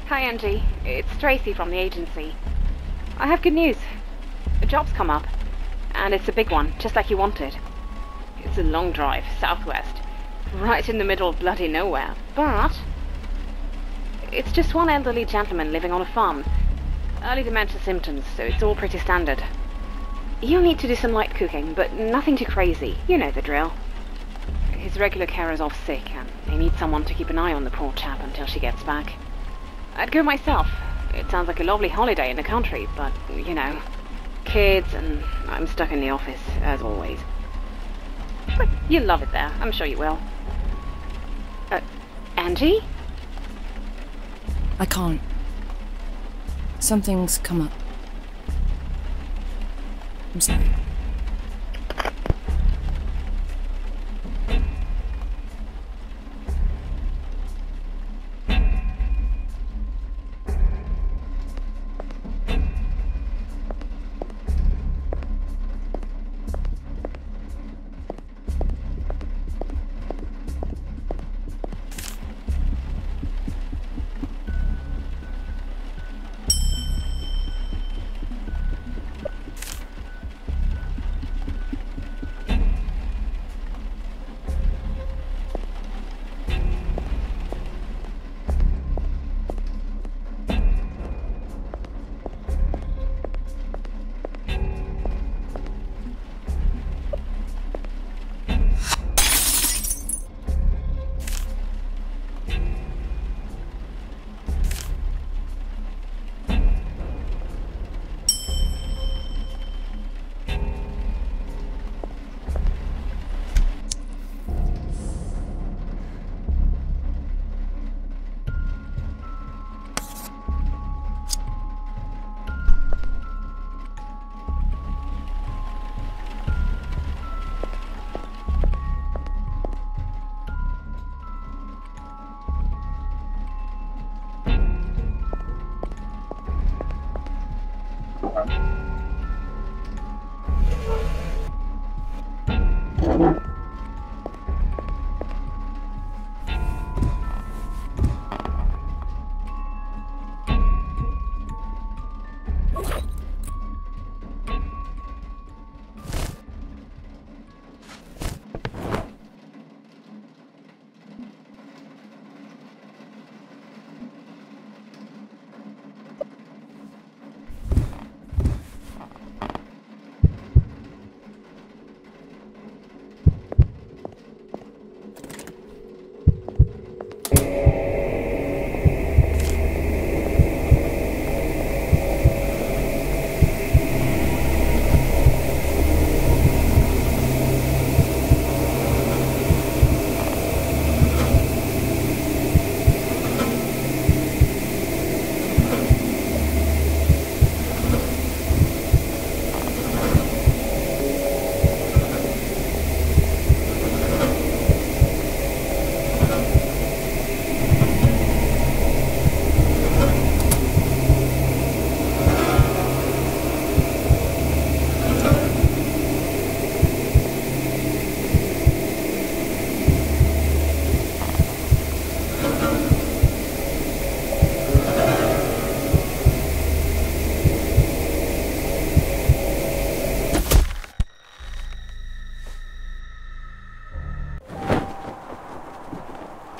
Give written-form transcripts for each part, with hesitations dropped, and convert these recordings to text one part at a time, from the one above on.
Hi Angie, it's Tracy from the agency. I have good news. A job's come up, and it's a big one, just like you wanted. It's a long drive, southwest, right in the middle of bloody nowhere, but it's just one elderly gentleman living on a farm. Early dementia symptoms, so it's all pretty standard. You'll need to do some light cooking, but nothing too crazy. You know the drill. His regular carer's off sick, and they need someone to keep an eye on the poor chap until she gets back. I'd go myself. It sounds like a lovely holiday in the country, but, you know, kids, and I'm stuck in the office, as always. But you'll love it there, I'm sure you will. Angie? I can't. Something's come up. I'm sorry.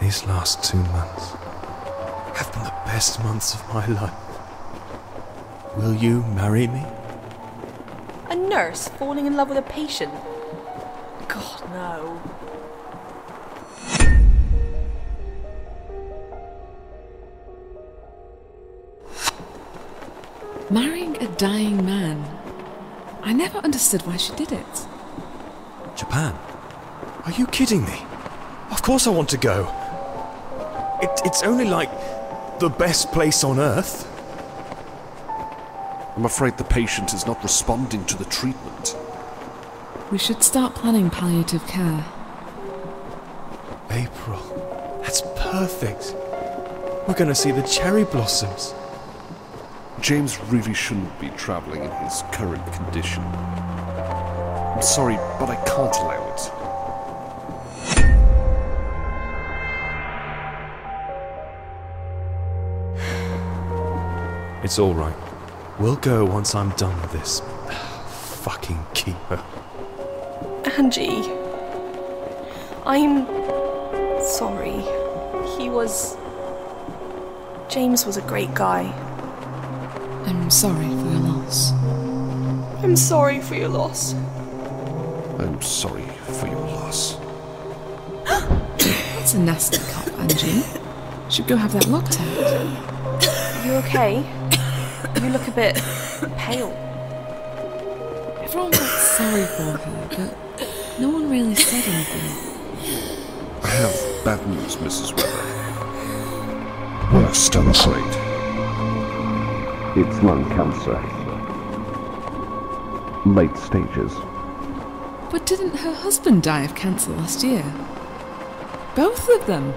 These last 2 months have been the best months of my life. Will you marry me? A nurse falling in love with a patient? God, no. Marrying a dying man. I never understood why she did it. Japan? Are you kidding me? Of course I want to go. It's only like the best place on Earth. I'm afraid the patient is not responding to the treatment. We should start planning palliative care. April. That's perfect. We're going to see the cherry blossoms. James really shouldn't be travelling in his current condition. I'm sorry, but I can't allow it. It's all right. We'll go once I'm done with this fucking keeper. Angie, I'm sorry. James was a great guy. I'm sorry for your loss. I'm sorry for your loss. I'm sorry for your loss. That's a nasty cop, Angie. Should go have that looked at. You okay? You look a bit pale. Everyone felt sorry for her, but no one really said anything. I have bad news, Mrs. Weather. Worst, I'm afraid. It's lung cancer. Late stages. But didn't her husband die of cancer last year? Both of them?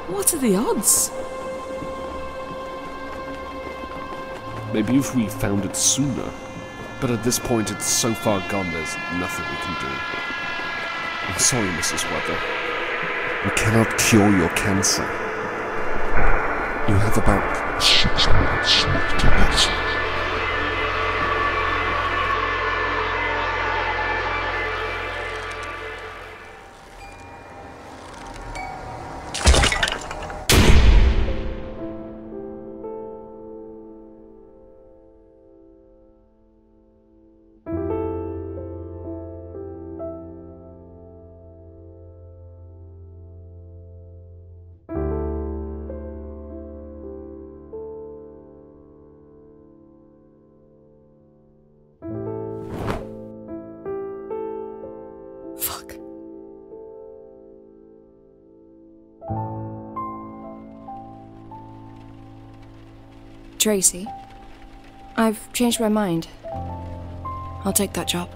What are the odds? Maybe if we found it sooner. But at this point, it's so far gone, there's nothing we can do. I'm sorry, Mrs. Weather. We cannot cure your cancer. You have about 6 months to live. Fuck. Tracy, I've changed my mind. I'll take that job.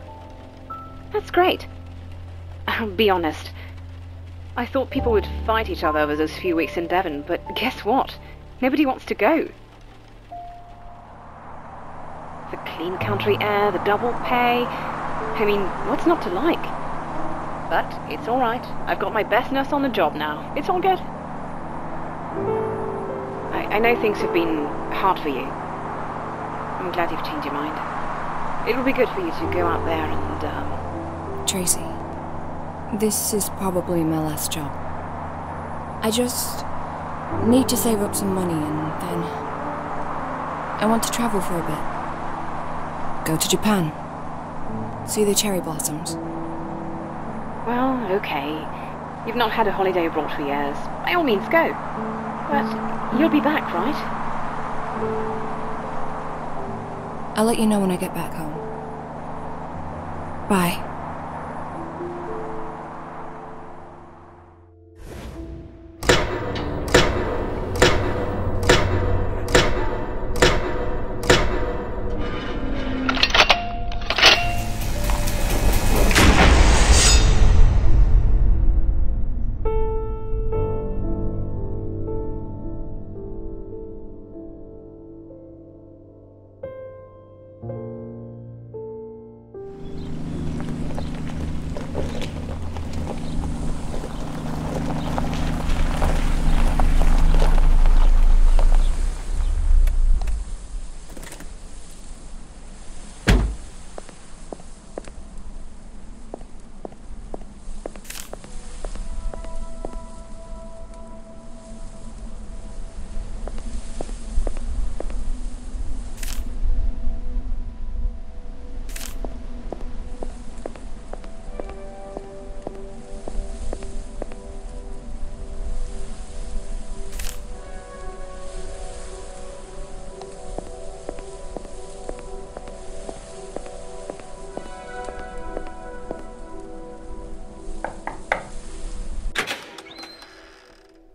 That's great. I'll be honest. I thought people would fight each other over those few weeks in Devon, but guess what? Nobody wants to go. The clean country air, the double pay. I mean, what's not to like? But it's all right. I've got my best nurse on the job now. It's all good. I know things have been hard for you. I'm glad you've changed your mind. It'll be good for you to go out there and, Tracy, this is probably my last job. I just need to save up some money and then I want to travel for a bit. Go to Japan. See the cherry blossoms. Well, okay. You've not had a holiday abroad for years. By all means, go. But you'll be back, right? I'll let you know when I get back home. Bye.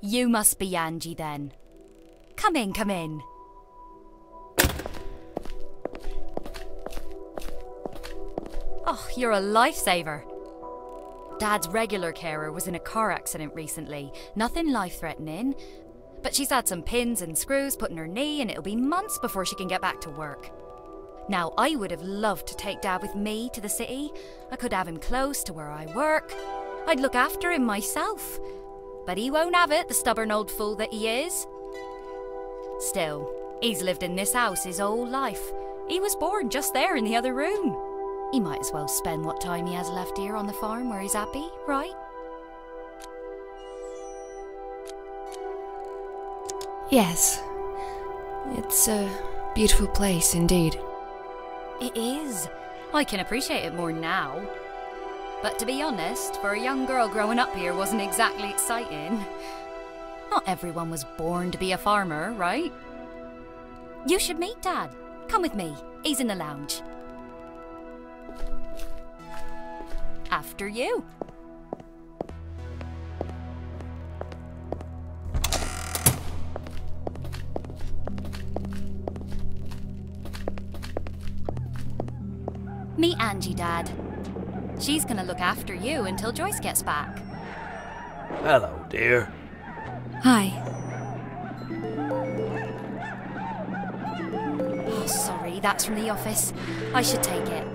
You must be Angie then. Come in, come in. Oh, you're a lifesaver. Dad's regular carer was in a car accident recently. Nothing life-threatening. But she's had some pins and screws put in her knee and it'll be months before she can get back to work. Now, I would have loved to take Dad with me to the city. I could have him close to where I work. I'd look after him myself. But he won't have it, the stubborn old fool that he is. Still, He's lived in this house his whole life. He was born just there in the other room. He might as well spend what time he has left here on the farm where he's happy, right? Yes. It's a beautiful place indeed. It is. I can appreciate it more now. But to be honest, for a young girl growing up here wasn't exactly exciting. Not everyone was born to be a farmer, right? You should meet Dad. Come with me. He's in the lounge. After you. Meet Angie, Dad. She's gonna look after you until Joyce gets back. Hello, dear. Hi. Oh, sorry, that's from the office. I should take it.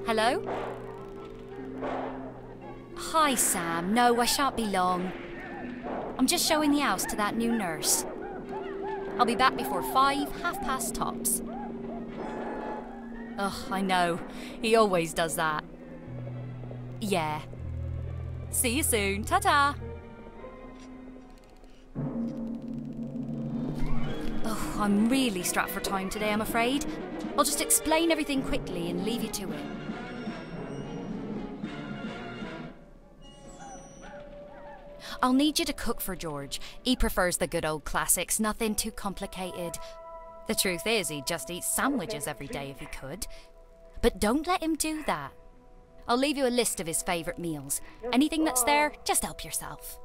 Hello? Hi, Sam. No, I shan't be long. I'm just showing the house to that new nurse. I'll be back before 5, 5:30 tops. Ugh, I know. He always does that. Yeah. See you soon. Ta-ta. Oh, I'm really strapped for time today, I'm afraid. I'll just explain everything quickly and leave you to it. I'll need you to cook for George. He prefers the good old classics, nothing too complicated. The truth is, he'd just eat sandwiches every day if he could. But don't let him do that. I'll leave you a list of his favourite meals. Anything that's there, just help yourself.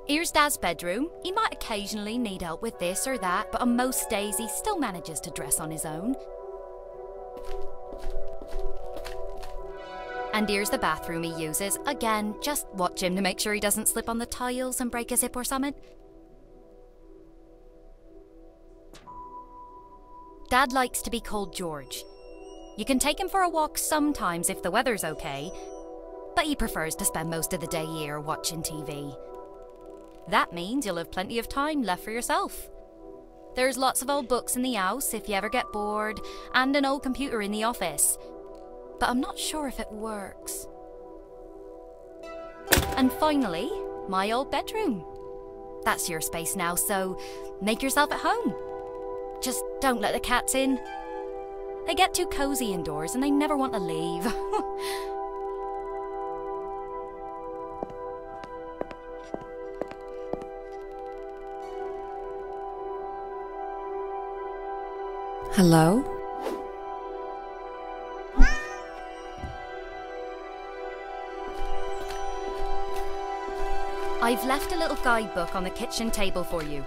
Here's Dad's bedroom. He might occasionally need help with this or that, but on most days he still manages to dress on his own. And here's the bathroom he uses. Again, just watch him to make sure he doesn't slip on the tiles and break his hip or something. Dad likes to be called George. You can take him for a walk sometimes if the weather's okay, but he prefers to spend most of the day here watching TV. That means you'll have plenty of time left for yourself. There's lots of old books in the house if you ever get bored, and an old computer in the office. But I'm not sure if it works. And finally, my old bedroom. That's your space now, so make yourself at home. Just don't let the cats in. They get too cozy indoors and they never want to leave. Hello? I've left a little guidebook on the kitchen table for you.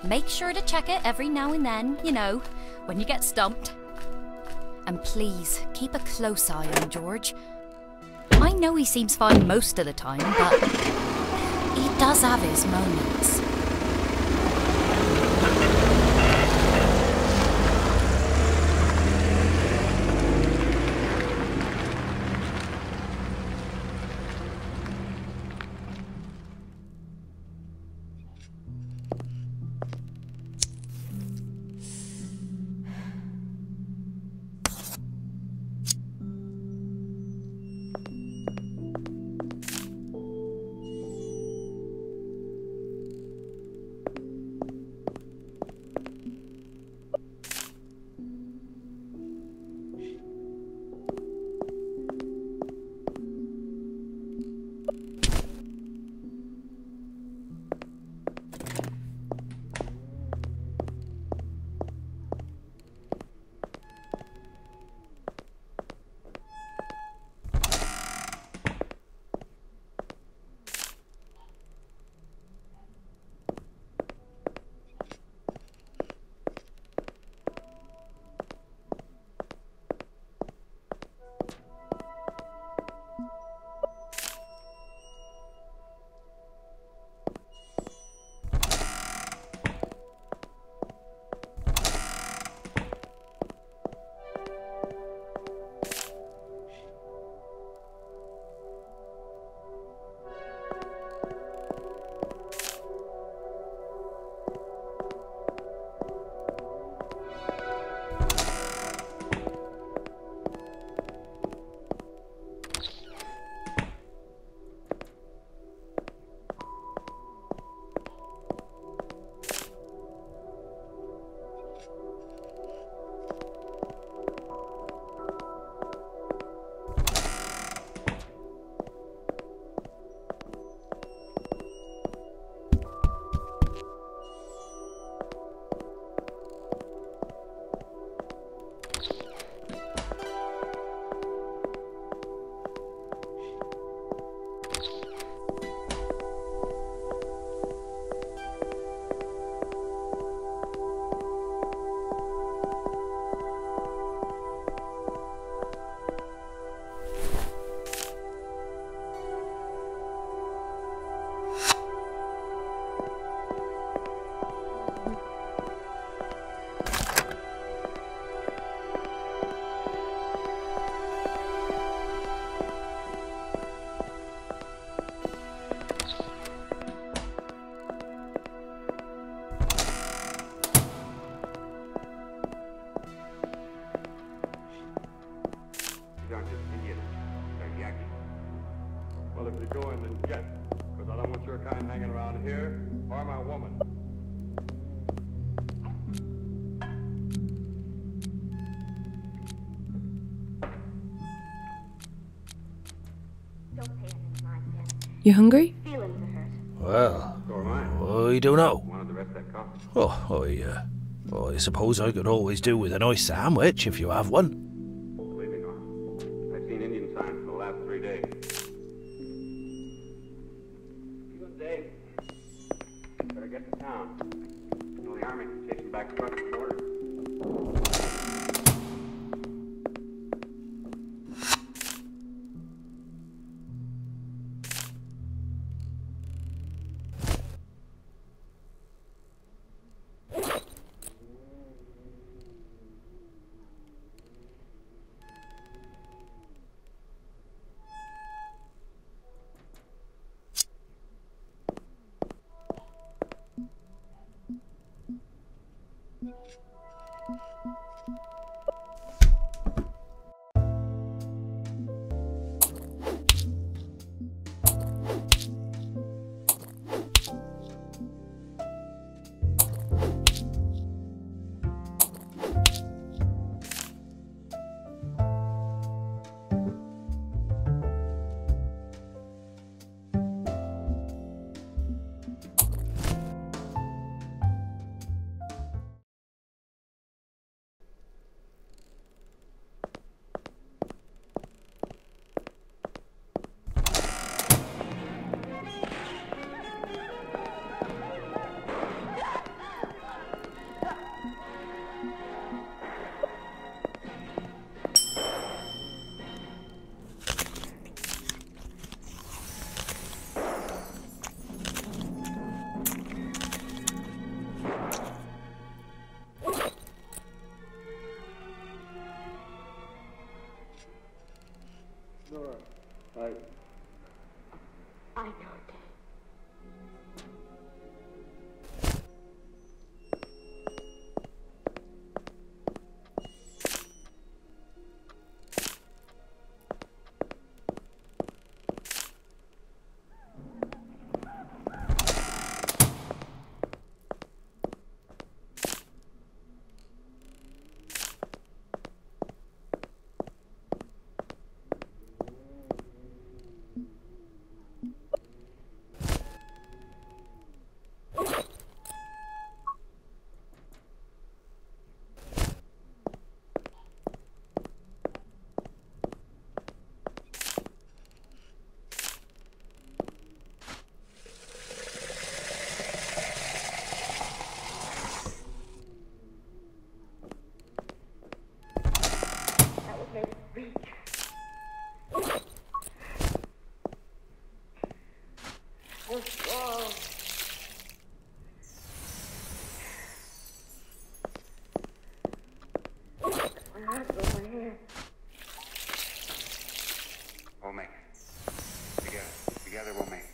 Make sure to check it every now and then, you know, when you get stumped. And please, keep a close eye on George. I know he seems fine most of the time, but he does have his moments. Well, if you go in, then get. Because I don't want your kind hanging around here, or my woman. You hungry? Well, So am I. I don't know. Wanted the rest of that coffee. Oh, I suppose I could always do with a nice sandwich if you have one. Believe me, Norm. I've seen Indian signs for the last 3 days. Good day. Better get to town. You know the army can chase him back across the border. I know, Dad. We'll make it. Together we'll make it.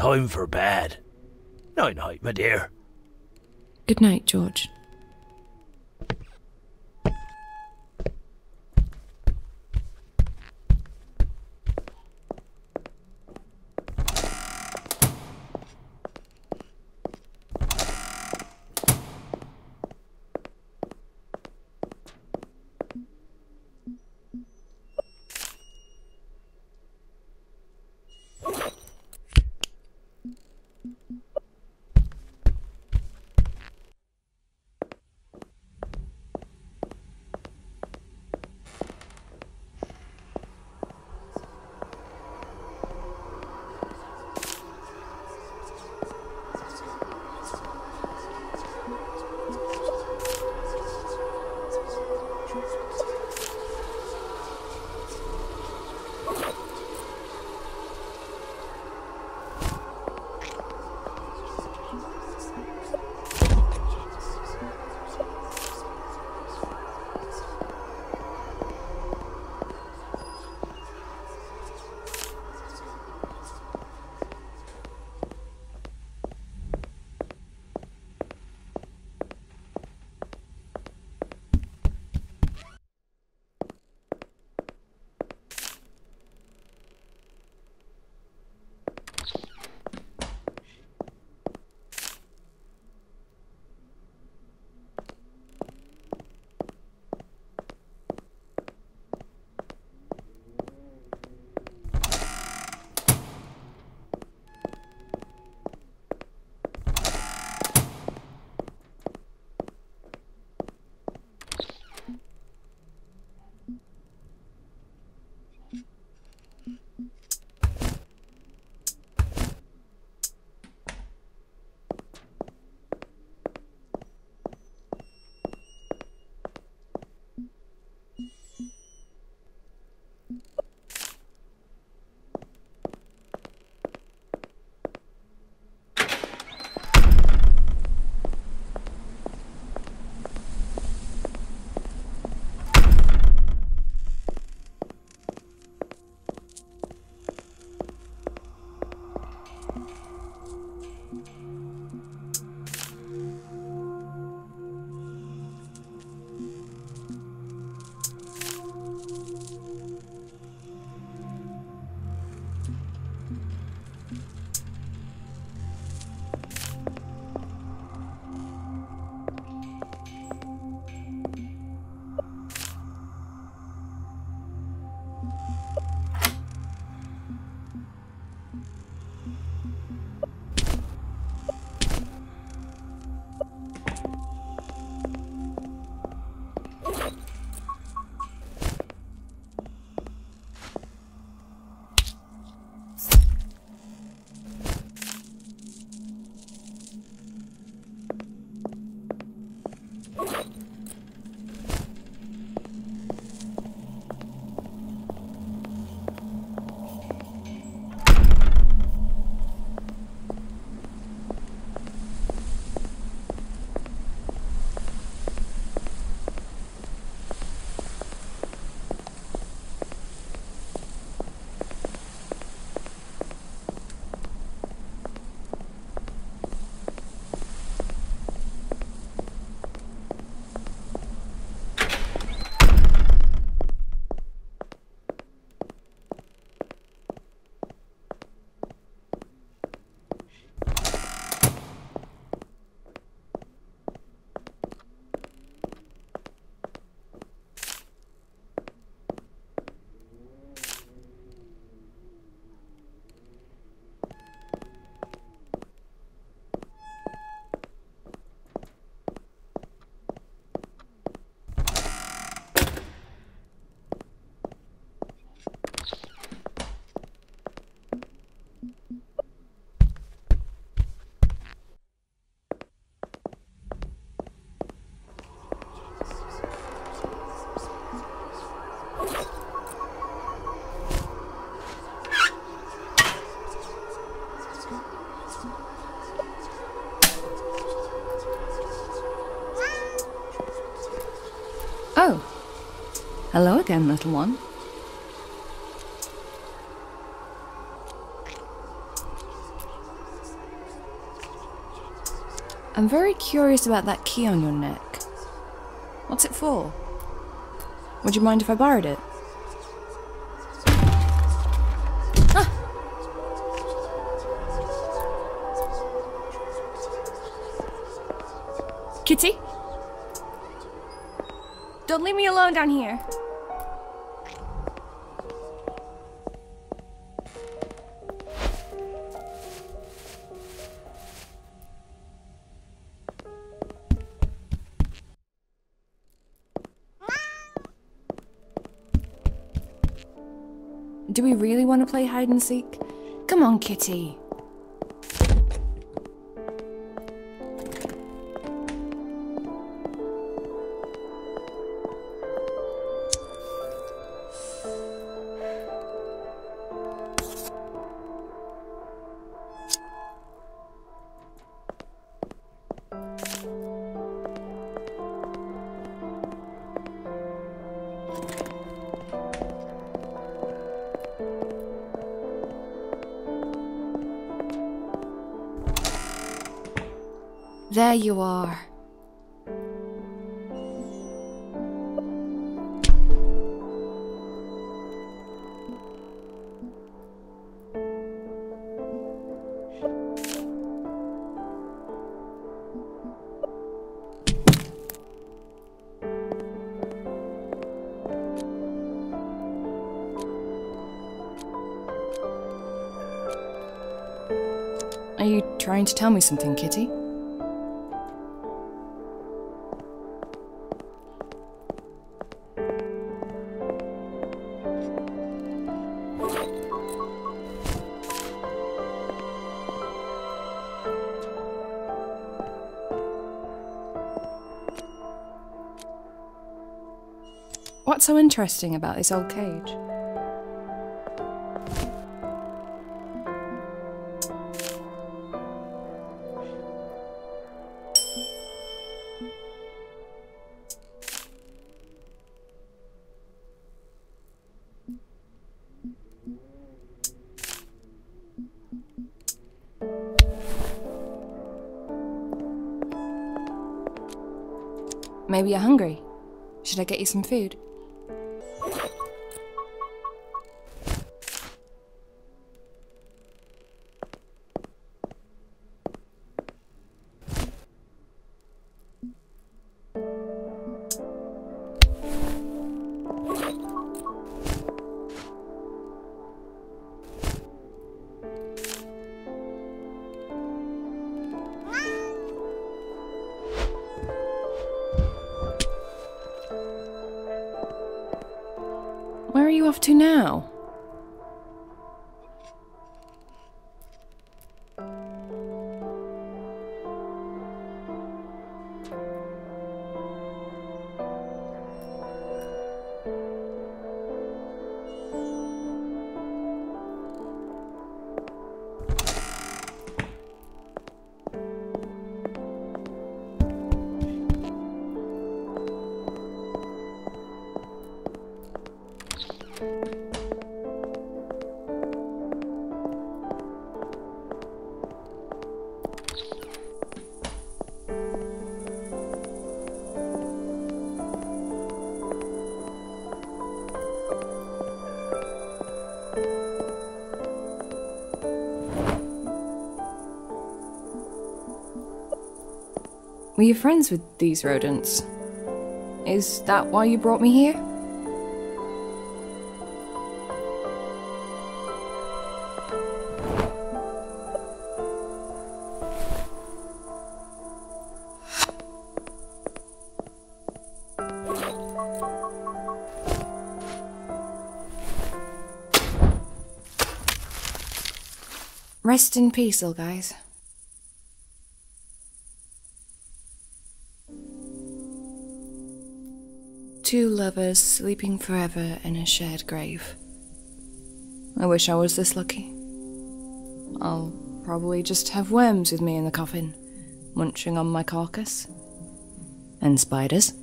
Time for bed. Night-night, my dear. Good night, George. Oh, hello again, little one. I'm very curious about that key on your neck. What's it for? Would you mind if I borrowed it? Kitty? Don't leave me alone down here. Do we really want to play hide and seek? Come on, Kitty. There you are. Are you trying to tell me something, Kitty? What's so interesting about this old cage? Maybe you're hungry. Should I get you some food? Where are you off to now? Were you friends with these rodents? Is that why you brought me here? Rest in peace, little guys. Two lovers sleeping forever in a shared grave. I wish I was this lucky. I'll probably just have worms with me in the coffin, munching on my carcass. And spiders.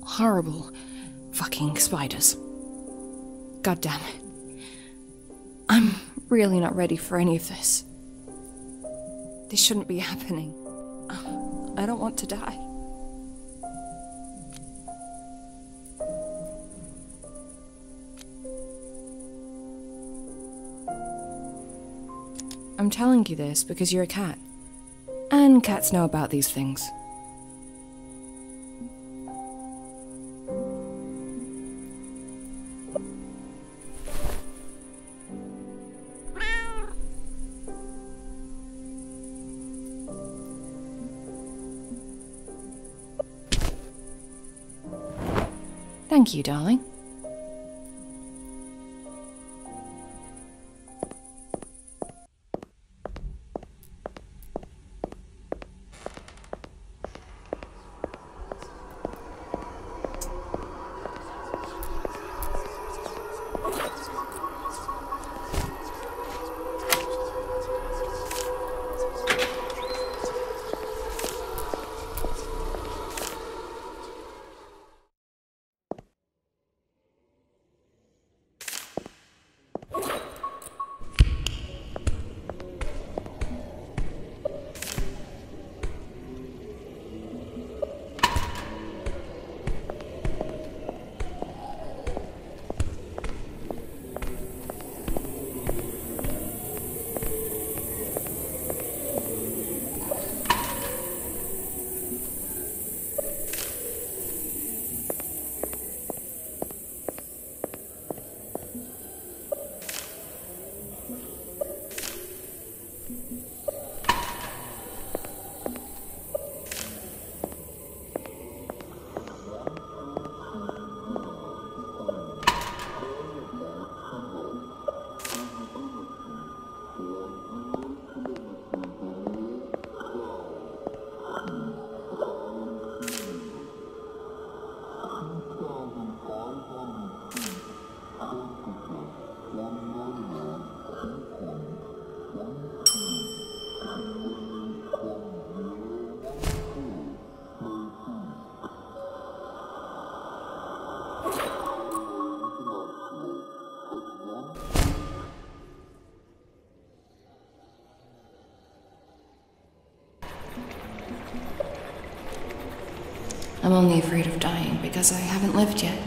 Horrible fucking spiders. God damn it. I'm really not ready for any of this. This shouldn't be happening. I don't want to die. I'm telling you this because you're a cat. And cats know about these things. Thank you, darling. I'm only afraid of dying because I haven't lived yet.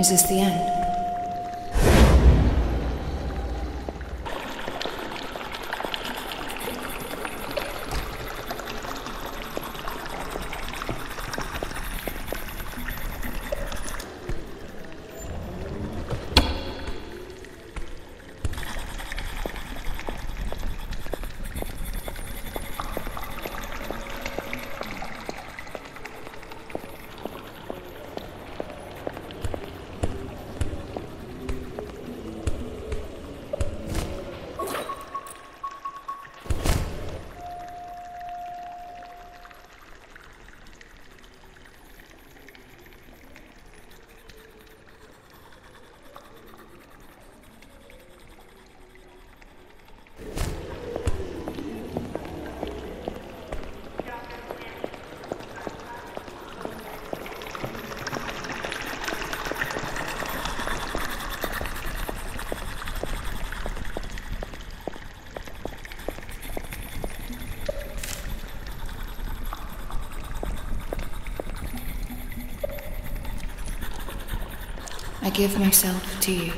Is this the end? I give myself to you.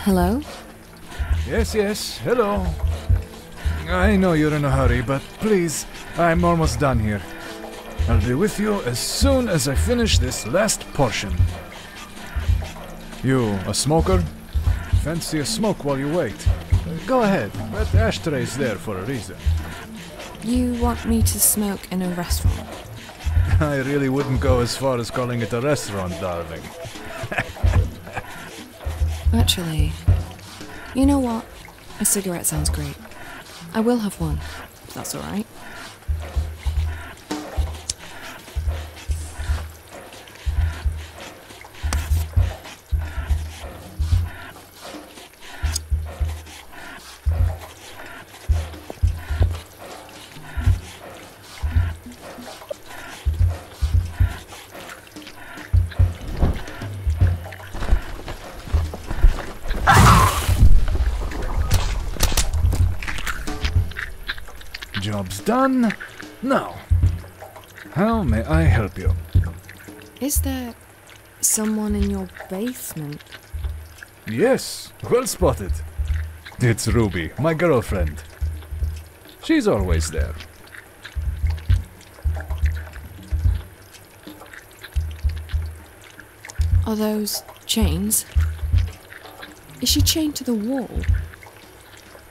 Hello? Yes, hello. I know you're in a hurry, but please, I'm almost done here. I'll be with you as soon as I finish this last portion. You a smoker? Fancy a smoke while you wait? Go ahead, that ashtray's there for a reason. You want me to smoke in a restaurant? I really wouldn't go as far as calling it a restaurant, darling. Actually, you know what? A cigarette sounds great. I will have one, if that's alright. Job's done. Now, how may I help you? Is there someone in your basement? Yes, well spotted. It's Ruby, my girlfriend. She's always there. Are those chains? Is she chained to the wall?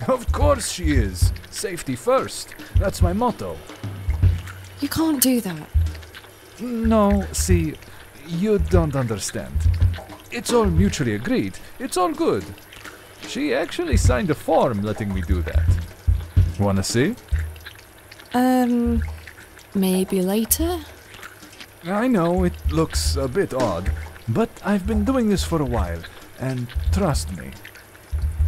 Of course she is. Safety first. That's my motto. You can't do that. No, see, you don't understand. It's all mutually agreed. It's all good. She actually signed a form letting me do that. Wanna see? Maybe later? I know it looks a bit odd, but I've been doing this for a while, and trust me,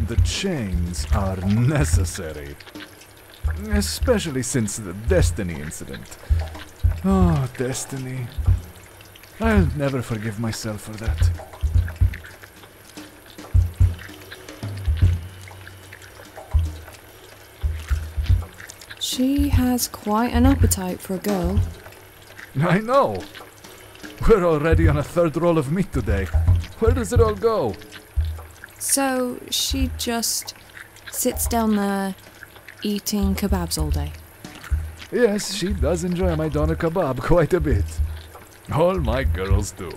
the chains are necessary. Especially since the Destiny incident. Oh, Destiny. I'll never forgive myself for that. She has quite an appetite for a girl. I know. We're already on a third roll of meat today. Where does it all go? So she just sits down there eating kebabs all day. Yes, she does enjoy my doner kebab quite a bit. All my girls do.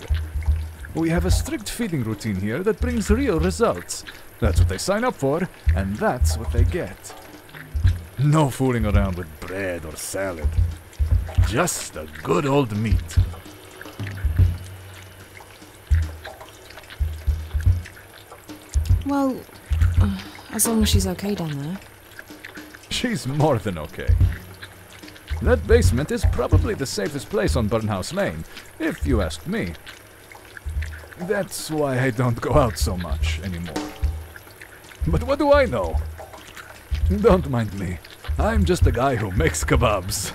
We have a strict feeding routine here that brings real results. That's what they sign up for, and that's what they get. No fooling around with bread or salad. Just a good old meat. Well, as long as she's okay down there. She's more than okay. That basement is probably the safest place on Burnhouse Lane, if you ask me. That's why I don't go out so much anymore. But what do I know? Don't mind me. I'm just a guy who makes kebabs.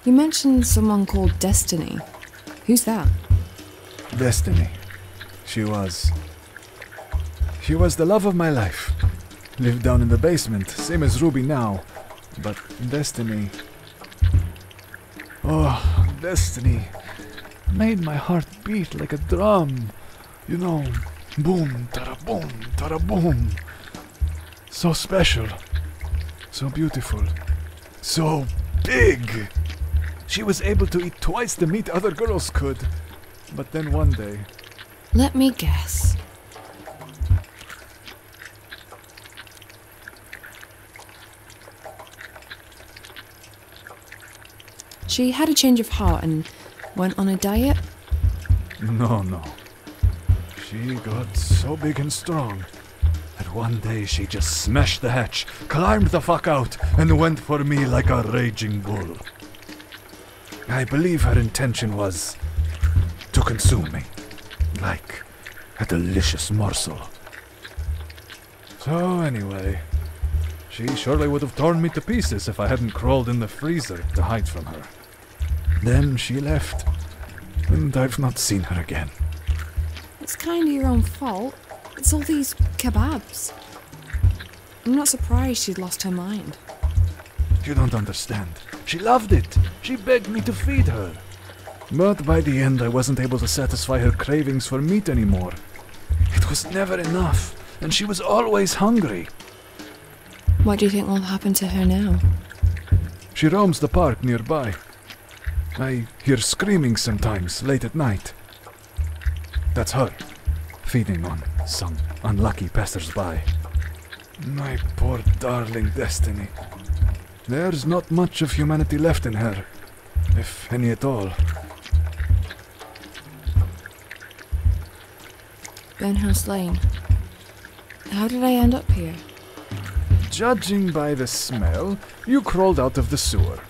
You mentioned someone called Destiny. Who's that? Destiny. She was the love of my life. Lived down in the basement, same as Ruby now. But Destiny... Oh, Destiny made my heart beat like a drum. You know, boom, tara-boom, tara-boom. So special. So beautiful. So big. She was able to eat twice the meat other girls could. But then one day... Let me guess. She had a change of heart and went on a diet? No. She got so big and strong that one day she just smashed the hatch, climbed the fuck out, and went for me like a raging bull. I believe her intention was to consume me, like a delicious morsel. So anyway, she surely would have torn me to pieces if I hadn't crawled in the freezer to hide from her. Then she left, and I've not seen her again. It's kind of your own fault. It's all these kebabs. I'm not surprised she'd lost her mind. You don't understand. She loved it. She begged me to feed her. But by the end, I wasn't able to satisfy her cravings for meat anymore. It was never enough, and she was always hungry. What do you think will happen to her now? She roams the park nearby. I hear screaming sometimes, late at night. That's her, feeding on some unlucky passers-by. My poor darling Destiny. There's not much of humanity left in her, if any at all. Burnhouse Lane. How did I end up here? Judging by the smell, you crawled out of the sewer.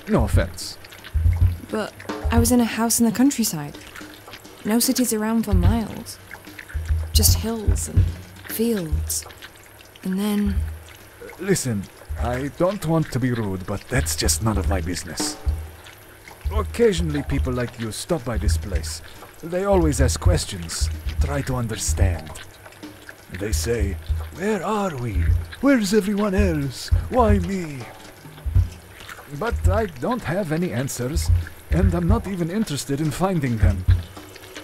No offense. But I was in a house in the countryside. No cities around for miles. Just hills and fields. And then... Listen, I don't want to be rude, but that's just none of my business. Occasionally people like you stop by this place. They always ask questions, try to understand. They say, where are we? Where's everyone else? Why me? But I don't have any answers, and I'm not even interested in finding them.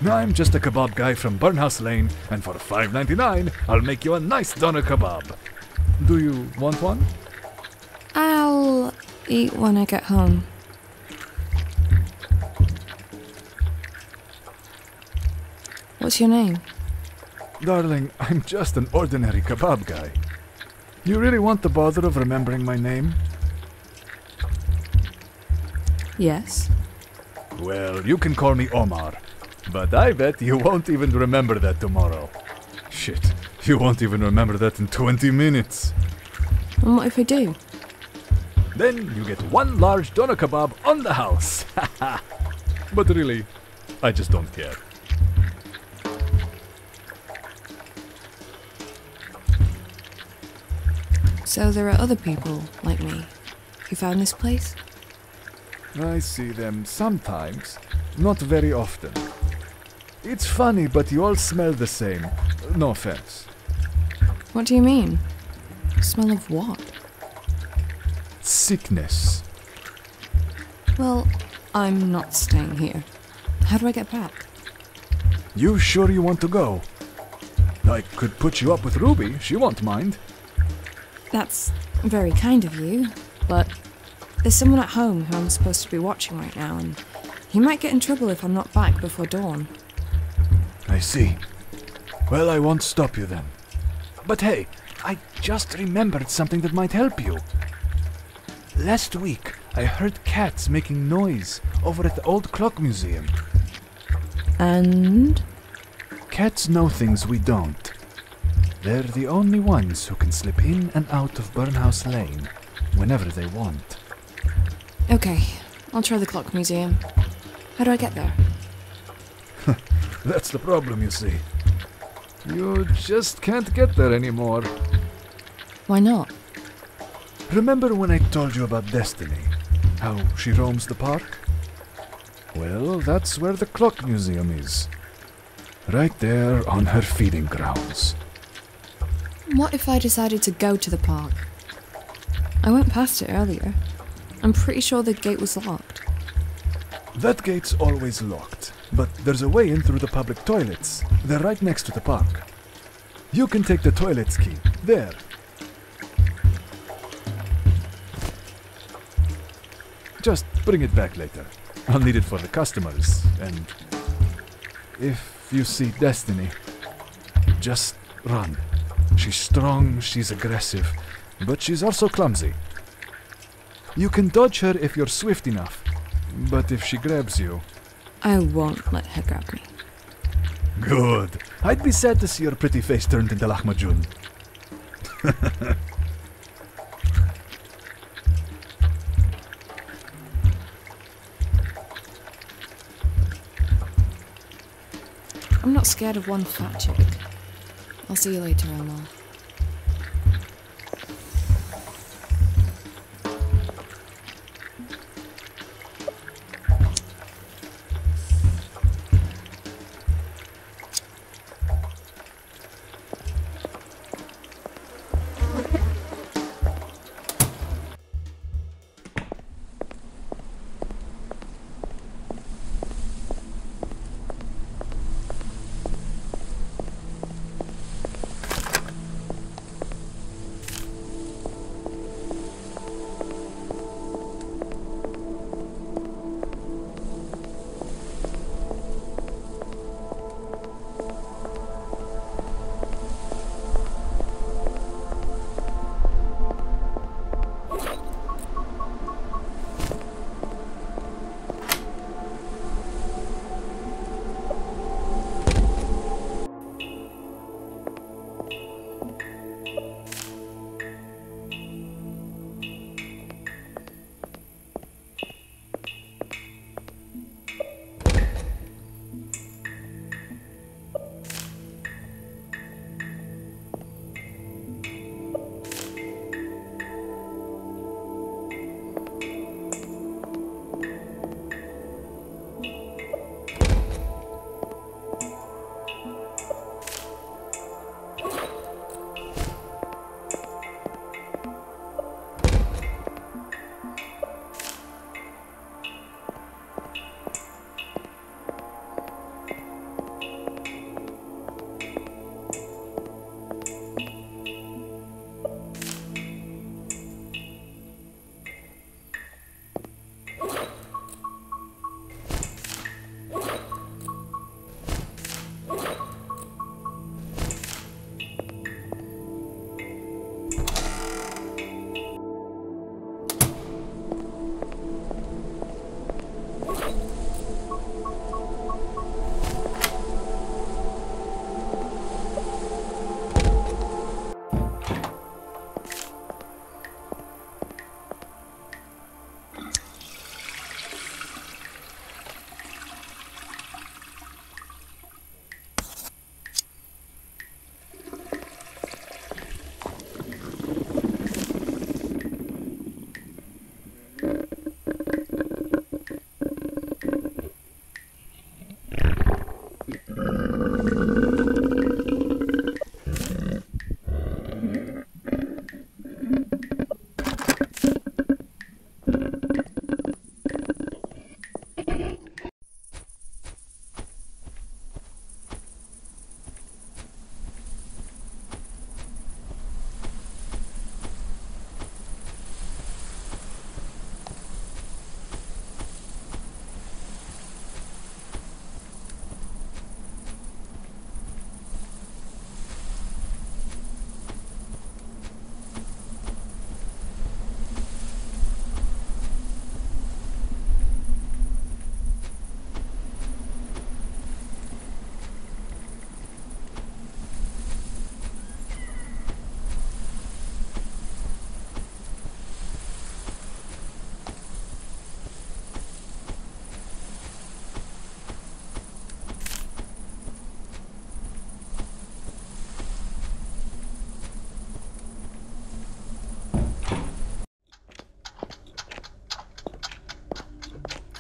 I'm just a kebab guy from Burnhouse Lane, and for $5.99, I'll make you a nice doner kebab. Do you want one? I'll eat when I get home. What's your name? Darling, I'm just an ordinary kebab guy. You really want the bother of remembering my name? Yes? Well, you can call me Omar, but I bet you won't even remember that tomorrow. Shit, you won't even remember that in 20 minutes. And what if I do? Then you get one large doner kebab on the house. But really, I just don't care. So there are other people like me who found this place? I see them sometimes, not very often. It's funny, but you all smell the same. No offense. What do you mean? Smell of what? Sickness. Well, I'm not staying here. How do I get back? You sure you want to go? I could put you up with Ruby, she won't mind. That's very kind of you, but there's someone at home who I'm supposed to be watching right now, and he might get in trouble if I'm not back before dawn. I see. Well, I won't stop you then. But hey, I just remembered something that might help you. Last week, I heard cats making noise over at the old clock museum. And? Cats know things we don't. They're the only ones who can slip in and out of Burnhouse Lane whenever they want. Okay, I'll try the clock museum. How do I get there? That's the problem, you see. You just can't get there anymore. Why not? Remember when I told you about Destiny? How she roams the park? Well, that's where the clock museum is. Right there on her feeding grounds. What if I decided to go to the park? I went past it earlier. I'm pretty sure the gate was locked. That gate's always locked, but there's a way in through the public toilets. They're right next to the park. You can take the toilet's key. There. Just bring it back later. I'll need it for the customers, and if you see Destiny, just run. She's strong, she's aggressive, but she's also clumsy. You can dodge her if you're swift enough, but if she grabs you... I won't let her grab me. Good. I'd be sad to see your pretty face turned into Lahmacun. I'm not scared of one fat chick. I'll see you later, Omar.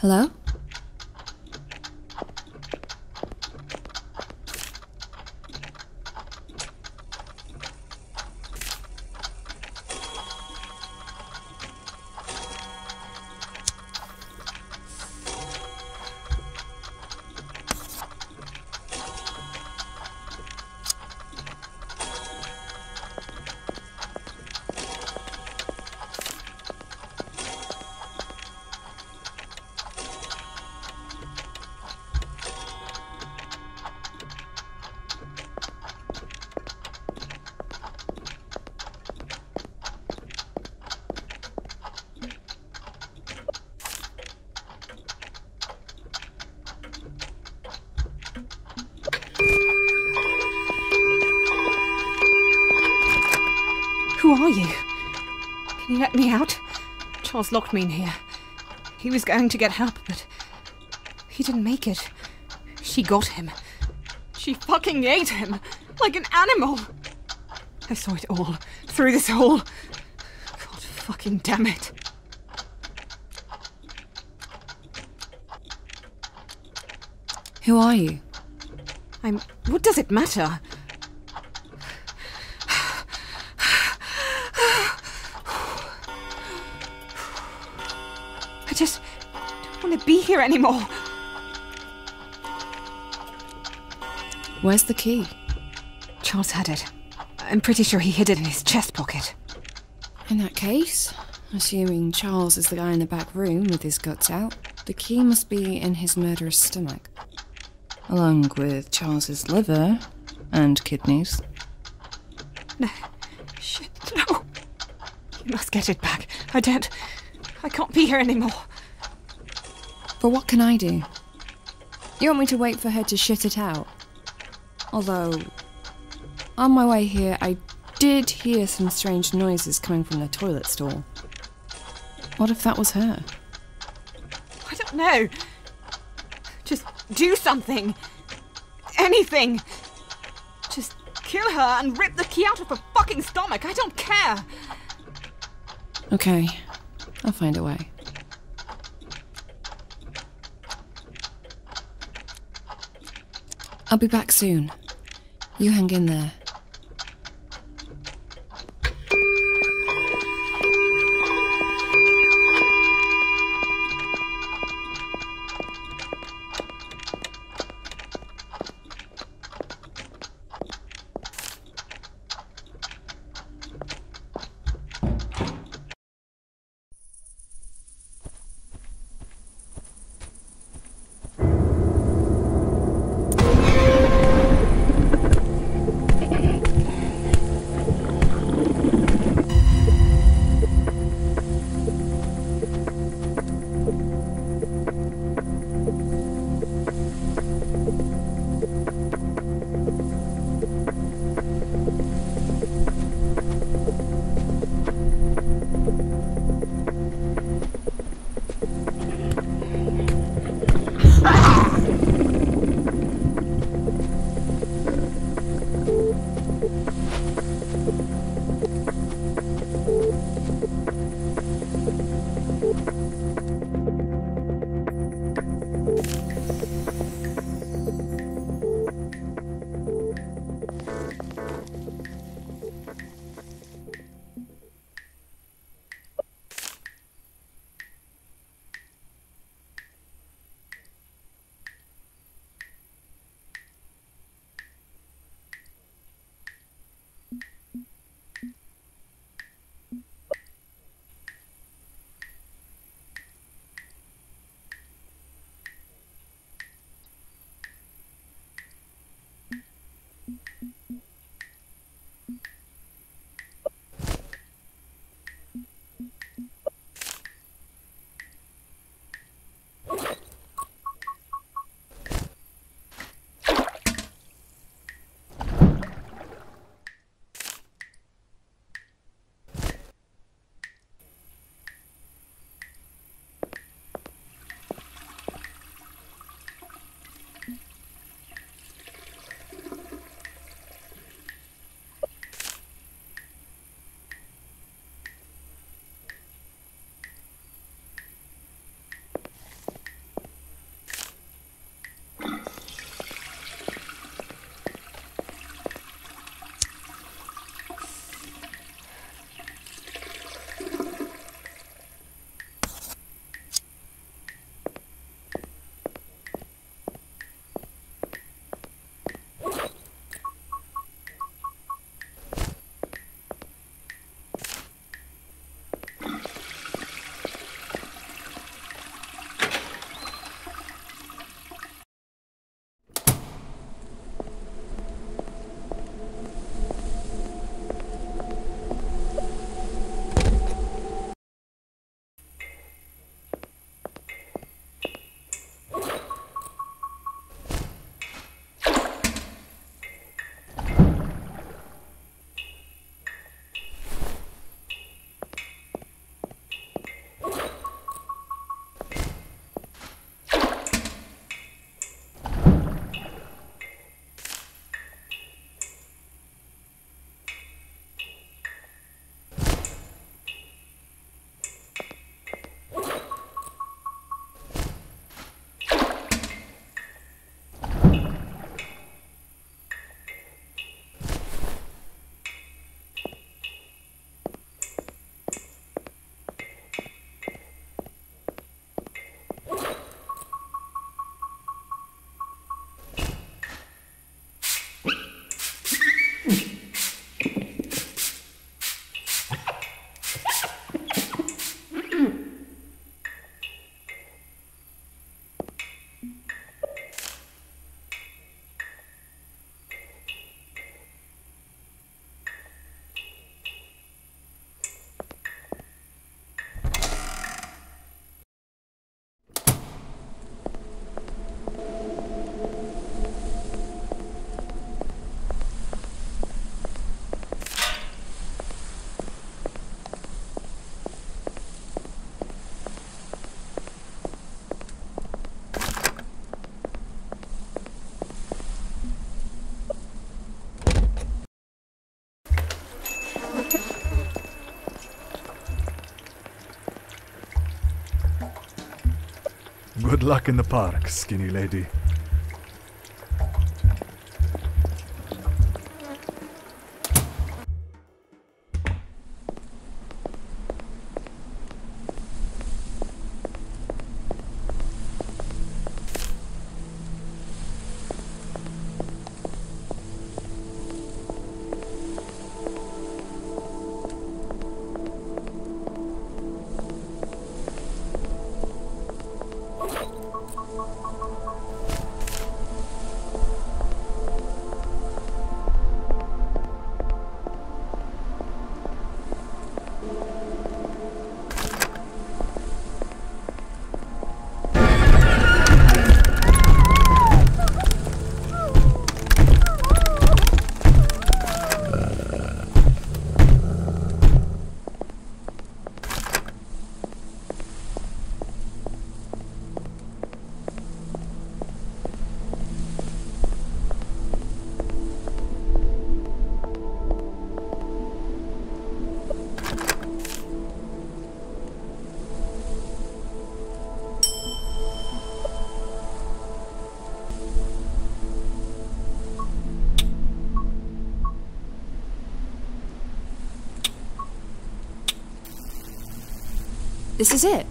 Hello? Who are you? Can you let me out? Charles locked me in here. He was going to get help, but he didn't make it. She got him. She fucking ate him like an animal. I saw it all through this hole. God fucking damn it. Who are you? What does it matter? I just don't want to be here anymore. Where's the key? Charles had it. I'm pretty sure he hid it in his chest pocket. In that case, assuming Charles is the guy in the back room with his guts out, the key must be in his murderer's stomach. Along with Charles's liver and kidneys. No. Shit, no. You must get it back. I can't be here anymore. But what can I do? You want me to wait for her to shit it out? Although, on my way here, I did hear some strange noises coming from the toilet stall. What if that was her? I don't know. Just do something. Anything. Just kill her and rip the key out of her fucking stomach. I don't care. Okay, I'll find a way. I'll be back soon. You hang in there. luck in the park, skinny lady. This is it.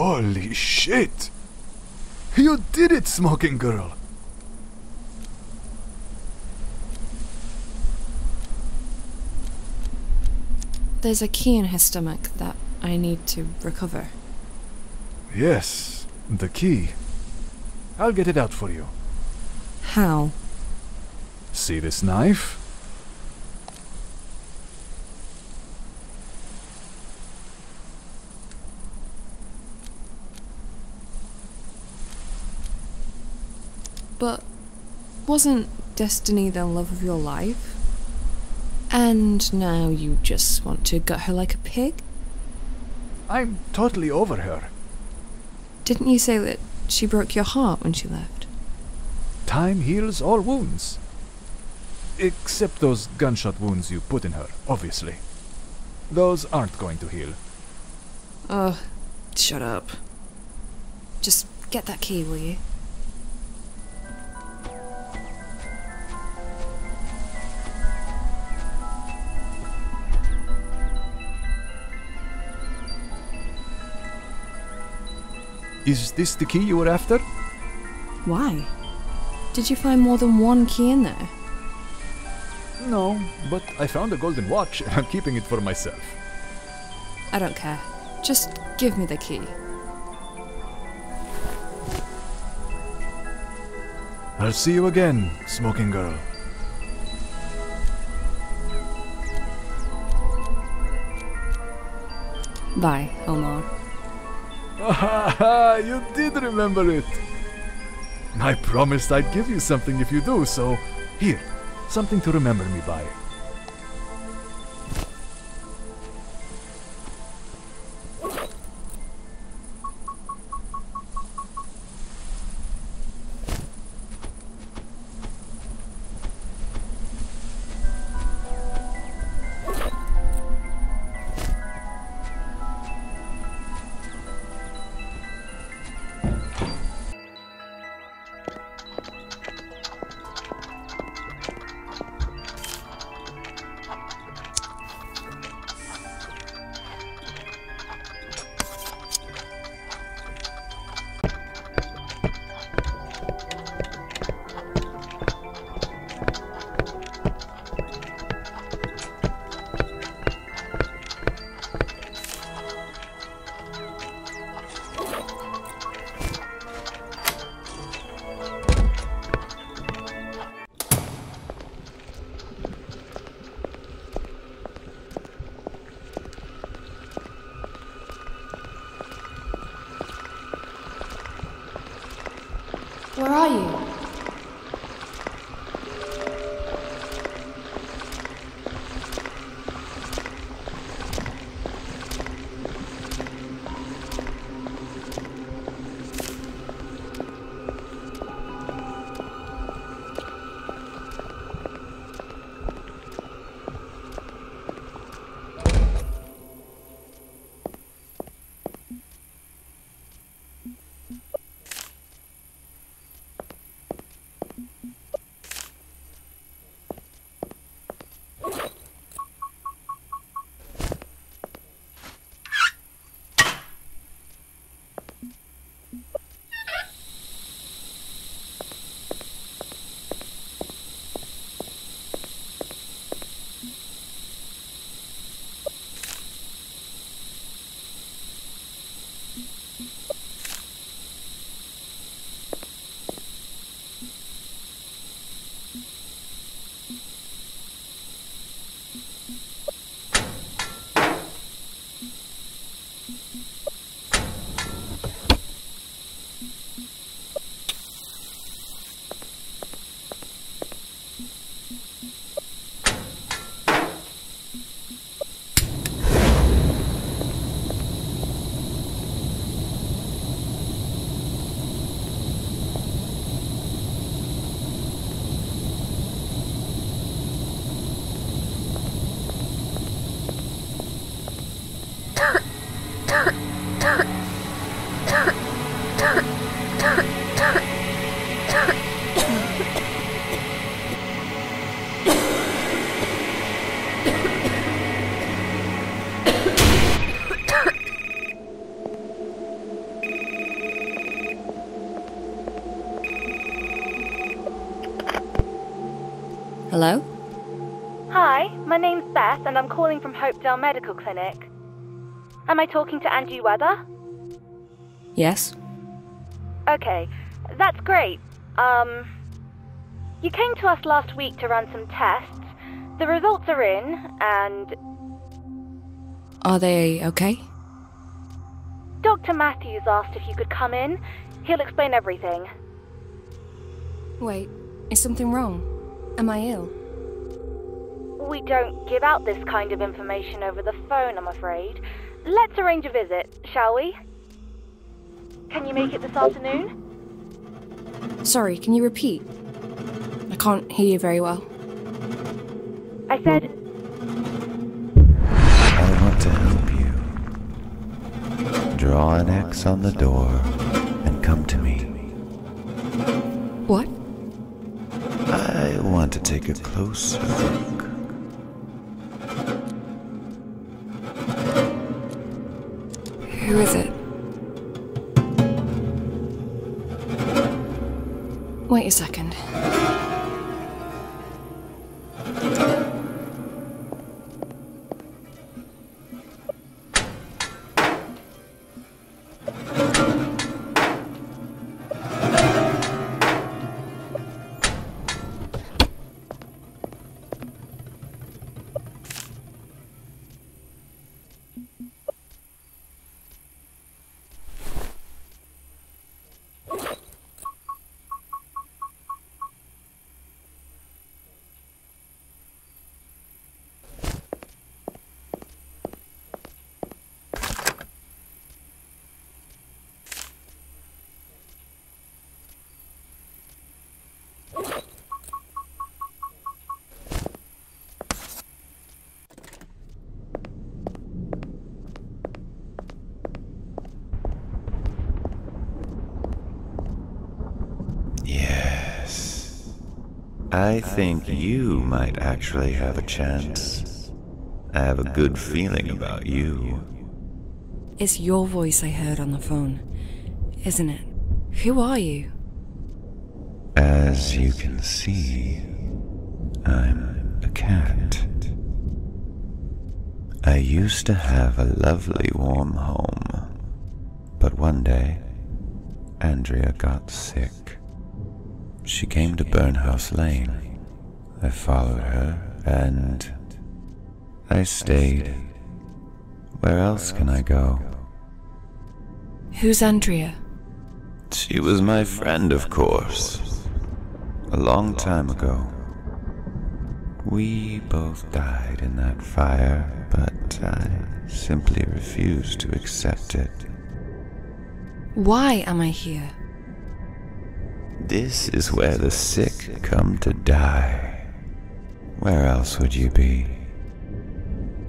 Holy shit! You did it, smoking girl! There's a key in his stomach that I need to recover. Yes, the key. I'll get it out for you. How? See this knife? But wasn't Destiny the love of your life? And now you just want to gut her like a pig? I'm totally over her. Didn't you say that she broke your heart when she left? Time heals all wounds. Except those gunshot wounds you put in her, obviously. Those aren't going to heal. Oh, shut up. Just get that key, will you? Is this the key you were after? Why? Did you find more than one key in there? No, but I found a golden watch and I'm keeping it for myself. I don't care. Just give me the key. I'll see you again, smoking girl. Bye, Elmore. You did remember it! I promised I'd give you something if you do, so here, something to remember me by. Where are you? Hello? Hi, my name's Beth and I'm calling from Hopedale Medical Clinic. Am I talking to Angie Weather? Yes? Okay, that's great. You came to us last week to run some tests. The results are in, and... Are they okay? Dr. Matthews asked if you could come in. He'll explain everything. Wait, is something wrong? Am I ill? We don't give out this kind of information over the phone, I'm afraid. Let's arrange a visit, shall we? Can you make it this afternoon? Sorry, can you repeat? I can't hear you very well. I said... I want to help you. Draw an X on the door and come to me. What? I want to take a closer look. Who is it? Wait a second. I think you might actually have a chance. I have a good feeling about you. It's your voice I heard on the phone, isn't it? Who are you? As you can see, I'm a cat. I used to have a lovely warm home, but one day, Andrea got sick. She came to Burnhouse Lane. I followed her, and I stayed. Where else can I go? Who's Andrea? She was my friend, of course. A long time ago. We both died in that fire, but I simply refused to accept it. Why am I here? This is where the sick come to die. Where else would you be?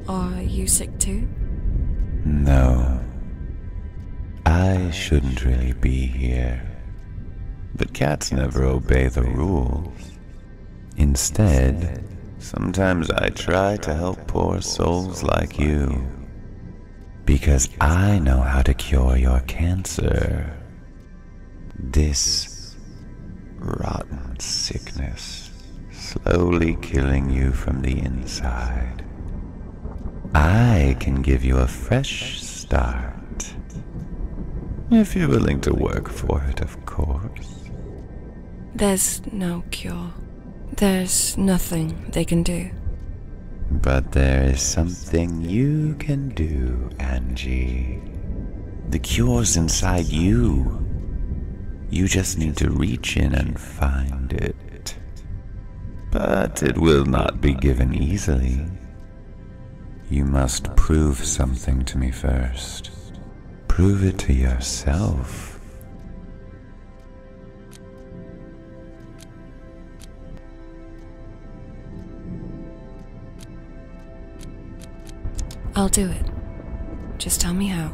Are you sick too? No. I shouldn't really be here. But cats never obey the rules. Instead, sometimes I try to help poor souls like you. Because I know how to cure your cancer. This rotten sickness, slowly killing you from the inside. I can give you a fresh start. If you're willing to work for it, of course. There's no cure. There's nothing they can do. But there is something you can do, Angie. The cure's inside you. You just need to reach in and find it. But it will not be given easily. You must prove something to me first. Prove it to yourself. I'll do it. Just tell me how.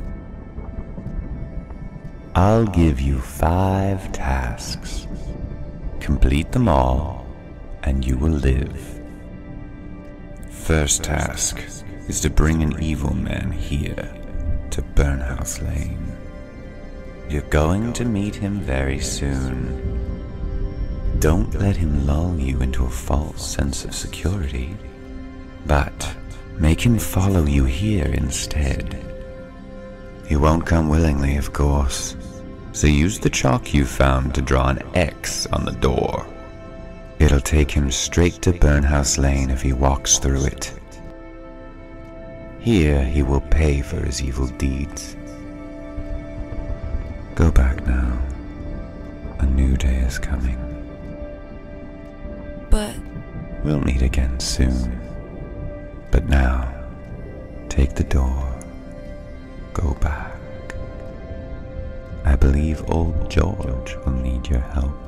I'll give you 5 tasks. Complete them all, and you will live. First task is to bring an evil man here, to Burnhouse Lane. You're going to meet him very soon. Don't let him lull you into a false sense of security, but make him follow you here instead. He won't come willingly, of course, so use the chalk you found to draw an X on the door. It'll take him straight to Burnhouse Lane if he walks through it. Here he will pay for his evil deeds. Go back now. A new day is coming. But... We'll meet again soon. But now, take the door. Go back. I believe old George will need your help.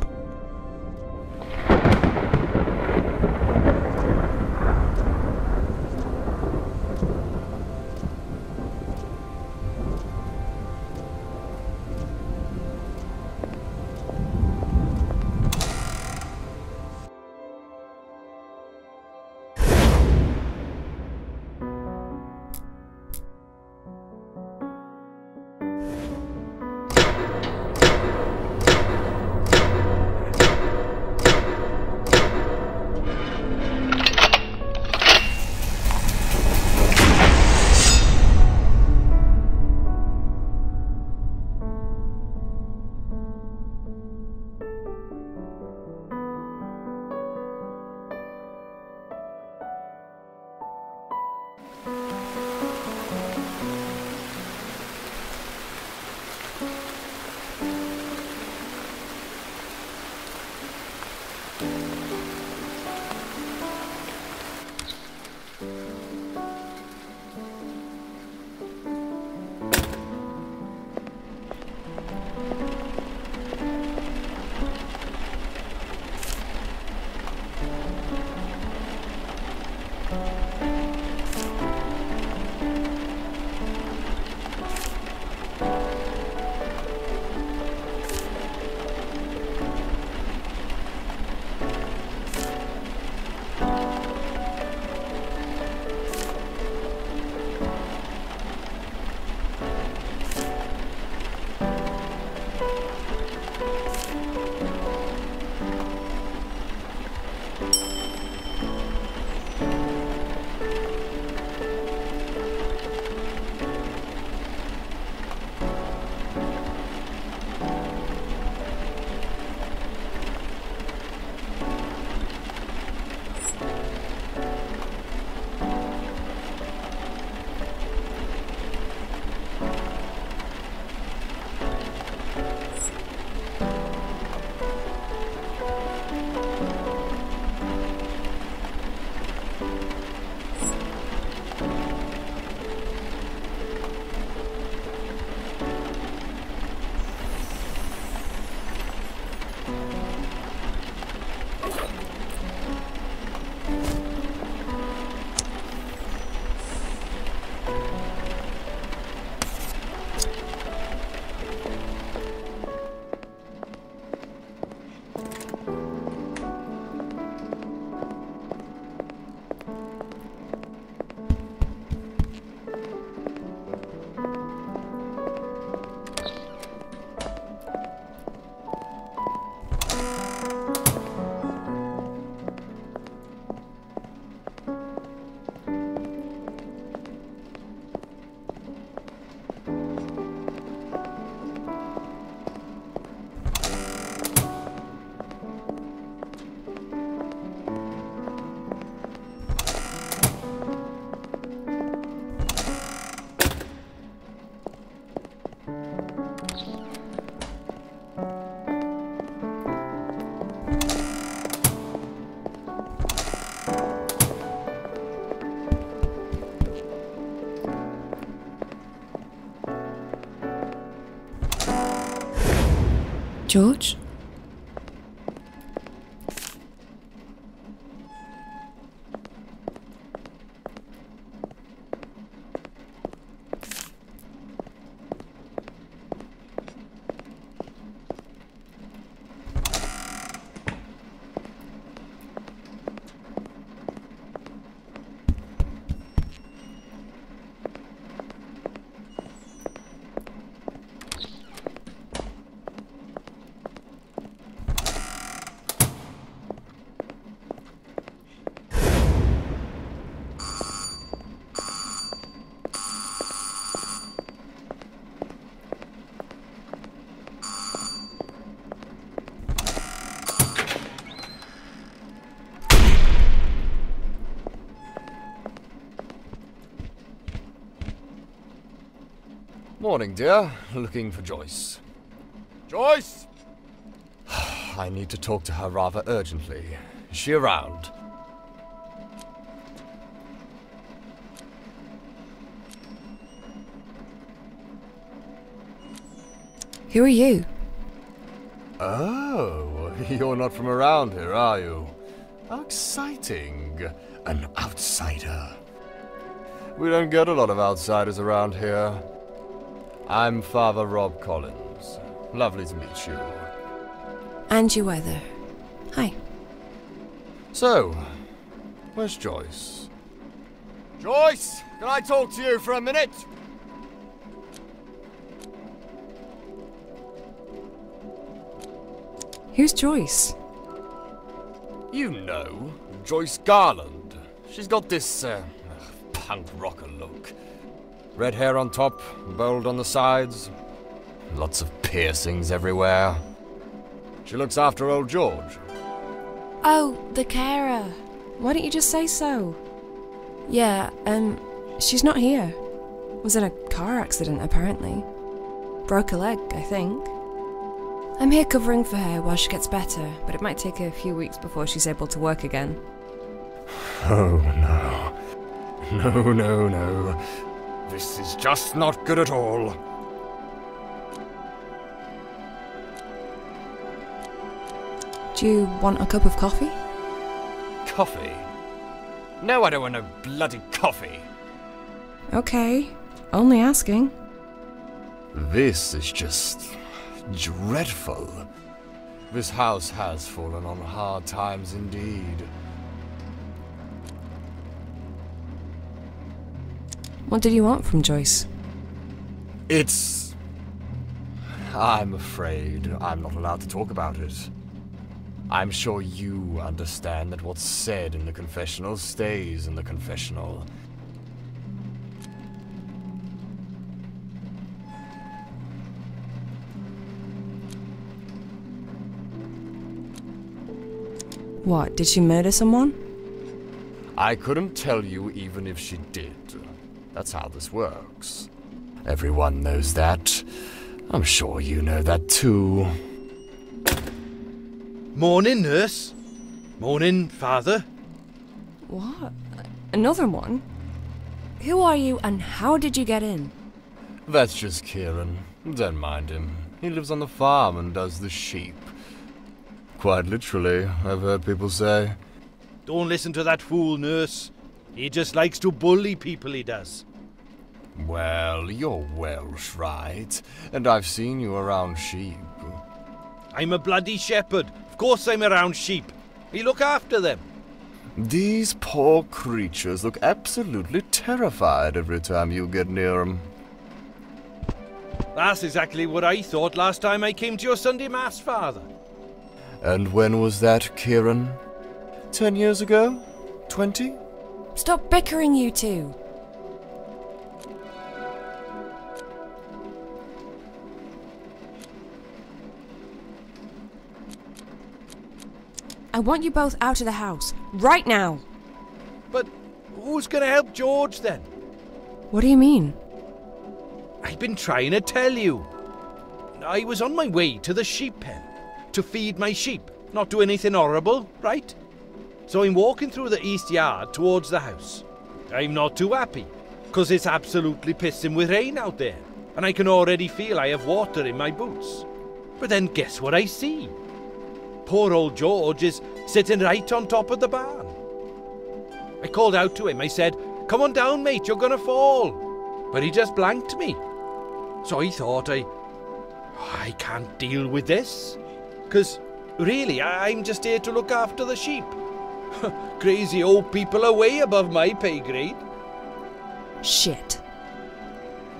George? Morning, dear. Looking for Joyce. Joyce! I need to talk to her rather urgently. Is she around? Who are you? Oh, you're not from around here, are you? How exciting. An outsider. We don't get a lot of outsiders around here. I'm Father Rob Collins. Lovely to meet you. Angie Weather. Hi. So, where's Joyce? Joyce! Can I talk to you for a minute? Who's Joyce? You know, Joyce Garland. She's got this, punk rocker look. Red hair on top, bold on the sides. Lots of piercings everywhere. She looks after old George. Oh, the carer. Why don't you just say so? Yeah, she's not here. Was in a car accident, apparently. Broke a leg, I think. I'm here covering for her while she gets better, but it might take a few weeks before she's able to work again. Oh, no. No, no, no. This is just not good at all. Do you want a cup of coffee? Coffee? No, I don't want no bloody coffee. Okay, only asking. This is just dreadful. This house has fallen on hard times indeed. What did you want from Joyce? I'm afraid I'm not allowed to talk about it. I'm sure you understand that what's said in the confessional stays in the confessional. What, did she murder someone? I couldn't tell you even if she did. That's how this works. Everyone knows that. I'm sure you know that too. Morning, nurse. Morning, father. What? Another one? Who are you and how did you get in? That's just Kieran. Don't mind him. He lives on the farm and does the sheep. Quite literally, I've heard people say. Don't listen to that fool, nurse. He just likes to bully people, he does. Well, you're Welsh, right? And I've seen you around sheep. I'm a bloody shepherd. Of course I'm around sheep. We look after them. These poor creatures look absolutely terrified every time you get near them. That's exactly what I thought last time I came to your Sunday Mass, father. And when was that, Kieran? 10 years ago? 20? Stop bickering, you two. I want you both out of the house, right now. But who's going to help George, then? What do you mean? I've been trying to tell you. I was on my way to the sheep pen to feed my sheep, not do anything horrible, right? So I'm walking through the east yard towards the house. I'm not too happy, because it's absolutely pissing with rain out there, and I can already feel I have water in my boots. But then guess what I see? Poor old George is sitting right on top of the barn. I called out to him. I said, "Come on down, mate, you're gonna fall." But he just blanked me. So I thought, I can't deal with this. Because, really, I'm just here to look after the sheep. Crazy old people are way above my pay grade. Shit.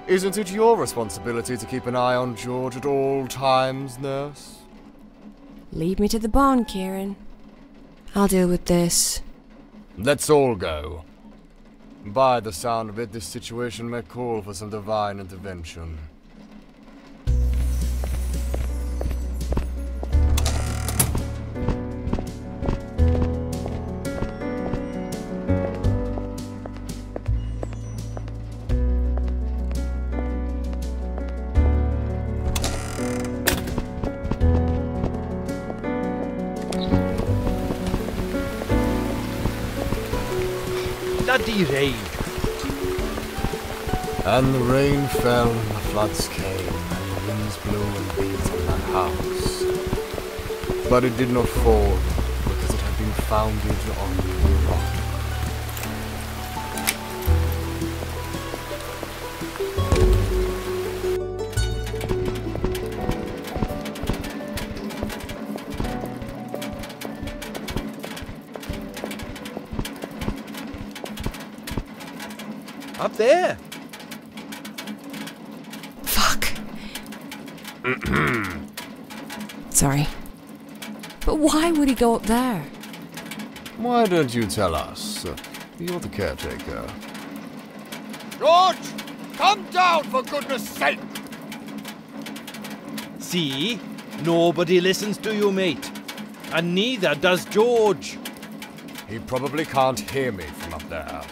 Isn't it your responsibility to keep an eye on George at all times, nurse? Lead me to the barn, Kieran. I'll deal with this. Let's all go. By the sound of it, this situation may call for some divine intervention. bloody rain. And the rain fell and the floods came, and the winds blew and beat on that house. But it did not fall, because it had been founded on the rock. Up there. Fuck. Sorry. But why would he go up there? Why don't you tell us? You're the caretaker. George! Come down, for goodness sake! See? Nobody listens to you, mate. And neither does George. He probably can't hear me from up there.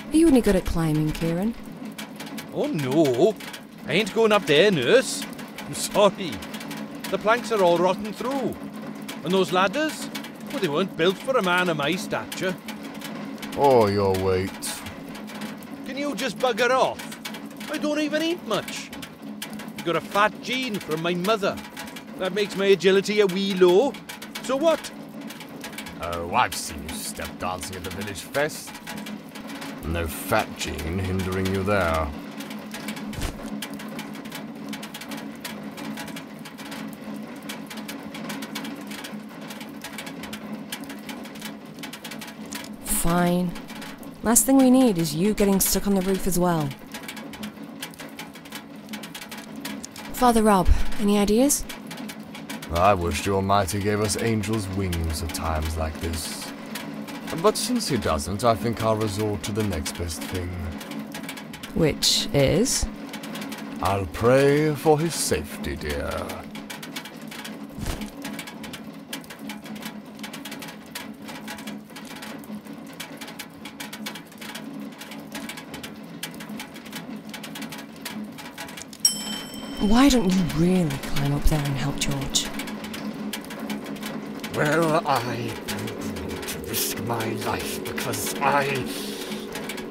Are you any good at climbing, Kieran? Oh no, I ain't going up there, nurse. I'm sorry. The planks are all rotten through. And those ladders? Well, they weren't built for a man of my stature. Or your weight. Can you just bugger off? I don't even eat much. I've got a fat gene from my mother. That makes my agility a wee low. So what? Oh, I've seen you step dancing at the village fest. No fat gene hindering you there. Fine. Last thing we need is you getting stuck on the roof as well. Father Rob, any ideas? I wish the Almighty gave us angels' wings at times like this. But since he doesn't, I think I'll resort to the next best thing. Which is? I'll pray for his safety, dear. Why don't you really climb up there and help George? Well, I don't want to risk my life because I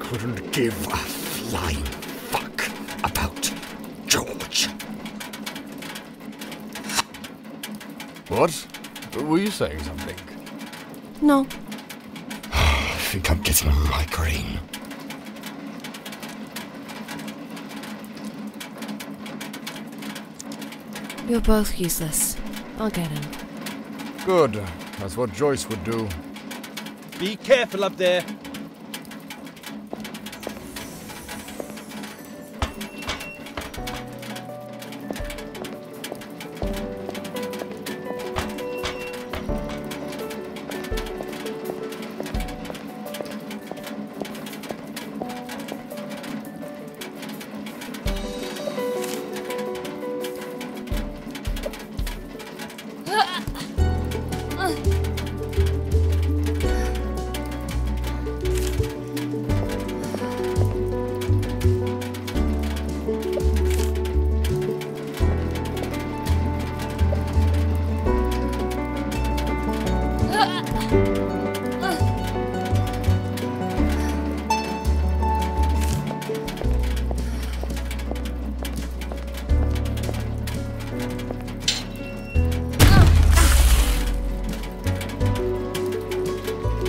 couldn't give a flying fuck about George. What? Were you saying something? No. I think I'm getting a migraine. You're both useless. I'll get him. Good. That's what Joyce would do. Be careful up there.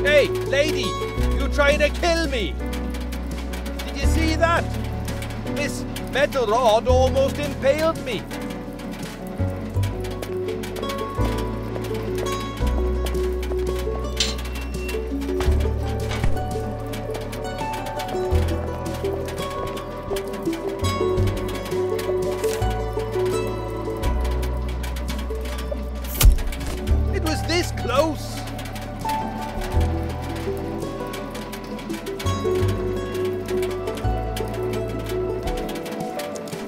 Hey, lady! You trying to kill me? Did you see that? This metal rod almost impaled me. It was this close.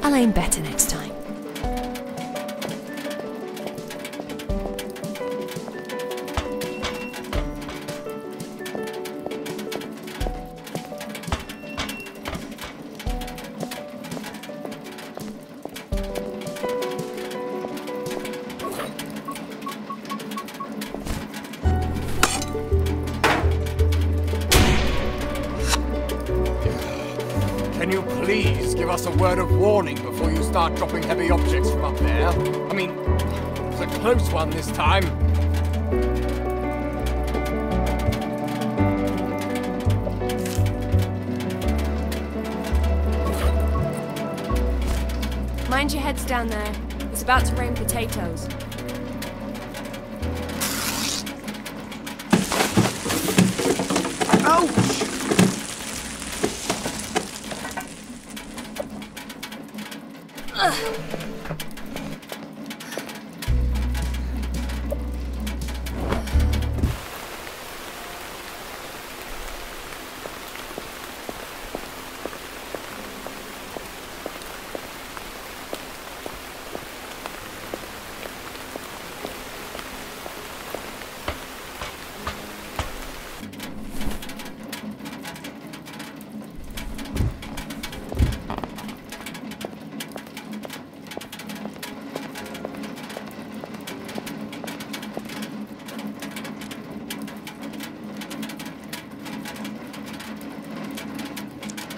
I'll aim better next time. Can you please give us a word of warning before you start dropping heavy objects from up there? I mean, it's a close one this time. Mind your heads down there. It's about to rain potatoes. Ouch!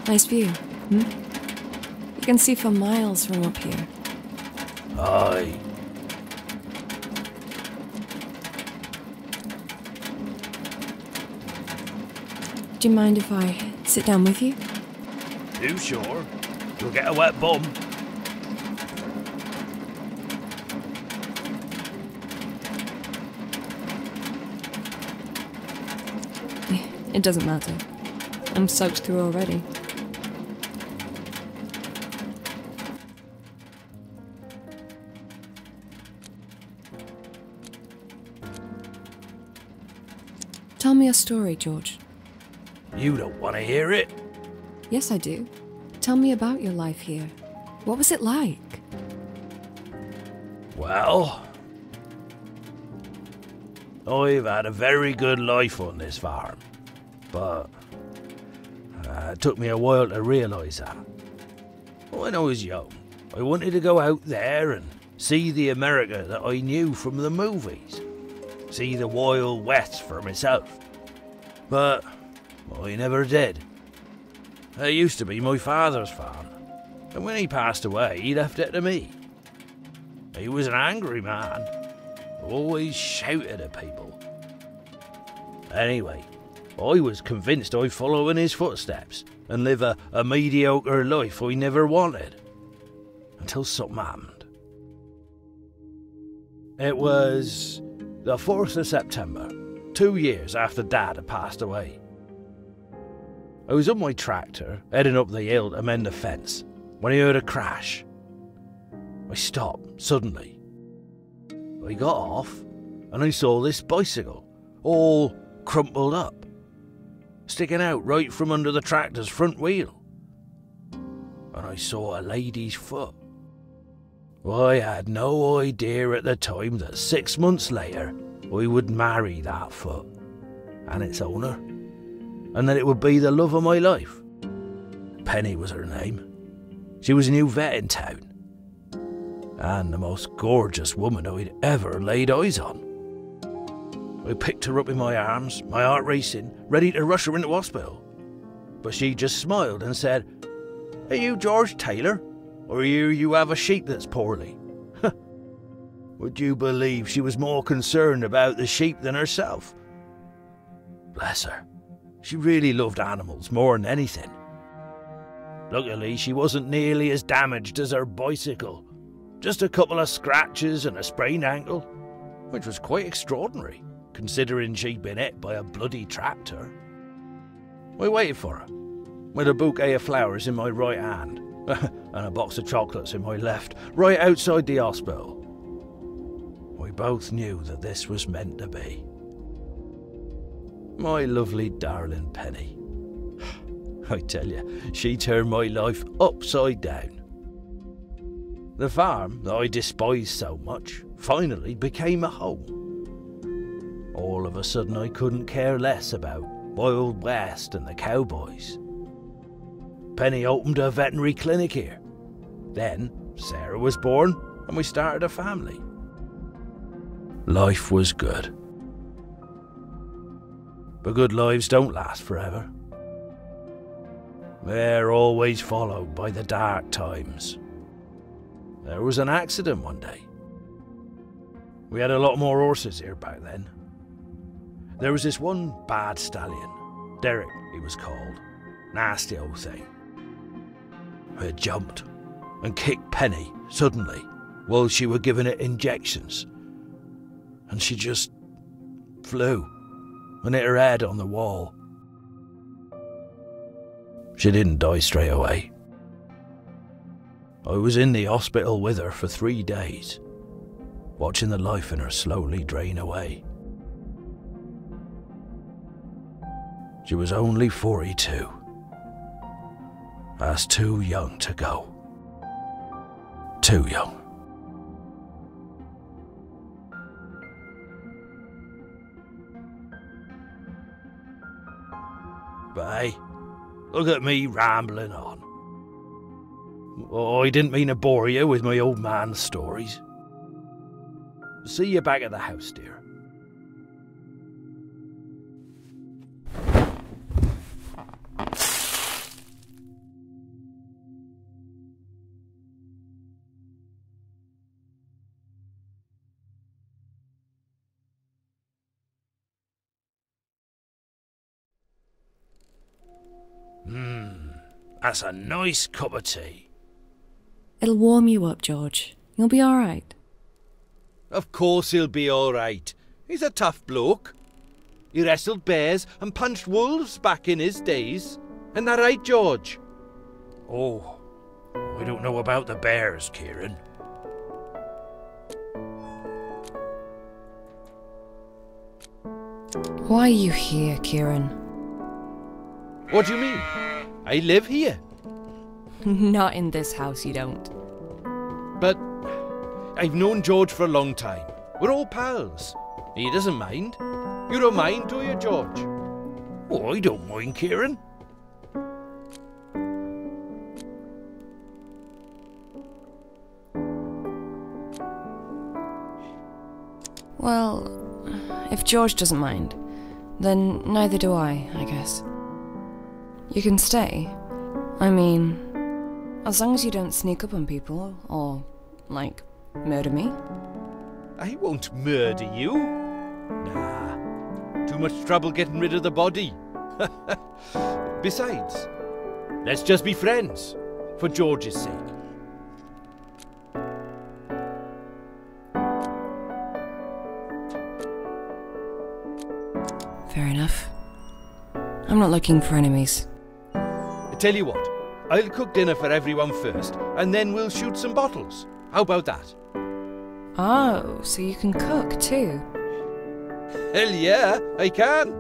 Nice view, hmm? You can see for miles from up here. Aye. Do you mind if I sit down with you? You sure? You'll get a wet bum. It doesn't matter. I'm soaked through already. Tell me a story, George. You don't want to hear it? Yes, I do. Tell me about your life here. What was it like? Well, I've had a very good life on this farm, but it took me a while to realise that. When I was young, I wanted to go out there and see the America that I knew from the movies. See the Wild West for myself. But I never did. It used to be my father's farm, and when he passed away, he left it to me. He was an angry man, always shouted at people. Anyway, I was convinced I'd follow in his footsteps and live a mediocre life I never wanted. Until something happened. It was the 4th of September, 2 years after Dad had passed away. I was on my tractor, heading up the hill to mend the fence, when I heard a crash. I stopped suddenly. I got off, and I saw this bicycle, all crumpled up, sticking out right from under the tractor's front wheel. And I saw a lady's foot. I had no idea at the time that 6 months later I would marry that foot and its owner, and that it would be the love of my life. Penny was her name. She was a new vet in town, and the most gorgeous woman I'd ever laid eyes on. I picked her up in my arms, my heart racing, ready to rush her into hospital. But she just smiled and said, "Are you George Taylor? Or you have a sheep that's poorly?" Would you believe she was more concerned about the sheep than herself? Bless her. She really loved animals more than anything. Luckily, she wasn't nearly as damaged as her bicycle. Just a couple of scratches and a sprained ankle, which was quite extraordinary, considering she'd been hit by a bloody tractor. I waited for her, with a bouquet of flowers in my right hand, and a box of chocolates in my left, right outside the hospital. We both knew that this was meant to be. My lovely darling Penny. I tell you, she turned my life upside down. The farm that I despised so much finally became a home. All of a sudden I couldn't care less about Wild West and the cowboys. Penny opened a veterinary clinic here. Then Sarah was born and we started a family. Life was good. But good lives don't last forever. They're always followed by the dark times. There was an accident one day. We had a lot more horses here back then. There was this one bad stallion, Derek he was called, nasty old thing. It jumped and kicked Penny suddenly while she were giving it injections. And she just flew and hit her head on the wall. She didn't die straight away. I was in the hospital with her for 3 days, watching the life in her slowly drain away. She was only 42. That's too young to go. Too young. But hey, look at me rambling on. Oh, I didn't mean to bore you with my old man's stories. See you back at the house, dear. That's a nice cup of tea. It'll warm you up, George. You'll be all right. Of course he'll be all right. He's a tough bloke. He wrestled bears and punched wolves back in his days. Isn't that right, George? Oh, I don't know about the bears, Kieran. Why are you here, Kieran? What do you mean? I live here. Not in this house, you don't. But I've known George for a long time. We're all pals. He doesn't mind. You don't mind, do you, George? Oh, I don't mind, Kieran. Well, if George doesn't mind, then neither do I guess. You can stay. I mean, as long as you don't sneak up on people, or, like, murder me. I won't murder you. Nah, too much trouble getting rid of the body. Besides, let's just be friends, for George's sake. Fair enough. I'm not looking for enemies. Tell you what, I'll cook dinner for everyone first, and then we'll shoot some bottles. How about that? Oh, so you can cook too? Hell yeah, I can.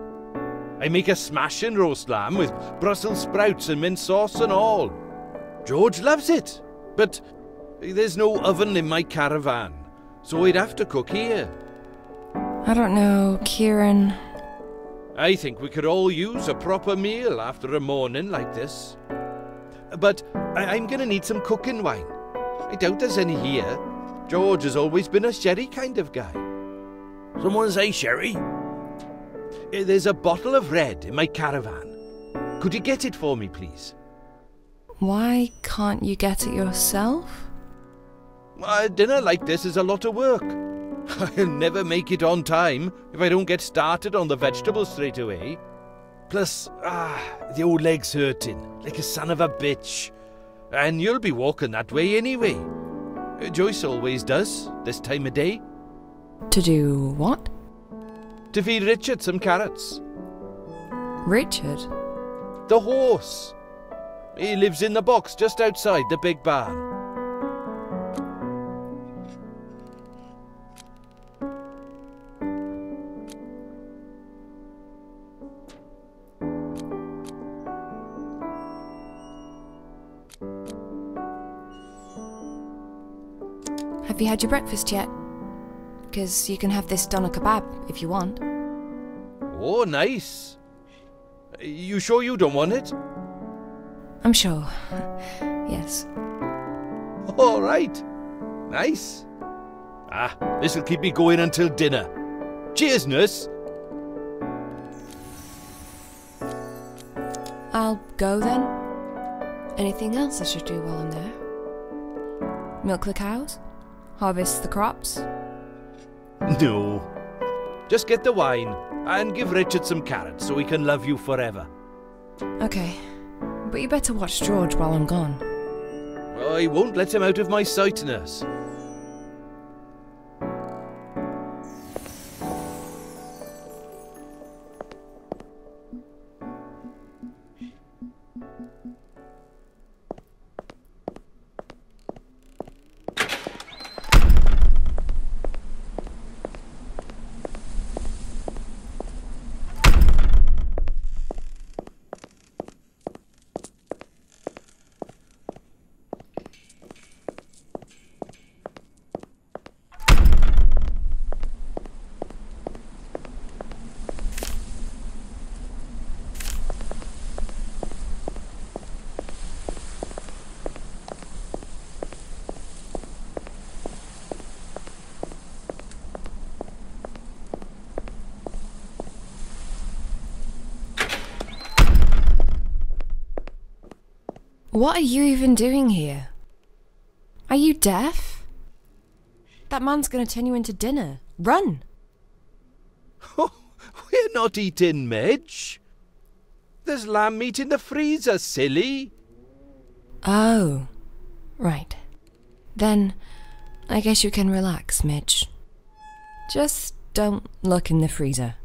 I make a smashing roast lamb with Brussels sprouts and mint sauce and all. George loves it, but there's no oven in my caravan, so I'd have to cook here. I don't know, Kieran. I think we could all use a proper meal after a morning like this. But I'm gonna need some cooking wine. I doubt there's any here. George has always been a sherry kind of guy. Someone say sherry? There's a bottle of red in my caravan. Could you get it for me, please? Why can't you get it yourself? A dinner like this is a lot of work. I'll never make it on time if I don't get started on the vegetables straight away. Plus, the old leg's hurting, like a son of a bitch. And you'll be walking that way anyway. Joyce always does, this time of day. To do what? To feed Richard some carrots. Richard? The horse. He lives in the box just outside the big barn. Have you had your breakfast yet? Because you can have this doner kebab if you want. Oh, nice. You sure you don't want it? I'm sure. Yes. All right. Nice. This'll keep me going until dinner. Cheers, nurse. I'll go then. Anything else I should do while I'm there? Milk the cows? Harvest the crops? No. Just get the wine and give Richard some carrots so he can love you forever. Okay. But you better watch George while I'm gone. I won't let him out of my sight, nurse. What are you even doing here? Are you deaf? That man's gonna turn you into dinner. Run! Oh, we're not eating, Midge. There's lamb meat in the freezer, silly. Oh, right. Then, I guess you can relax, Midge. Just don't look in the freezer.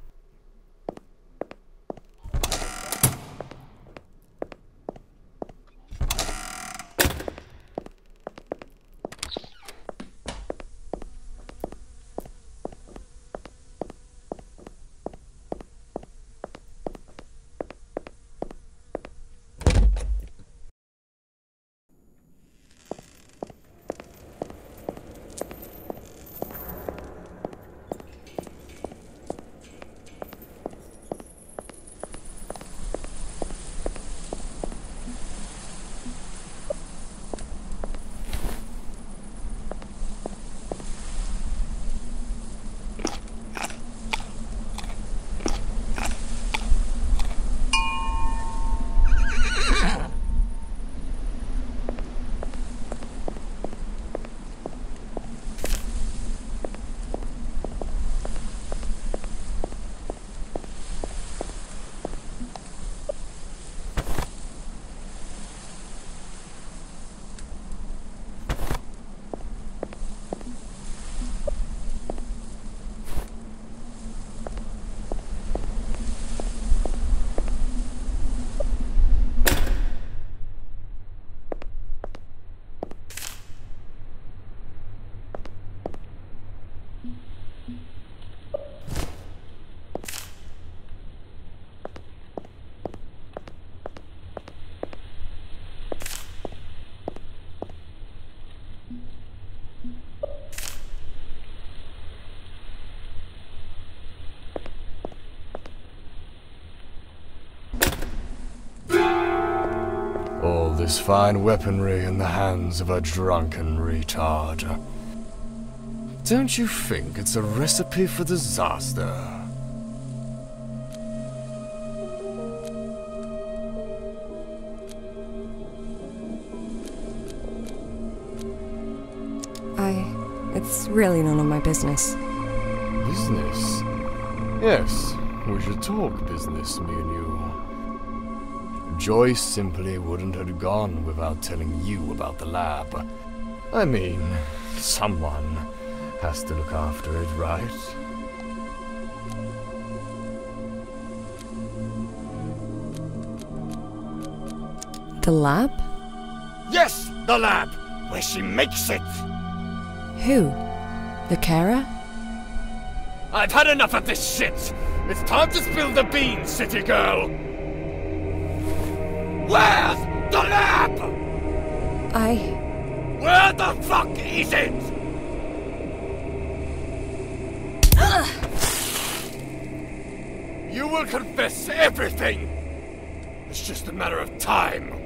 All this fine weaponry in the hands of a drunken retard. Don't you think it's a recipe for disaster? It's really none of my business. Business? Yes, we should talk business, me and you. Joyce simply wouldn't have gone without telling you about the lab. I mean, someone has to look after it, right? The lab? Yes, the lab! Where she makes it! Who? The carer? I've had enough of this shit! It's time to spill the beans, city girl! Where's the lab? Where the fuck is it? You will confess everything! It's just a matter of time.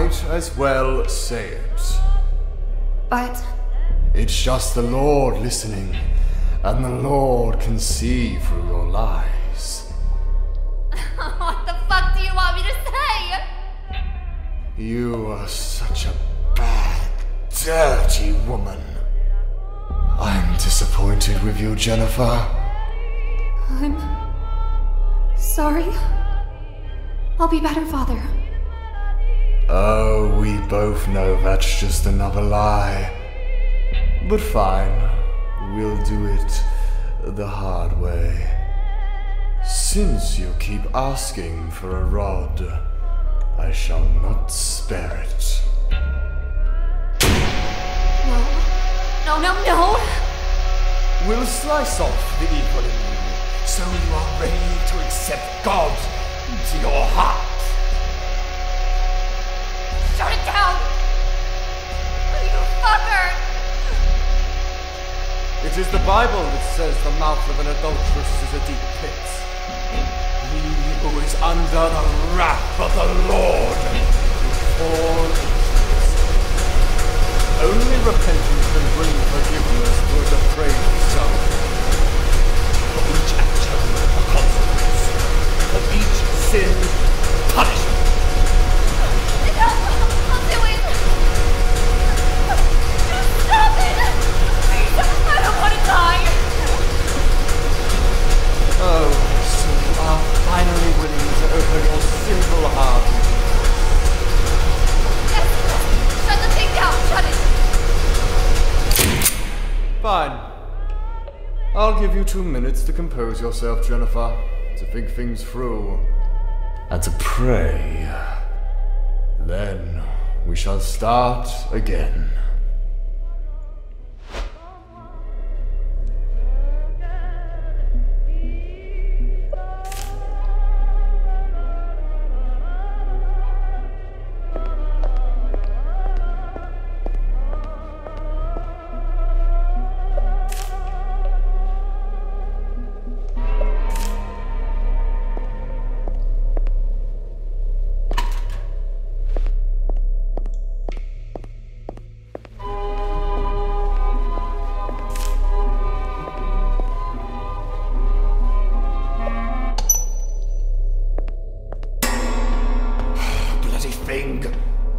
might as well say it. But... It's just the Lord listening, and the Lord can see through your lies. What the fuck do you want me to say? You are such a bad, dirty woman. I'm disappointed with you, Jennifer. I'm... sorry. I'll be better, Father. Oh, we both know that's just another lie. But fine, we'll do it the hard way. Since you keep asking for a rod, I shall not spare it. slice off the evil in you, so you are ready to accept God into your heart. Shut it down! You fucker! It is the Bible that says the mouth of an adulteress is a deep pit. He who is under the wrath of the Lord before only repentance can bring forgiveness to a depraved soul. For each action, a consequence. For each sin, punishment. I'll do it! Stop it! Please, I don't want to die! Oh, so you are finally willing to open your simple heart. Yes! Shut the thing down! Shut it! Fine. I'll give you 2 minutes to compose yourself, Jennifer, to think things through, and to pray. Then we shall start again.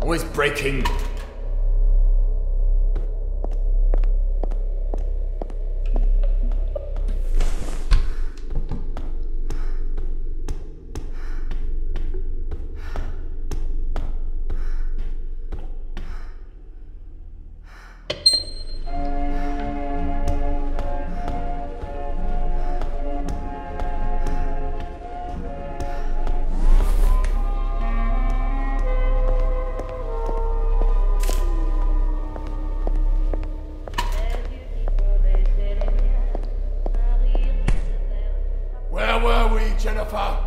Always breaking. Jennifer!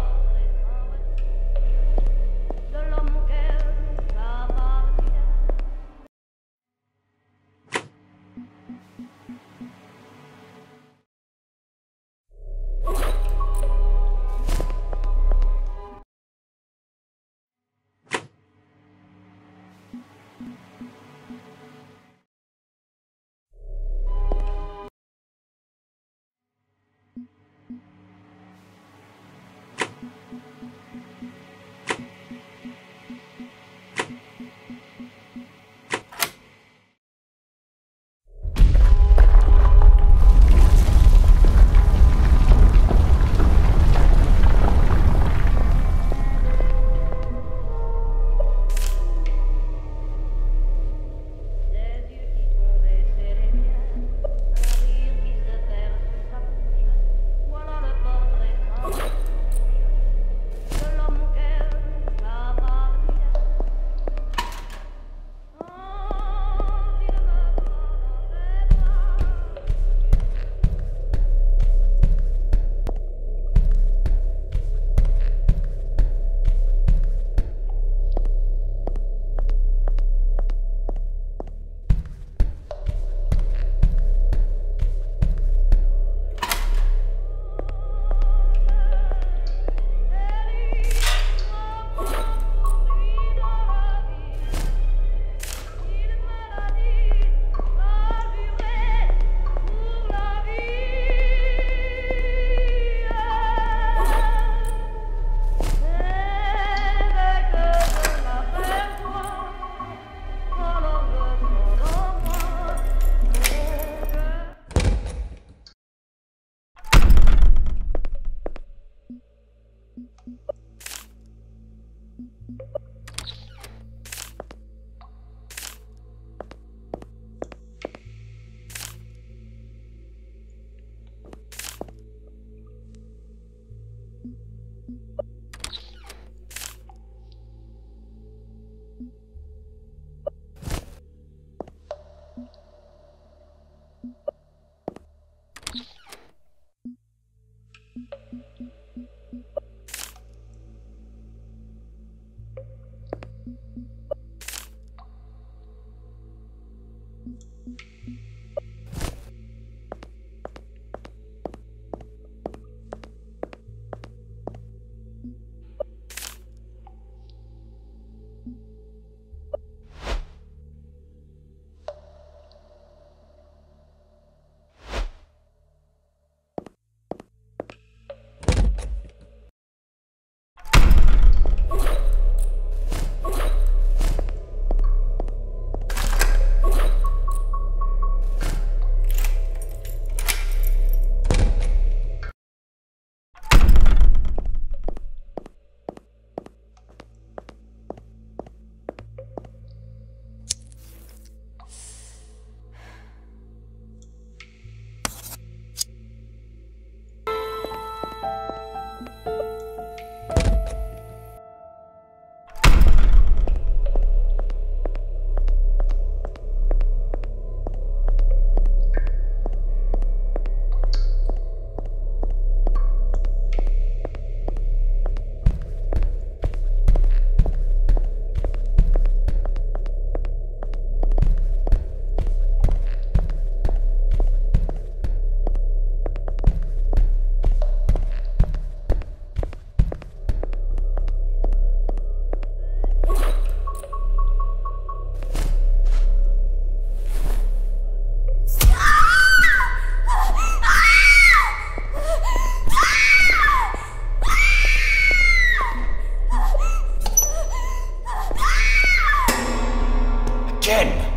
again!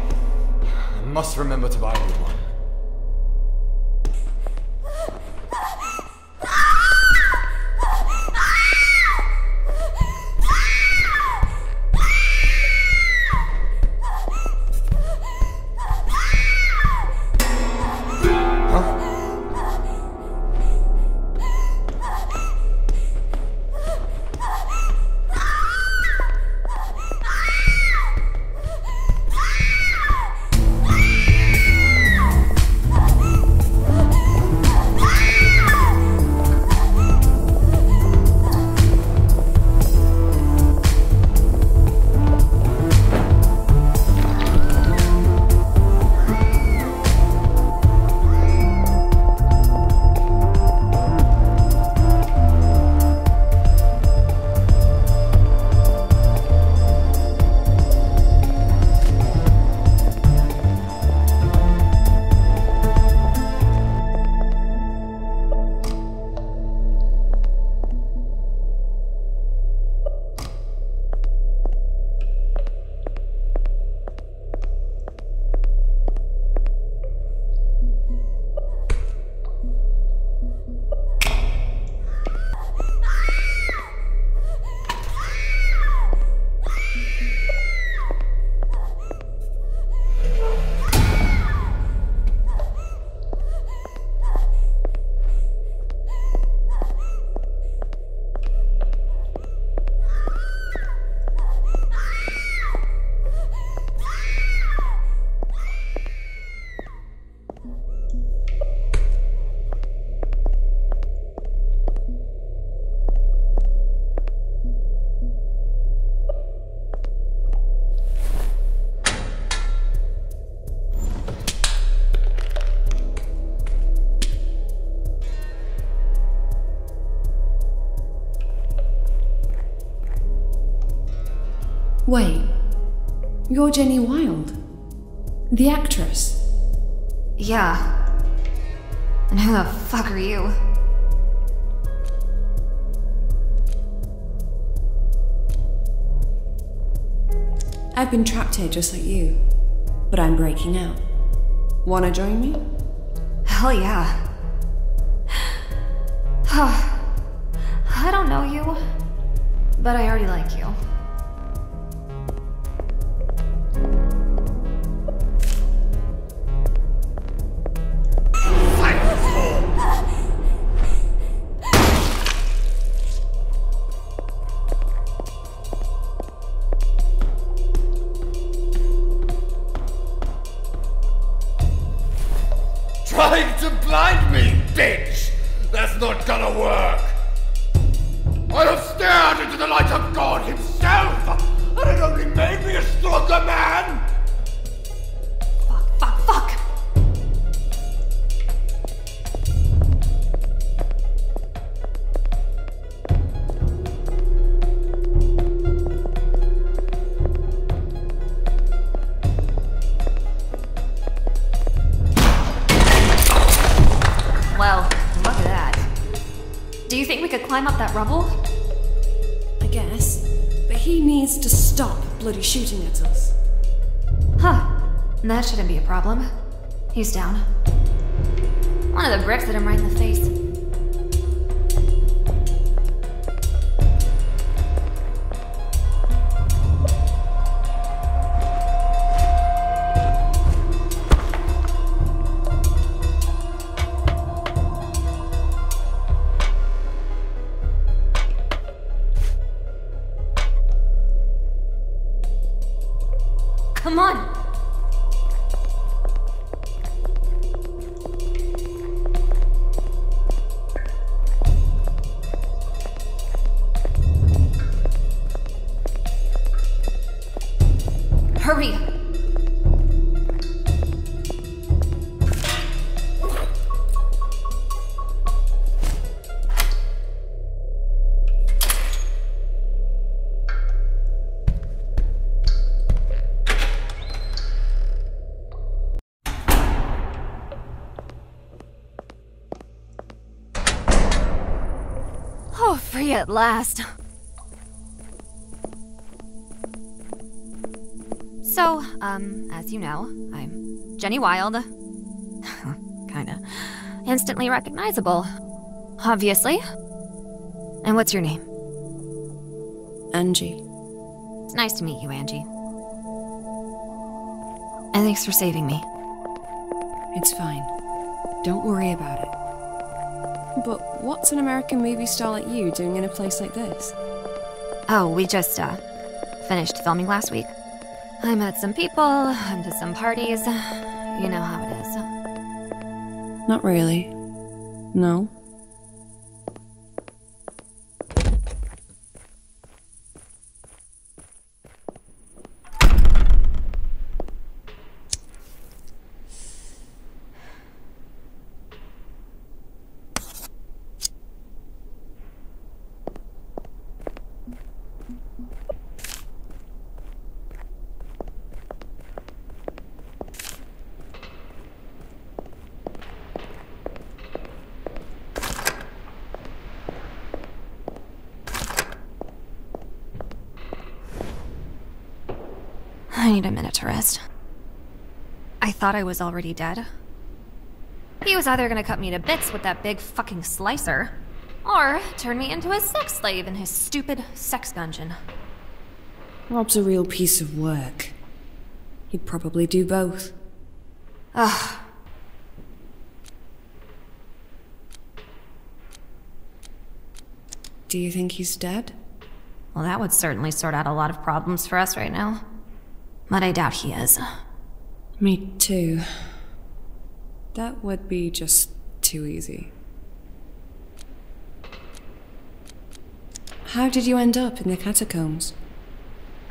I must remember to buy a new one. Wait, you're Jenny Wilde, the actress? Yeah. And who the fuck are you? I've been trapped here just like you, but I'm breaking out. Wanna join me? Hell yeah. I don't know you, but I already like you. Trying to blind me, bitch! That's not gonna work! I have stared into the light of God himself, and it only made me a stronger man! Fuck! Well, look at that. Do you think we could climb up that rubble? I guess, but he needs to stop bloody shooting at us. Huh. That shouldn't be a problem. He's down. One of the bricks hit him right in the face. Come on! Hurry! Oh, free at last. So, as you know, I'm Jenny Wild. Kinda instantly recognizable, obviously. And what's your name? Angie. It's nice to meet you, Angie. And thanks for saving me. It's fine. Don't worry about it. But what's an American movie star like you doing in a place like this? Oh, we just, finished filming last week. I met some people, went to some parties. You know how it is. Not really. No. I need a minute to rest. I thought I was already dead. He was either gonna cut me to bits with that big fucking slicer, or turn me into a sex slave in his stupid sex dungeon. Rob's a real piece of work. He'd probably do both. Ugh. Do you think he's dead? Well, that would certainly sort out a lot of problems for us right now. But I doubt he is. Me too. That would be just too easy. How did you end up in the catacombs?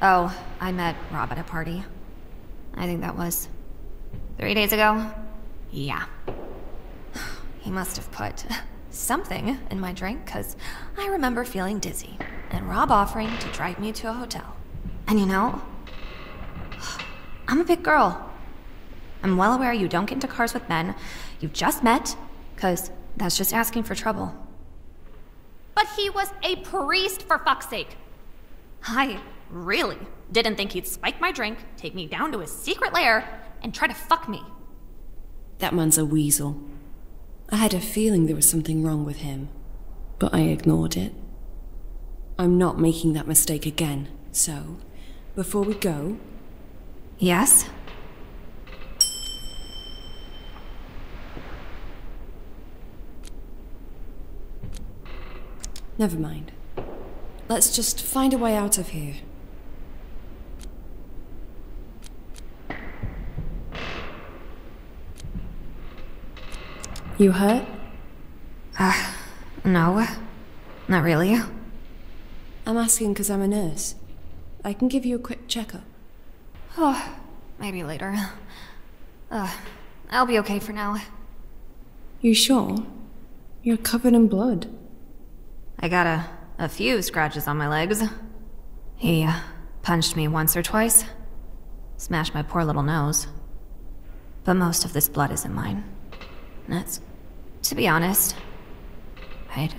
Oh, I met Rob at a party. I think that was 3 days ago. Yeah. He must have put something in my drink, because I remember feeling dizzy, and Rob offering to drive me to a hotel. And you know, I'm a big girl. I'm well aware you don't get into cars with men you've just met, because that's just asking for trouble. But he was a priest, for fuck's sake! I really didn't think he'd spike my drink, take me down to his secret lair, and try to fuck me. That man's a weasel. I had a feeling there was something wrong with him, but I ignored it. I'm not making that mistake again, so before we go... Yes? Never mind. Let's just find a way out of here. You hurt? No. Not really. I'm asking because I'm a nurse. I can give you a quick checkup. Oh, maybe later. I'll be okay for now. You sure? You're covered in blood. I got a few scratches on my legs. He punched me once or twice. Smashed my poor little nose. But most of this blood isn't mine. That's... to be honest, I'd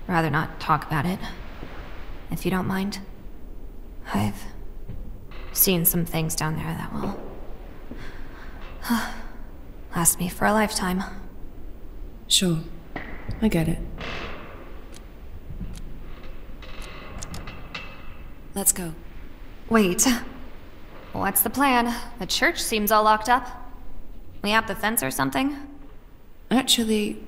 rather not talk about it. If you don't mind. I've seen some things down there that will last me for a lifetime. Sure. I get it. Let's go. Wait. What's the plan? The church seems all locked up. We up the fence or something? Actually,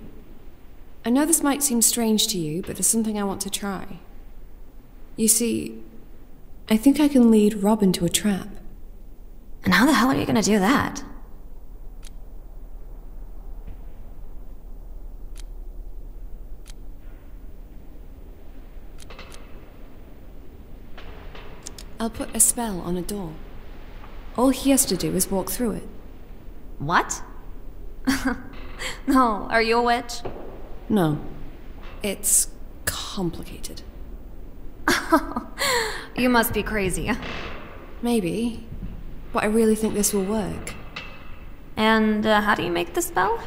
I know this might seem strange to you, but there's something I want to try. You see, I think I can lead Rob into a trap. And how the hell are you gonna do that? I'll put a spell on a door. All he has to do is walk through it. What? No, are you a witch? No. It's complicated. You must be crazy. Maybe. But I really think this will work. And how do you make the spell?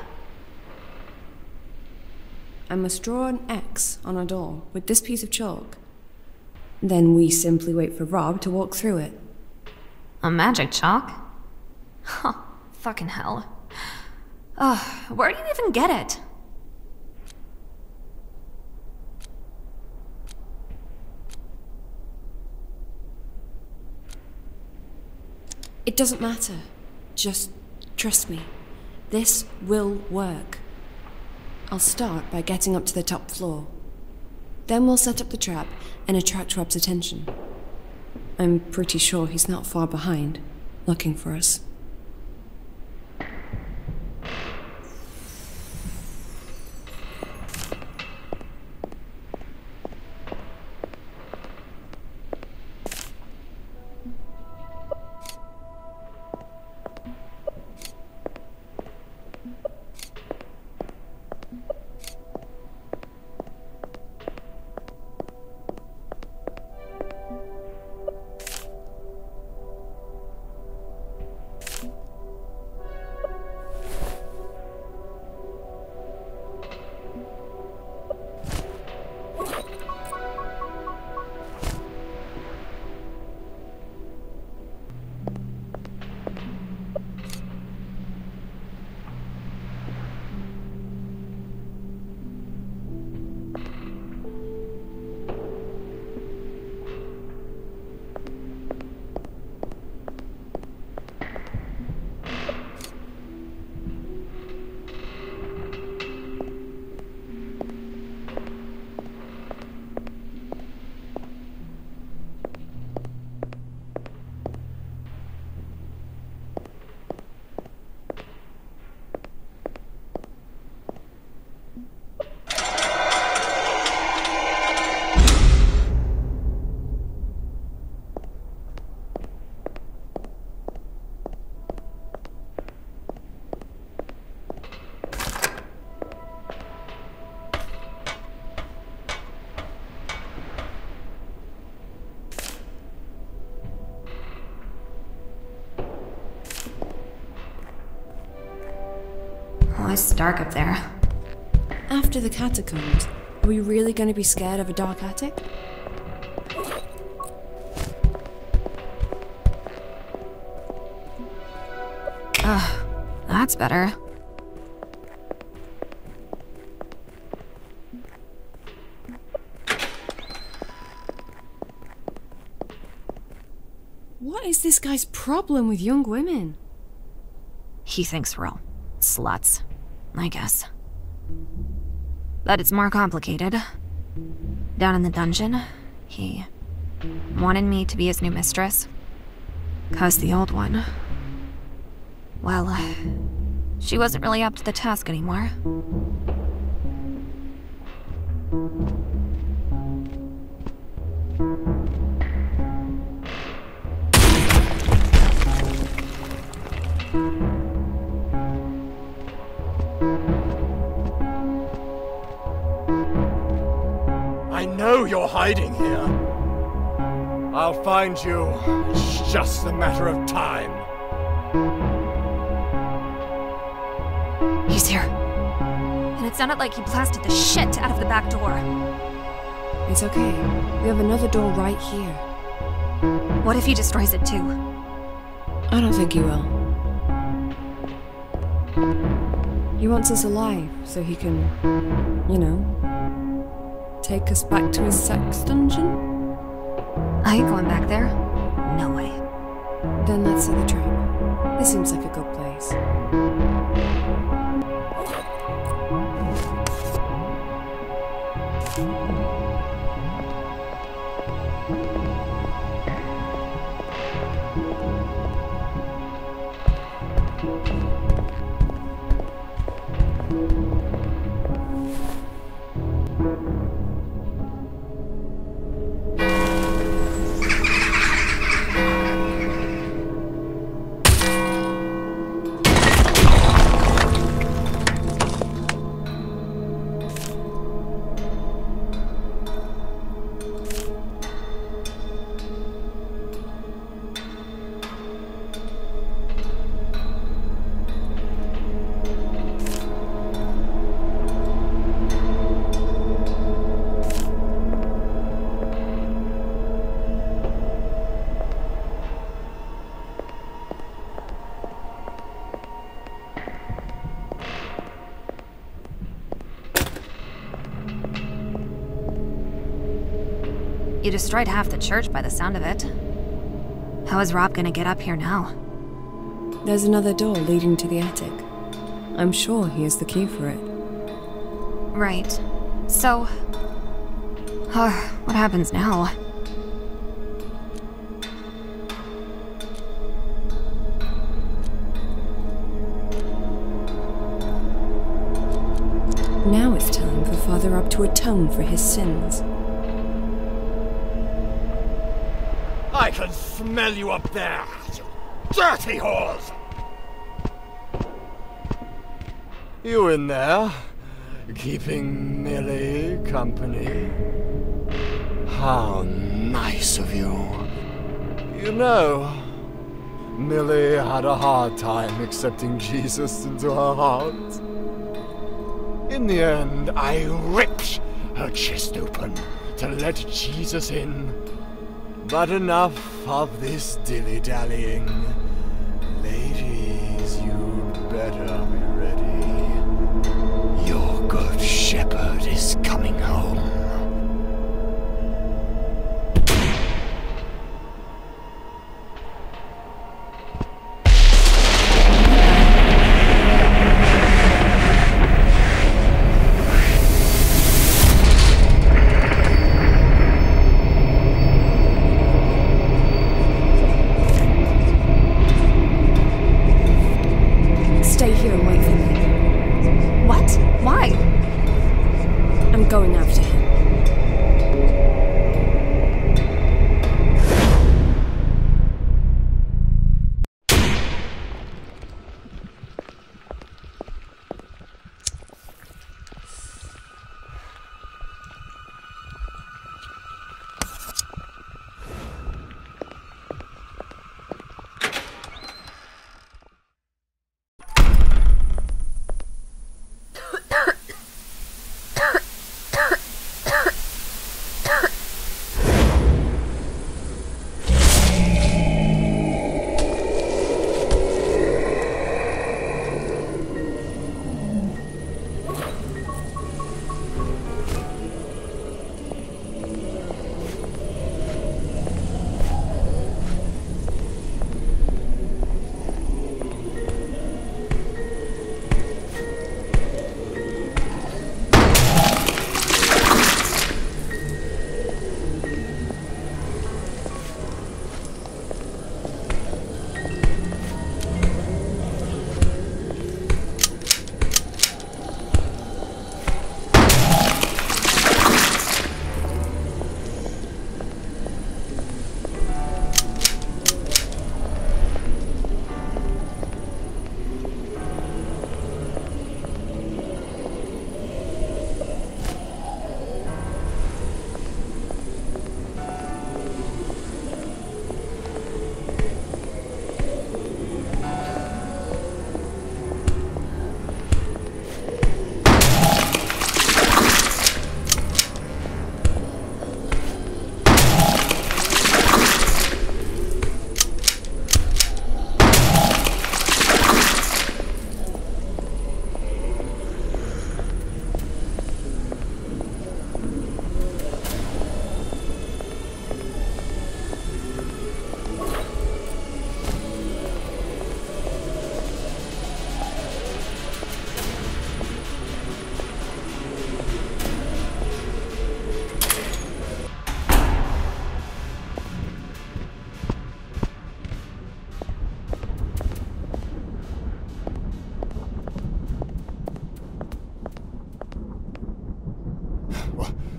I must draw an X on a door with this piece of chalk. Then we simply wait for Rob to walk through it. A magic chalk? Huh, fucking hell. Ugh, where do you even get it? It doesn't matter. Just trust me. This will work. I'll start by getting up to the top floor. Then we'll set up the trap and attract Rob's attention. I'm pretty sure he's not far behind, looking for us. Oh, it's dark up there. After the catacombs, are we really going to be scared of a dark attic? Ugh, that's better. What is this guy's problem with young women? He thinks we're all sluts, I guess. But it's more complicated. Down in the dungeon, he wanted me to be his new mistress. 'Cause the old one... well, she wasn't really up to the task anymore. I know you're hiding here. I'll find you. It's just a matter of time. He's here. And it sounded like he blasted the shit out of the back door. It's okay. We have another door right here. What if he destroys it too? I don't think he will. He wants us alive so he can, you know, take us back to his sex dungeon? Are you going back there? No way. Then let's set the trap. This seems like a good place. You destroyed half the church by the sound of it. How is Rob gonna get up here now? There's another door leading to the attic. I'm sure he has the key for it. Right. So... what happens now? Now it's time for Father Rob to atone for his sins. I can smell you up there, you dirty whores! You in there, keeping Millie company? How nice of you. You know, Millie had a hard time accepting Jesus into her heart. In the end, I ripped her chest open to let Jesus in. But enough of this dilly-dallying. Ladies, you'd better be ready. Your good shepherd is coming home. Stay here and wait for me. What? Why? I'm going after him.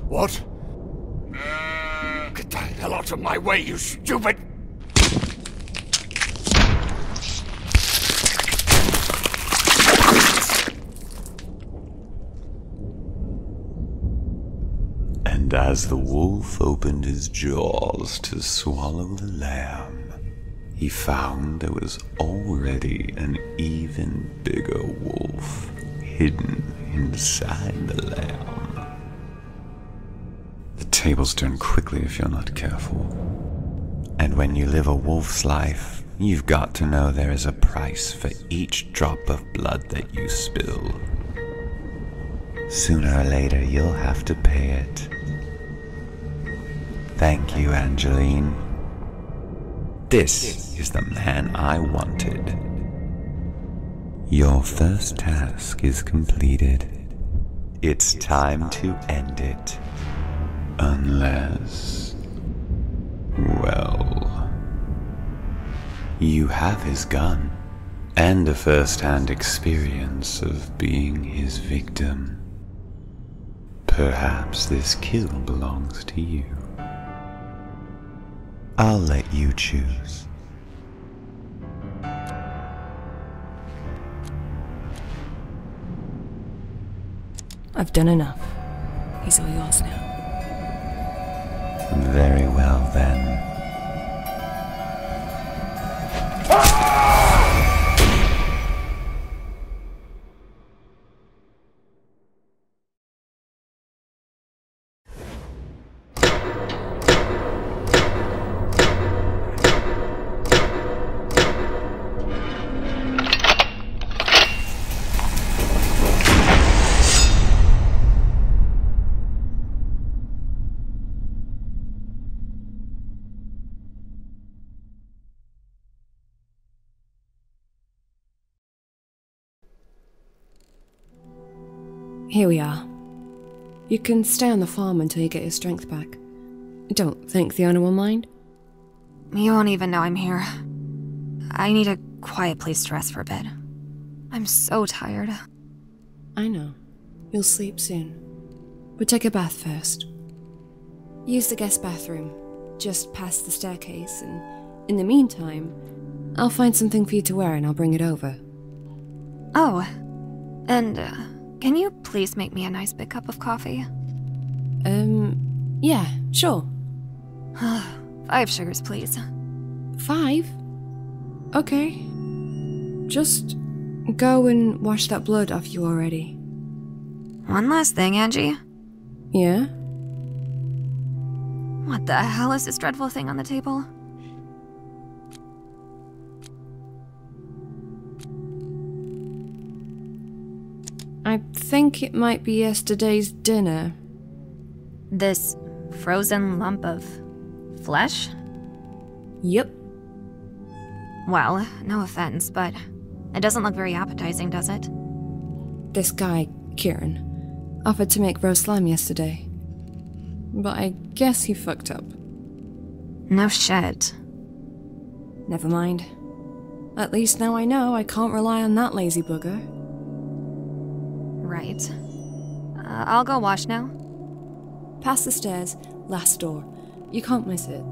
What? Get the hell out of my way, you stupid! And as the wolf opened his jaws to swallow the lamb, he found there was already an even bigger wolf hidden inside the lamb. The tables turn quickly if you're not careful. And when you live a wolf's life, you've got to know there is a price for each drop of blood that you spill. Sooner or later, you'll have to pay it. Thank you, Angeline. This is the man I wanted. Your first task is completed. It's time to end it. Unless... well... you have his gun, and a first-hand experience of being his victim. Perhaps this kill belongs to you. I'll let you choose. I've done enough. He's all yours now. Very well, then. Here we are. You can stay on the farm until you get your strength back. Don't think the owner will mind. You won't even know I'm here. I need a quiet place to rest for a bit. I'm so tired. I know. You'll sleep soon. But take a bath first. Use the guest bathroom, just past the staircase, and in the meantime, I'll find something for you to wear and I'll bring it over. Oh, and can you please make me a nice big cup of coffee? Yeah, sure. 5 sugars, please. 5? Okay. Just go and wash that blood off you already. One last thing, Angie. Yeah? What the hell is this dreadful thing on the table? I think it might be yesterday's dinner. This frozen lump of flesh? Yep. Well, no offense, but it doesn't look very appetizing, does it? This guy, Kieran, offered to make roast lamb yesterday. But I guess he fucked up. No shit. Never mind. At least now I know I can't rely on that lazy bugger. Right. I'll go wash now. Past the stairs, last door. You can't miss it.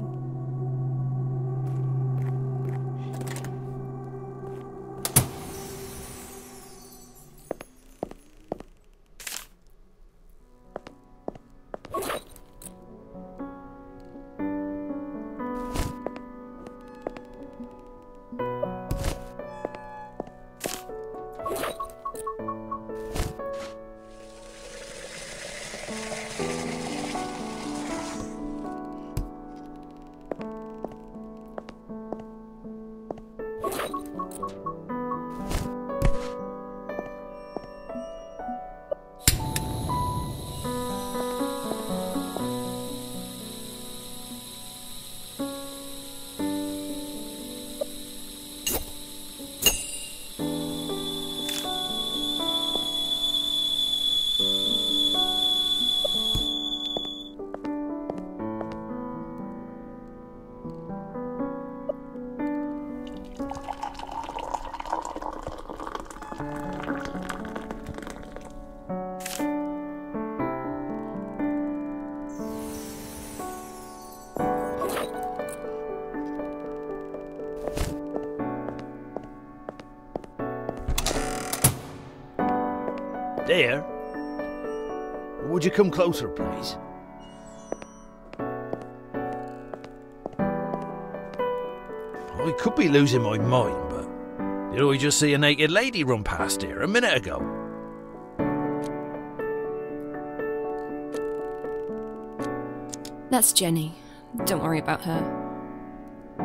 There? Would you come closer, please? I could be losing my mind, but did I just see a naked lady run past here a minute ago? That's Jenny. Don't worry about her.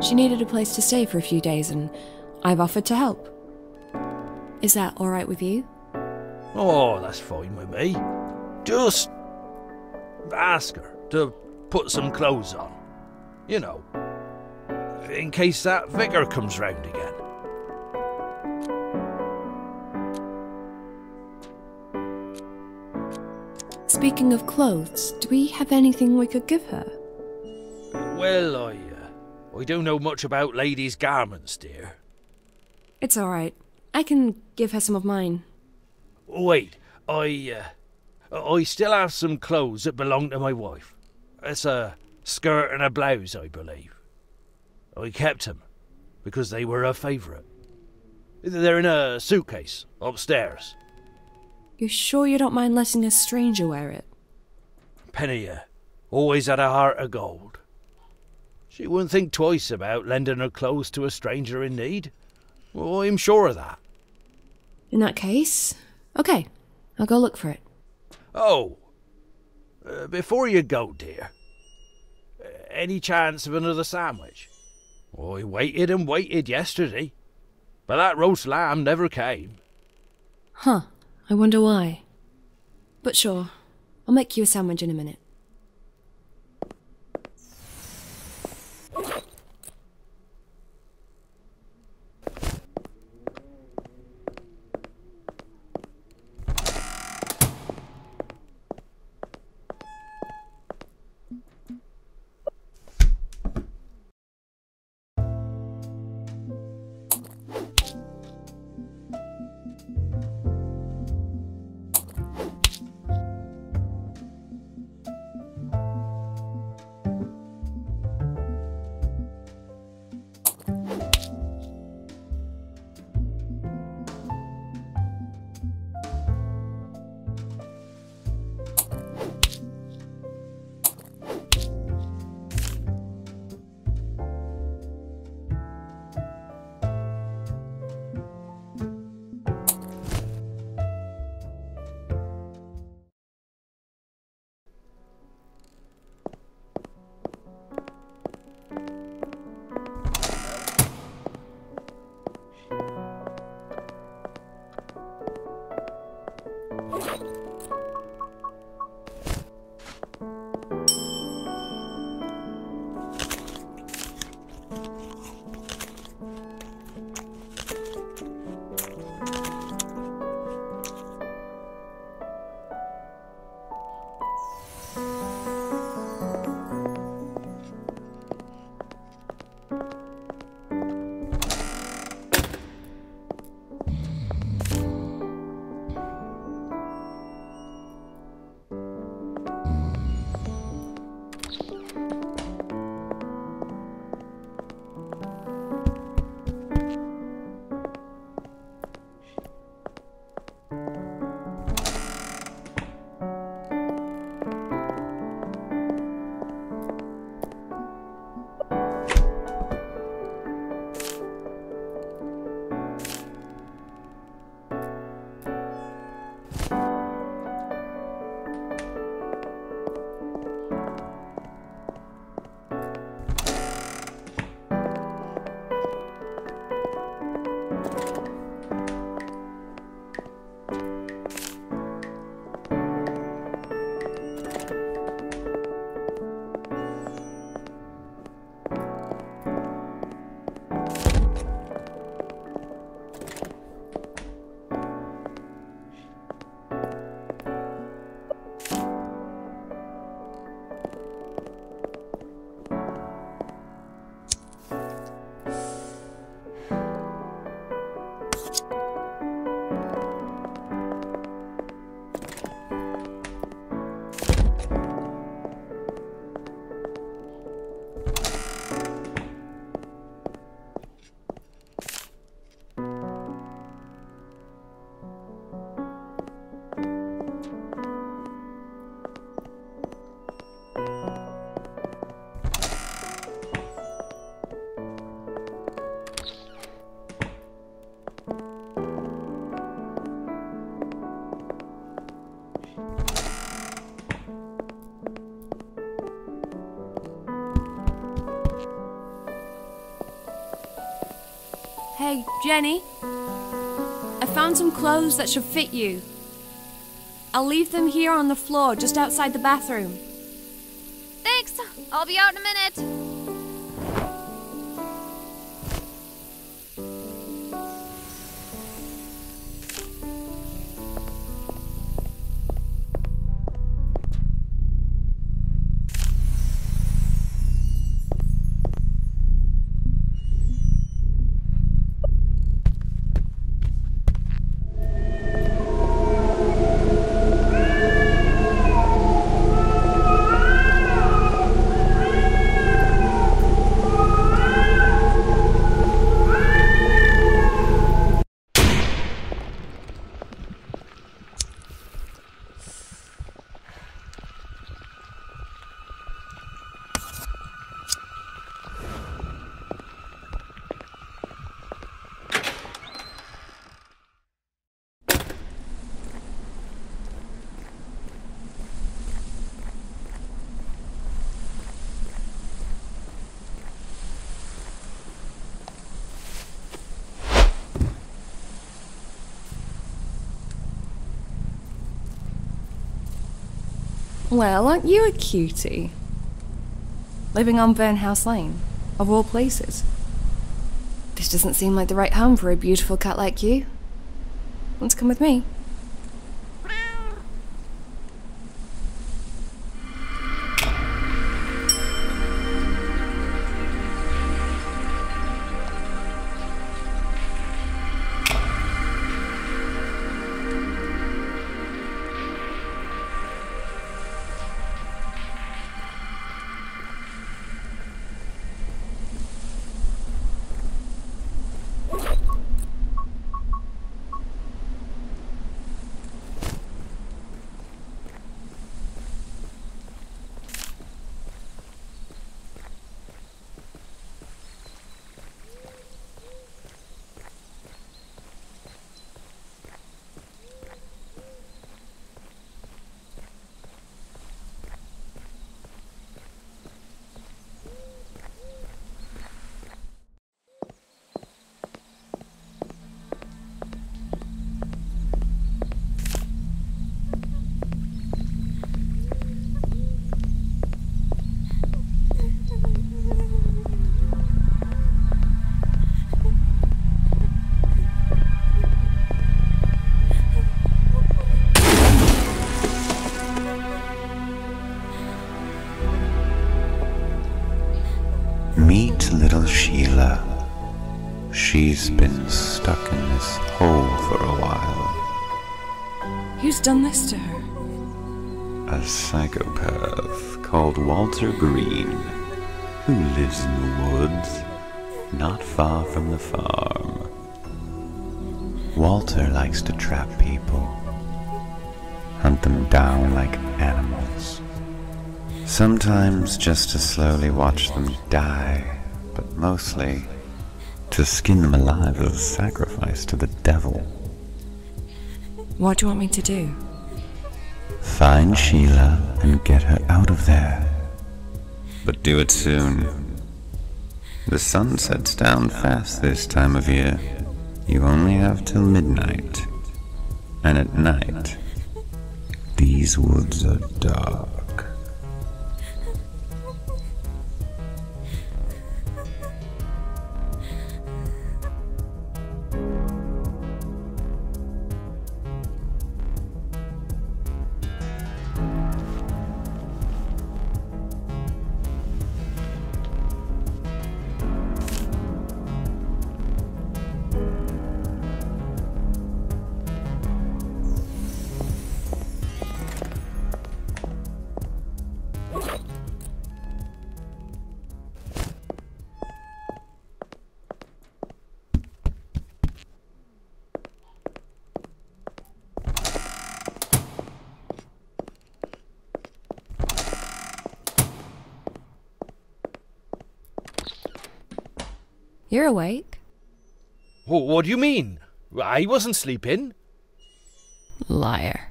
She needed a place to stay for a few days, and I've offered to help. Is that alright with you? Oh, that's fine with me. Just ask her to put some clothes on. You know, in case that vicar comes round again. Speaking of clothes, do we have anything we could give her? Well, I don't know much about ladies' garments, dear. It's alright. I can give her some of mine. Wait, I still have some clothes that belong to my wife. It's a skirt and a blouse, I believe. I kept them because they were her favourite. They're in a suitcase upstairs. You sure you don't mind letting a stranger wear it? Penny always had a heart of gold. She wouldn't think twice about lending her clothes to a stranger in need. Well, I'm sure of that. In that case, okay, I'll go look for it. Oh, before you go, dear, any chance of another sandwich? I waited and waited yesterday, but that roast lamb never came. Huh, I wonder why. But sure, I'll make you a sandwich in a minute. Hey, Jenny. I found some clothes that should fit you. I'll leave them here on the floor just outside the bathroom. Thanks! I'll be out in a minute. Well, aren't you a cutie? Living on Burnhouse Lane, of all places. This doesn't seem like the right home for a beautiful cat like you. Want to come with me? Meet little Sheila. She's been stuck in this hole for a while. Who's done this to her? A psychopath called Walter Green, who lives in the woods, not far from the farm. Walter likes to trap people, hunt them down like animals. Sometimes just to slowly watch them die, but mostly to skin them alive as a sacrifice to the devil. What do you want me to do? Find Sheila and get her out of there. But do it soon. The sun sets down fast this time of year. You only have till midnight. And at night, these woods are dark. You're awake? What do you mean? I wasn't sleeping. Liar.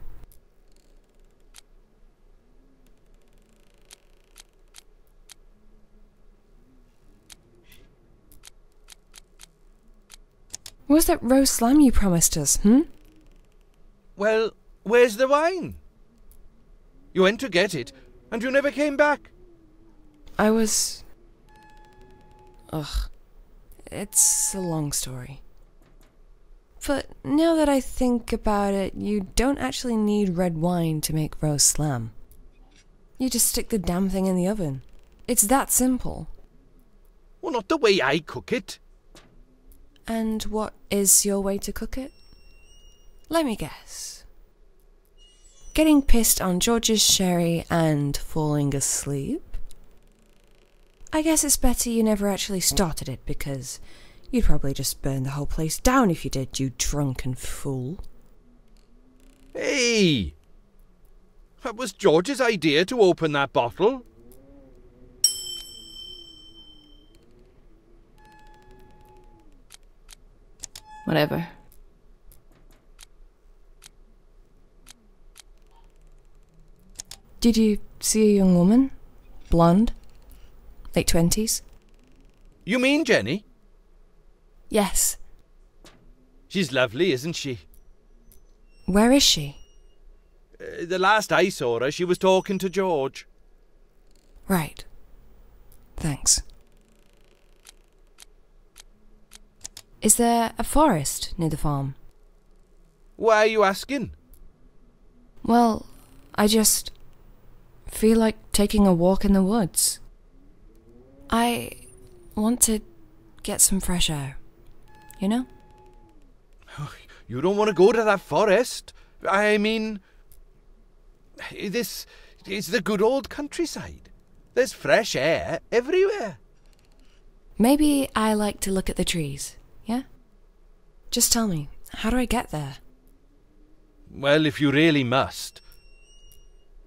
Where's that roast lamb you promised us, Well, where's the wine? You went to get it, and you never came back. Ugh. It's a long story. But now that I think about it, you don't actually need red wine to make roast slam. You just stick the damn thing in the oven. It's that simple. Well, not the way I cook it. And what is your way to cook it? Let me guess. Getting pissed on George's sherry and falling asleep? I guess it's better you never actually started it, because you'd probably just burn the whole place down if you did, you drunken fool. Hey! That was George's idea to open that bottle. Whatever. Did you see a young woman? Blonde? Late 20s? You mean Jenny? Yes. She's lovely, isn't she? Where is she? The last I saw her, she was talking to George. Right. Thanks. Is there a forest near the farm? Why are you asking? Well, I just feel like taking a walk in the woods. I want to get some fresh air, you know? You don't want to go to that forest. I mean, this is the good old countryside. There's fresh air everywhere. Maybe I like to look at the trees, yeah? Just tell me, how do I get there? Well, if you really must.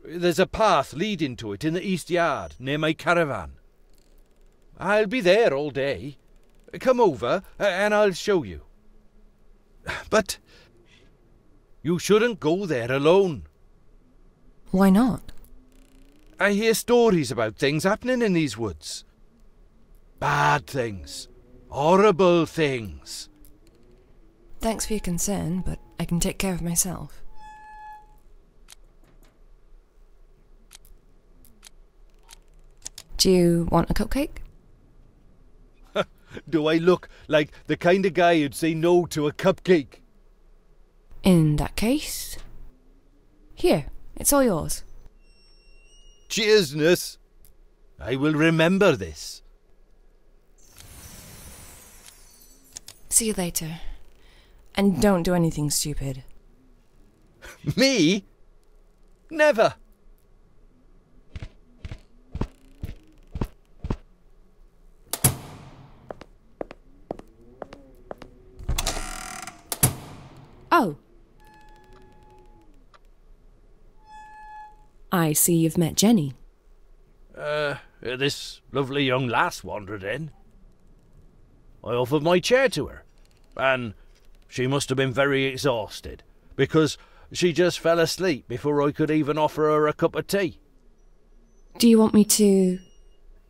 There's a path leading to it in the east yard, near my caravan. I'll be there all day. Come over, and I'll show you. But you shouldn't go there alone. Why not? I hear stories about things happening in these woods. Bad things. Horrible things. Thanks for your concern, but I can take care of myself. Do you want a cupcake? Do I look like the kind of guy who'd say no to a cupcake? In that case... Here, it's all yours. Cheers, nurse. I will remember this. See you later. And don't do anything stupid. Me? Never. Oh. I see you've met Jenny. This lovely young lass wandered in. I offered my chair to her, and she must have been very exhausted, because she just fell asleep before I could even offer her a cup of tea. Do you want me to...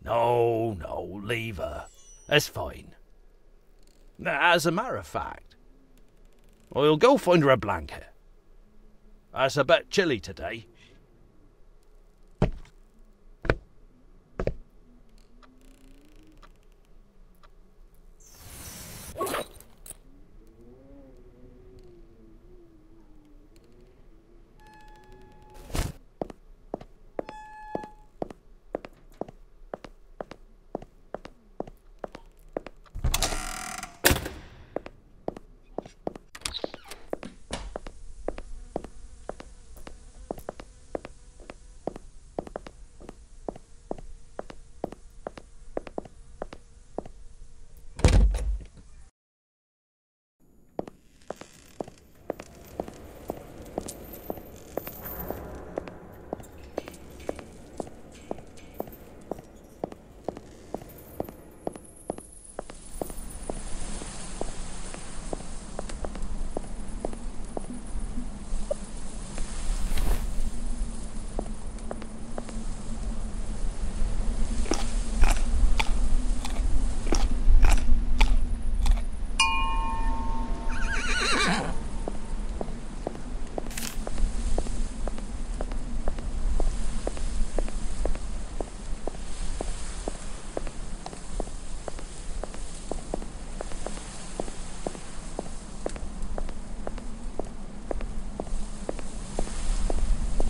No, leave her. That's fine. As a matter of fact, I'll go find her a blanket. It's a bit chilly today.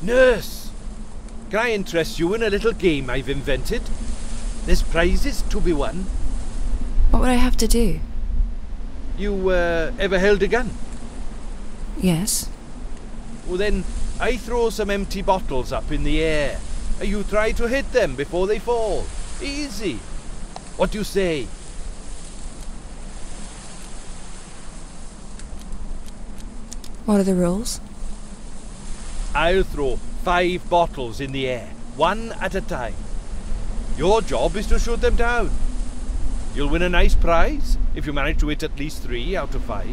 Nurse! Can I interest you in a little game I've invented? There's prizes to be won. What would I have to do? You, ever held a gun? Yes. Well then, I throw some empty bottles up in the air. You try to hit them before they fall. Easy. What do you say? What are the rules? I'll throw 5 bottles in the air, one at a time. Your job is to shoot them down. You'll win a nice prize if you manage to hit at least 3 out of 5.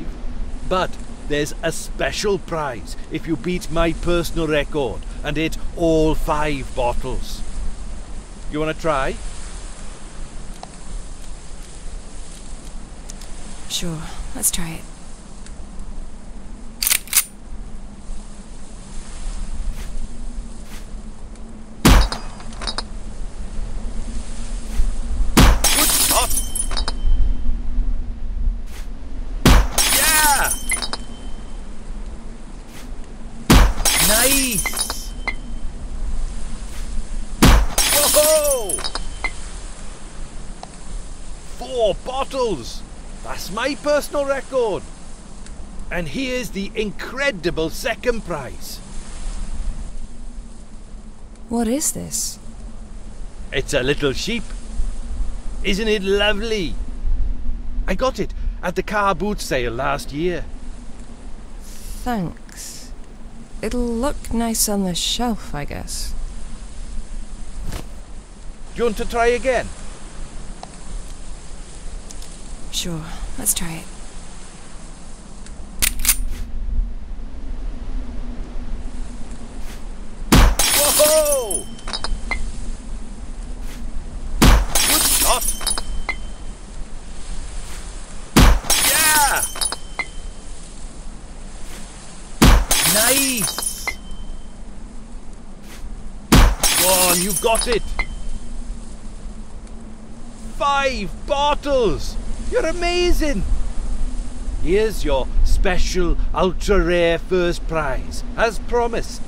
But there's a special prize if you beat my personal record and hit all 5 bottles. You want to try? Sure, let's try it. Nice! Whoa! 4 bottles! That's my personal record. And here's the incredible second prize. What is this? It's a little sheep. Isn't it lovely? I got it at the car boot sale last year. Thanks. It'll look nice on the shelf, I guess. Do you want to try again? Sure, let's try it. Whoa! Good shot! Yeah! Nice! Go on, you got it! 5 bottles! You're amazing! Here's your special ultra-rare first prize, as promised.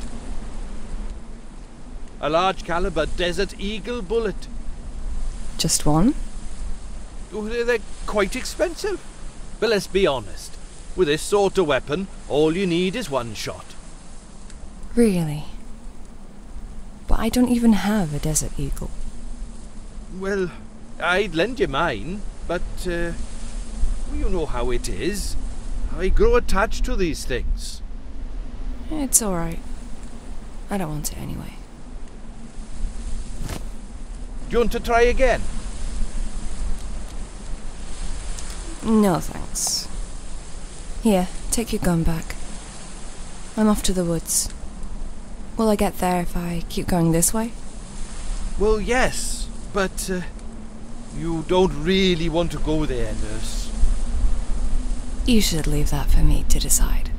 A large caliber Desert Eagle bullet. Just one? Oh, they're quite expensive. But let's be honest. With this sort of weapon, all you need is one shot. Really? But I don't even have a Desert Eagle. Well, I'd lend you mine, but you know how it is. I grow attached to these things. It's alright. I don't want it anyway. Do you want to try again? No, thanks. Here, take your gun back. I'm off to the woods. Will I get there if I keep going this way? Well, yes, but you don't really want to go there, nurse. You should leave that for me to decide.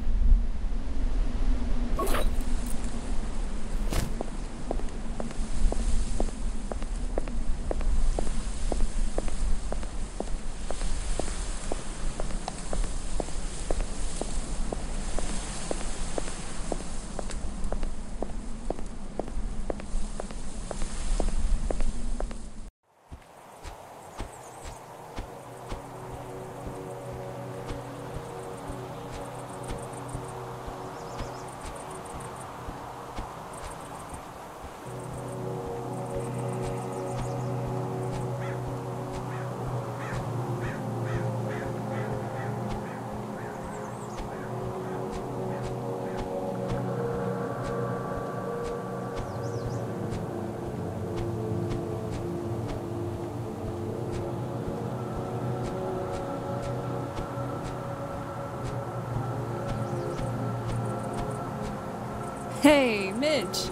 Hey, Midge.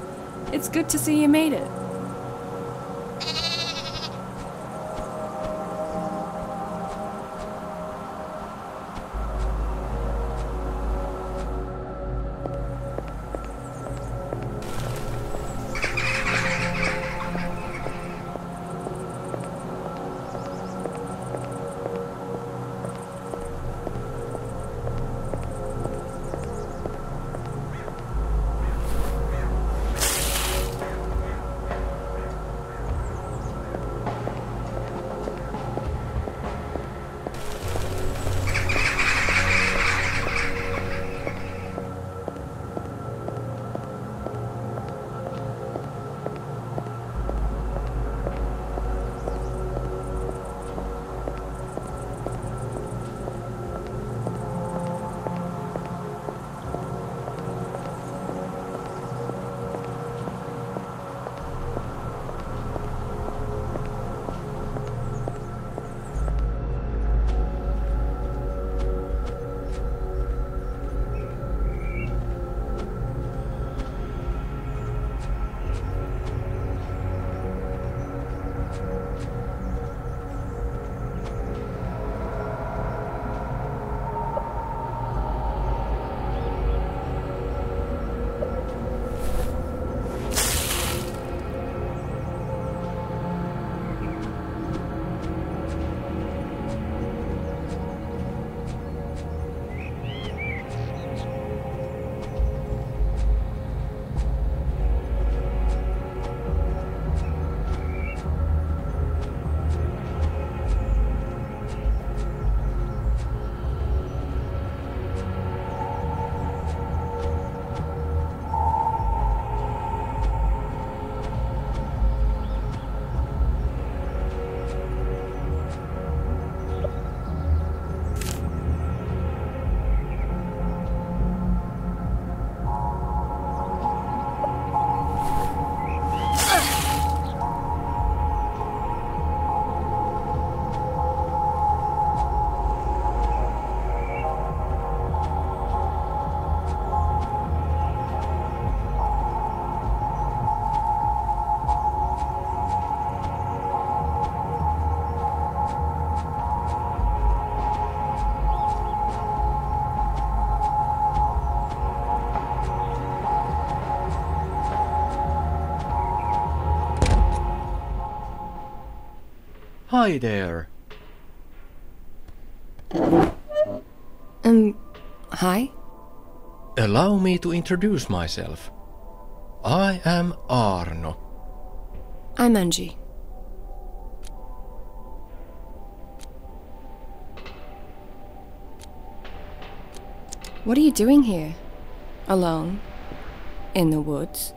It's good to see you made it. Hi there. Hi? Allow me to introduce myself. I am Arno. I'm Angie. What are you doing here? Alone? In the woods?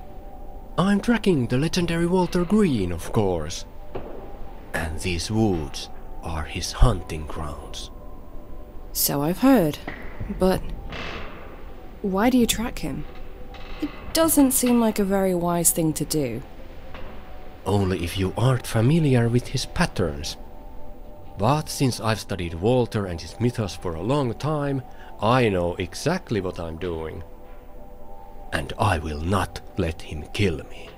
I'm tracking the legendary Walter Green, of course. And these woods are his hunting grounds. So I've heard. But why do you track him? It doesn't seem like a very wise thing to do. Only if you aren't familiar with his patterns. But since I've studied Walter and his mythos for a long time, I know exactly what I'm doing. And I will not let him kill me.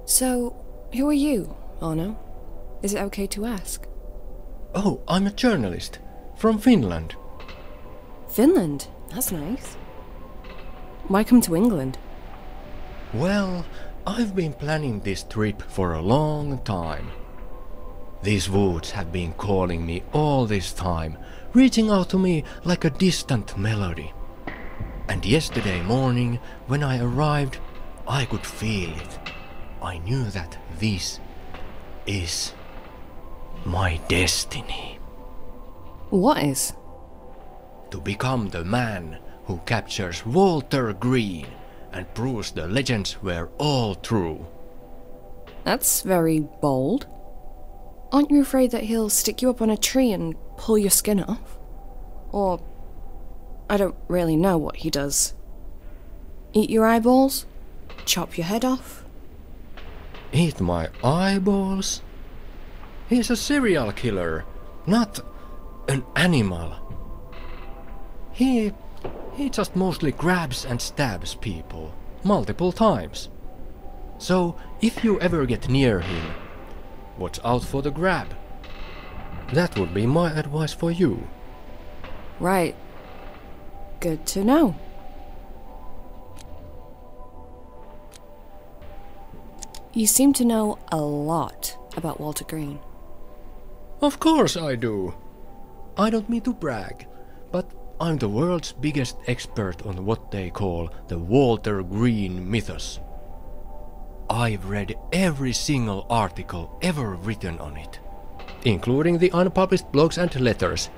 So, who are you, Arno? Is it okay to ask? Oh, I'm a journalist. From Finland. Finland? That's nice. Why come to England? Well, I've been planning this trip for a long time. These woods have been calling me all this time, reaching out to me like a distant melody. And yesterday morning, when I arrived, I could feel it. I knew that this is my destiny. What is? To become the man who captures Walter Green and proves the legends were all true. That's very bold. Aren't you afraid that he'll stick you up on a tree and pull your skin off? Or, I don't really know what he does. Eat your eyeballs? Chop your head off? Eat my eyeballs? He's a serial killer, not an animal. He just mostly grabs and stabs people, multiple times. So, if you ever get near him, watch out for the grab. That would be my advice for you. Right. Good to know. You seem to know a lot about Walter Green. Of course I do. I don't mean to brag, but I'm the world's biggest expert on what they call the Walter Green mythos. I've read every single article ever written on it, including the unpublished blogs and letters.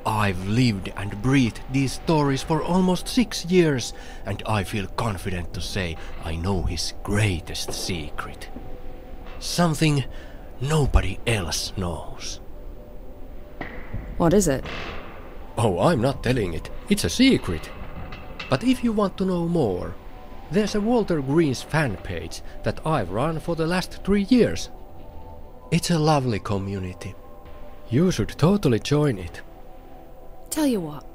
I've lived and breathed these stories for almost 6 years, and I feel confident to say I know his greatest secret. Something nobody else knows. What is it? Oh, I'm not telling it. It's a secret. But if you want to know more, there's a Walter Green's fan page that I've run for the last 3 years. It's a lovely community. You should totally join it. Tell you what,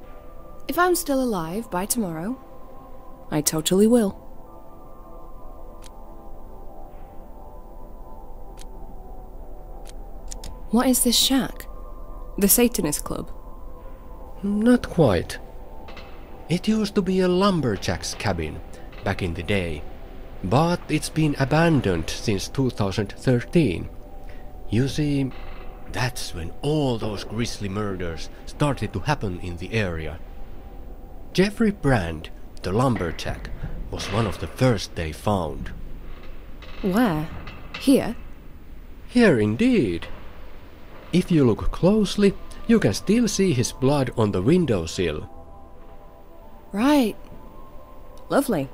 if I'm still alive by tomorrow, I totally will. What is this shack? The Satanist Club? Not quite. It used to be a lumberjack's cabin back in the day, but it's been abandoned since 2013. You see, that's when all those grisly murders started to happen in the area. Jeffrey Brand, the lumberjack, was one of the first they found. Where? Here? Here indeed. If you look closely, you can still see his blood on the windowsill. Right. Lovely.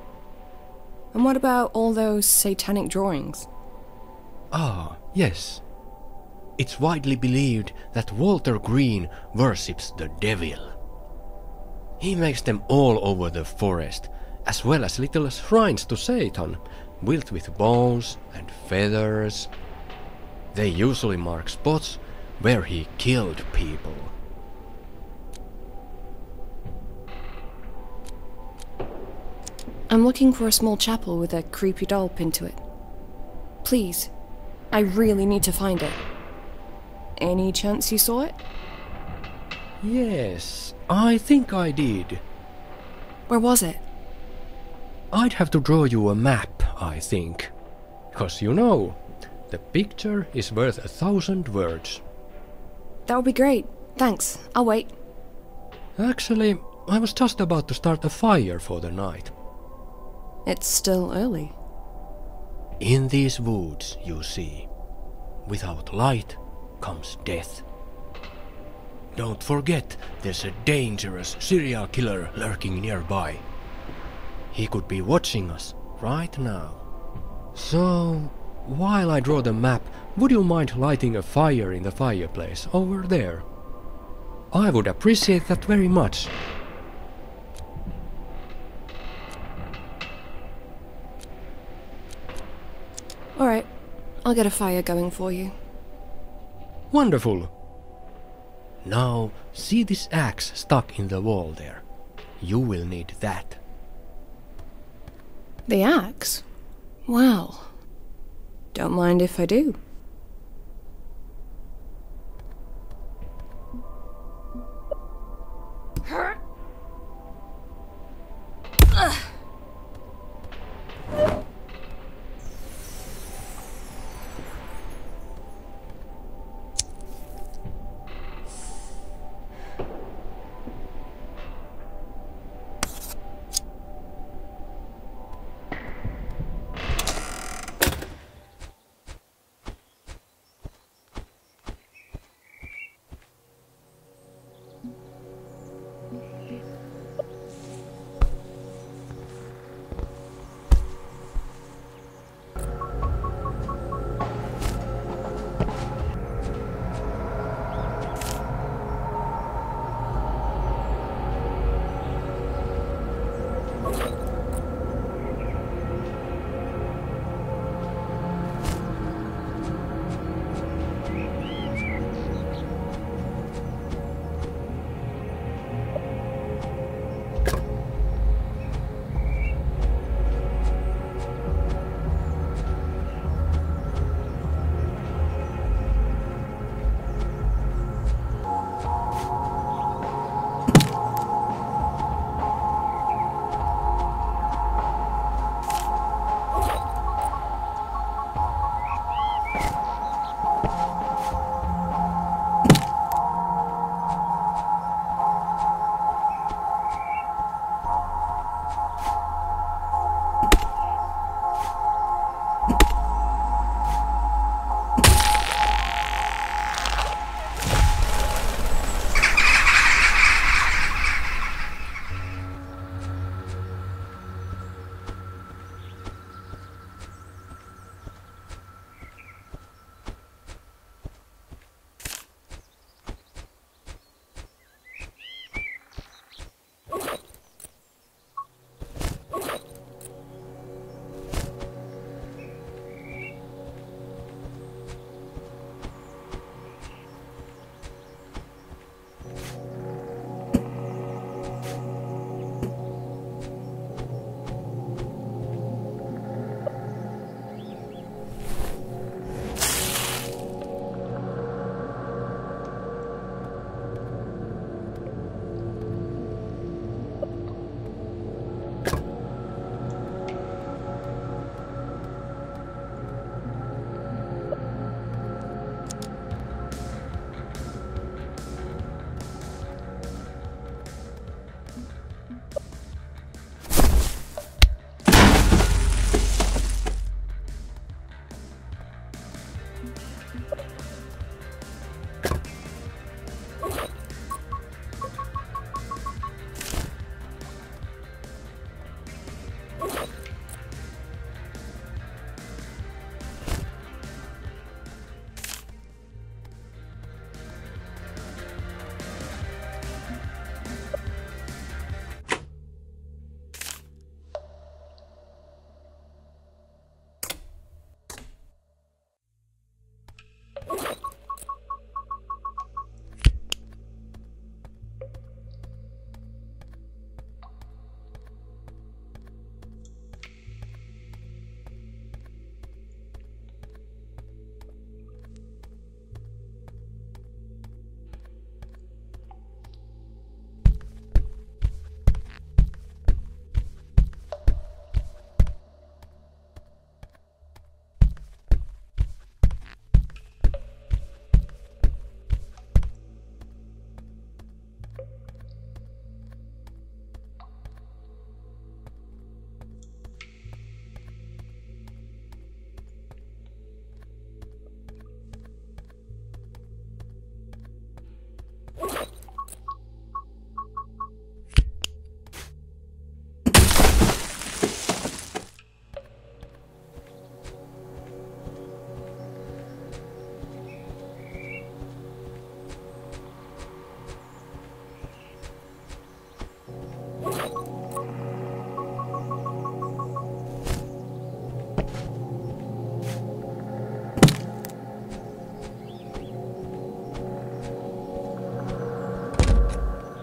And what about all those satanic drawings? Ah, yes. It's widely believed that Walter Green worships the devil. He makes them all over the forest, as well as little shrines to Satan, built with bones and feathers. They usually mark spots where he killed people. I'm looking for a small chapel with a creepy doll pinned to it. Please, I really need to find it. Any chance you saw it? Yes, I think I did. Where was it? I'd have to draw you a map, I think. Because you know, the picture is worth 1,000 words. That would be great. Thanks. I'll wait. Actually, I was just about to start a fire for the night. It's still early. In these woods, you see, without light comes death. Don't forget, there's a dangerous serial killer lurking nearby. He could be watching us right now. So, while I draw the map, would you mind lighting a fire in the fireplace over there? I would appreciate that very much. Alright, I'll get a fire going for you. Wonderful! Now, see this axe stuck in the wall there? You will need that. The axe? Well, don't mind if I do.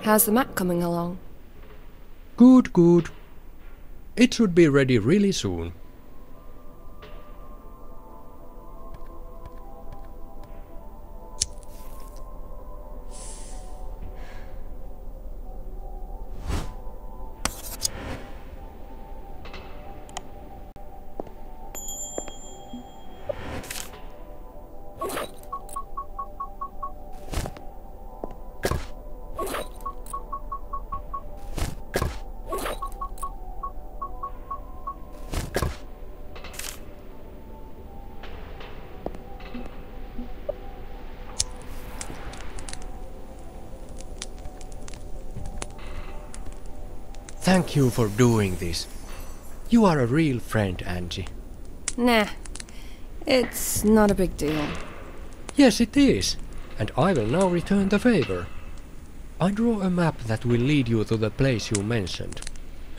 How's the map coming along? Good, good. It should be ready really soon. Thank you for doing this. You are a real friend, Angie. Nah, it's not a big deal. Yes, it is. And I will now return the favor. I draw a map that will lead you to the place you mentioned.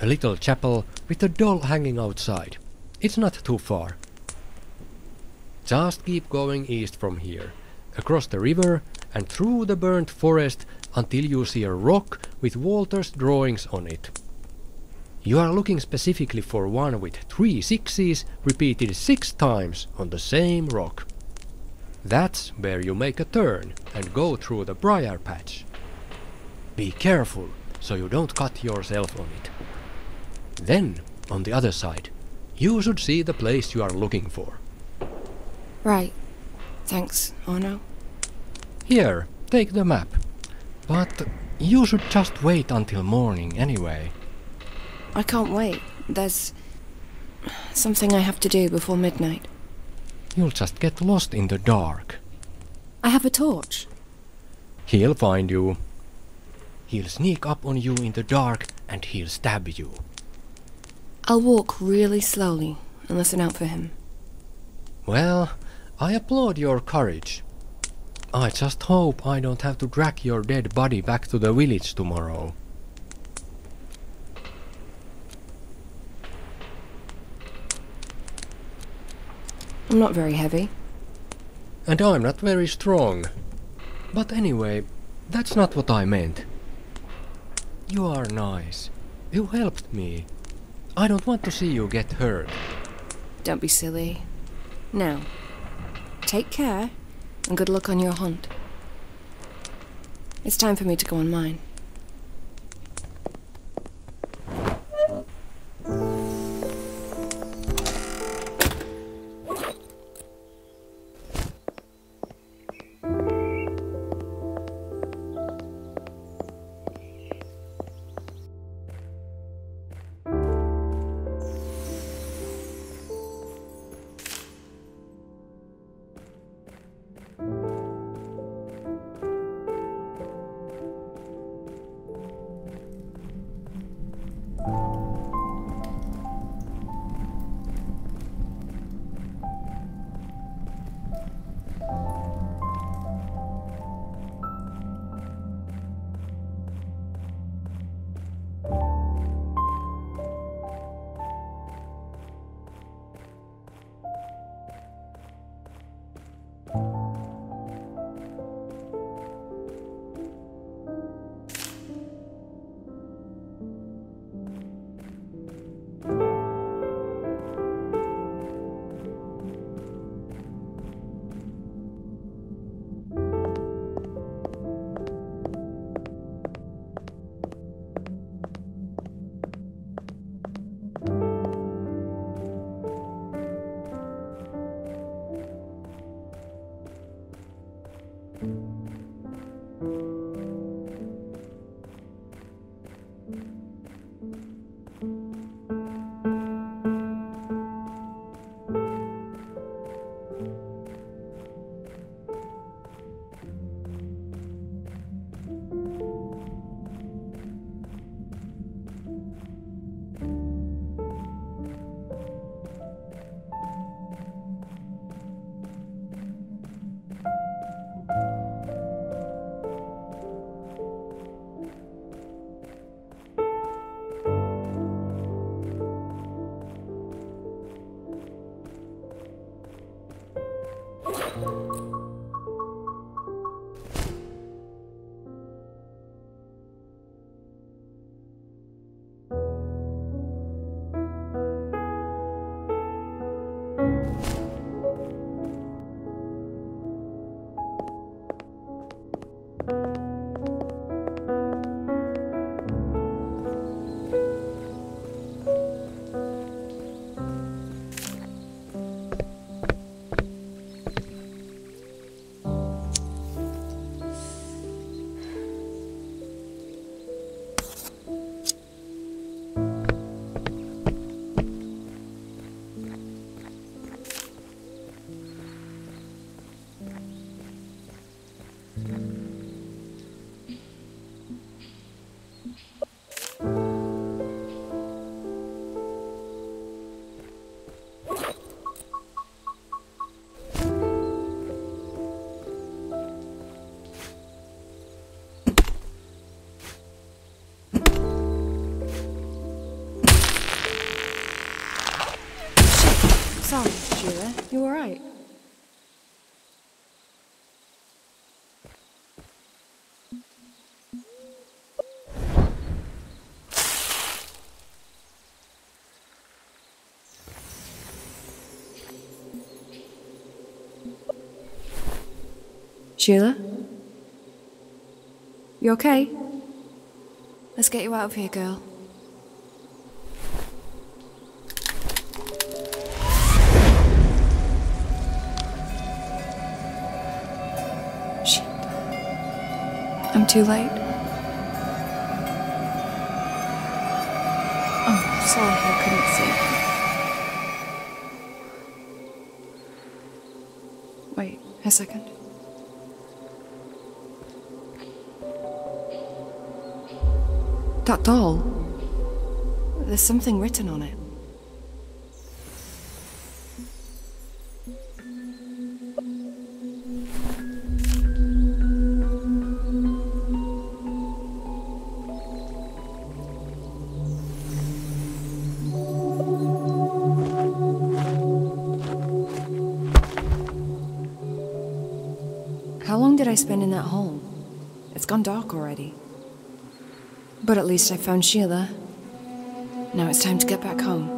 A little chapel with a doll hanging outside. It's not too far. Just keep going east from here, across the river and through the burnt forest until you see a rock with Walter's drawings on it. You are looking specifically for one with 3 sixes repeated 6 times on the same rock. That's where you make a turn and go through the briar patch. Be careful so you don't cut yourself on it. Then, on the other side, you should see the place you are looking for. Right. Thanks, Arno. Here, take the map. But you should just wait until morning anyway. I can't wait. There's something I have to do before midnight. You'll just get lost in the dark. I have a torch. He'll find you. He'll sneak up on you in the dark and he'll stab you. I'll walk really slowly and listen out for him. Well, I applaud your courage. I just hope I don't have to drag your dead body back to the village tomorrow. I'm not very heavy. And I'm not very strong. But anyway, that's not what I meant. You are nice. You helped me. I don't want to see you get hurt. Don't be silly. Now, take care and good luck on your hunt. It's time for me to go on mine. Sorry, Sheila. You alright? Sheila? You okay? Let's get you out of here, girl. Shit. I'm too late. Oh, sorry, I couldn't see. Wait, a second. That doll. There's something written on it. How long did I spend in that hole? It's gone dark already. But at least I found Sheila. Now it's time to get back home.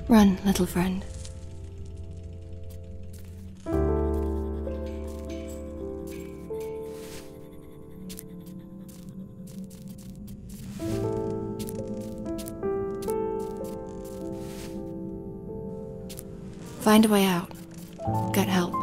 Run, little friend. Find a way out. Get help.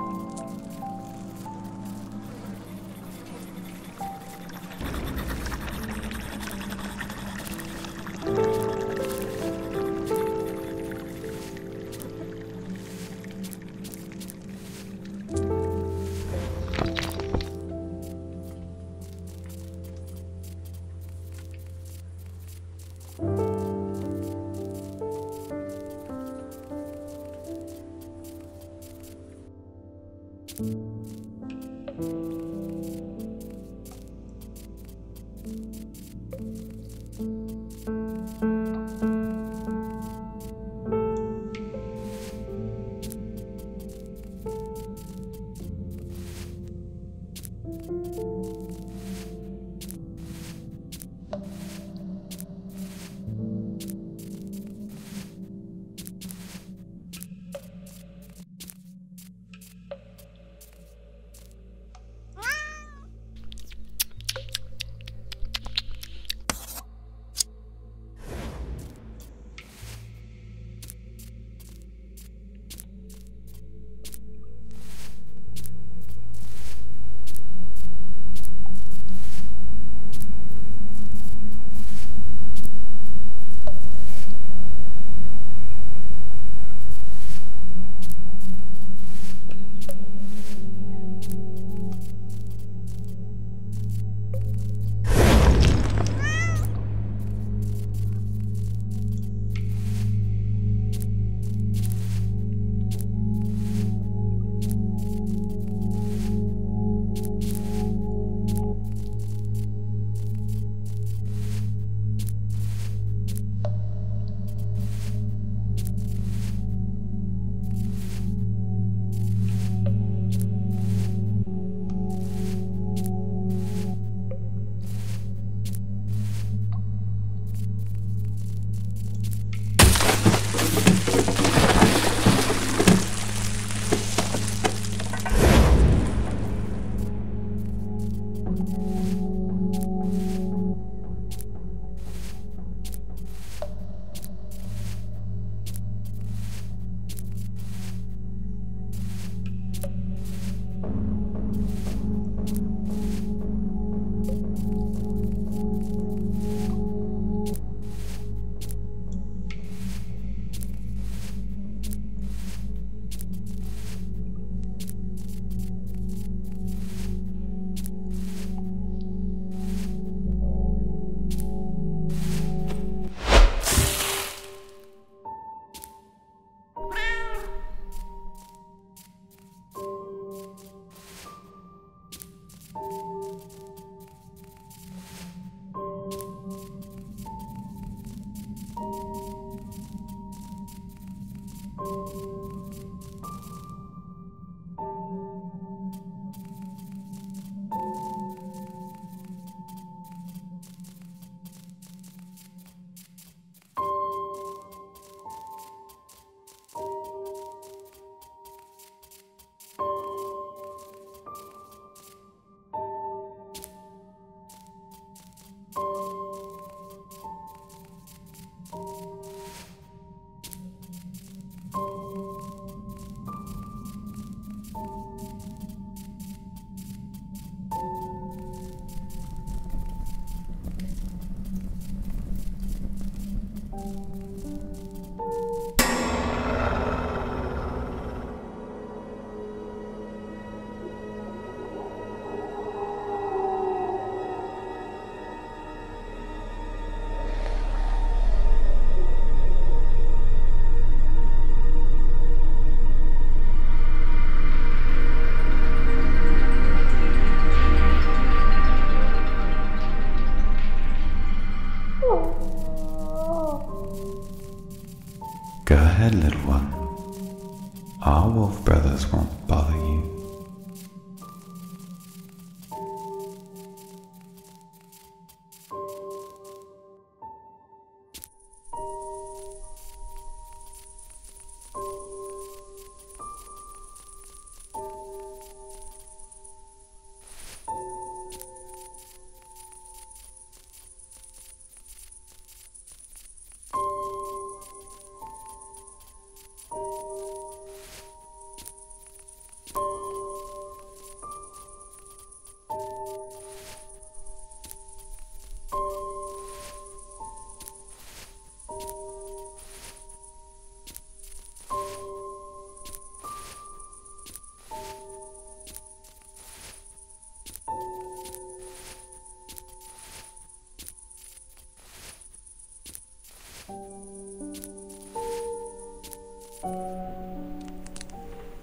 Go ahead, little one. Our wolf brothers won't bother you.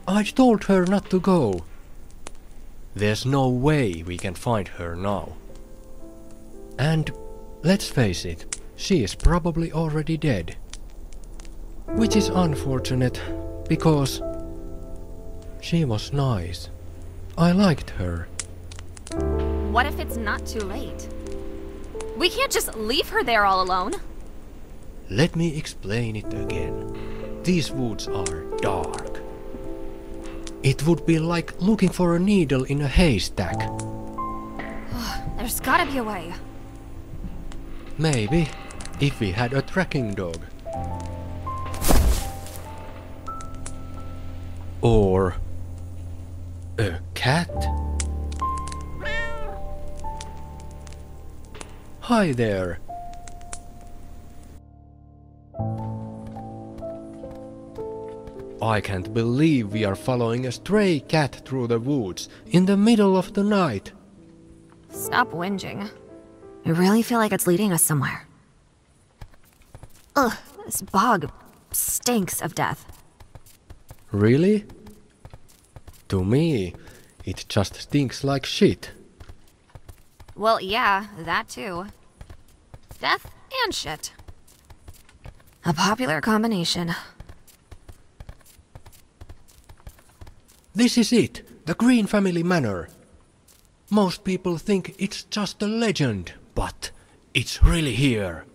I told her not to go. There's no way we can find her now. And let's face it, she is probably already dead. Which is unfortunate, because she was nice. I liked her. What if it's not too late? We can't just leave her there all alone. Let me explain it again. These woods are dark. It would be like looking for a needle in a haystack. There's gotta be a way. Maybe, if we had a tracking dog. Or a cat? Hi there. I can't believe we are following a stray cat through the woods in the middle of the night. Stop whinging. I really feel like it's leading us somewhere. Ugh, this bog stinks of death. Really? To me, it just stinks like shit. Well, yeah, that too. Death and shit. A popular combination. This is it, the Green Family Manor. Most people think it's just a legend, but it's really here.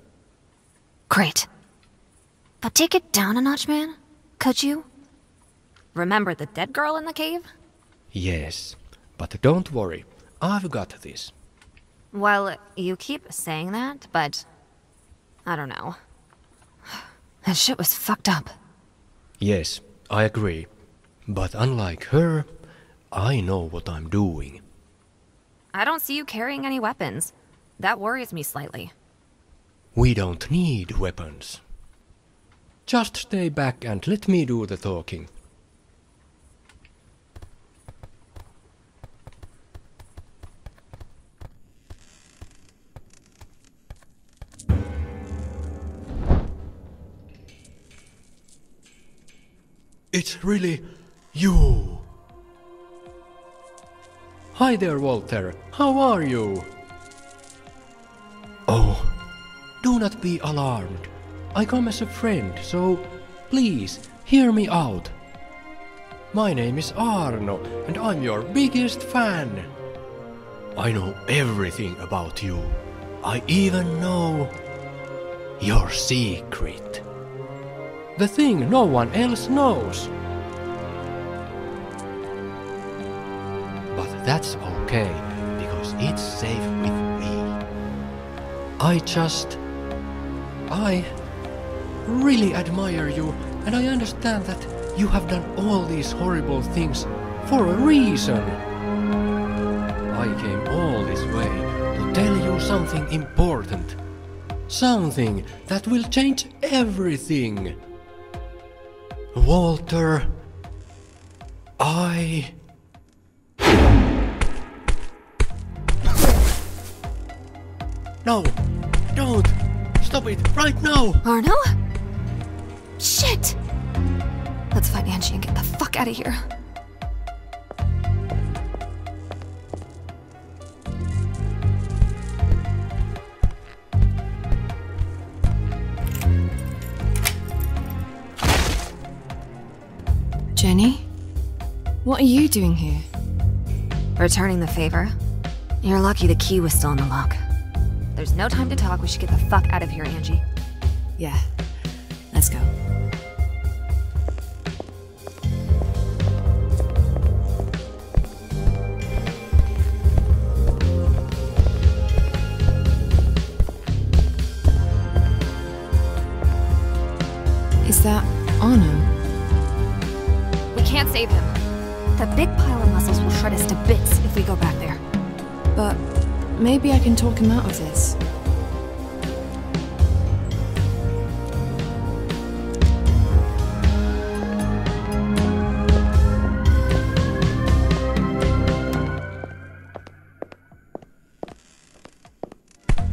Great. But take it down a notch, man. Could you? Remember the dead girl in the cave? Yes, but don't worry, I've got this. Well, you keep saying that, but I don't know. That shit was fucked up. Yes, I agree. But unlike her, I know what I'm doing. I don't see you carrying any weapons. That worries me slightly. We don't need weapons. Just stay back and let me do the talking. It's really you. Hi there, Walter. How are you? Oh, do not be alarmed. I come as a friend, so please hear me out. My name is Arno, and I'm your biggest fan. I know everything about you. I even know your secret. The thing no one else knows. But that's okay, because it's safe with me. I really admire you, and I understand that you have done all these horrible things for a reason. I came all this way to tell you something important. Something that will change everything. Walter, No! Don't! Stop it! Right now! Arno? Shit! Let's find Angie and get the fuck out of here. Jenny? What are you doing here? Returning the favor. You're lucky the key was still in the lock. There's no time to talk, we should get the fuck out of here, Angie. Yeah, let's go. Is that Arno? We can't save him. That big pile of muscles will shred us to bits if we go back there. But maybe I can talk him out of this.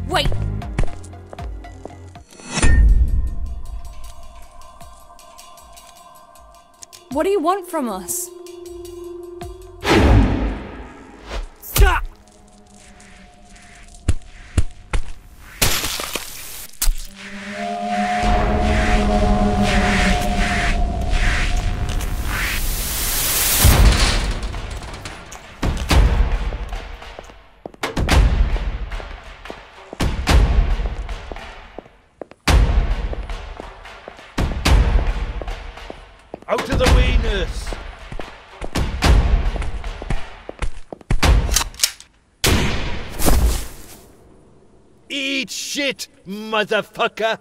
Wait! What do you want from us? Out of the way, nurse! Eat shit, motherfucker!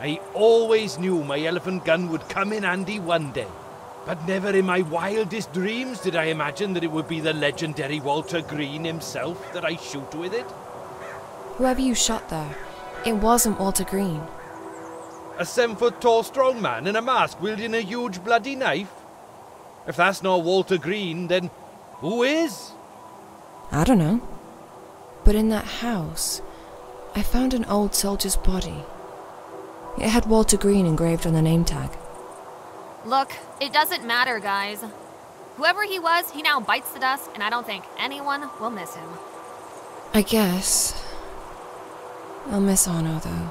I always knew my elephant gun would come in handy one day. But never in my wildest dreams did I imagine that it would be the legendary Walter Green himself that I shoot with it. Whoever you shot there, it wasn't Walter Green. A 7-foot-tall strong man in a mask wielding a huge bloody knife? If that's not Walter Green, then who is? I don't know. But in that house, I found an old soldier's body. It had Walter Green engraved on the name tag. Look, it doesn't matter, guys. Whoever he was, he now bites the dust, and I don't think anyone will miss him. I guess. I'll miss Arno, though.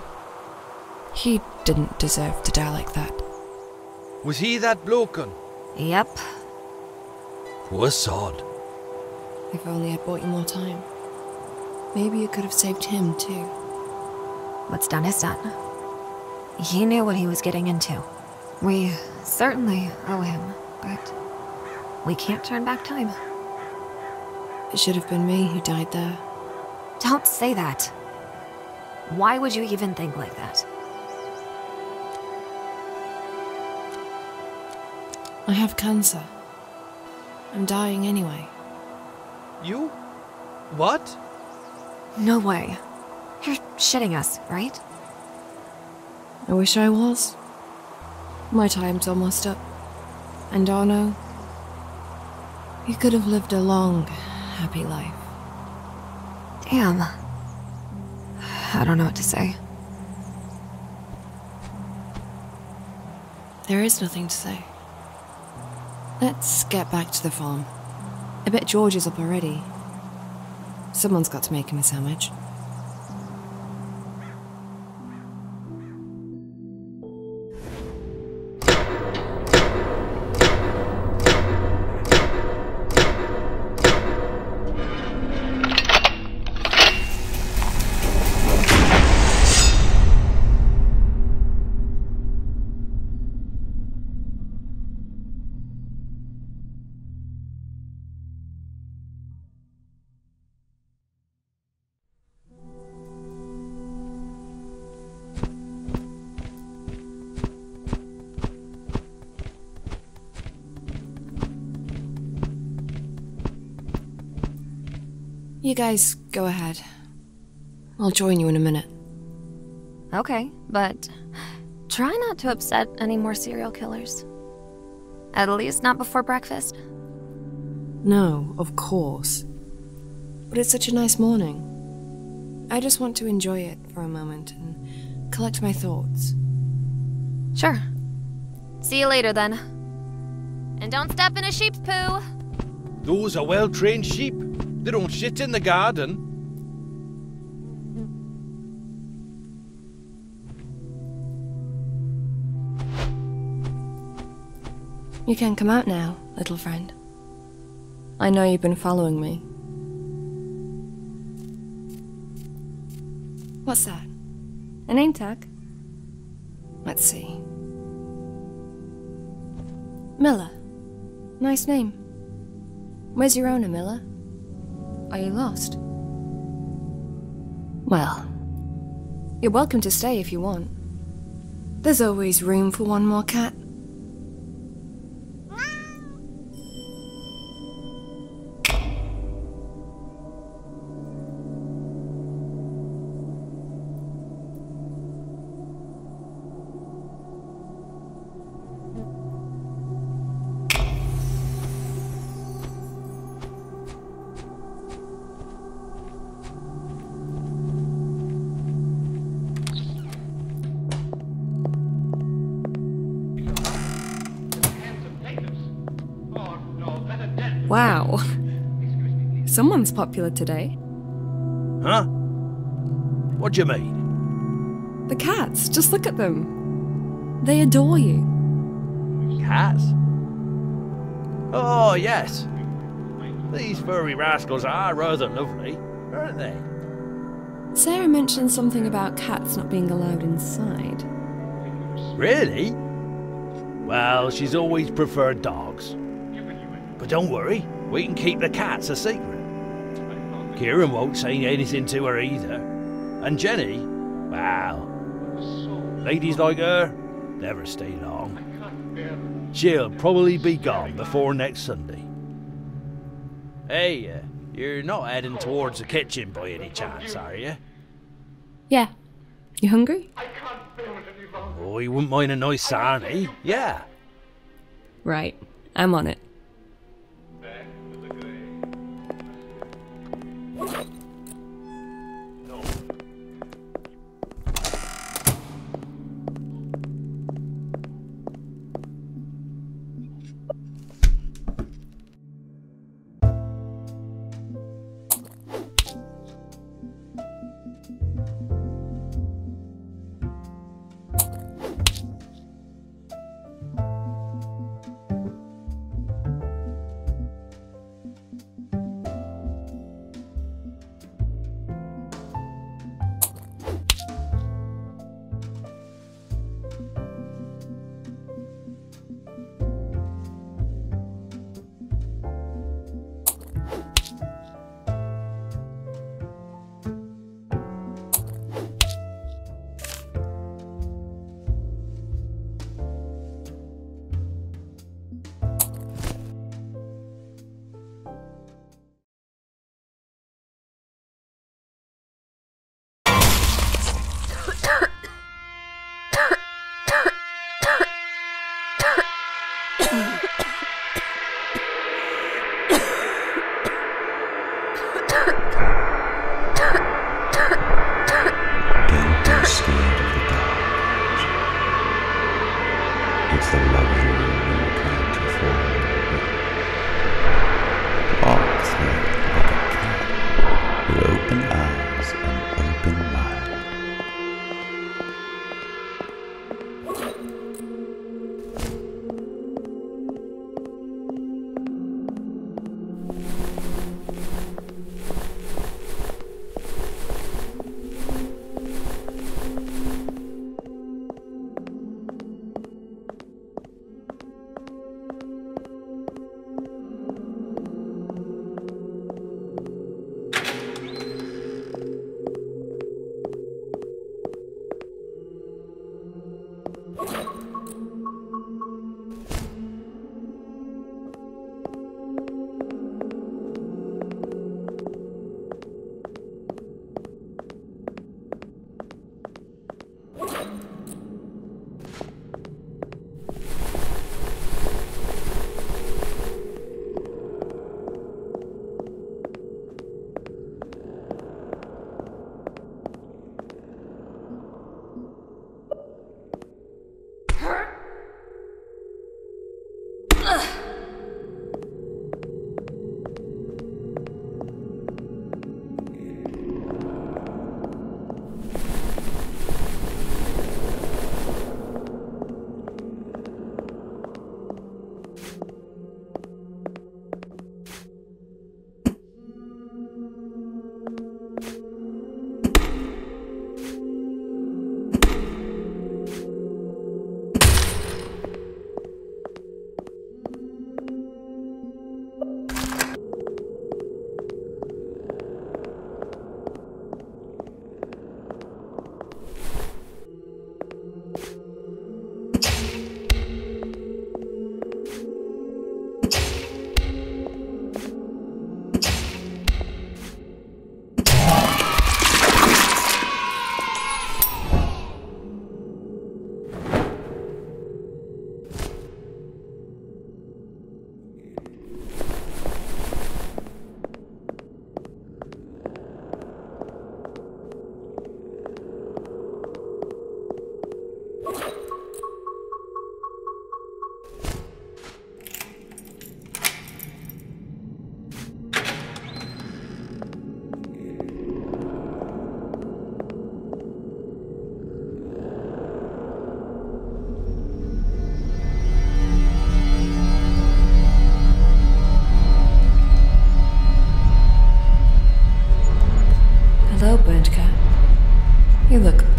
He didn't deserve to die like that. Was he that bloken? Yep. Poor sod. If only I'd bought you more time. Maybe you could have saved him, too. What's done is done. He knew what he was getting into. We certainly owe him, but we can't turn back time. It should have been me who died there. Don't say that. Why would you even think like that? I have cancer. I'm dying anyway. You? What? No way. You're shitting us, right? I wish I was. My time's almost up. And Arno, he could have lived a long, happy life. Damn. I don't know what to say. There is nothing to say. Let's get back to the farm. I bet George is up already. Someone's got to make him a sandwich. You guys go ahead. I'll join you in a minute. Okay, but try not to upset any more serial killers. At least not before breakfast. No, of course. But it's such a nice morning. I just want to enjoy it for a moment and collect my thoughts. Sure. See you later then. And don't step in a sheep's poo! Those are well-trained sheep. They don't shit in the garden. You can come out now, little friend. I know you've been following me. What's that? A name tag? Let's see. Miller. Nice name. Where's your owner, Miller? Are you lost? Well, you're welcome to stay if you want. There's always room for one more cat. Wow. Someone's popular today. Huh? What do you mean? The cats, just look at them. They adore you. Cats? Oh, yes. These furry rascals are rather lovely, aren't they? Sarah mentioned something about cats not being allowed inside. Really? Well, she's always preferred dogs. But don't worry, we can keep the cats a secret. Kieran won't say anything to her either. And Jenny, well, ladies like her never stay long. She'll probably be gone before next Sunday. Hey, you're not heading towards the kitchen by any chance, are you? Yeah. You hungry? Oh, you wouldn't mind a nice sarnie? Yeah. Right. I'm on it.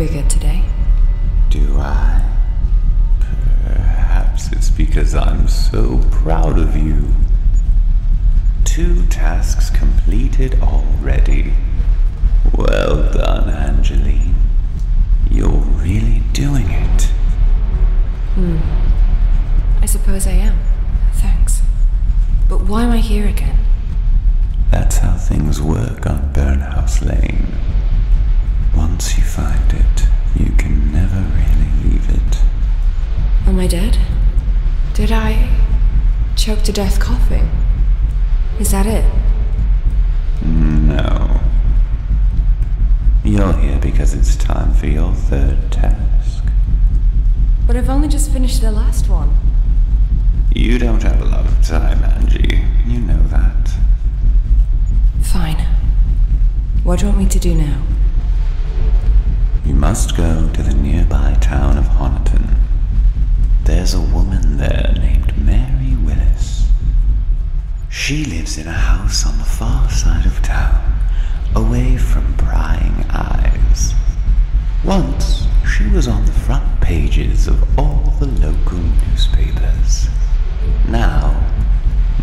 bigger today. Do I? Perhaps it's because I'm so proud of you. 2 tasks completed already. Well done, Angeline. You're really doing it. I suppose I am. Thanks. But why am I here again? That's how things work on Burnhouse Lane. Once you find it, you can never really leave it. Am I dead? Did I choke to death coughing? Is that it? No. You're here because it's time for your 3rd task. But I've only just finished the last one. You don't have a lot of time, Angie. You know that. Fine. What do you want me to do now? You must go to the nearby town of Honiton. There's a woman there named Mary Willis. She lives in a house on the far side of town, away from prying eyes. Once, she was on the front pages of all the local newspapers. Now,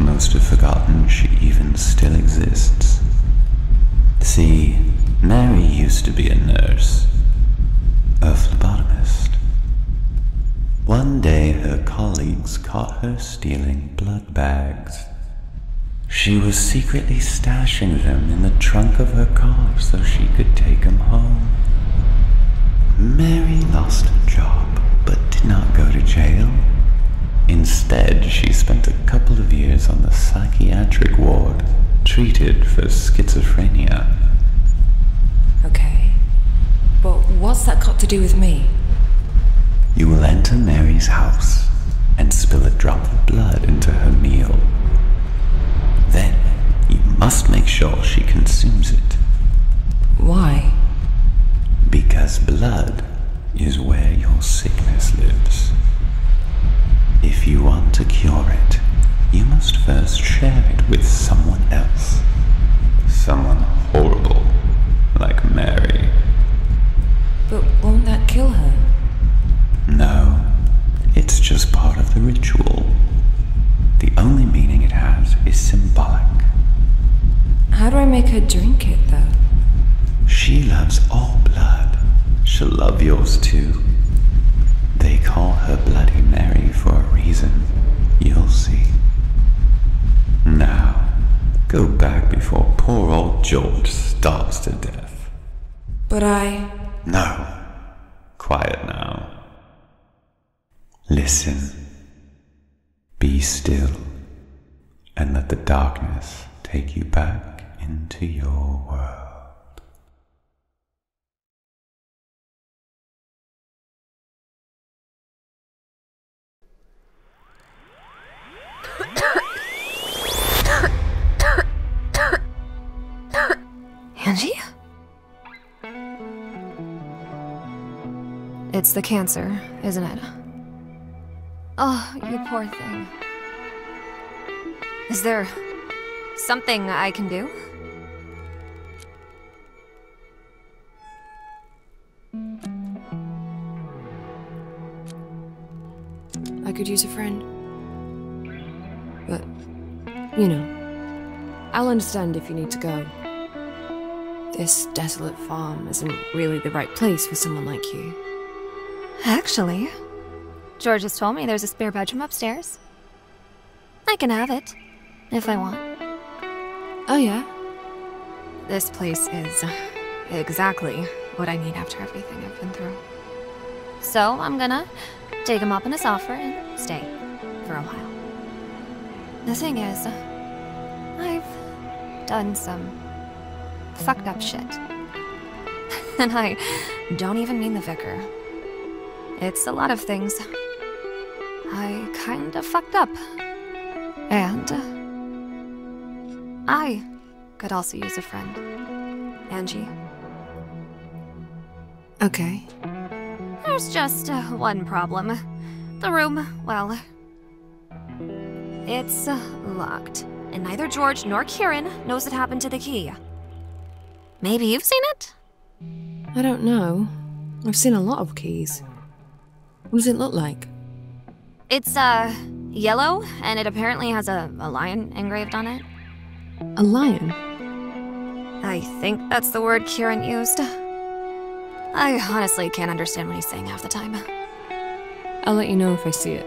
most have forgotten she even still exists. See, Mary used to be a nurse, a phlebotomist. One day her colleagues caught her stealing blood bags. She was secretly stashing them in the trunk of her car so she could take them home. Mary lost her job, but did not go to jail. Instead, she spent a couple of years on the psychiatric ward, treated for schizophrenia. Okay. But what's that got to do with me? You will enter Mary's house and spill a drop of blood into her meal. Then, you must make sure she consumes it. Why? Because blood is where your sickness lives. If you want to cure it, you must first share it with someone else. Someone horrible, like Mary. But won't that kill her? No, it's just part of the ritual. The only meaning it has is symbolic. How do I make her drink it, though? She loves all blood. She'll love yours too. They call her Bloody Mary for a reason. You'll see. Now, go back before poor old George starves to death. But I... No. Quiet now. Listen. Be still, and let the darkness take you back into your world. Angie? It's the cancer, isn't it? Oh, you poor thing. Is there something I can do? I could use a friend. But, you know, I'll understand if you need to go. This desolate farm isn't really the right place for someone like you. Actually, George has told me there's a spare bedroom upstairs. I can have it, if I want. Oh yeah? This place is exactly what I need after everything I've been through. So I'm gonna take him up on his offer and stay for a while. The thing is, I've done some fucked up shit. And I don't even mean the vicar. It's a lot of things. I kinda fucked up. And I could also use a friend. Angie. Okay. There's just one problem. The room, well, it's locked. And neither George nor Kieran knows what happened to the key. Maybe you've seen it? I don't know. I've seen a lot of keys. What does it look like? It's, yellow, and it apparently has a lion engraved on it. A lion? I think that's the word Kieran used. I honestly can't understand what he's saying half the time. I'll let you know if I see it.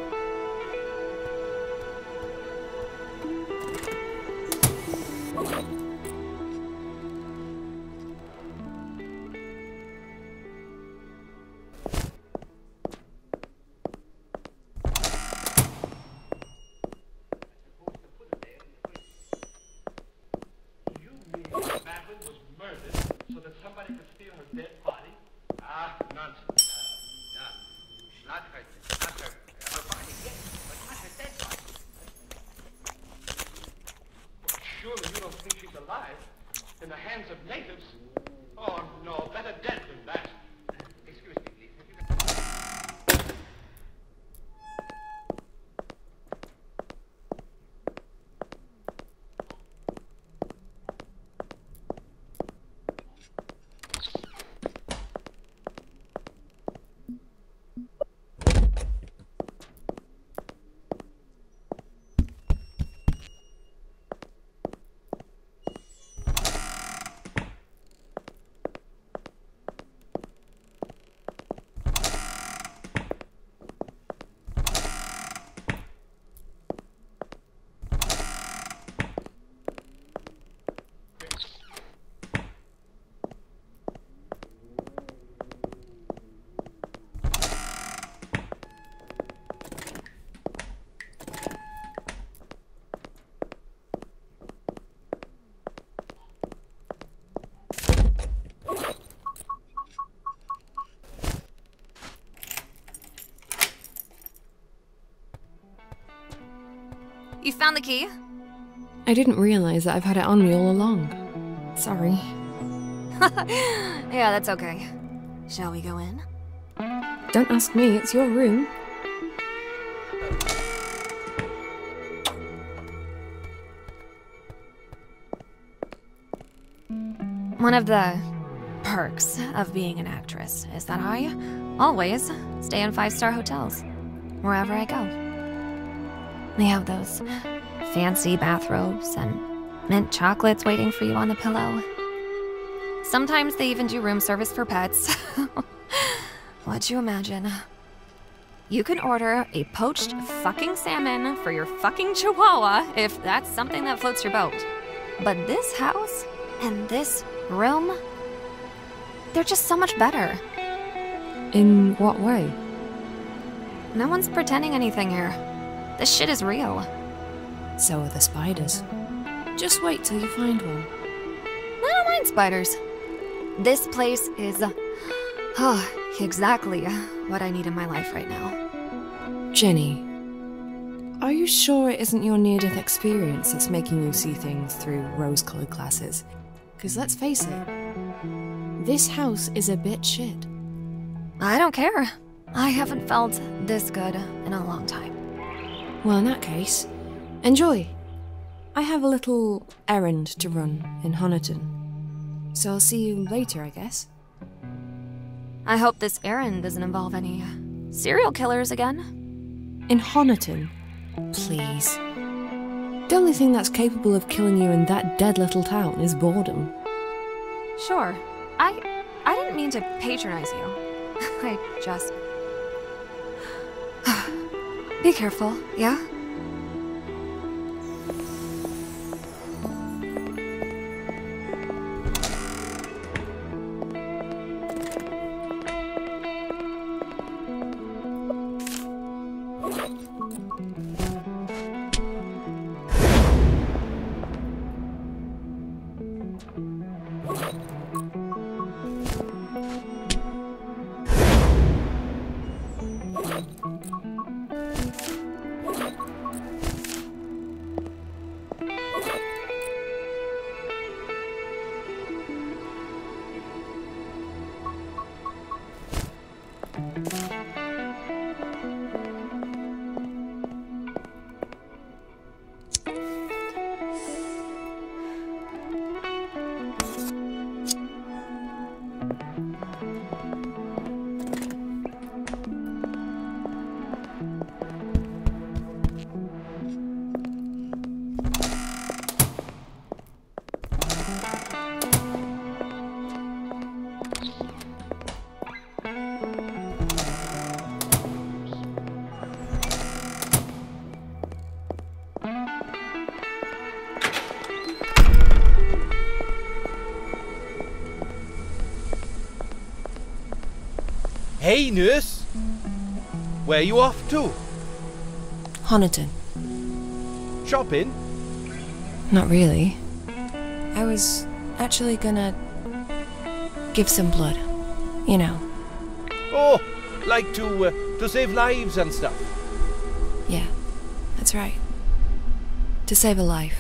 You found the key? I didn't realize that I've had it on me all along. Sorry. Yeah, that's okay. Shall we go in? Don't ask me, it's your room. One of the perks of being an actress is that I always stay in 5-star hotels, wherever I go. They have those fancy bathrobes and mint chocolates waiting for you on the pillow. Sometimes they even do room service for pets. What'd you imagine? You can order a poached fucking salmon for your fucking chihuahua if that's something that floats your boat. But this house and this room, they're just so much better. In what way? No one's pretending anything here. This shit is real. So are the spiders. Just wait till you find one. I don't mind spiders. This place is exactly what I need in my life right now. Jenny, are you sure it isn't your near-death experience that's making you see things through rose-colored glasses? Because let's face it, this house is a bit shit. I don't care. I haven't felt this good in a long time. Well, in that case, enjoy. I have a little errand to run in Honiton, so I'll see you later, I guess. I hope this errand doesn't involve any serial killers again. In Honiton? Please. The only thing that's capable of killing you in that dead little town is boredom. Sure. I didn't mean to patronize you. I just... Be careful, yeah? Hey, nurse! Where you off to? Honiton. Shopping? Not really. I was actually gonna give some blood. You know. Oh, like to save lives and stuff. Yeah, that's right. To save a life.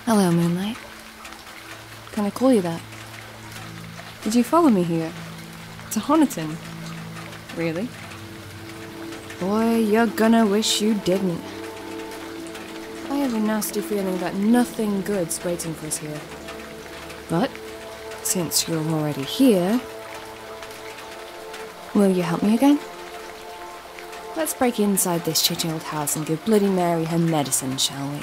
Hello, Moonlight. Can I call you that? Did you follow me here? To Honiton? Really? Boy, you're gonna wish you didn't. I have a nasty feeling that nothing good's waiting for us here. But, since you're already here, will you help me again? Let's break inside this shitty old house and give Bloody Mary her medicine, shall we?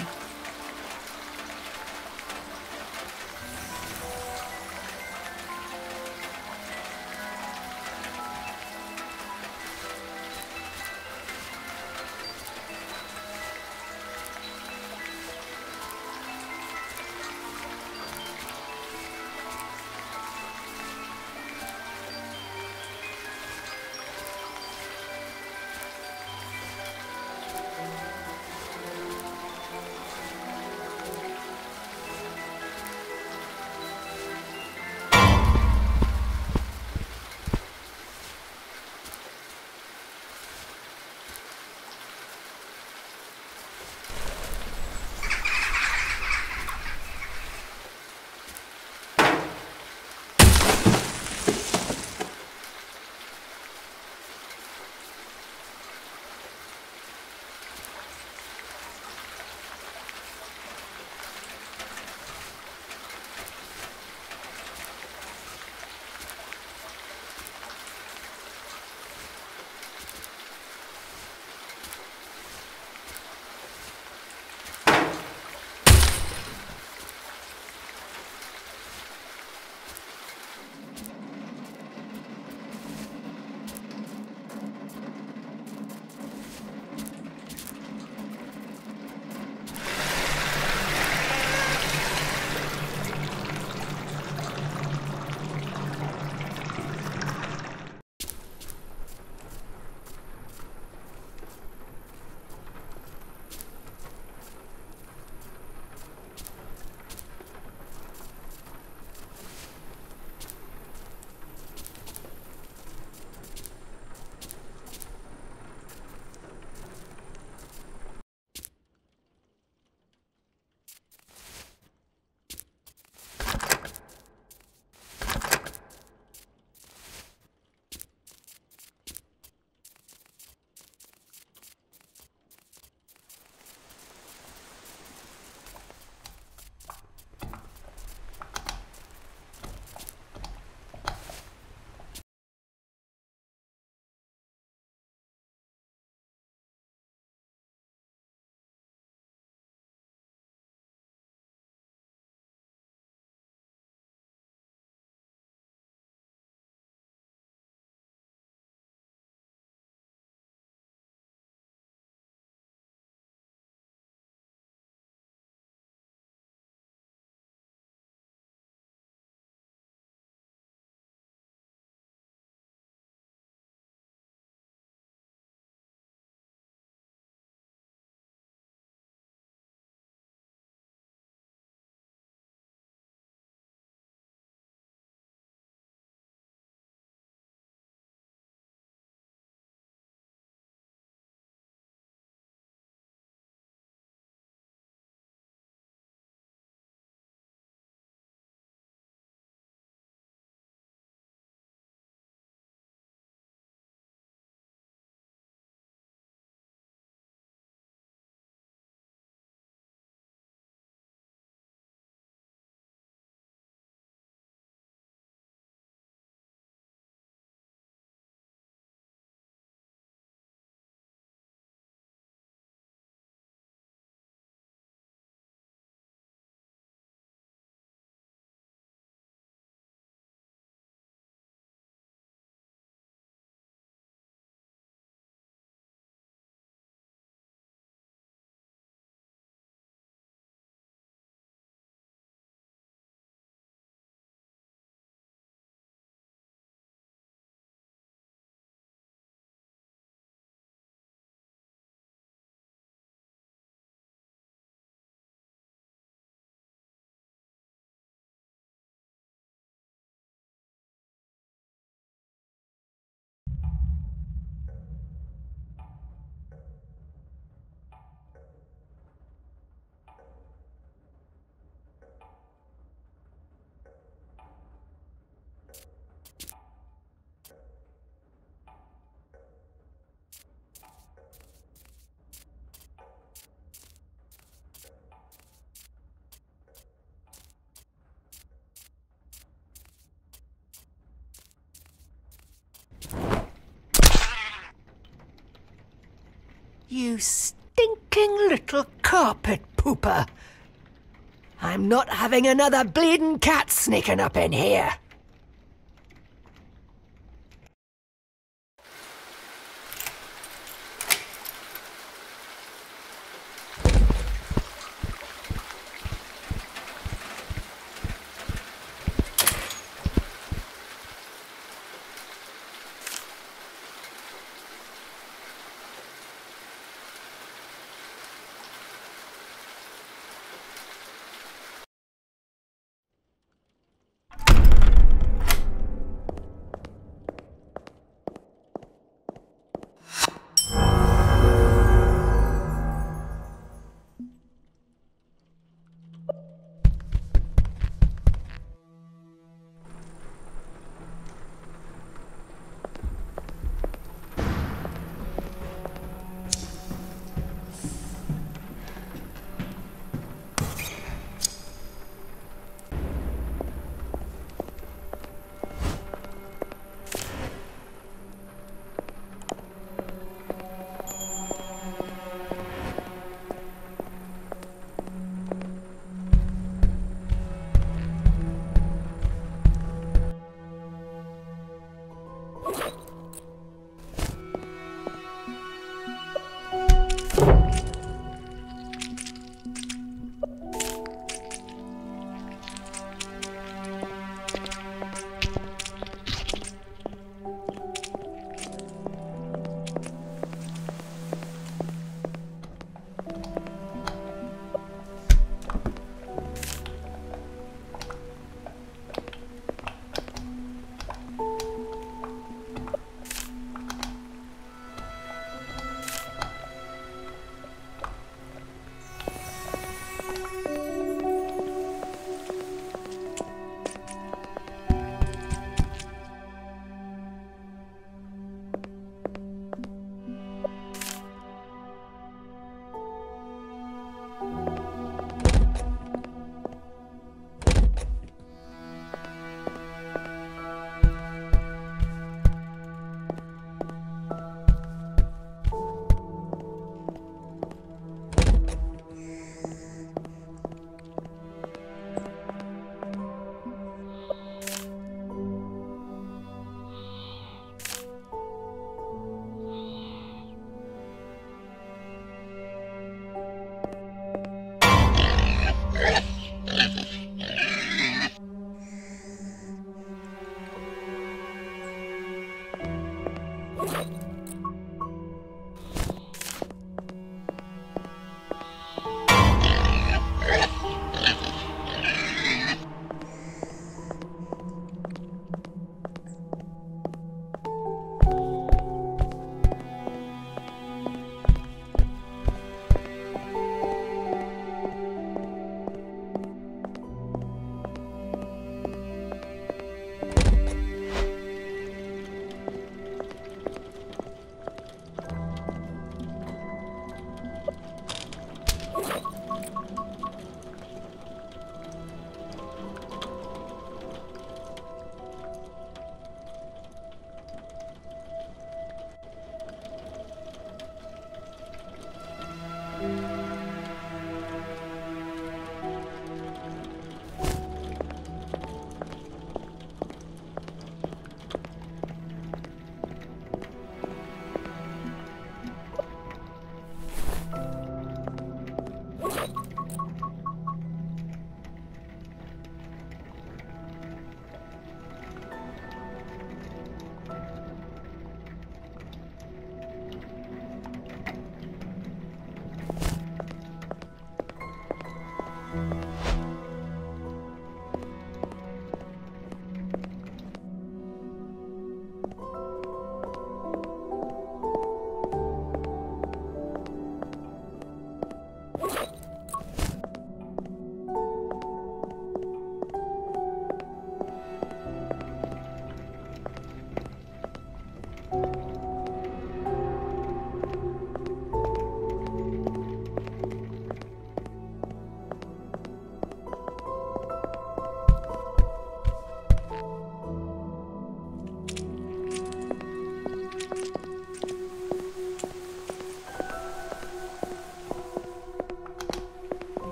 You stinking little carpet pooper. I'm not having another bleeding cat sneaking up in here.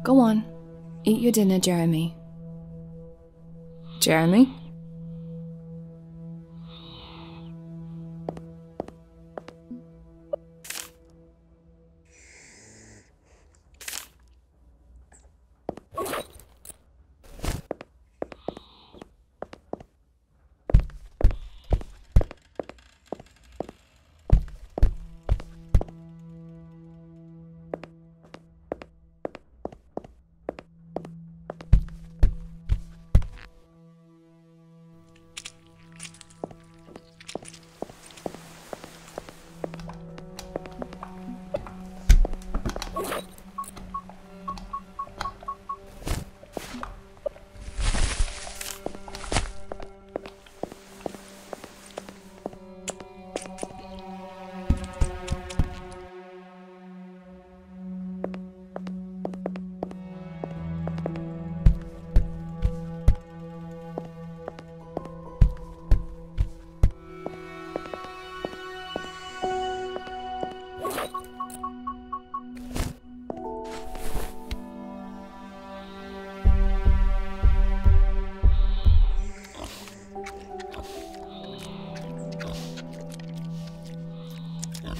Go on. Eat your dinner, Jeremy. Jeremy?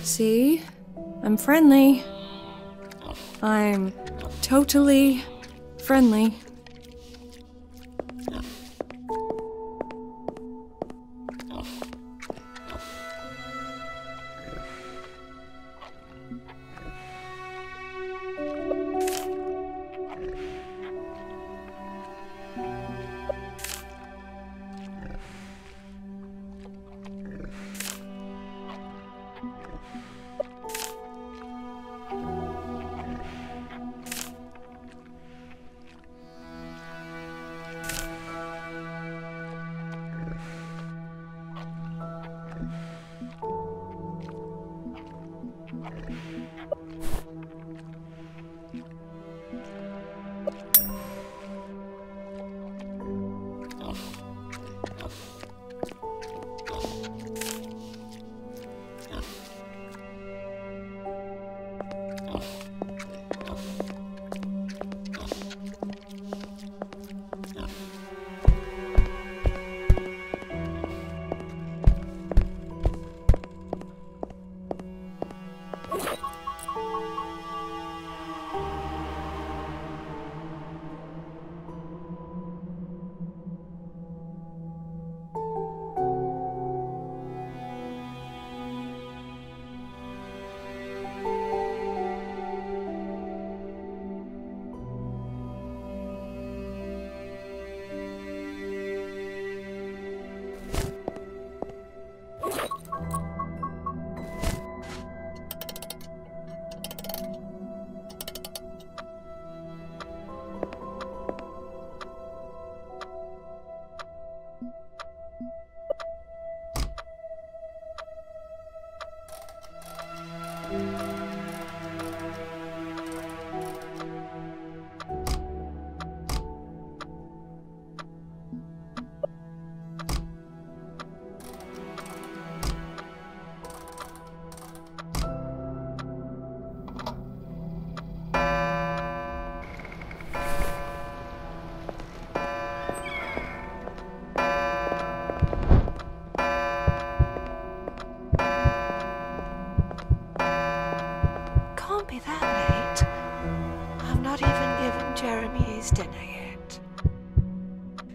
See? I'm friendly. I'm totally friendly.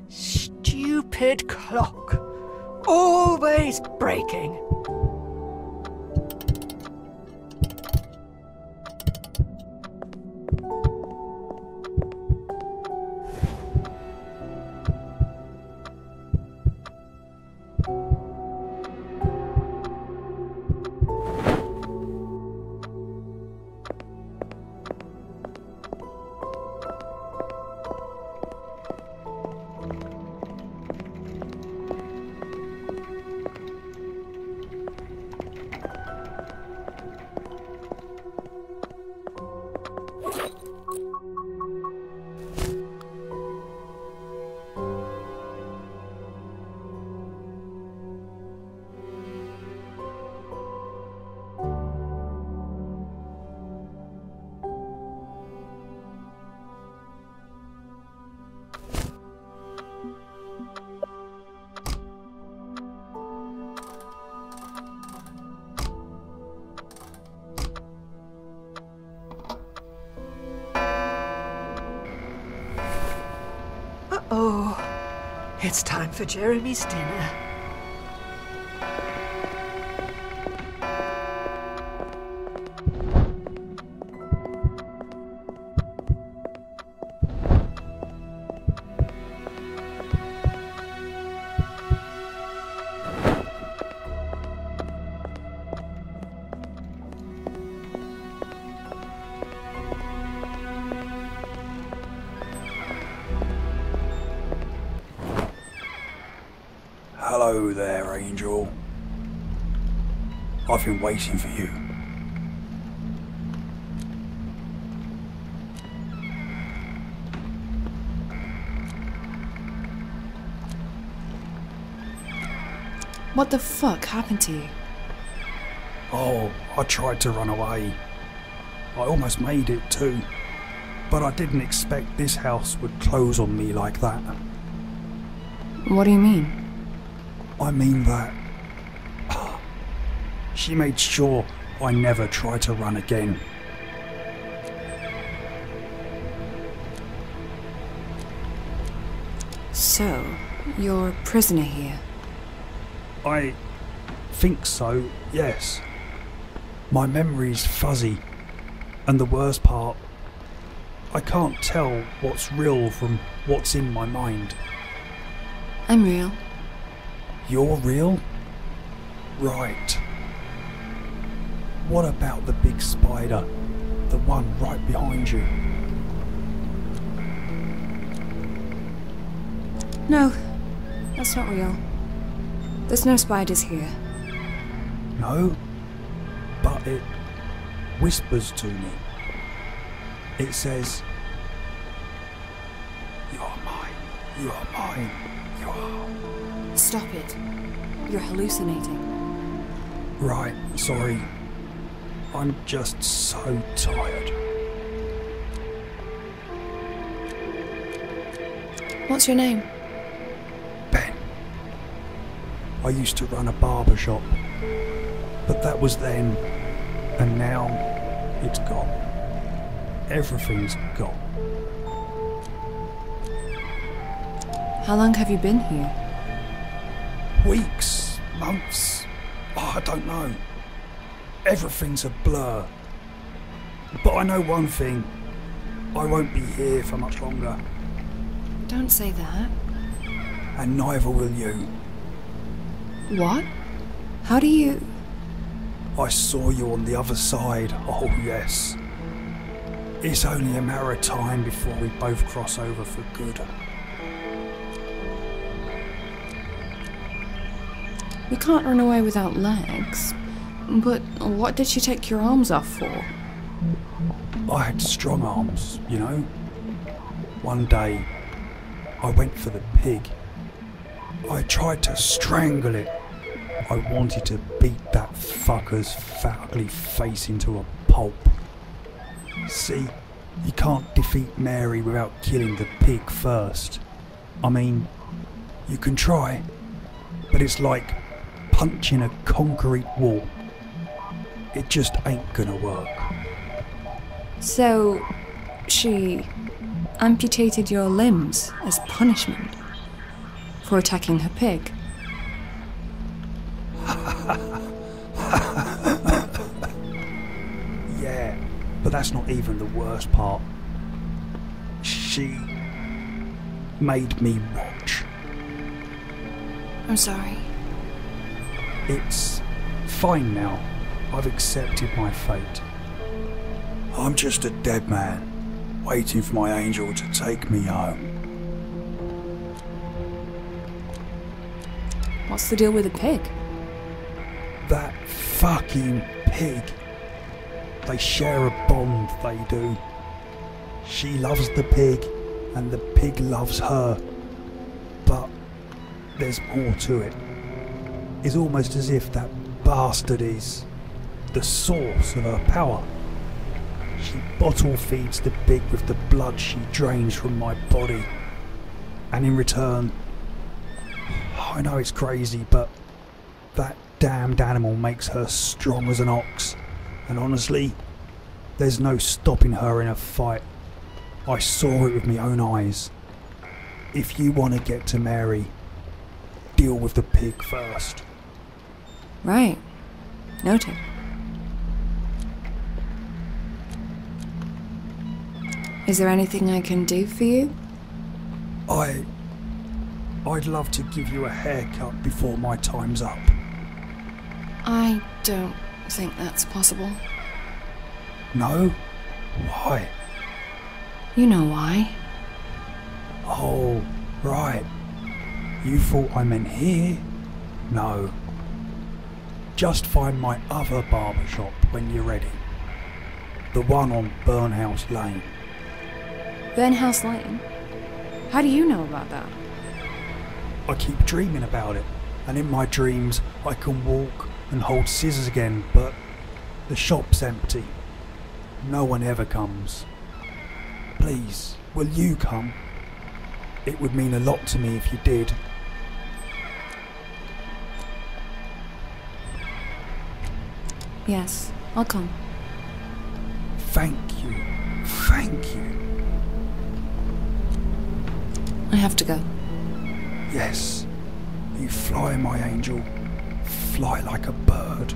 Stupid clock. Always breaking. It's time for Jeremy's dinner. Hello there, Angel. I've been waiting for you. What the fuck happened to you? Oh, I tried to run away. I almost made it too. But I didn't expect this house would close on me like that. What do you mean? I mean that she made sure I never try to run again. So, you're a prisoner here? I think so, yes. My memory's fuzzy, and the worst part, I can't tell what's real from what's in my mind. I'm real. You're real? Right. What about the big spider? The one right behind you? No, that's not real. There's no spiders here. No? But it whispers to me. It says, "You are mine, you are mine, you are..." Stop it. You're hallucinating. Right, sorry. I'm just so tired. What's your name? Ben. I used to run a barber shop. But that was then, and now it's gone. Everything's gone. How long have you been here? Weeks, months, I don't know. Everything's a blur. But I know one thing. I won't be here for much longer. Don't say that. And neither will you. What? How do you... I saw you on the other side, oh yes. It's only a matter of time before we both cross over for good. You can't run away without legs. But what did she take your arms off for? I had strong arms, you know. One day, I went for the pig. I tried to strangle it. I wanted to beat that fucker's fat ugly face into a pulp. See, you can't defeat Mary without killing the pig first. I mean, you can try, but it's like punching a concrete wall. It just ain't gonna work. So, she amputated your limbs as punishment for attacking her pig? Yeah, but that's not even the worst part. She made me watch. I'm sorry. It's fine now. I've accepted my fate. I'm just a dead man, waiting for my angel to take me home. What's the deal with the pig? That fucking pig. They share a bond, they do. She loves the pig, and the pig loves her. But there's more to it. It's almost as if that bastard is the source of her power. She bottle feeds the pig with the blood she drains from my body. And in return, I know it's crazy, but that damned animal makes her strong as an ox. And honestly, there's no stopping her in a fight. I saw it with my own eyes. If you want to get to Mary, deal with the pig first. Right. Noted. Is there anything I can do for you? I'd love to give you a haircut before my time's up. I don't think that's possible. No? Why? You know why. Oh, right. You thought I meant here? No. Just find my other barber shop when you're ready. The one on Burnhouse Lane. Burnhouse Lane? How do you know about that? I keep dreaming about it, and in my dreams I can walk and hold scissors again, but the shop's empty. No one ever comes. Please, will you come? It would mean a lot to me if you did. Yes, I'll come. Thank you. Thank you. I have to go. Yes. You fly, my angel. Fly like a bird.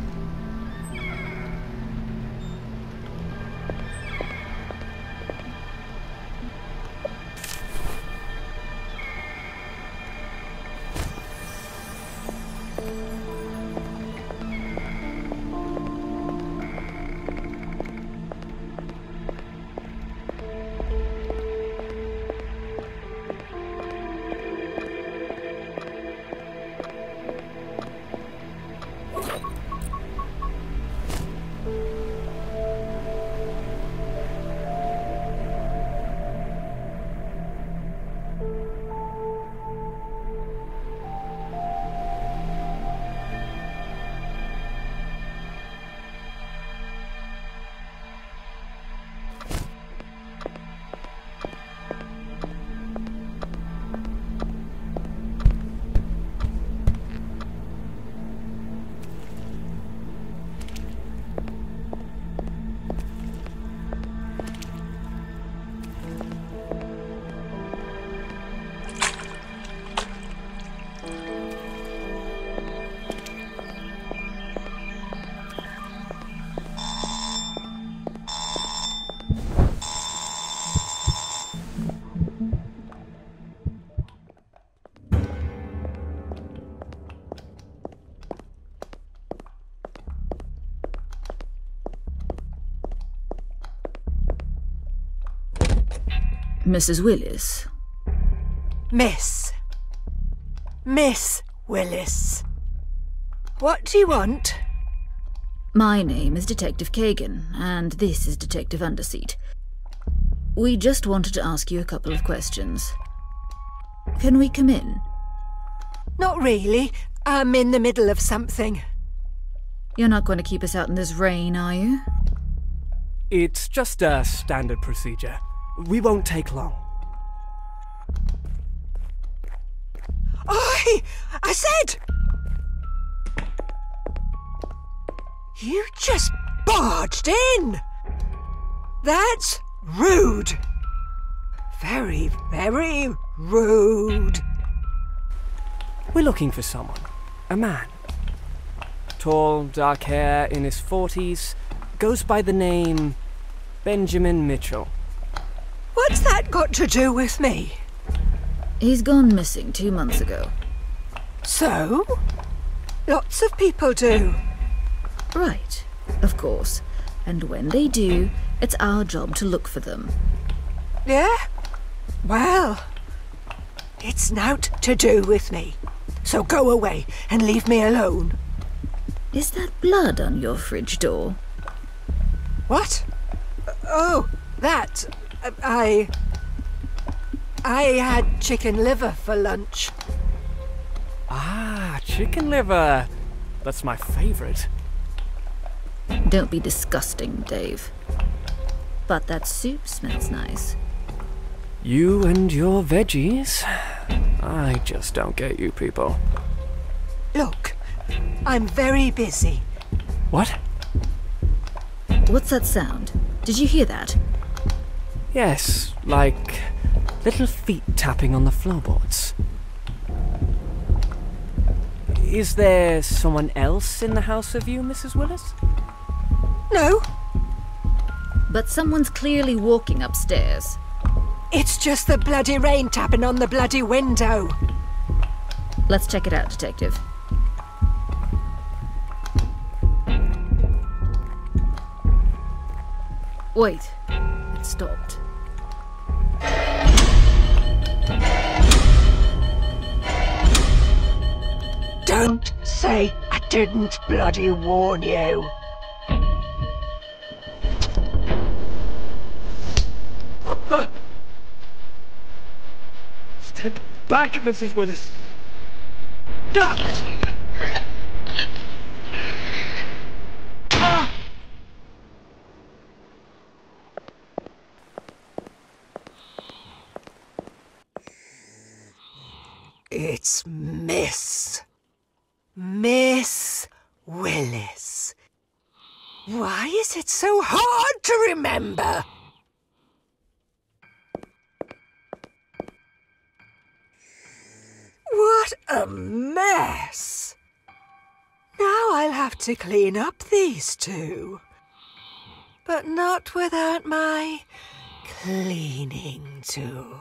Mrs. Willis. Miss Willis. What do you want? My name is Detective Kagan, and this is Detective Underseat. We just wanted to ask you a couple of questions. Can we come in? Not really. I'm in the middle of something. You're not going to keep us out in this rain, are you? It's just a standard procedure. We won't take long. I said! You just barged in! That's rude. Very, very rude. We're looking for someone. A man. Tall, dark hair, in his 40s. Goes by the name Benjamin Mitchell. What's that got to do with me? He's gone missing 2 months ago. So? Lots of people do. Right, of course. And when they do, it's our job to look for them. Yeah? Well, it's nought to do with me. So go away and leave me alone. Is that blood on your fridge door? What? Oh, that... I had chicken liver for lunch. Ah, chicken liver. That's my favourite. Don't be disgusting, Dave. But that soup smells nice. You and your veggies. I just don't get you people. Look, I'm very busy. What? What's that sound? Did you hear that? Yes, like little feet tapping on the floorboards. Is there someone else in the house with you, Mrs. Willis? No. But someone's clearly walking upstairs. It's just the bloody rain tapping on the bloody window. Let's check it out, Detective. Wait, it stopped. Don't say I didn't bloody warn you. Step back, Mrs. Willis. It's Miss Willis. Why is it so hard to remember? What a mess! Now I'll have to clean up these two. But not without my cleaning tool.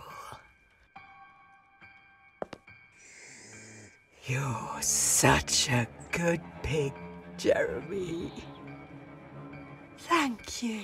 You're such a good pig, Jeremy. Thank you.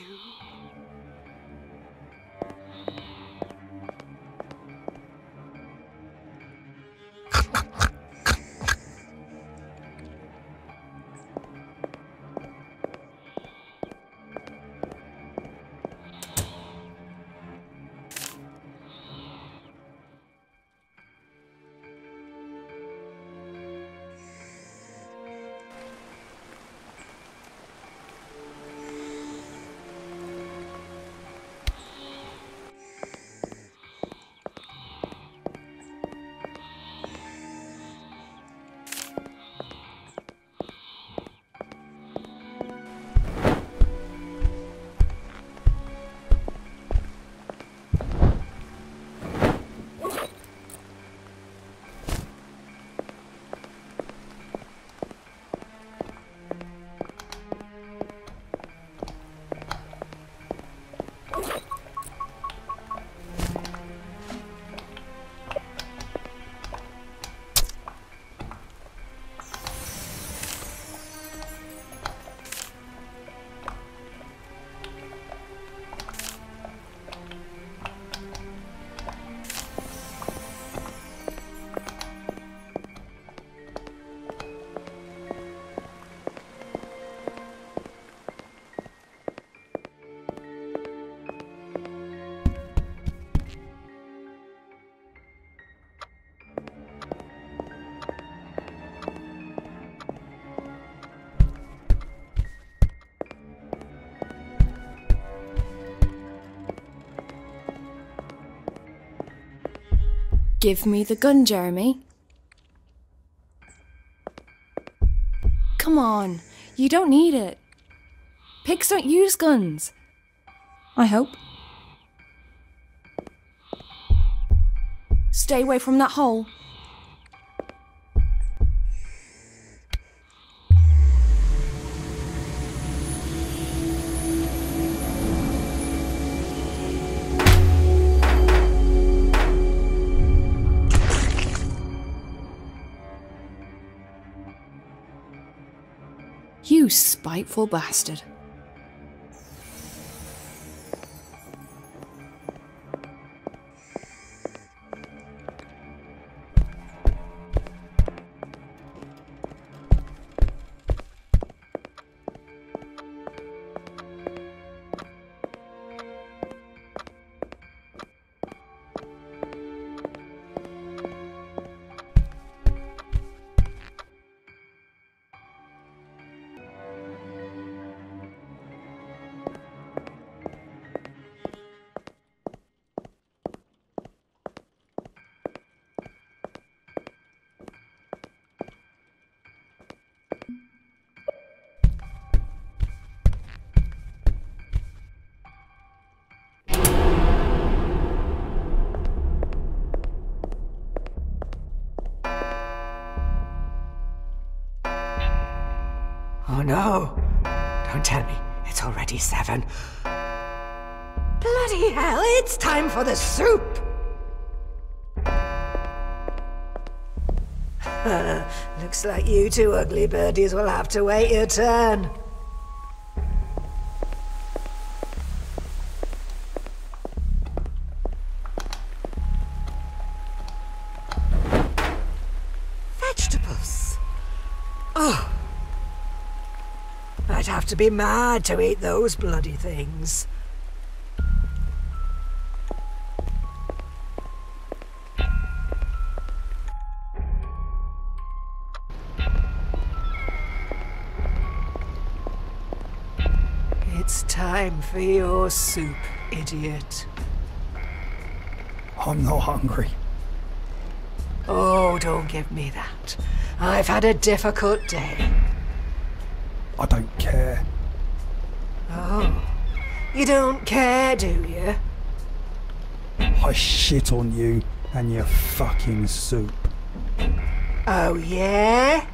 Give me the gun, Jeremy. Come on, you don't need it. Pigs don't use guns. I hope. Stay away from that hole. You spiteful bastard. no. Don't tell me it's already 7. Bloody hell, it's time for the soup! Looks like you two ugly birdies will have to wait your turn. Vegetables. Oh. I'd have to be mad to eat those bloody things. It's time for your soup, idiot. I'm not hungry. Oh, don't give me that. I've had a difficult day. I don't care. Oh, you don't care, do you? I shit on you and your fucking soup. Oh, yeah?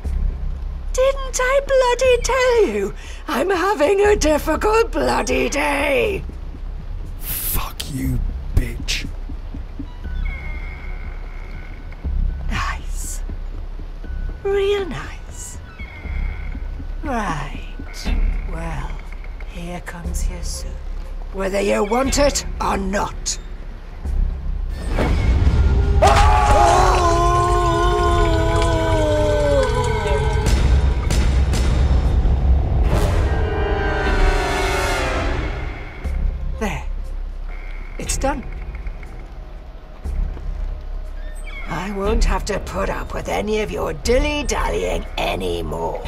Didn't I bloody tell you? I'm having a difficult bloody day. Fuck you, bitch. Nice. Real nice. Right. Well, here comes your soup. Whether you want it or not. There. It's done. I won't have to put up with any of your dilly-dallying anymore.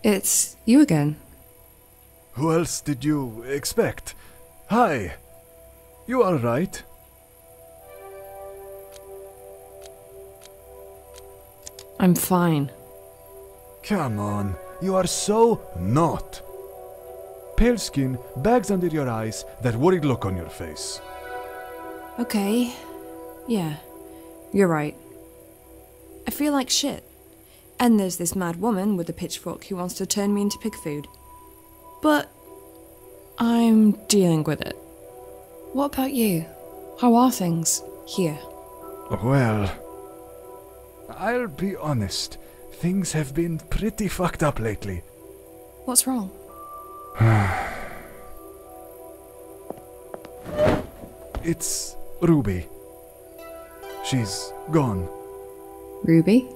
It's you again. Who else did you expect? Hi. You alright? I'm fine. Come on, you are so not. Pale skin, bags under your eyes, that worried look on your face. Okay. Yeah, you're right. I feel like shit. And there's this mad woman with a pitchfork who wants to turn me into pig food. But I'm dealing with it. What about you? How are things here? Well, I'll be honest. Things have been pretty fucked up lately. What's wrong? It's Ruby. She's gone. Ruby?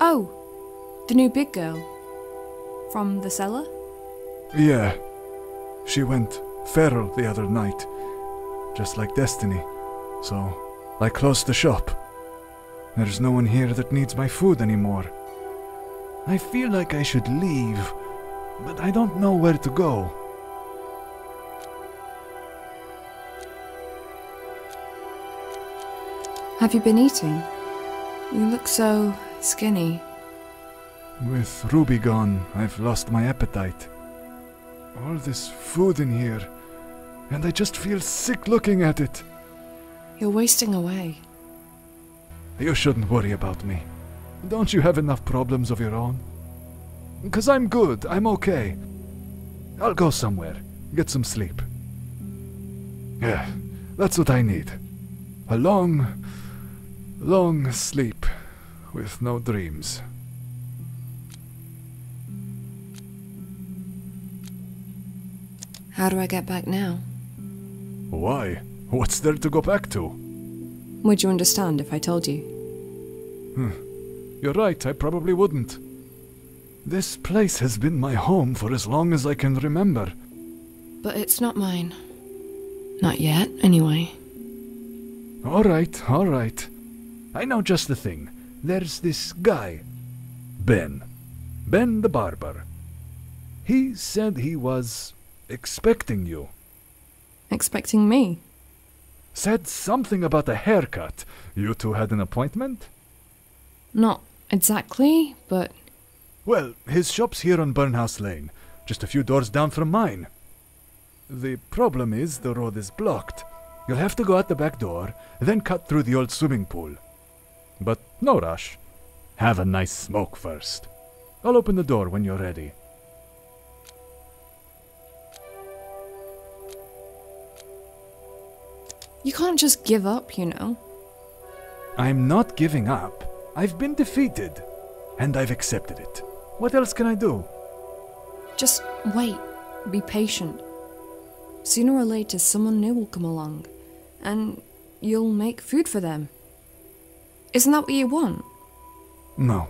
Oh, the new big girl. From the cellar? Yeah. She went feral the other night, just like Destiny. So, I closed the shop. There's no one here that needs my food anymore. I feel like I should leave, but I don't know where to go. Have you been eating? You look so skinny. With Ruby gone, I've lost my appetite. All this food in here, and I just feel sick looking at it. You're wasting away. You shouldn't worry about me. Don't you have enough problems of your own? 'Cause I'm good, I'm okay. I'll go somewhere, get some sleep. Yeah, that's what I need. A long, long sleep with no dreams. How do I get back now? Why? What's there to go back to? Would you understand if I told you? You're right, I probably wouldn't. This place has been my home for as long as I can remember. But it's not mine. Not yet, anyway. Alright, alright. I know just the thing. There's this guy. Ben. Ben the barber. He said he was expecting you. Expecting me? Said something about a haircut. You two had an appointment? Not exactly, but... Well, his shop's here on Burnhouse Lane, just a few doors down from mine. The problem is the road is blocked. You'll have to go out the back door, then cut through the old swimming pool. But no rush. Have a nice smoke first. I'll open the door when you're ready. You can't just give up, you know. I'm not giving up. I've been defeated, and I've accepted it. What else can I do? Just wait. Be patient. Sooner or later, someone new will come along, and you'll make food for them. Isn't that what you want? No,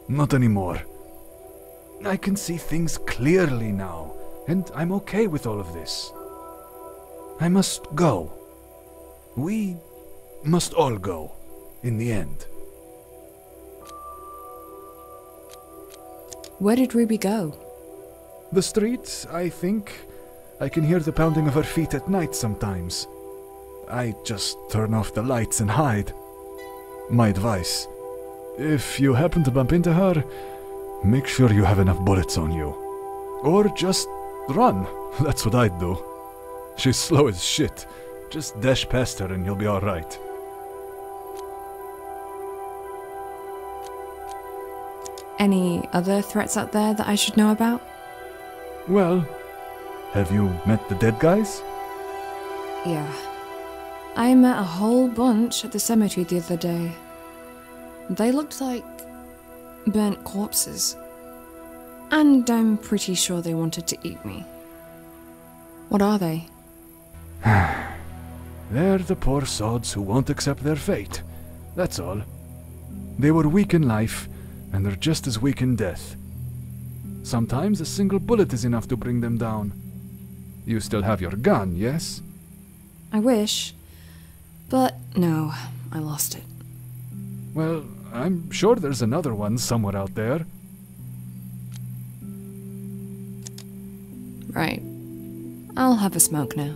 not anymore. I can see things clearly now, and I'm okay with all of this. I must go. We must all go, in the end. Where did Ruby go? The streets, I think. I can hear the pounding of her feet at night sometimes. I just turn off the lights and hide. My advice: if you happen to bump into her, make sure you have enough bullets on you. Or just run. That's what I'd do. She's slow as shit. Just dash past her and you'll be alright. Any other threats out there that I should know about? Well, have you met the dead guys? Yeah. I met a whole bunch at the cemetery the other day. They looked like burnt corpses. And I'm pretty sure they wanted to eat me. What are they? They're the poor sods who won't accept their fate. That's all. They were weak in life, and they're just as weak in death. Sometimes a single bullet is enough to bring them down. You still have your gun, yes? I wish. But no, I lost it. Well, I'm sure there's another one somewhere out there. Right. I'll have a smoke now.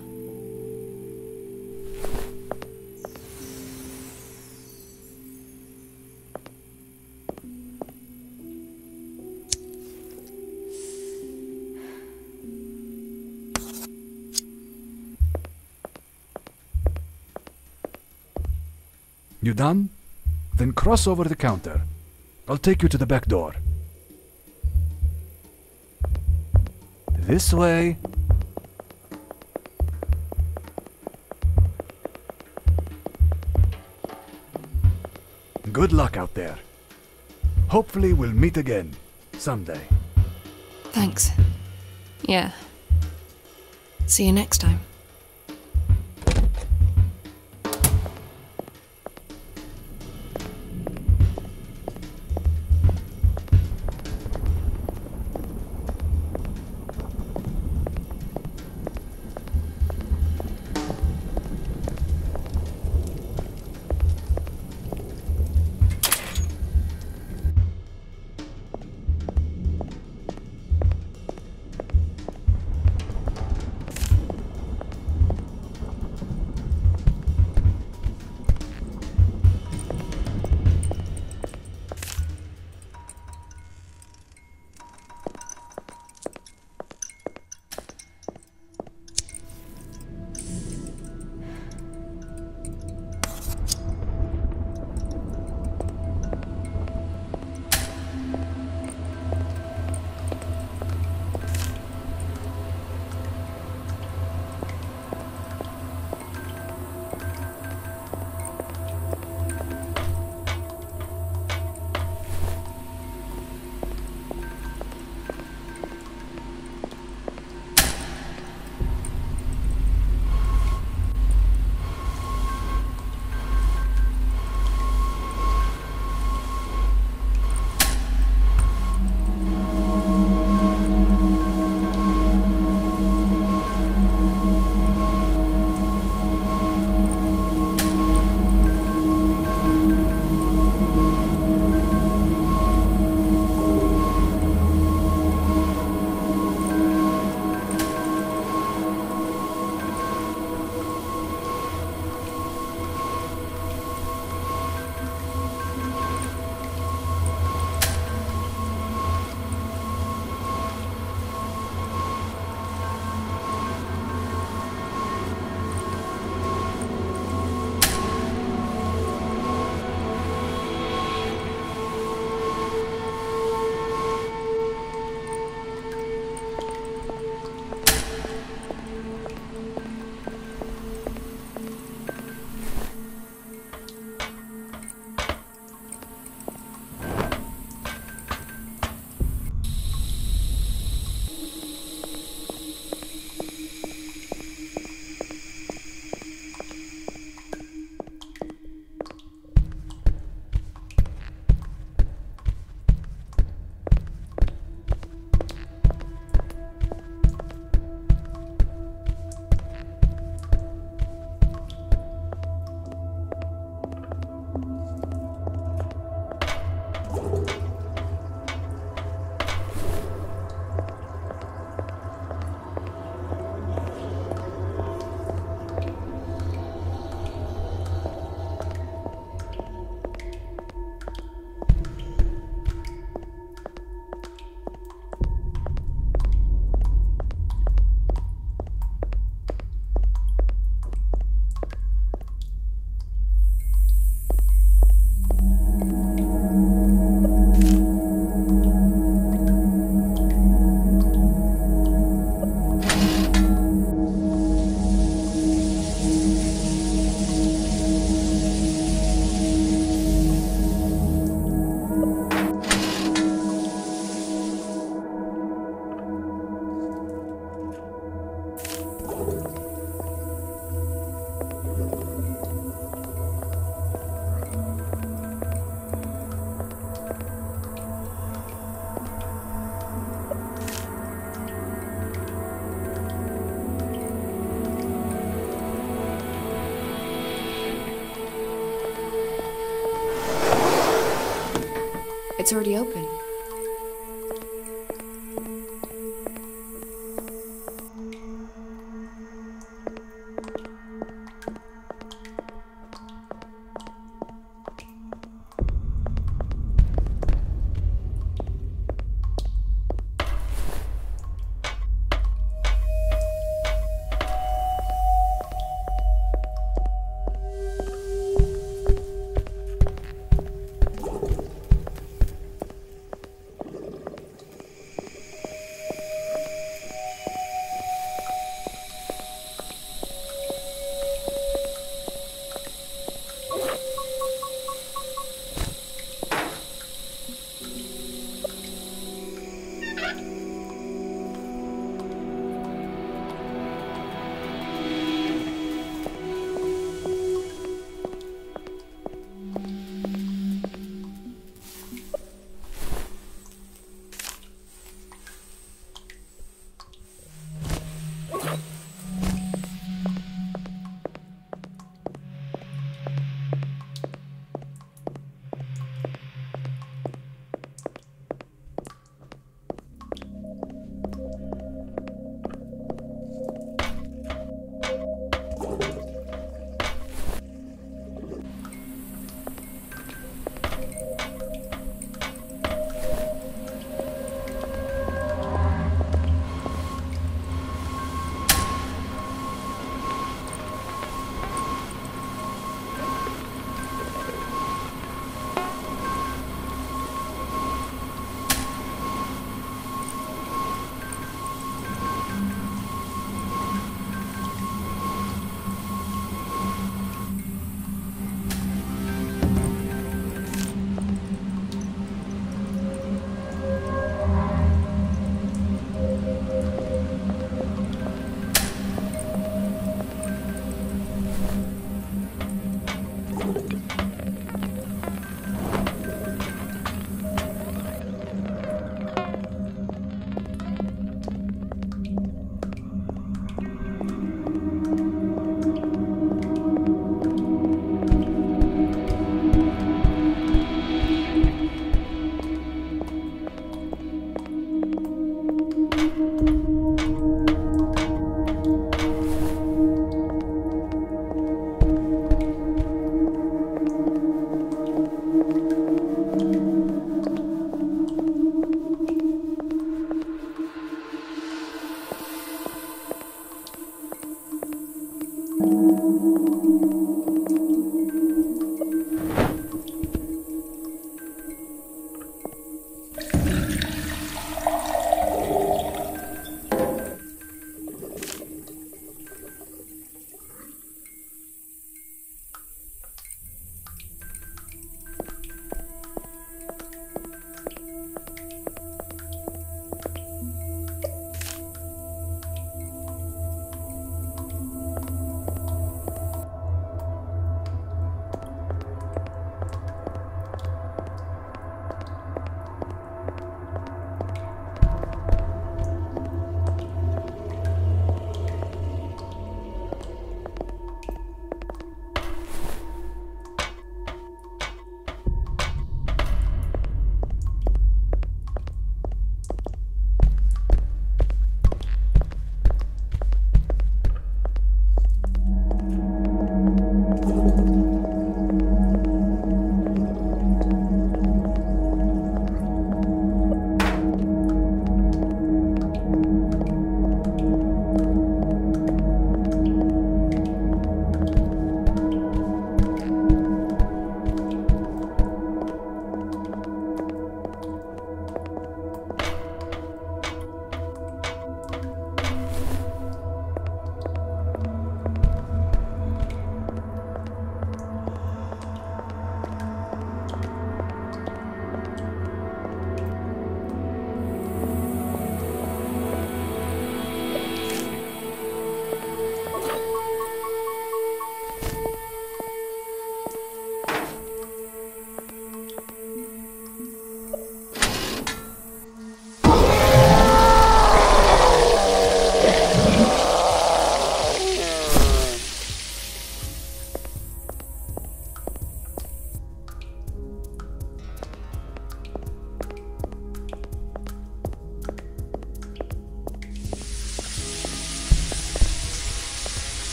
You done? Then cross over the counter. I'll take you to the back door. This way. Good luck out there. Hopefully we'll meet again, someday. Thanks. Yeah. See you next time. It's already open.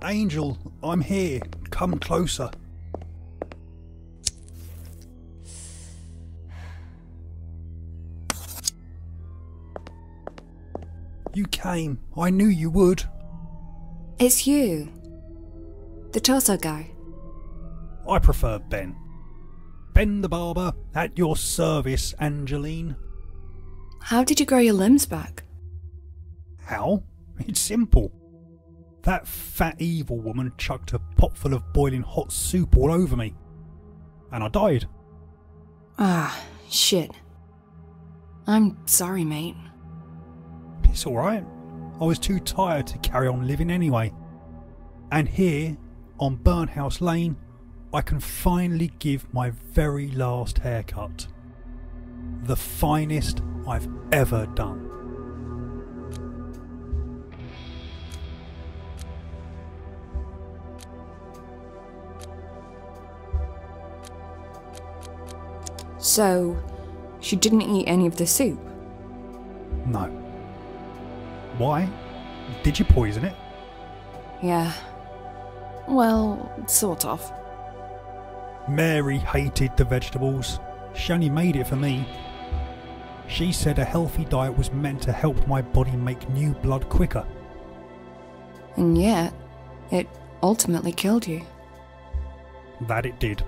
Angel, I'm here. Come closer. You came. I knew you would. It's you. The torso guy. I prefer Ben. Ben the barber, at your service, Angeline. How did you grow your limbs back? How? It's simple. That fat evil woman chucked a pot full of boiling hot soup all over me. And I died. Ah, shit. I'm sorry, mate. It's alright. I was too tired to carry on living anyway. And here, on Burnhouse Lane, I can finally give my very last haircut. The finest I've ever done. So, she didn't eat any of the soup? No. Why? Did you poison it? Yeah. Well, sort of. Mary hated the vegetables. She only made it for me. She said a healthy diet was meant to help my body make new blood quicker. And yet, it ultimately killed you. That it did.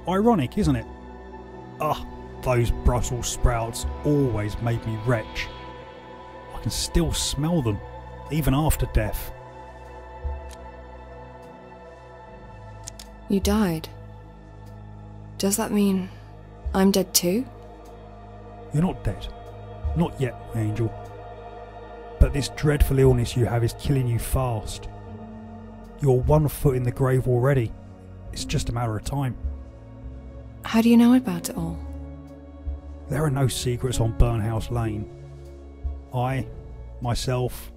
Ironic, isn't it? Ugh, those Brussels sprouts always made me retch. I can still smell them, even after death. You died. Does that mean I'm dead too? You're not dead. Not yet, my angel. But this dreadful illness you have is killing you fast. You're 1 foot in the grave already. It's just a matter of time. How do you know about it all? There are no secrets on Burnhouse Lane. I, myself,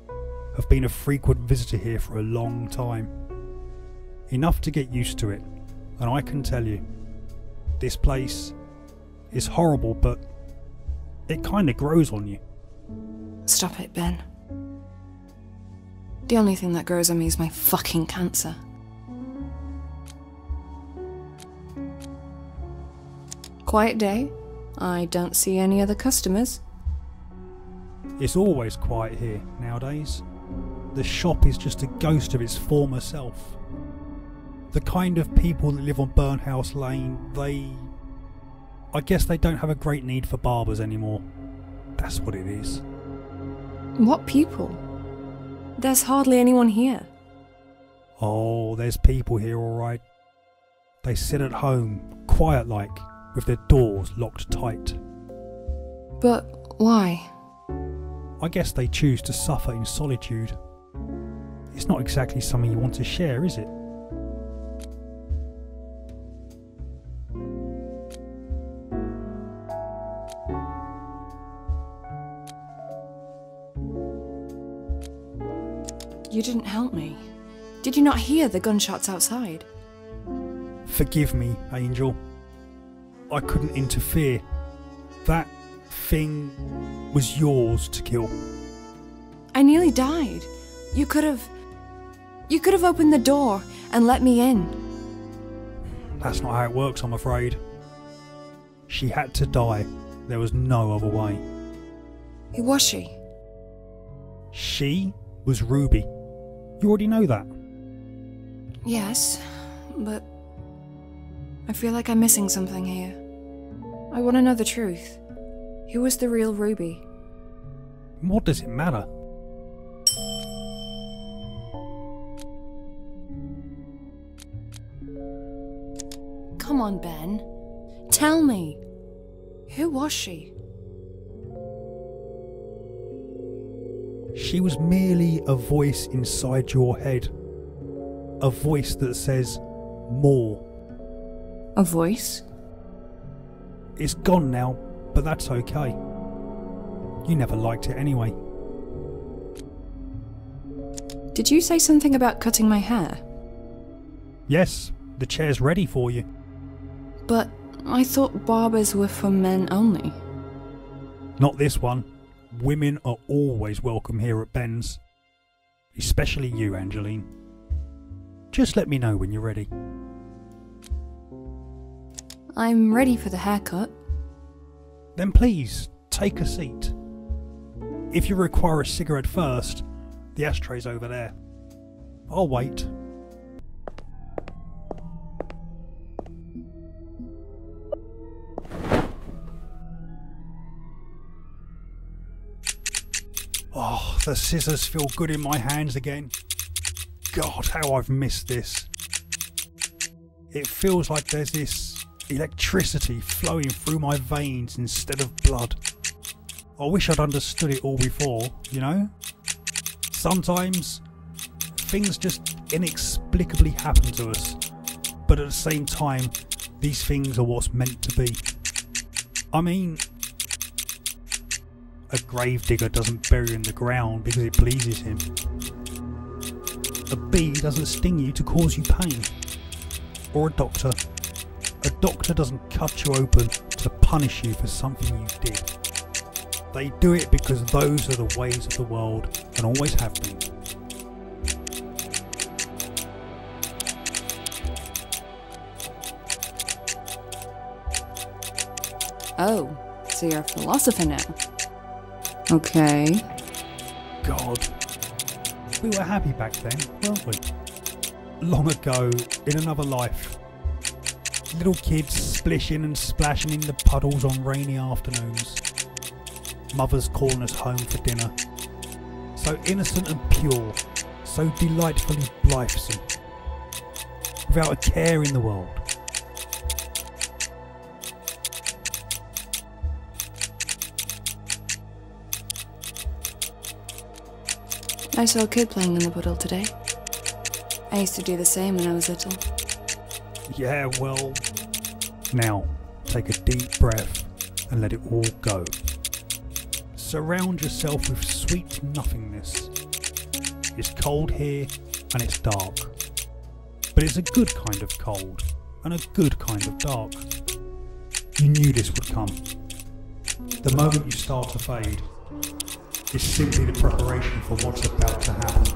have been a frequent visitor here for a long time. Enough to get used to it, and I can tell you, this place is horrible, but it kinda grows on you. Stop it, Ben. The only thing that grows on me is my fucking cancer. Quiet day. I don't see any other customers. It's always quiet here nowadays. The shop is just a ghost of its former self. The kind of people that live on Burnhouse Lane, I guess they don't have a great need for barbers anymore. That's what it is. What people? There's hardly anyone here. Oh, there's people here alright. They sit at home, quiet like, with their doors locked tight. But why? I guess they choose to suffer in solitude. It's not exactly something you want to share, is it? You didn't help me. Did you not hear the gunshots outside? Forgive me, Angel. I couldn't interfere. That thing was yours to kill. I nearly died. You could have opened the door and let me in. That's not how it works, I'm afraid. She had to die. There was no other way. Who was she? She was Ruby. You already know that. Yes, but I feel like I'm missing something here. I want to know the truth. Who was the real Ruby? What does it matter? Come on, Ben. Tell me. Who was she? She was merely a voice inside your head. A voice that says more. A voice? It's gone now, but that's okay. You never liked it anyway. Did you say something about cutting my hair? Yes, the chair's ready for you. But I thought barbers were for men only. Not this one. Women are always welcome here at Ben's. Especially you, Angeline. Just let me know when you're ready. I'm ready for the haircut. Then please, take a seat. If you require a cigarette first, the ashtray's over there. I'll wait. Oh, the scissors feel good in my hands again. God, how I've missed this. It feels like there's this electricity flowing through my veins instead of blood. I wish I'd understood it all before, you know? Sometimes things just inexplicably happen to us, but at the same time, these things are what's meant to be. I mean, a gravedigger doesn't bury in the ground because it pleases him. A bee doesn't sting you to cause you pain. Or a doctor. A doctor doesn't cut you open to punish you for something you did. They do it because those are the ways of the world and always have been. Oh, so you're a philosopher now. Okay. God. We were happy back then, weren't we? Long ago, in another life. Little kids splishing and splashing in the puddles on rainy afternoons. Mothers calling us home for dinner. So innocent and pure, so delightfully blithesome. Without a care in the world. I saw a kid playing in the puddle today. I used to do the same when I was little. Yeah, well... Now, take a deep breath and let it all go. Surround yourself with sweet nothingness. It's cold here and it's dark. But it's a good kind of cold and a good kind of dark. You knew this would come. The moment you start to fade is simply the preparation for what's about to happen.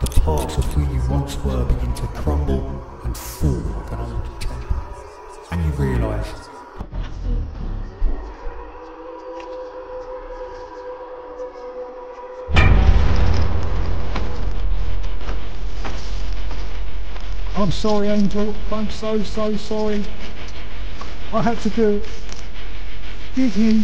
The parts of who you once were begin to crumble and fall like an old tape. And you realise I'm sorry, Angel. I'm so sorry. I had to do it. Give me.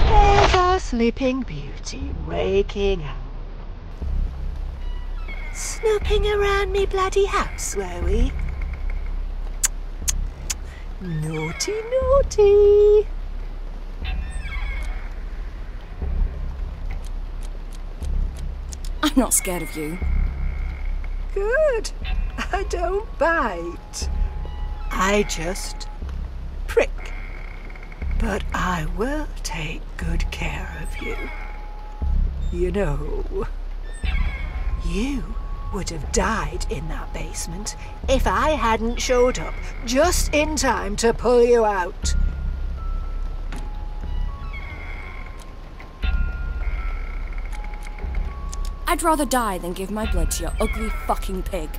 There's our sleeping beauty waking up. Snooping around me bloody house, were we? Naughty, naughty. I'm not scared of you. Good. I don't bite. I just prick. But I will take good care of you. You know, you would have died in that basement if I hadn't showed up just in time to pull you out. I'd rather die than give my blood to your ugly fucking pig.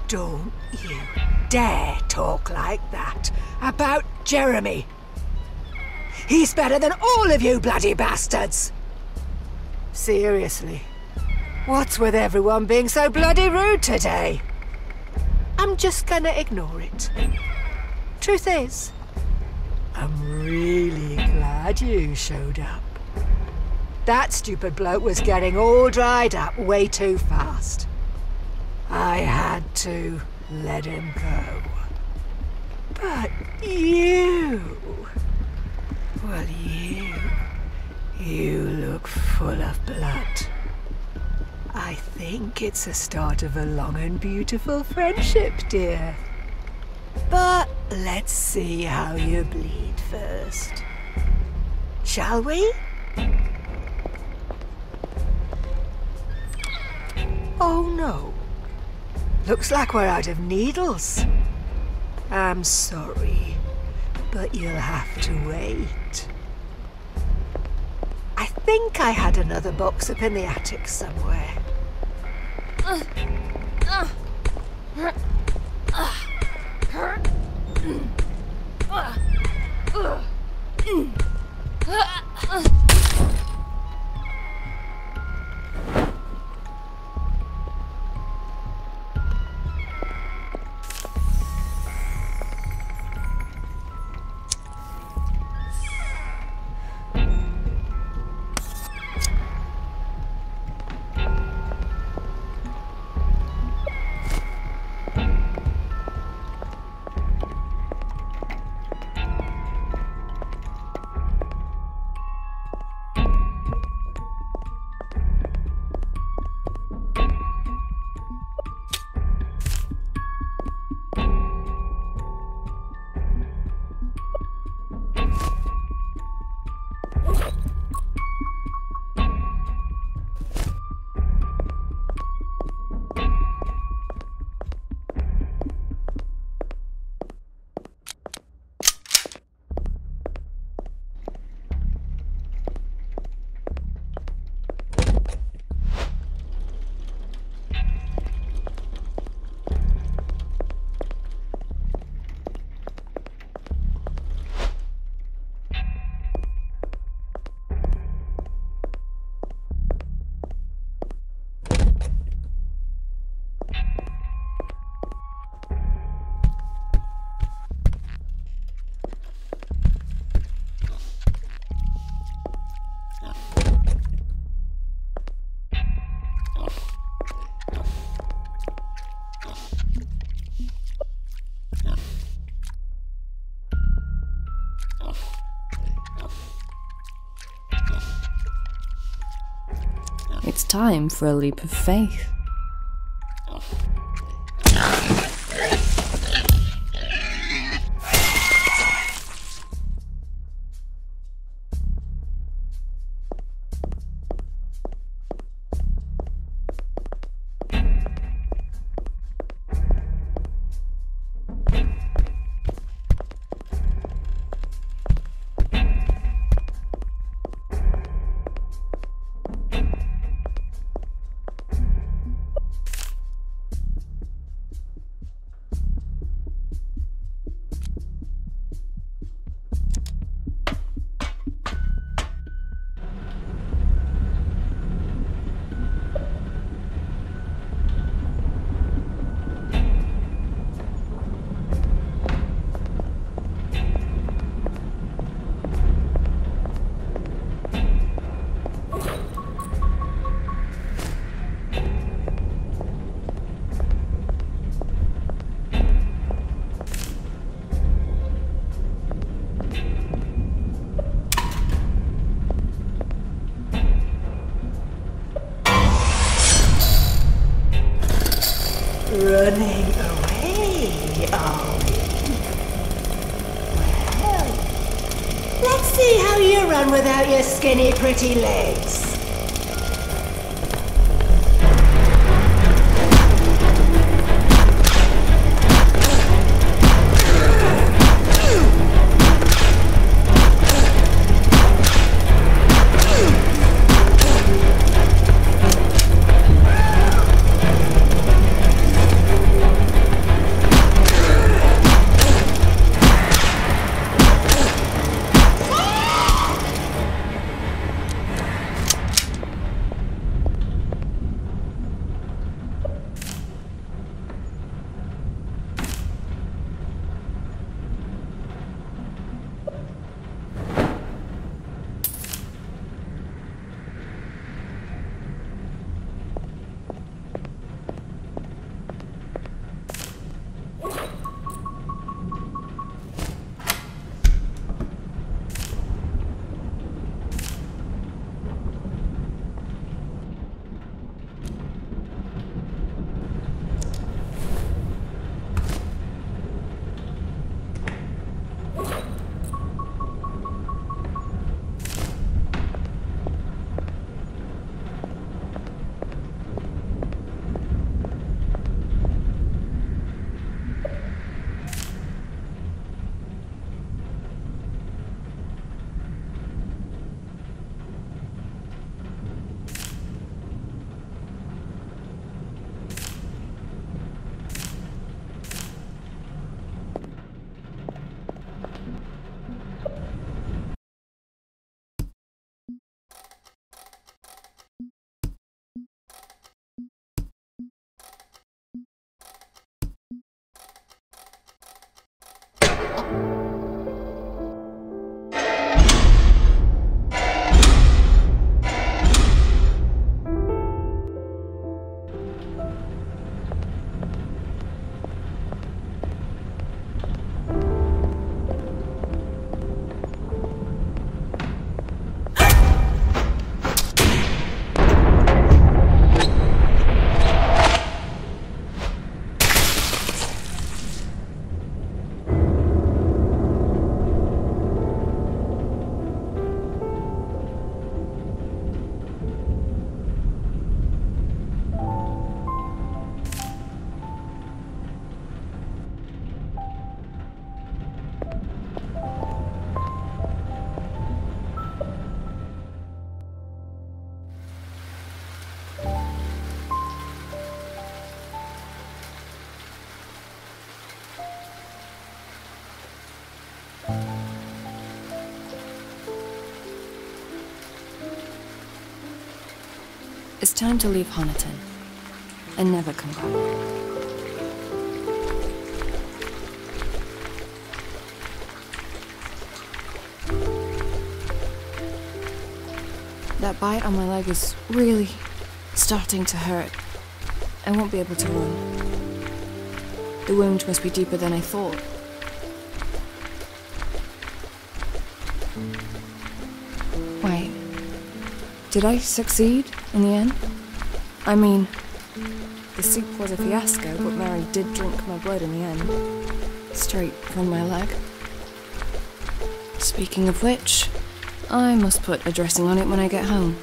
Don't you dare talk like that about Jeremy. He's better than all of you bloody bastards. Seriously. What's with everyone being so bloody rude today? I'm just gonna ignore it. Truth is, I'm really glad you showed up. That stupid bloke was getting all dried up way too fast. I had to let him go. But you... well, you look full of blood. I think it's the start of a long and beautiful friendship, dear. But let's see how you bleed first. Shall we? Oh no. Looks like we're out of needles. I'm sorry, but you'll have to wait. I think I had another box up in the attic somewhere. It's time for a leap of faith. Running away, are we? Well, let's see how you run without your skinny, pretty legs. It's time to leave Honiton and never come back. That bite on my leg is really starting to hurt. I won't be able to run. The wound must be deeper than I thought. Wait, did I succeed in the end? I mean, the soup was a fiasco, but Mary did drink my blood in the end. Straight from my leg. Speaking of which, I must put a dressing on it when I get home.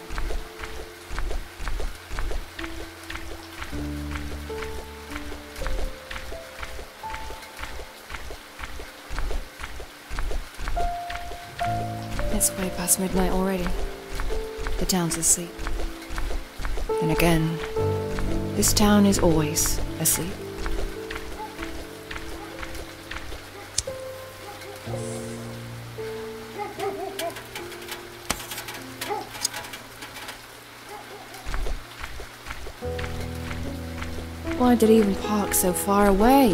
It's way past midnight already. The town's asleep. Then again, this town is always asleep. Why did he even park so far away?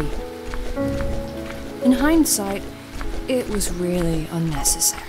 In hindsight, it was really unnecessary.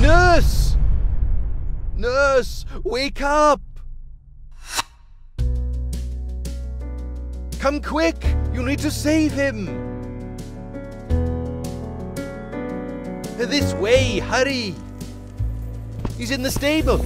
Nurse! Nurse, wake up! Come quick! You need to save him! This way, hurry! He's in the stable.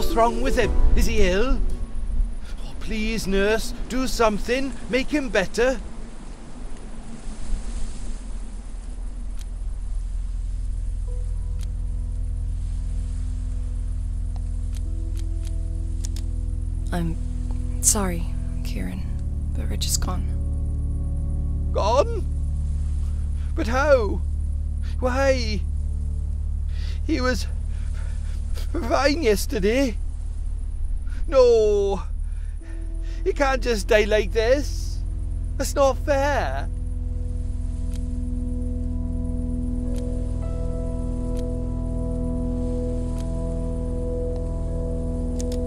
What's wrong with him? Is he ill? Oh, please, nurse, do something. Make him better. I'm sorry, Kieran, but Rich is gone. Gone? But how? Why? He was fine yesterday. No, he can't just die like this. That's not fair.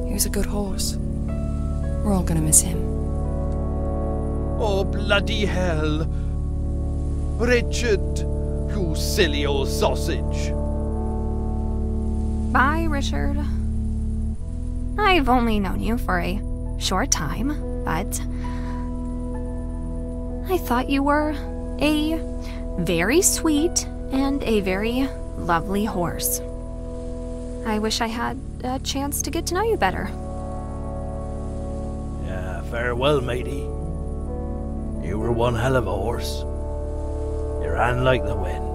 He was a good horse. We're all gonna miss him. Oh, bloody hell. Richard, you silly old sausage. Bye, Richard. I've only known you for a short time, but I thought you were a very sweet and a very lovely horse. I wish I had a chance to get to know you better. Yeah, farewell, matey. You were one hell of a horse. You ran like the wind.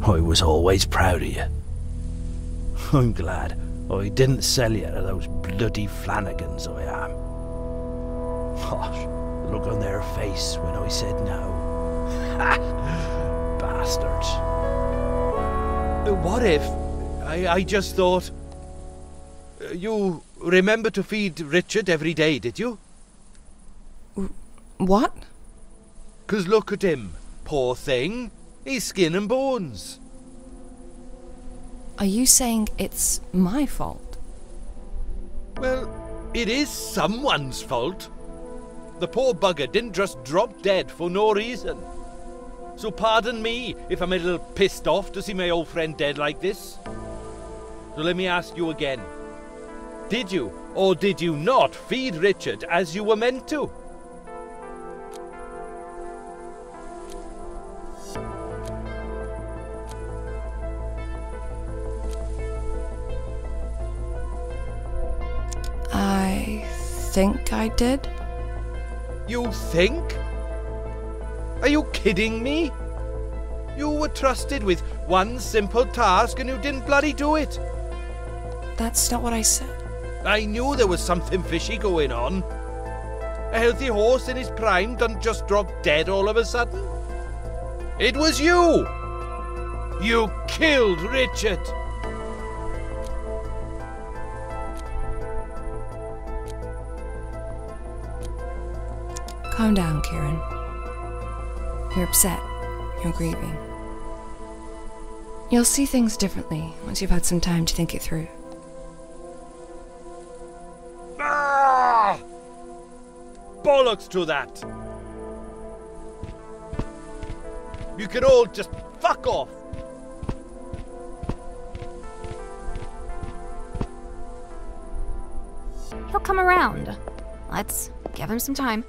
I was always proud of you. I'm glad I didn't sell you to those bloody Flanagans, I am. Gosh, the look on their face when I said no. Ha! Bastards. What if I just thought... You remember to feed Richard every day, did you? What? 'Cause look at him, poor thing. He's skin and bones. Are you saying it's my fault? Well, it is someone's fault. The poor bugger didn't just drop dead for no reason. So pardon me if I'm a little pissed off to see my old friend dead like this. So let me ask you again. Did you or did you not feed Richard as you were meant to? I think I did. You think? Are you kidding me? You were trusted with one simple task and you didn't bloody do it. That's not what I said. I knew there was something fishy going on. A healthy horse in his prime doesn't just drop dead all of a sudden. It was you! You killed Richard! Calm down, Kieran. You're upset. You're grieving. You'll see things differently once you've had some time to think it through. Ah! Bollocks to that! You can all just fuck off! He'll come around. Let's give him some time.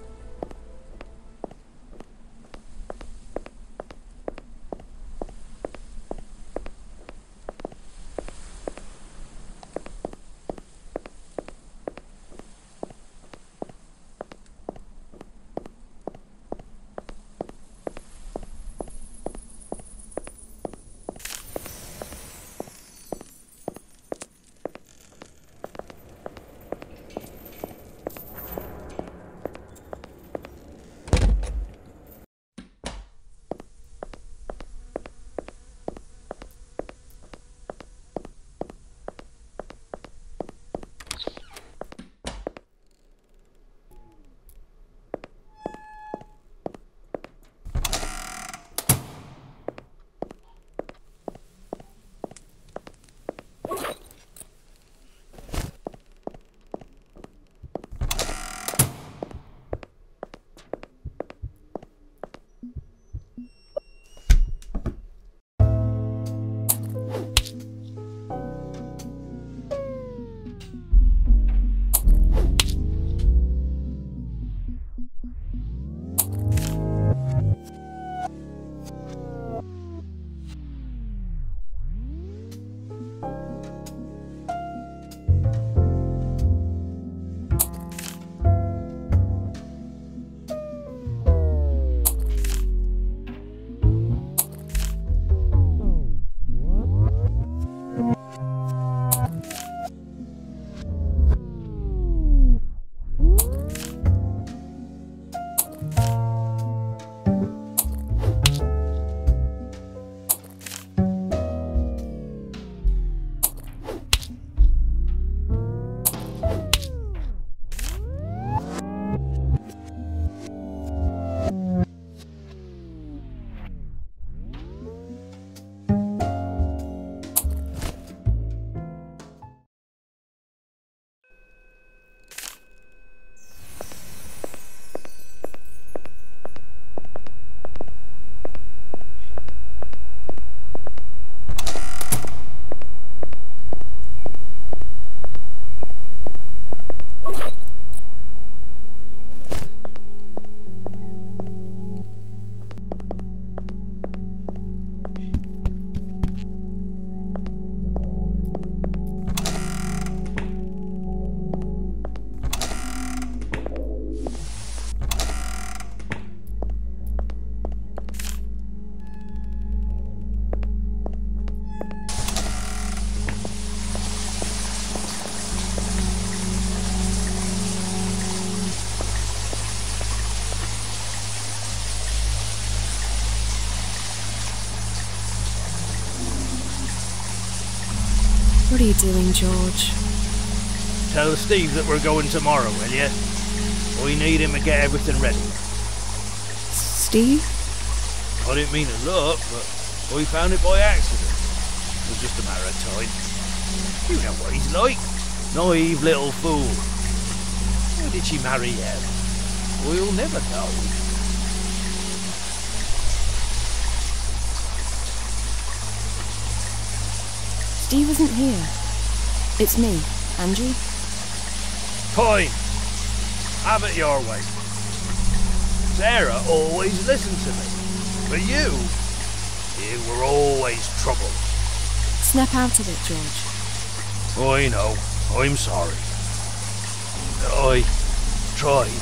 What are you doing, George? Tell Steve that we're going tomorrow, will you? We need him to get everything ready. Steve? I didn't mean to look, but we found it by accident. It was just a matter of time. You know what he's like. Naive little fool. Why did she marry him? We'll never know. Steve isn't here. It's me, Angie. Fine. Have it your way. Sarah always listened to me. But you were always trouble. Snap out of it, George. I know. I'm sorry. I tried.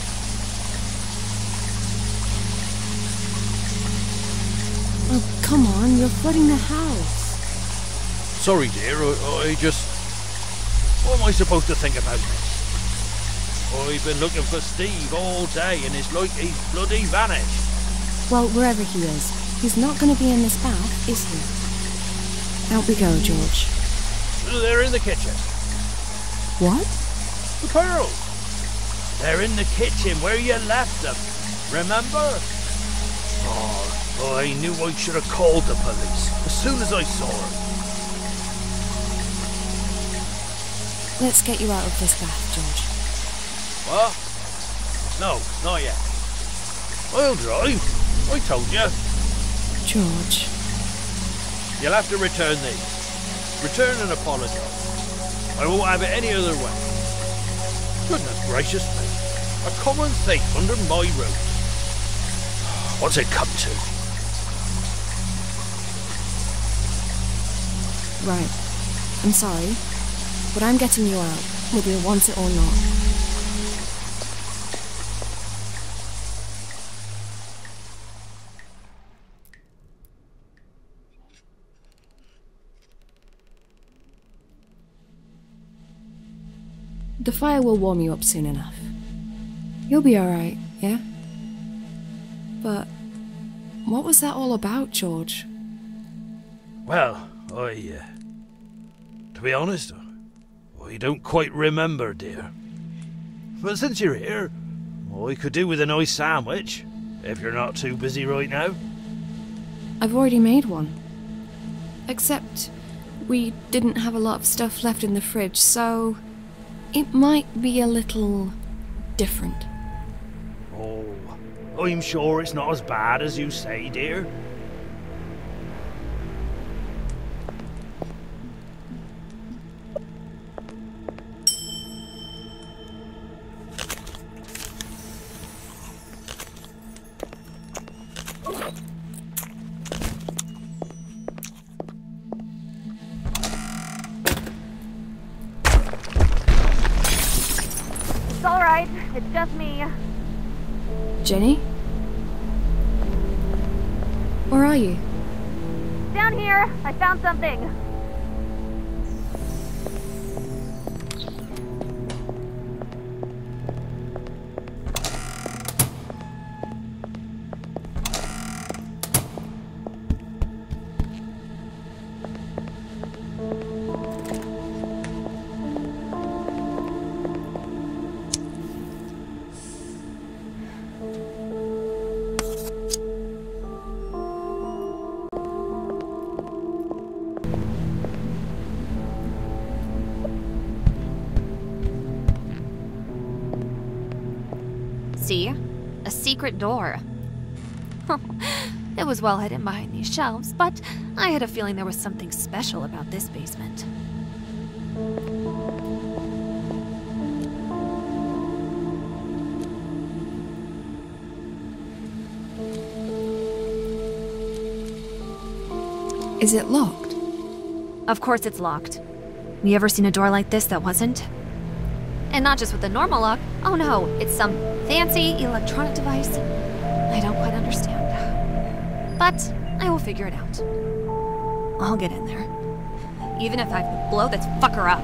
Oh, come on, you're flooding the house. Sorry, dear. I just... What am I supposed to think about this? I've been looking for Steve all day and it's like he's bloody vanished. Well, wherever he is, he's not going to be in this bath, is he? Out we go, George. They're in the kitchen. What? The pearls. They're in the kitchen where you left them. Remember? Oh, I knew I should have called the police as soon as I saw her. Let's get you out of this bath, George. What? No, not yet. I'll drive. I told you. George. You'll have to return these. Return and apologise. I won't have it any other way. Goodness gracious me. A common thief under my roof. What's it come to? Right. I'm sorry, but I'm getting you out, whether you want it or not. The fire will warm you up soon enough. You'll be alright, yeah? But what was that all about, George? Well, to be honest, I don't quite remember, dear. But since you're here, I could do with a nice sandwich, if you're not too busy right now. I've already made one. Except we didn't have a lot of stuff left in the fridge, so it might be a little different. Oh, I'm sure it's not as bad as you say, dear. It's all right. It's just me. Jenny? Where are you? Down here. I found something. See? A secret door. It was well hidden behind these shelves, but I had a feeling there was something special about this basement. Is it locked? Of course it's locked. You ever seen a door like this that wasn't? And not just with a normal lock. Oh no, it's some fancy electronic device I don't quite understand. But I will figure it out. I'll get in there. Even if I have to blow this fucker up.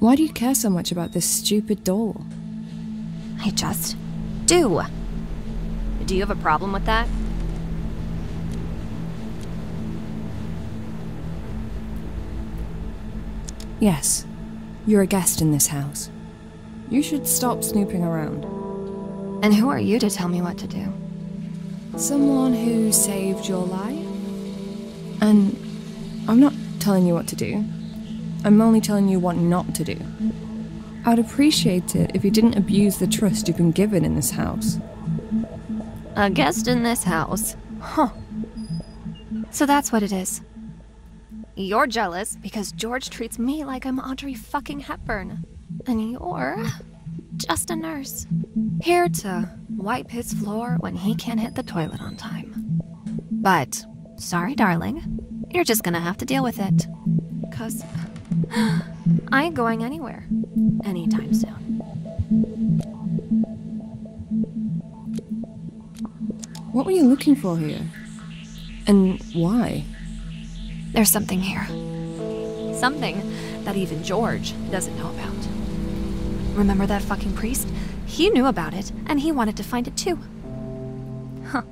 Why do you care so much about this stupid door? I just do. Do you have a problem with that? Yes, you're a guest in this house. You should stop snooping around. And who are you to tell me what to do? Someone who saved your life? And I'm not telling you what to do. I'm only telling you what not to do. I'd appreciate it if you didn't abuse the trust you've been given in this house. A guest in this house? Huh. So that's what it is. You're jealous because George treats me like I'm Audrey fucking Hepburn. And you're just a nurse. Here to wipe his floor when he can't hit the toilet on time. But, sorry darling, you're just gonna have to deal with it. 'Cause I ain't going anywhere anytime soon. What were you looking for here? And why? There's something here. Something that even George doesn't know about. Remember that fucking priest? He knew about it, and he wanted to find it too. Huh.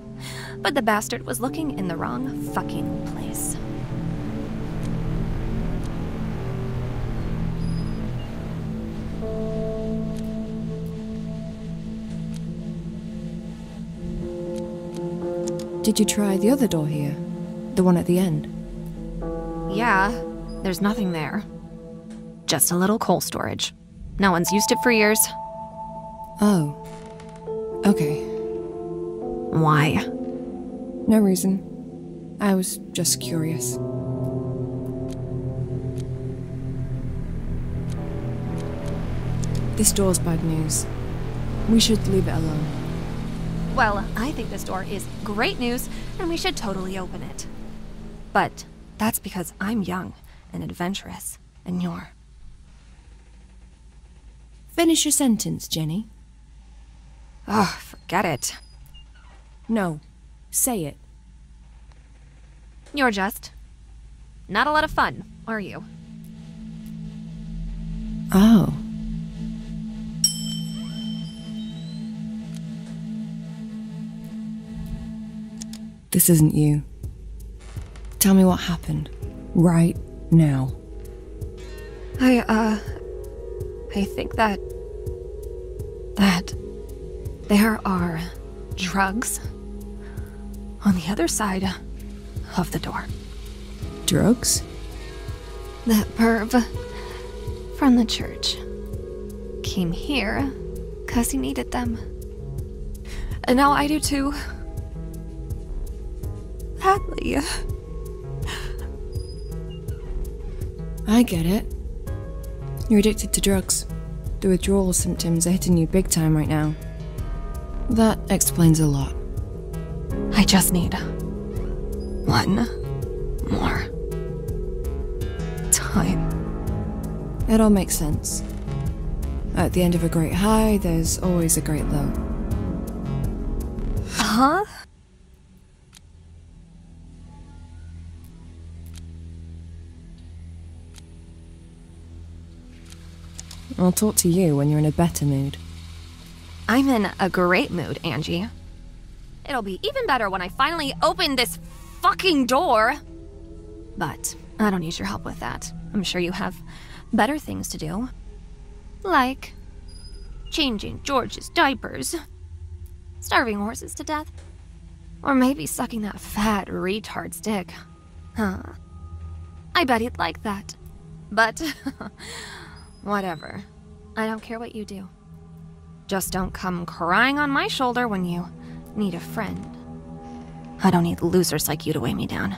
But the bastard was looking in the wrong fucking place. Did you try the other door here? The one at the end? Yeah, there's nothing there. Just a little coal storage. No one's used it for years. Oh. Okay. Why? No reason. I was just curious. This door's bad news. We should leave it alone. Well, I think this door is great news, and we should totally open it. But that's because I'm young and adventurous, and you're... Finish your sentence, Jenny. Oh, forget it. No. Say it. You're just... not a lot of fun, are you? Oh. This isn't you. Tell me what happened. Right now. I think that there are drugs on the other side of the door. Drugs? That perv from the church came here 'cause he needed them. And now I do too. Badly. I get it. You're addicted to drugs. The withdrawal symptoms are hitting you big time right now. That explains a lot. I just need one more time. It all makes sense. At the end of a great high, there's always a great low. Huh? I'll talk to you when you're in a better mood. I'm in a great mood, Angie. It'll be even better when I finally open this fucking door. But I don't need your help with that. I'm sure you have better things to do. Like changing George's diapers, starving horses to death, or maybe sucking that fat retard's dick. Huh. I bet he'd like that. But whatever. I don't care what you do. Just don't come crying on my shoulder when you need a friend. I don't need losers like you to weigh me down.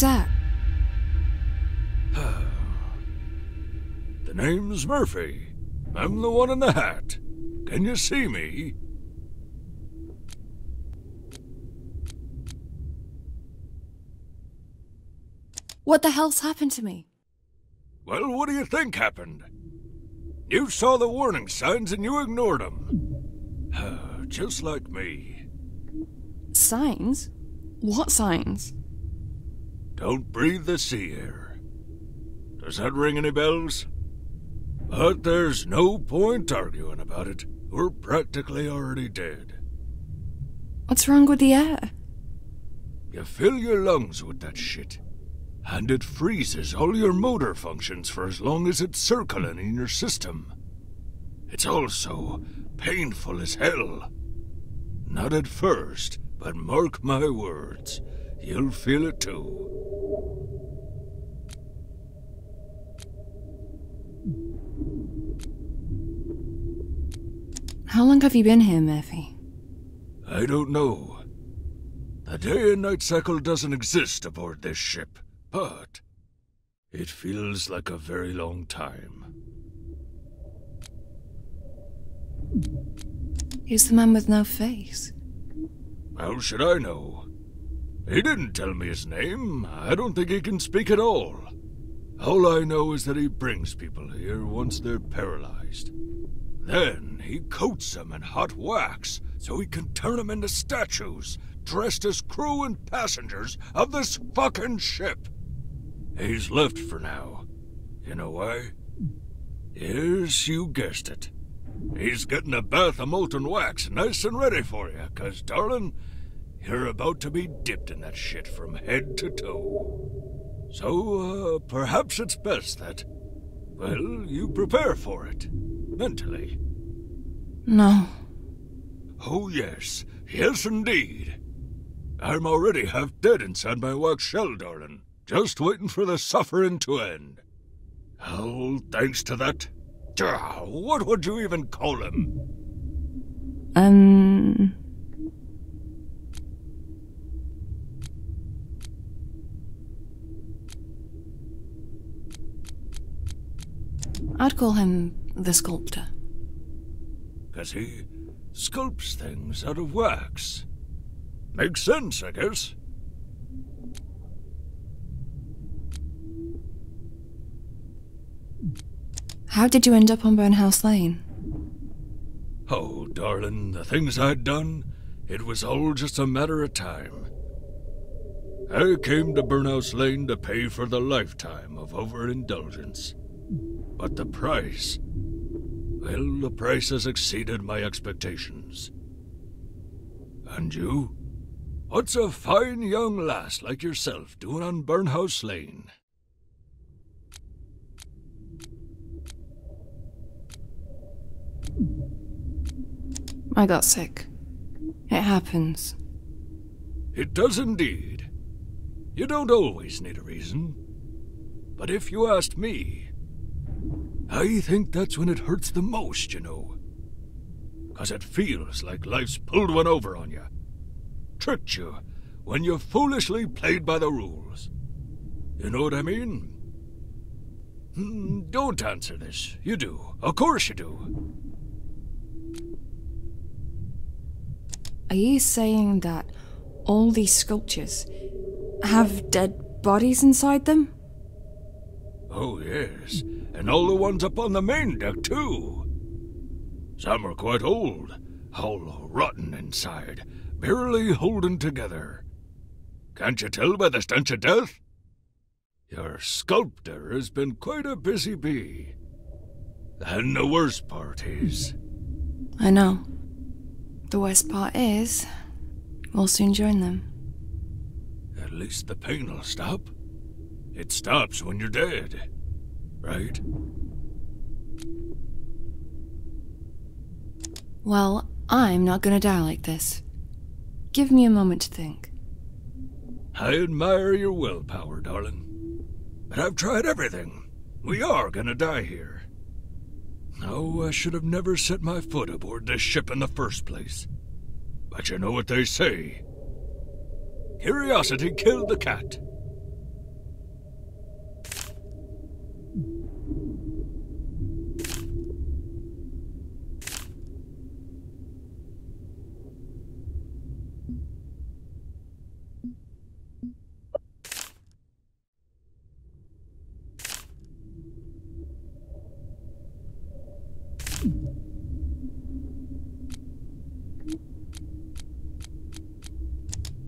that? The name's Murphy. I'm the one in the hat. Can you see me? What the hell's happened to me? Well, what do you think happened? You saw the warning signs and you ignored them. Just like me. Signs? What signs? Don't breathe the sea air. Does that ring any bells? But there's no point arguing about it. We're practically already dead. What's wrong with the air? You fill your lungs with that shit, and it freezes all your motor functions for as long as it's circling in your system. It's also painful as hell. Not at first, but mark my words, you'll feel it too. How long have you been here, Murphy? I don't know. The day and night cycle doesn't exist aboard this ship, but it feels like a very long time. He's the man with no face. How should I know? He didn't tell me his name. I don't think he can speak at all. All I know is that he brings people here once they're paralyzed. Then he coats them in hot wax so he can turn them into statues, dressed as crew and passengers of this fucking ship. He's left for now. You know why? Yes, you guessed it. He's getting a bath of molten wax nice and ready for you, 'cause, darling, you're about to be dipped in that shit from head to toe. So, perhaps it's best that, well, you prepare for it. Mentally. No. Oh, yes. Yes, indeed. I'm already half dead inside my wax shell, darling. Just waiting for the suffering to end. Oh, thanks to that. What would you even call him? I'd call him the sculptor. 'Cause he sculpts things out of wax. Makes sense, I guess. How did you end up on Burnhouse Lane? Oh, darling, the things I'd done, it was all just a matter of time. I came to Burnhouse Lane to pay for the lifetime of overindulgence. But the price... well, the price has exceeded my expectations. And you? What's a fine young lass like yourself doing on Burnhouse Lane? I got sick. It happens. It does indeed. You don't always need a reason. But if you asked me, I think that's when it hurts the most, you know. 'Cause it feels like life's pulled one over on you. Tricked you when you foolishly played by the rules. You know what I mean? Don't answer this. You do. Of course you do. Are you saying that all these sculptures have dead bodies inside them? Oh, yes. And all the ones up on the main deck, too. Some are quite old, all rotten inside, barely holding together. Can't you tell by the stench of death? Your sculptor has been quite a busy bee. And the worst part is... I know. The worst part is, we'll soon join them. At least the pain will stop. It stops when you're dead, right? Well, I'm not gonna die like this. Give me a moment to think. I admire your willpower, darling. But I've tried everything. We are gonna die here. No, I should have never set my foot aboard this ship in the first place. But you know what they say. Curiosity killed the cat.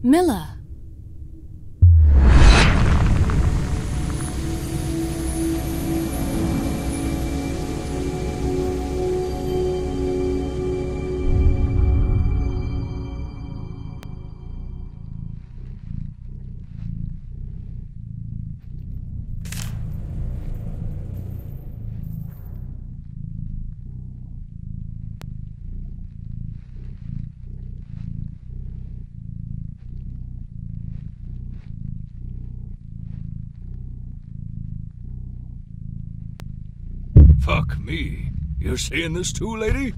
Miller. Fuck me. You seeing this too, lady?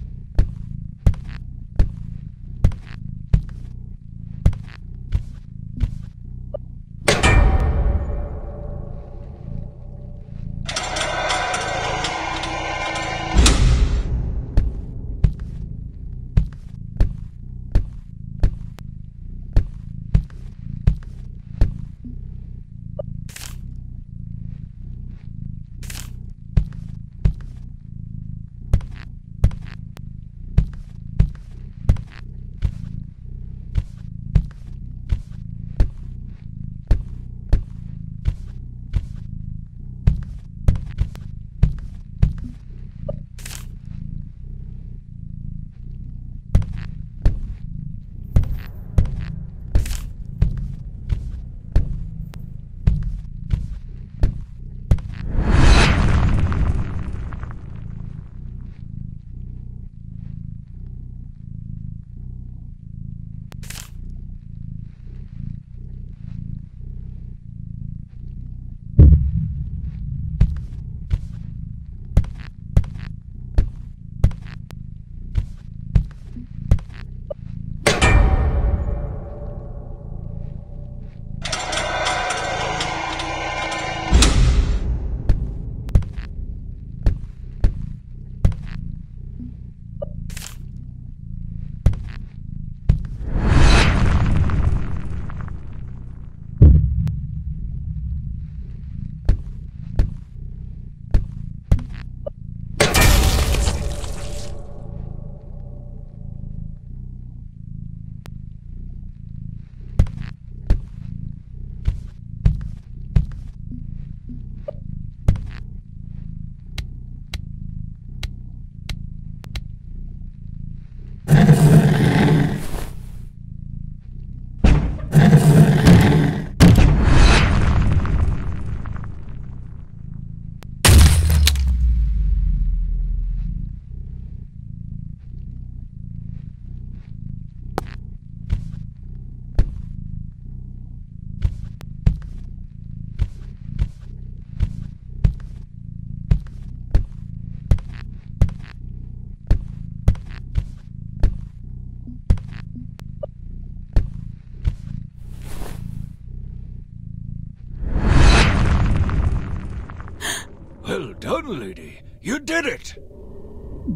Well done, lady. You did it!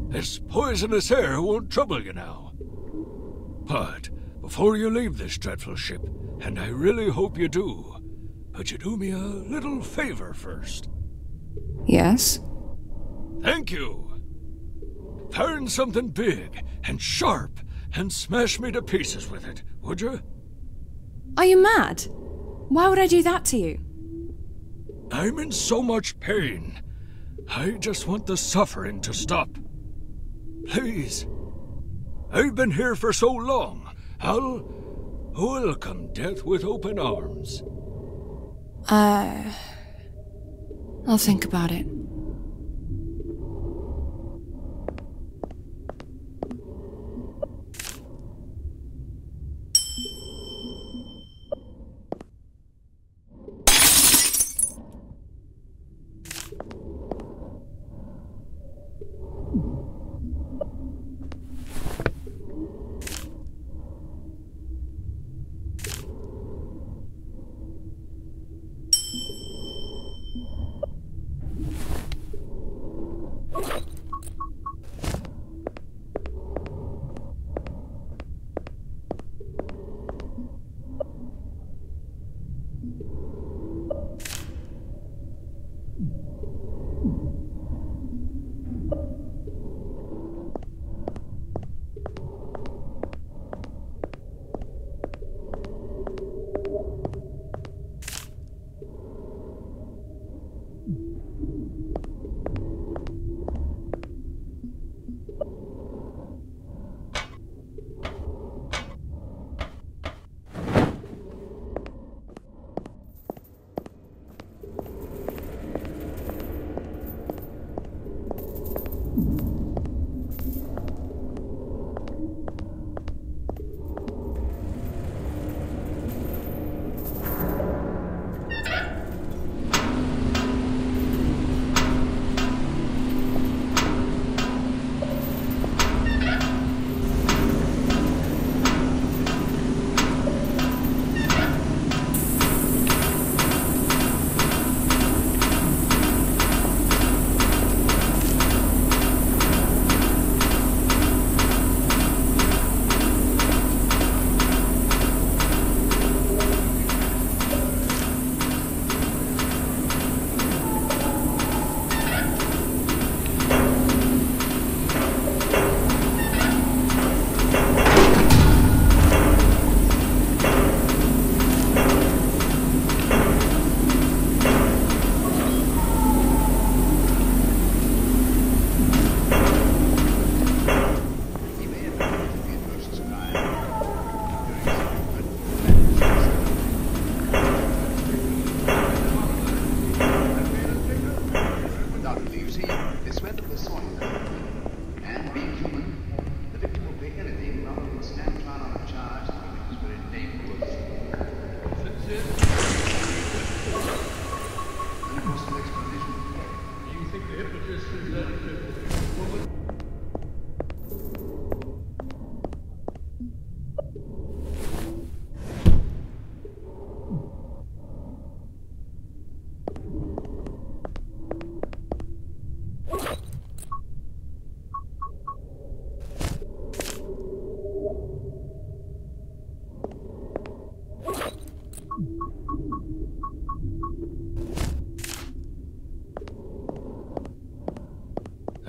This poisonous air won't trouble you now. But before you leave this dreadful ship, and I really hope you do, could you do me a little favor first? Yes? Thank you. Find something big and sharp and smash me to pieces with it, would you? Are you mad? Why would I do that to you? I'm in so much pain. I just want the suffering to stop. Please. I've been here for so long. I'll welcome death with open arms. I'll think about it.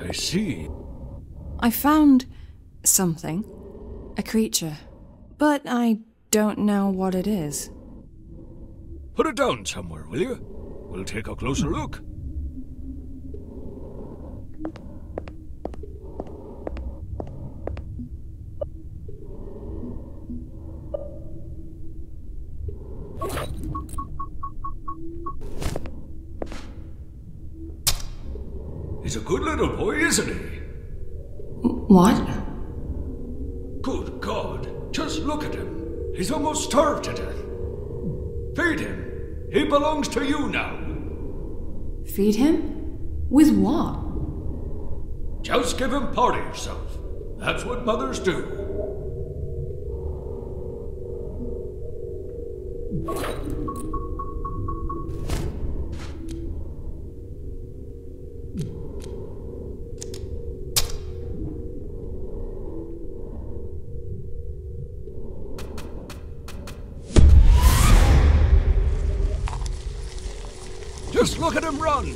I see. I found something. A creature. But I don't know what it is. Put it down somewhere, will you? We'll take a closer look. He's a good little boy, isn't he? What? Good God, just look at him. He's almost starved to death. Feed him. He belongs to you now. Feed him? With what? Just give him part of yourself. That's what mothers do. Just look at him run!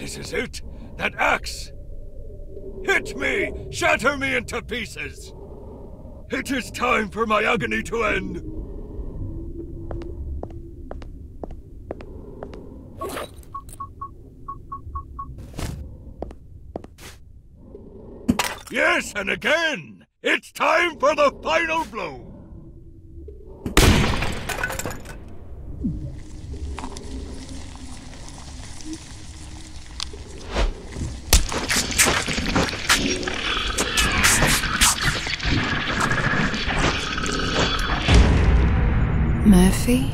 This is it! That axe! Hit me! Shatter me into pieces! It is time for my agony to end! Yes, and again! It's time for the final blow! Murphy?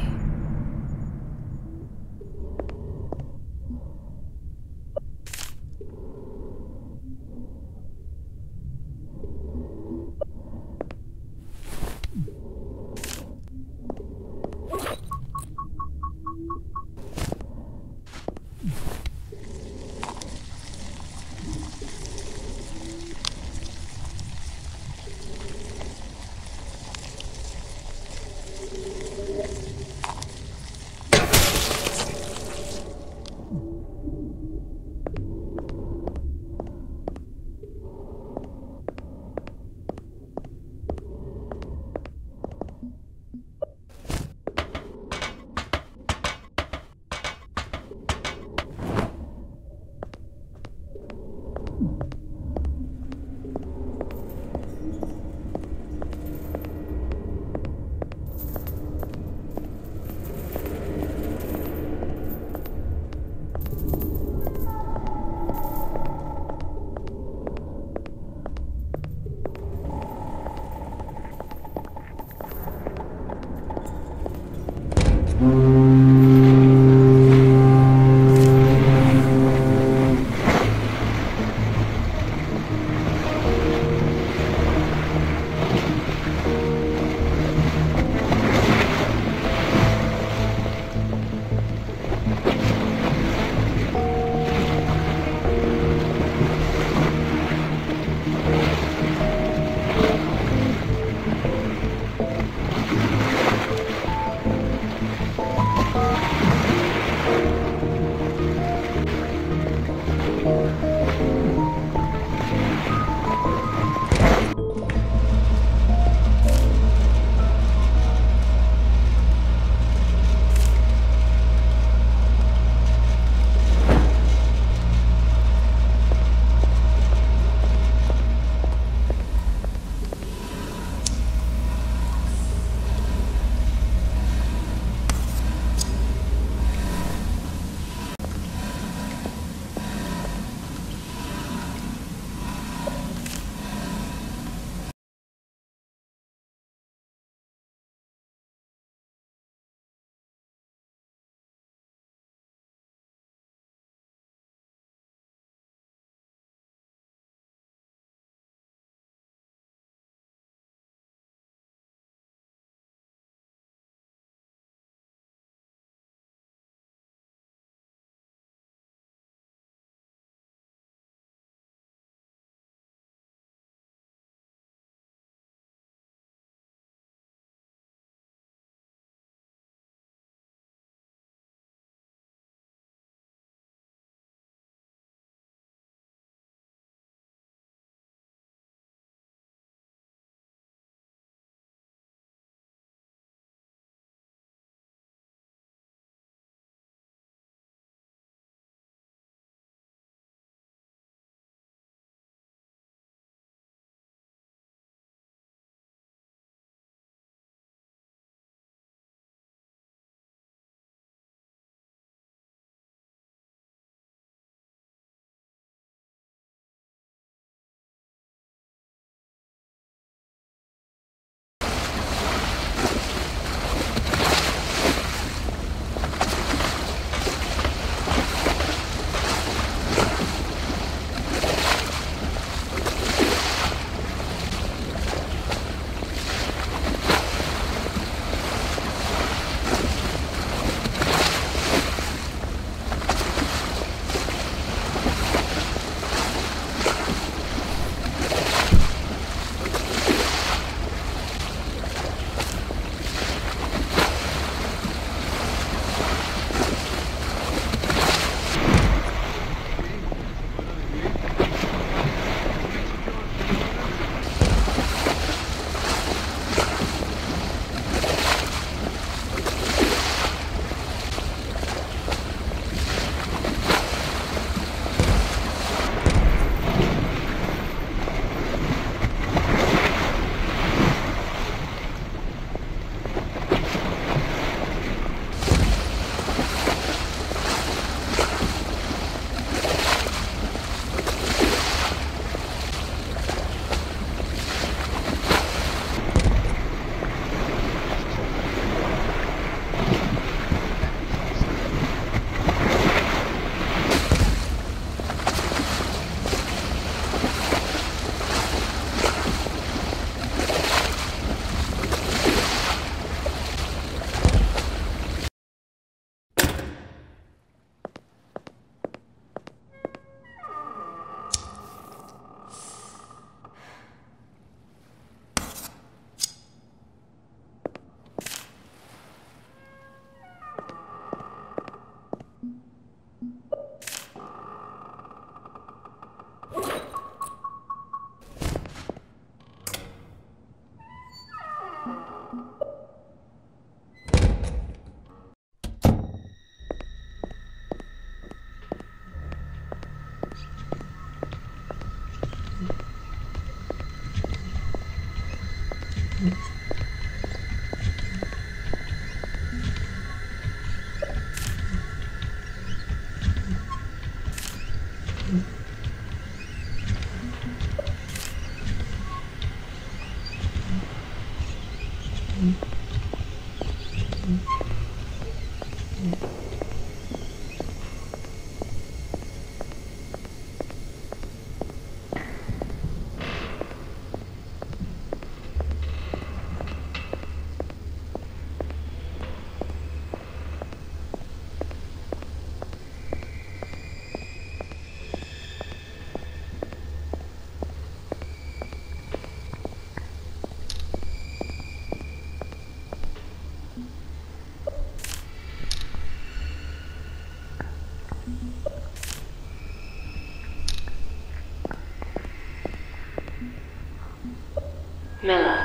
Miller.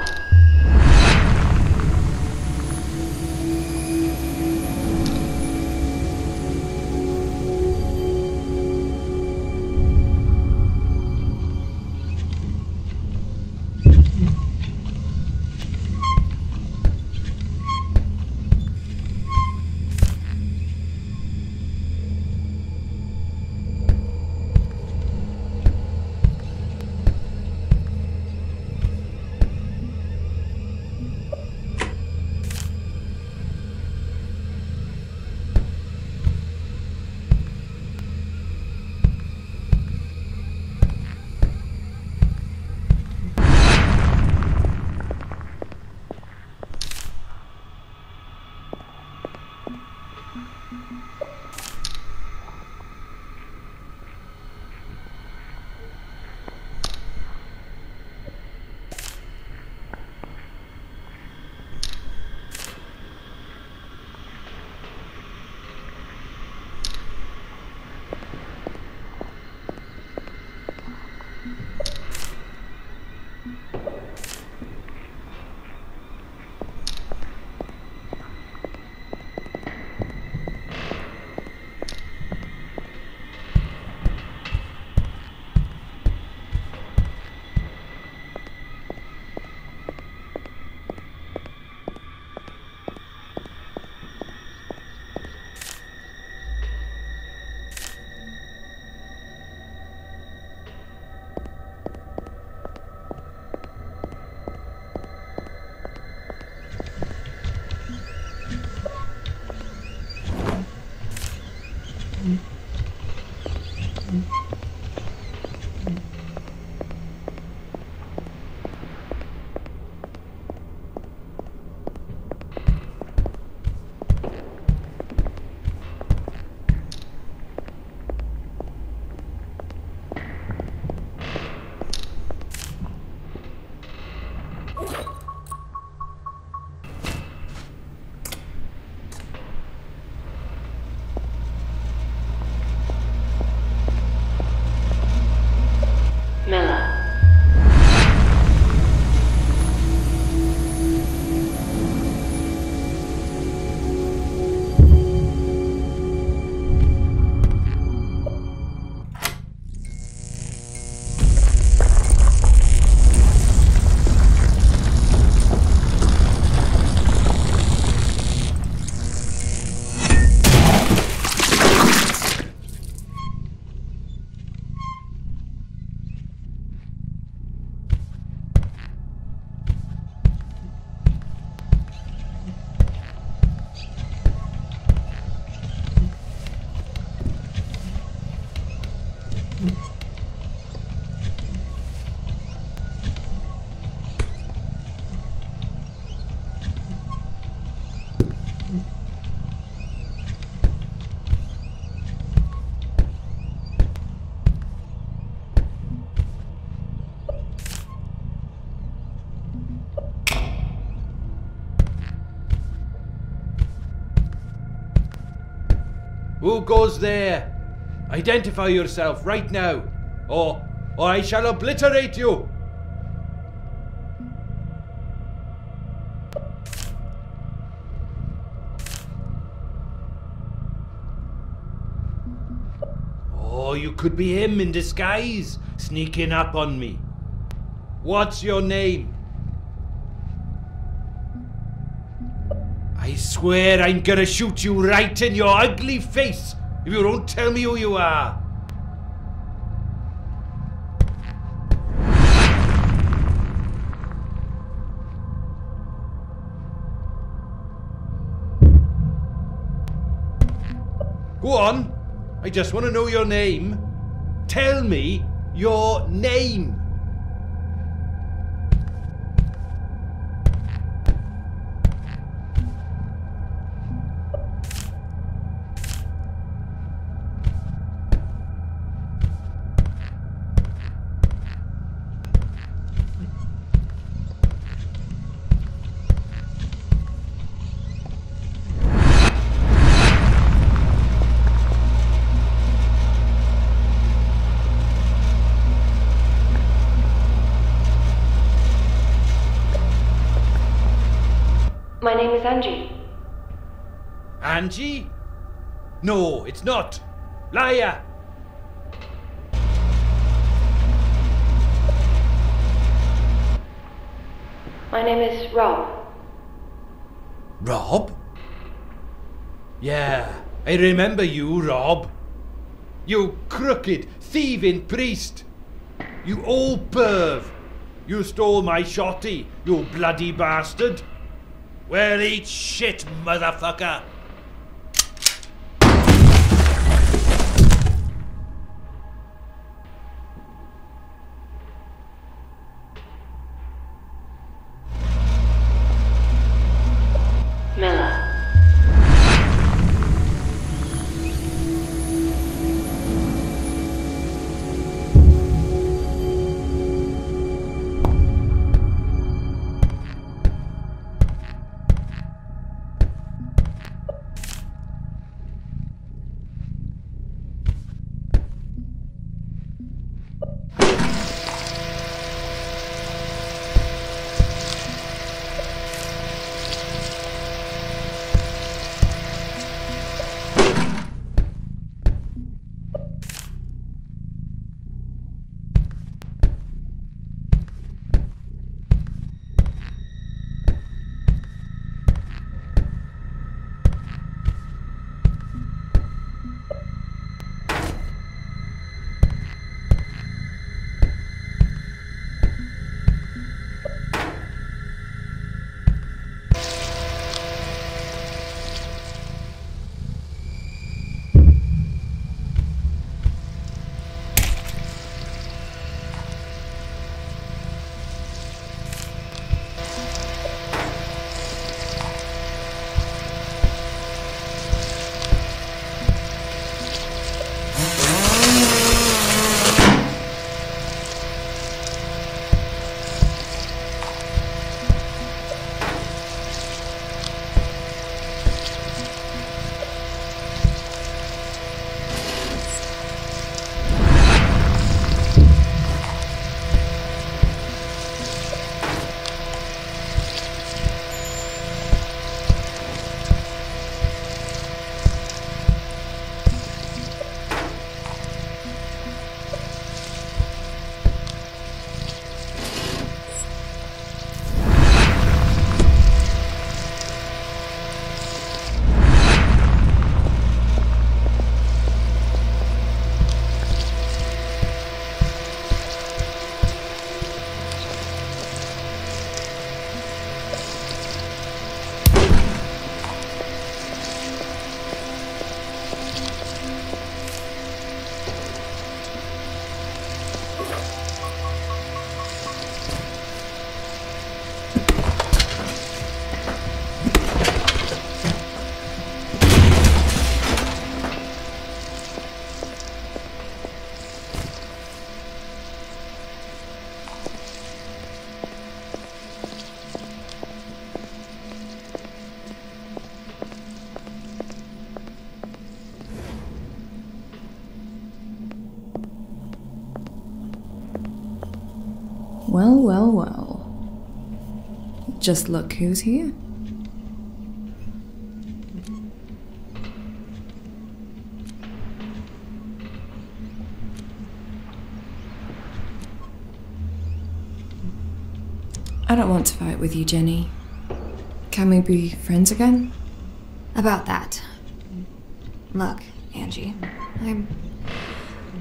Who goes there? Identify yourself right now, or I shall obliterate you! Oh, you could be him in disguise, sneaking up on me. What's your name? I swear I'm gonna shoot you right in your ugly face if you don't tell me who you are. Go on. I just want to know your name. Tell me your name. My name is Angie. Angie? No, it's not. Liar! My name is Rob. Rob? Yeah, I remember you, Rob. You crooked, thieving priest. You old perv. You stole my shotty, you bloody bastard. Well, eat shit, motherfucker. Miller. Well, well, well. Just look who's here. I don't want to fight with you, Jenny. Can we be friends again? About that. Look, Angie, I'm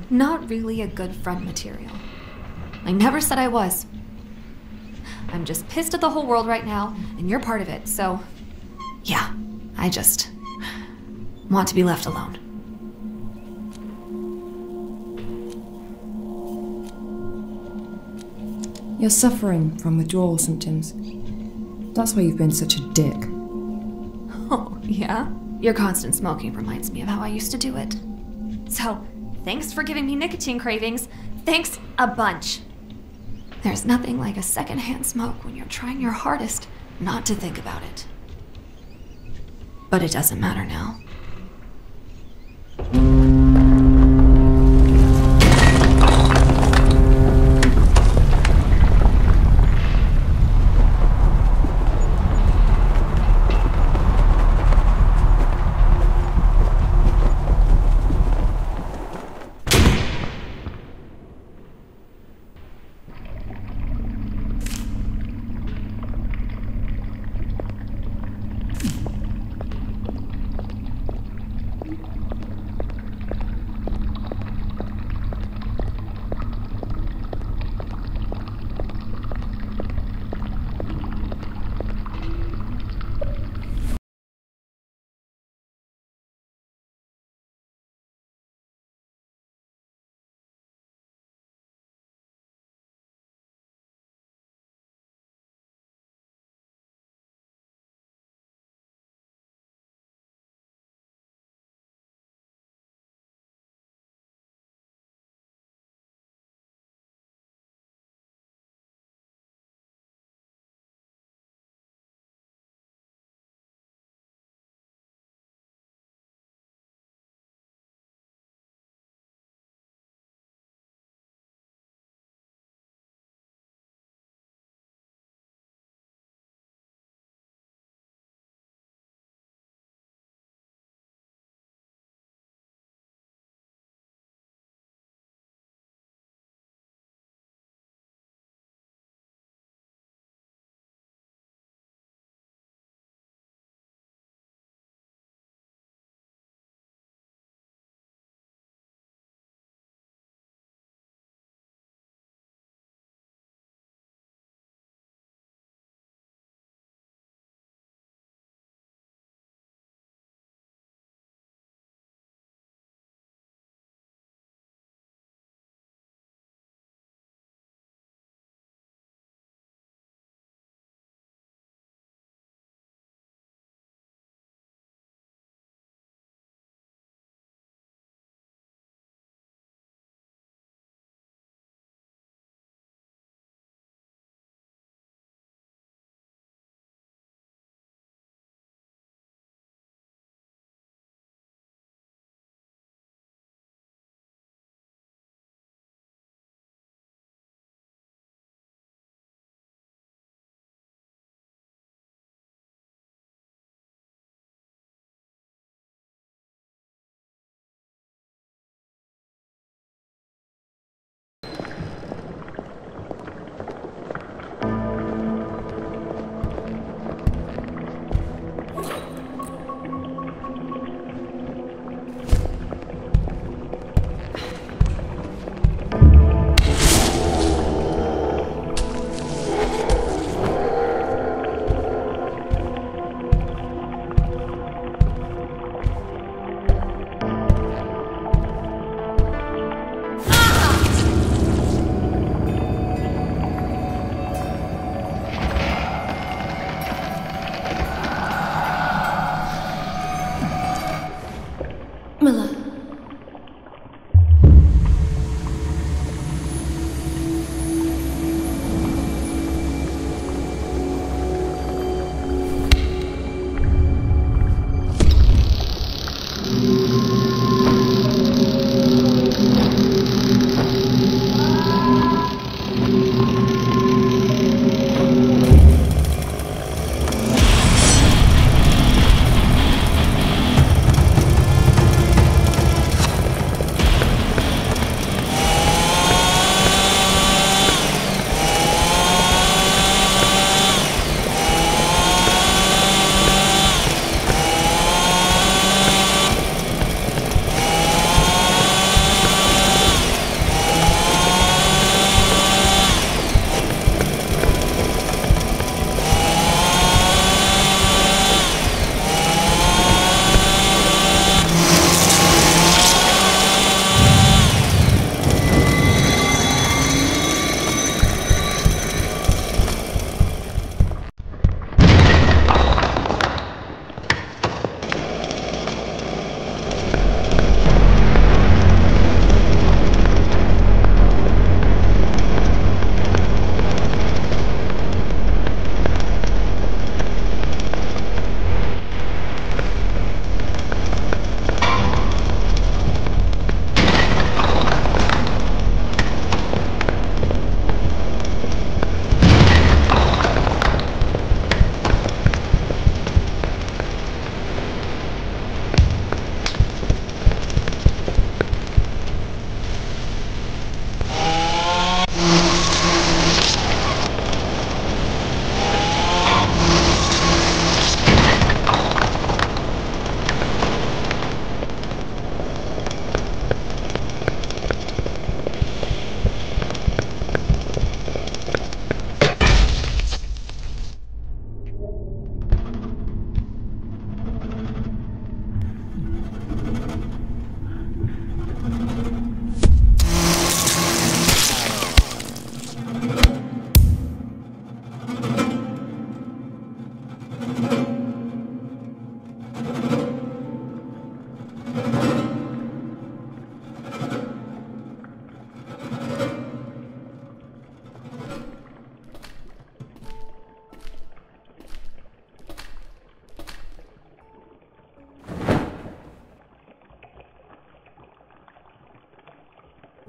not really a good friend material. I never said I was. I'm just pissed at the whole world right now, and you're part of it, so yeah, I just want to be left alone. You're suffering from withdrawal symptoms. That's why you've been such a dick. Oh, yeah? Your constant smoking reminds me of how I used to do it. So, thanks for giving me nicotine cravings. Thanks a bunch. There's nothing like a secondhand smoke when you're trying your hardest not to think about it. But it doesn't matter now.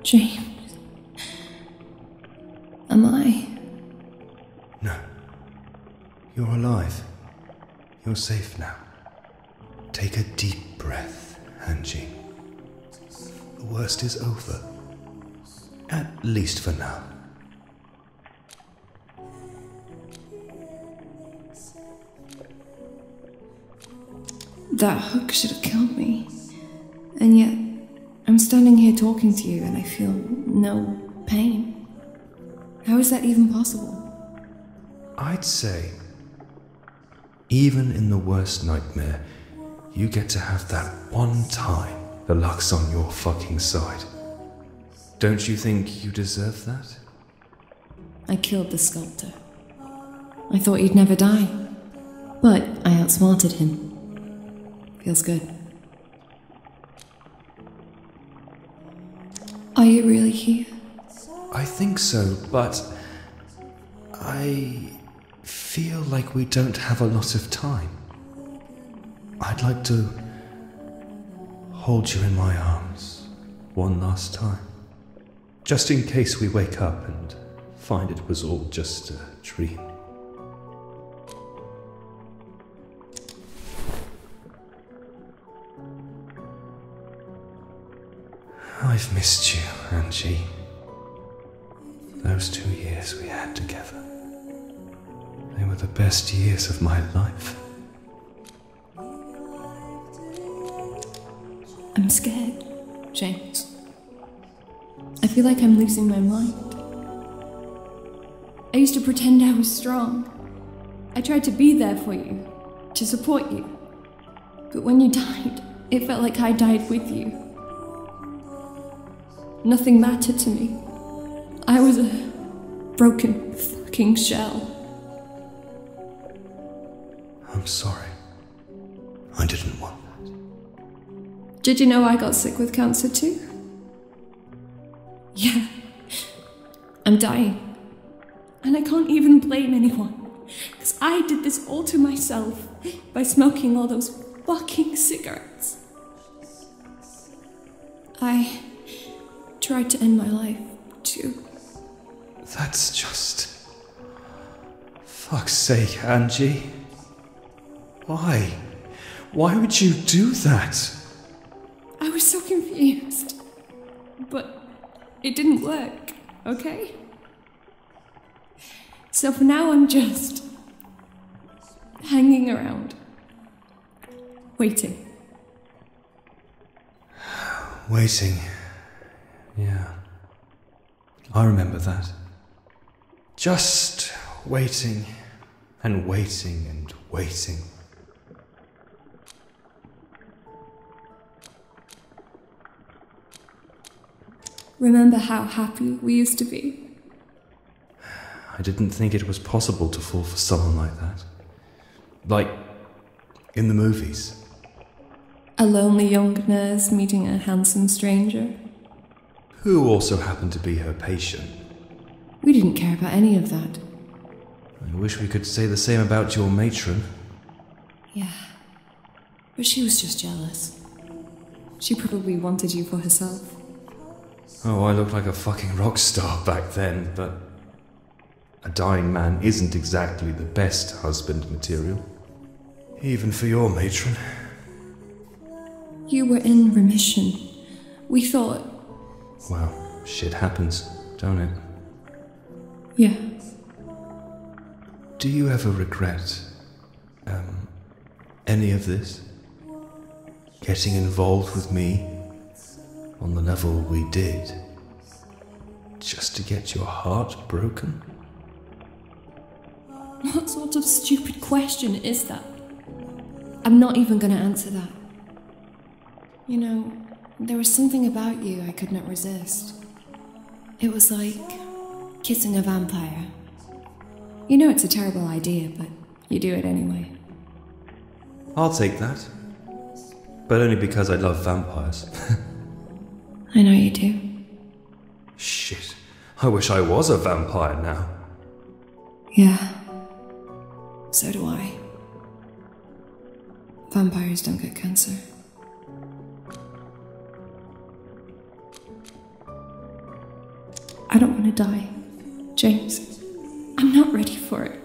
James. Am I? No. You're alive. You're safe now. Take a deep breath, Angie. The worst is over. At least for now. That hook should have killed me. And yet, I'm standing here talking to you and I feel no pain. How is that even possible? I'd say, even in the worst nightmare, you get to have that one time the luck's on your fucking side. Don't you think you deserve that? I killed the sculptor. I thought he'd never die. But I outsmarted him. Feels good. Are you really here? I think so, but I feel like we don't have a lot of time. I'd like to hold you in my arms one last time. Just in case we wake up and find it was all just a dream. I've missed you, Angie. Those 2 years we had together. They were the best years of my life. I'm scared, James. I feel like I'm losing my mind. I used to pretend I was strong. I tried to be there for you, to support you. But when you died, it felt like I died with you. Nothing mattered to me. I was a broken fucking shell. I'm sorry. I didn't want that. Did you know I got sick with cancer too? Yeah. I'm dying. And I can't even blame anyone. Because I did this all to myself by smoking all those fucking cigarettes. I tried to end my life too. That's just... Fuck's sake, Angie. Why? Why would you do that? I was so confused. But it didn't work, okay? So for now I'm just hanging around. Waiting. Waiting. Yeah. I remember that. Just waiting and waiting and waiting. Remember how happy we used to be? I didn't think it was possible to fall for someone like that. Like in the movies. A lonely young nurse meeting a handsome stranger. Who also happened to be her patient. We didn't care about any of that. I wish we could say the same about your matron. Yeah. But she was just jealous. She probably wanted you for herself. Oh, I looked like a fucking rock star back then, but a dying man isn't exactly the best husband material. Even for your matron. You were in remission. We thought... Well, shit happens, don't it? Yeah. Do you ever regret, any of this? Getting involved with me on the level we did, just to get your heart broken? What sort of stupid question is that? I'm not even gonna answer that. You know, there was something about you I could not resist. It was like kissing a vampire. You know it's a terrible idea, but you do it anyway. I'll take that. But only because I love vampires. I know you do. Shit. I wish I was a vampire now. Yeah. So do I. Vampires don't get cancer. I don't want to die. James, I'm not ready for it.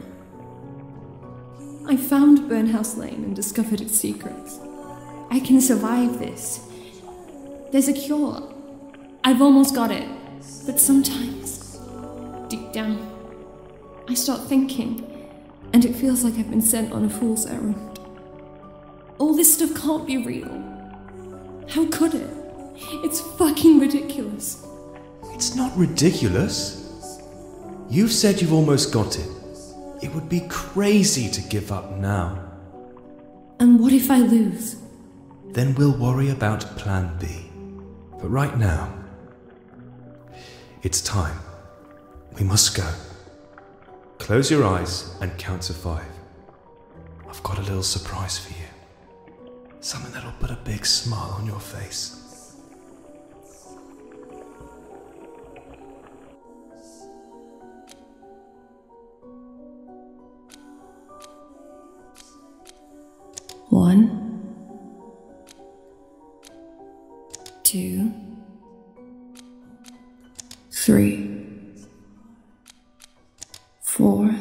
I found Burnhouse Lane and discovered its secrets. I can survive this. There's a cure. I've almost got it. But sometimes, deep down, I start thinking, and it feels like I've been sent on a fool's errand. All this stuff can't be real. How could it? It's fucking ridiculous. It's not ridiculous. You've said you've almost got it. It would be crazy to give up now. And what if I lose? Then we'll worry about plan B. But right now, it's time. We must go. Close your eyes and count to 5. I've got a little surprise for you. Something that'll put a big smile on your face. One, 2, 3, 4,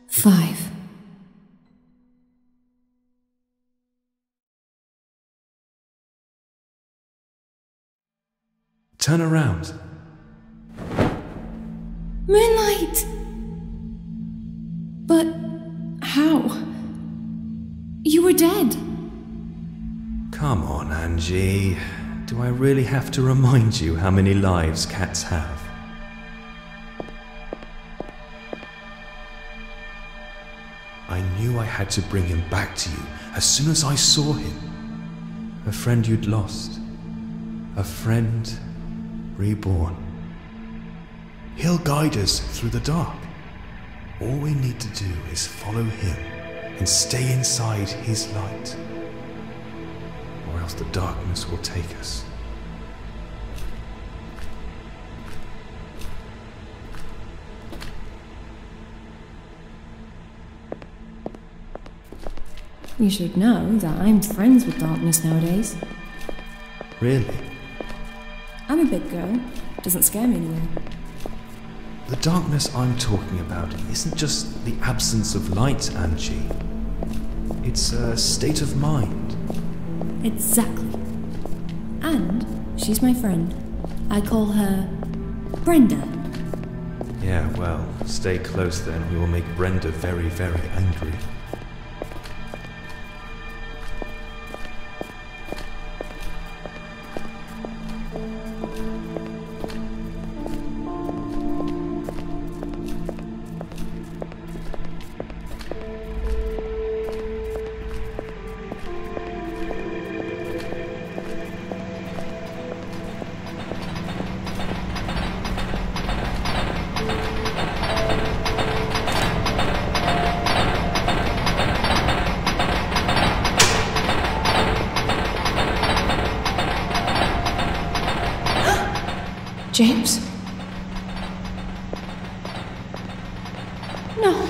5. Turn around. Moonlight! But how? You were dead. Come on, Angie. Do I really have to remind you how many lives cats have? I knew I had to bring him back to you as soon as I saw him. A friend you'd lost. A friend reborn. He'll guide us through the dark. All we need to do is follow him and stay inside his light. Or else the darkness will take us. You should know that I'm friends with darkness nowadays. Really? I'm a big girl. Doesn't scare me anymore. The darkness I'm talking about isn't just the absence of light, Angie. It's a state of mind. Exactly. And she's my friend. I call her Brenda. Yeah, well, stay close then. We will make Brenda very, very angry. James? No.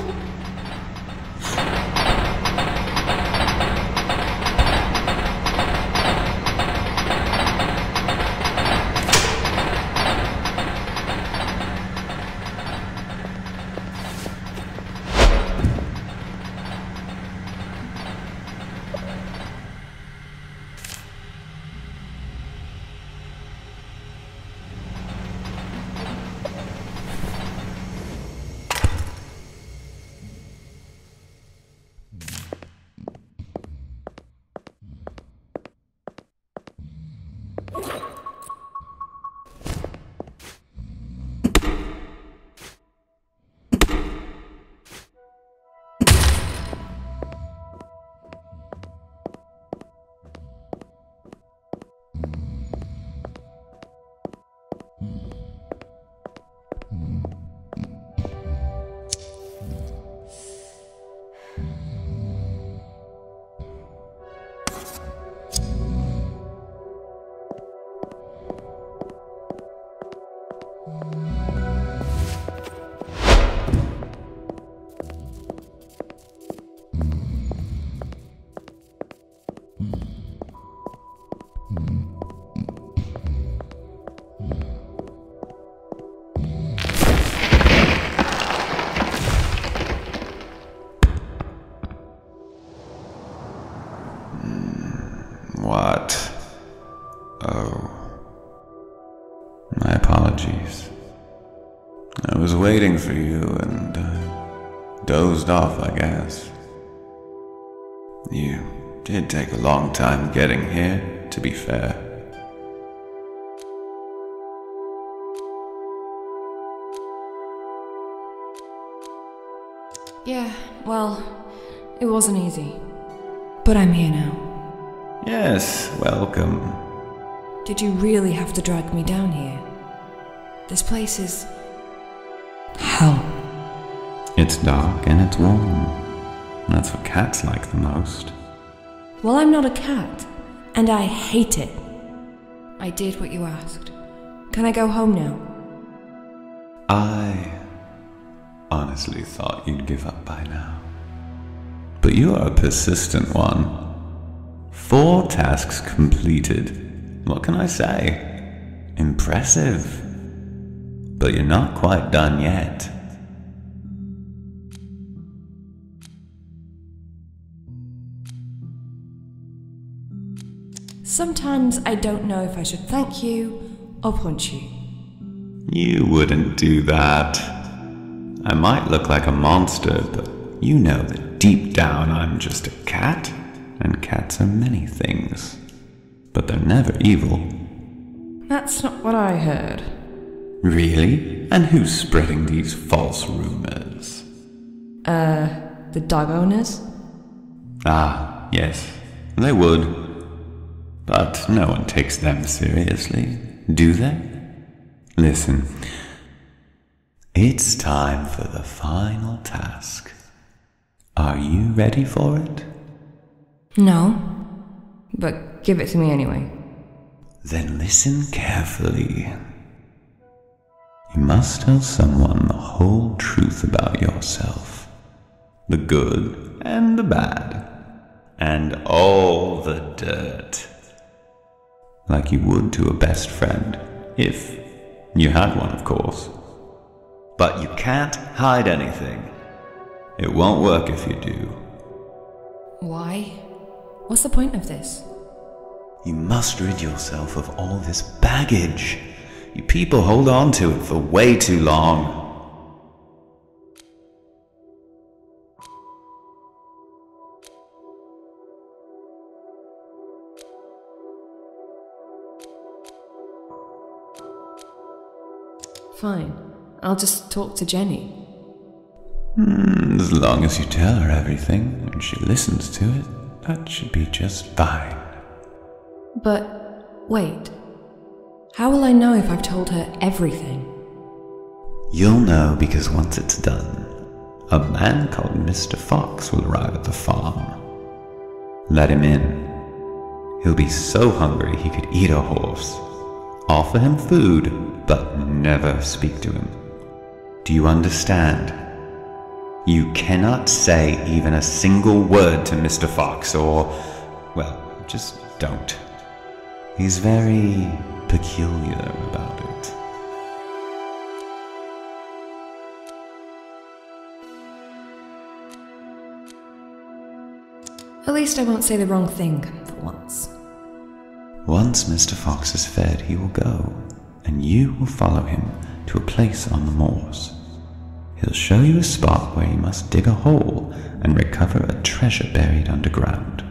waiting for you and dozed off, I guess. You did take a long time getting here, to be fair. Yeah, well, it wasn't easy. But I'm here now. Yes, welcome. Did you really have to drag me down here? This place is... hell. It's dark and it's warm. That's what cats like the most. Well, I'm not a cat, and I hate it. I did what you asked. Can I go home now? I honestly thought you'd give up by now. But you are a persistent one. 4 tasks completed. What can I say? Impressive. But you're not quite done yet. Sometimes I don't know if I should thank you or punch you. You wouldn't do that. I might look like a monster, but you know that deep down I'm just a cat, and cats are many things. But they're never evil. That's not what I heard. Really? And who's spreading these false rumors? The dog owners? Ah, yes, they would. But no one takes them seriously, do they? Listen, it's time for the final task. Are you ready for it? No, but give it to me anyway. Then listen carefully. You must tell someone the whole truth about yourself. The good and the bad. And all the dirt. Like you would to a best friend, if you had one, of course. But you can't hide anything. It won't work if you do. Why? What's the point of this? You must rid yourself of all this baggage. You people hold on to it for way too long. Fine. I'll just talk to Jenny. As long as you tell her everything and she listens to it, that should be just fine. But, wait. How will I know if I've told her everything? You'll know because once it's done, a man called Mr. Fox will arrive at the farm. Let him in. He'll be so hungry he could eat a horse. Offer him food, but never speak to him. Do you understand? You cannot say even a single word to Mr. Fox, or, well, just don't. He's very peculiar about it. At least I won't say the wrong thing for once. Once Mr. Fox is fed, he will go, and you will follow him to a place on the moors. He'll show you a spot where you must dig a hole and recover a treasure buried underground.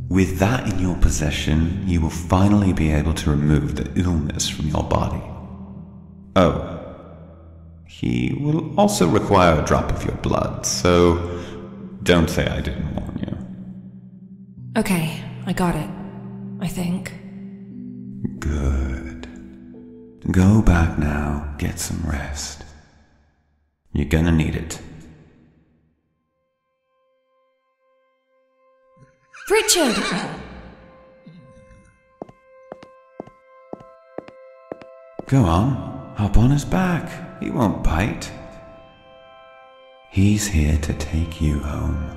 With that in your possession, you will finally be able to remove the illness from your body. Oh, he will also require a drop of your blood, so don't say I didn't warn you. Okay, I got it. I think. Good. Go back now, get some rest. You're gonna need it. Richard! Go on, hop on his back. He won't bite. He's here to take you home.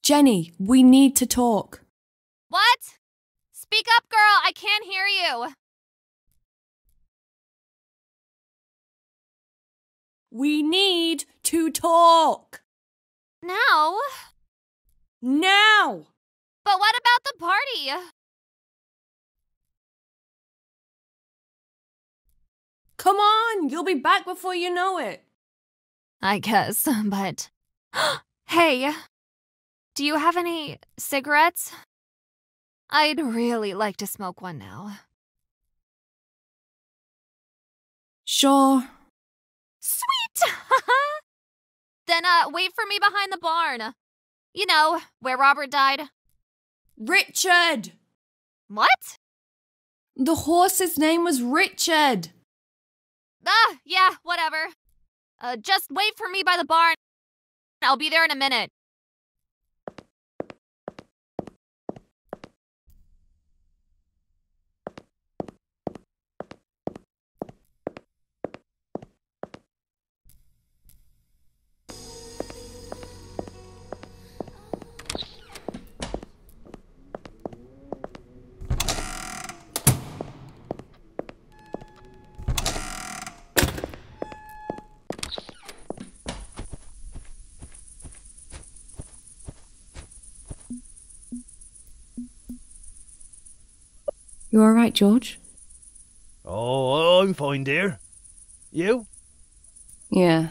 Jenny, we need to talk. What? Speak up, girl. I can't hear you. We need to talk. Now? Now! But what about the party? Come on, you'll be back before you know it. I guess, but... Hey, do you have any cigarettes? I'd really like to smoke one now. Sure. Sweet! Then, wait for me behind the barn. You know, where Robert died. Richard! What? The horse's name was Richard. Yeah, whatever. Just wait for me by the barn. I'll be there in a minute. You alright, George? Oh, I'm fine, dear. You? Yeah.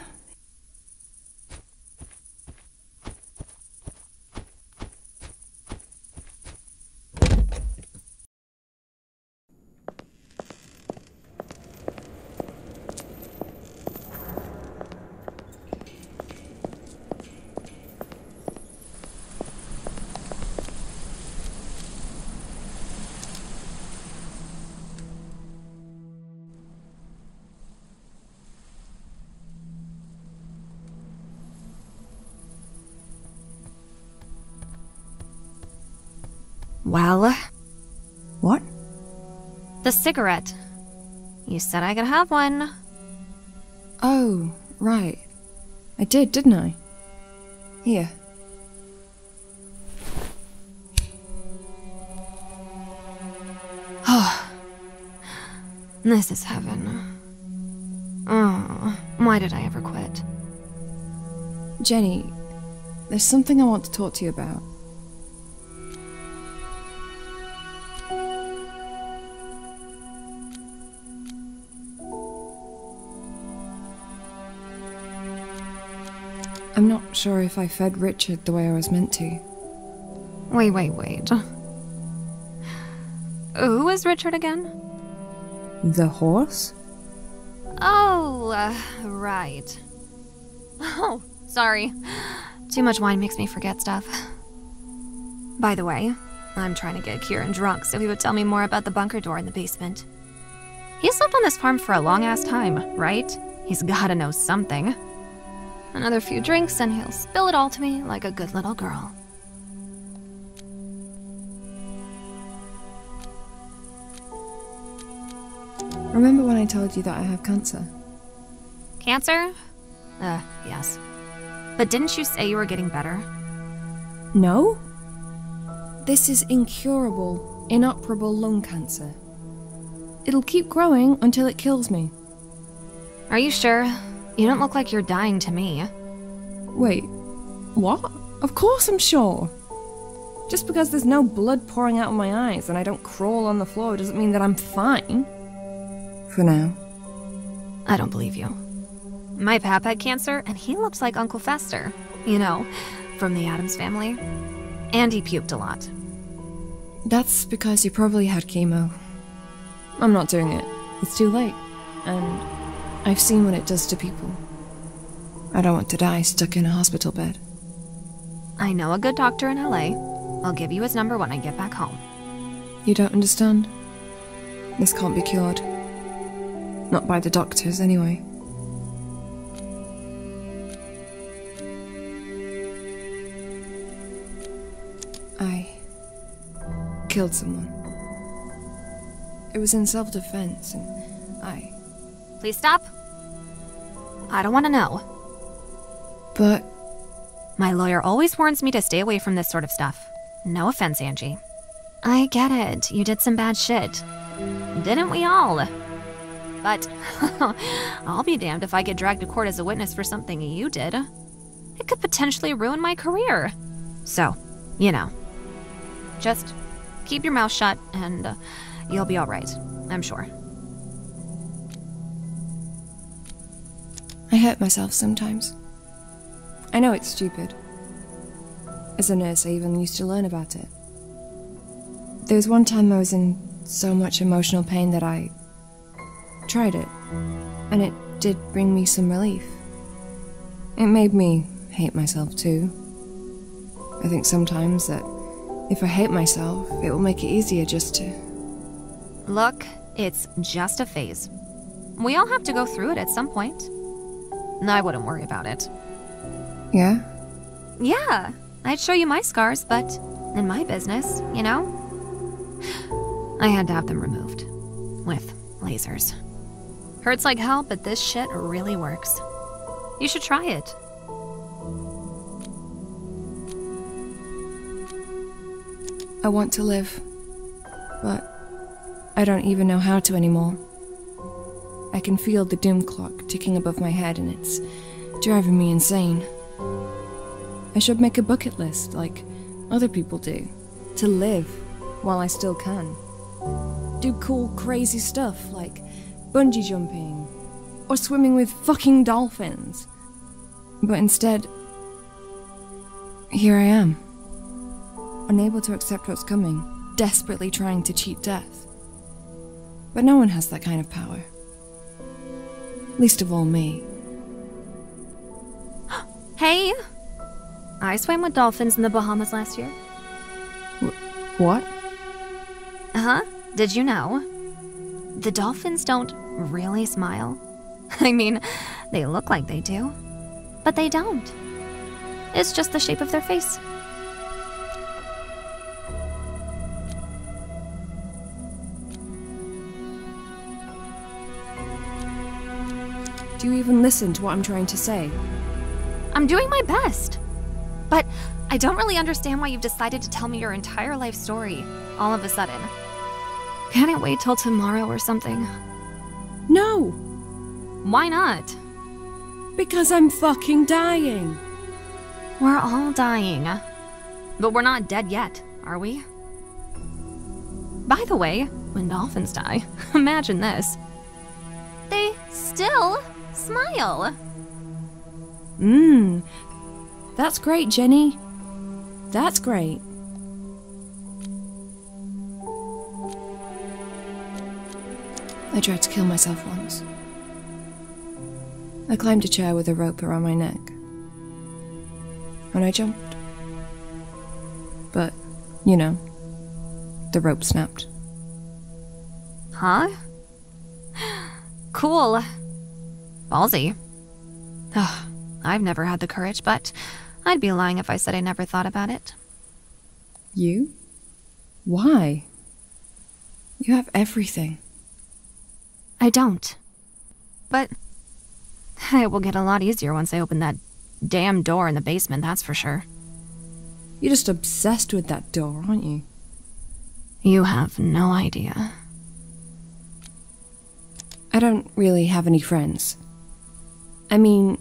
Well? What? The cigarette. You said I could have one. Oh, right. I did, didn't I? Here. Oh. This is heaven. Oh, why did I ever quit? Jenny, there's something I want to talk to you about. I'm not sure if I fed Richard the way I was meant to. Wait. Who is Richard again? The horse? Oh, right. Oh, sorry. Too much wine makes me forget stuff. By the way, I'm trying to get Kieran drunk so he would tell me more about the bunker door in the basement. He's lived on this farm for a long-ass time, right? He's gotta know something. Another few drinks and he'll spill it all to me like a good little girl. Remember when I told you that I have cancer? Cancer? Yes. But didn't you say you were getting better? No. This is incurable, inoperable lung cancer. It'll keep growing until it kills me. Are you sure? You don't look like you're dying to me. Wait, what? Of course I'm sure. Just because there's no blood pouring out of my eyes and I don't crawl on the floor doesn't mean that I'm fine. For now. I don't believe you. My pap had cancer and he looks like Uncle Fester. You know, from the Addams family. And he puked a lot. That's because you probably had chemo. I'm not doing it. It's too late. And I've seen what it does to people. I don't want to die stuck in a hospital bed. I know a good doctor in LA. I'll give you his number when I get back home. You don't understand? This can't be cured. Not by the doctors, anyway. I killed someone. It was in self-defense, and I... Please stop. I don't want to know. But My lawyer always warns me to stay away from this sort of stuff. No offense, Angie. I get it. You did some bad shit. Didn't we all? But I'll be damned if I get dragged to court as a witness for something you did. It could potentially ruin my career. So, you know, just keep your mouth shut and you'll be all right, I'm sure. I hurt myself sometimes. I know it's stupid. As a nurse, I even used to learn about it. There was one time I was in so much emotional pain that I tried it, and it did bring me some relief. It made me hate myself too. I think sometimes that if I hate myself, it will make it easier just to... Look, it's just a phase. We all have to go through it at some point. I wouldn't worry about it. Yeah? Yeah, I'd show you my scars, but in my business, you know? I had to have them removed. With lasers. Hurts like hell, but this shit really works. You should try it. I want to live, but I don't even know how to anymore. I can feel the doom clock ticking above my head and it's driving me insane. I should make a bucket list like other people do, to live while I still can. Do cool, crazy stuff like bungee jumping or swimming with fucking dolphins. But instead, here I am, unable to accept what's coming, desperately trying to cheat death. But no one has that kind of power. Least of all me. Hey! I swam with dolphins in the Bahamas last year. What? Uh-huh. Did you know? The dolphins don't really smile. I mean, they look like they do, but they don't. It's just the shape of their face. Do you even listen to what I'm trying to say? I'm doing my best. But I don't really understand why you've decided to tell me your entire life story all of a sudden. Can't it wait till tomorrow or something? No! Why not? Because I'm fucking dying. We're all dying. But we're not dead yet, are we? By the way, when dolphins die, imagine this. They still smile. That's great, Jenny. That's great. I tried to kill myself once. I climbed a chair with a rope around my neck. And I jumped. But, you know, the rope snapped. Huh? Cool. Ballsy. Ugh, I've never had the courage, but I'd be lying if I said I never thought about it. You? Why? You have everything. I don't. But it will get a lot easier once I open that damn door in the basement, that's for sure. You're just obsessed with that door, aren't you? You have no idea. I don't really have any friends. I mean,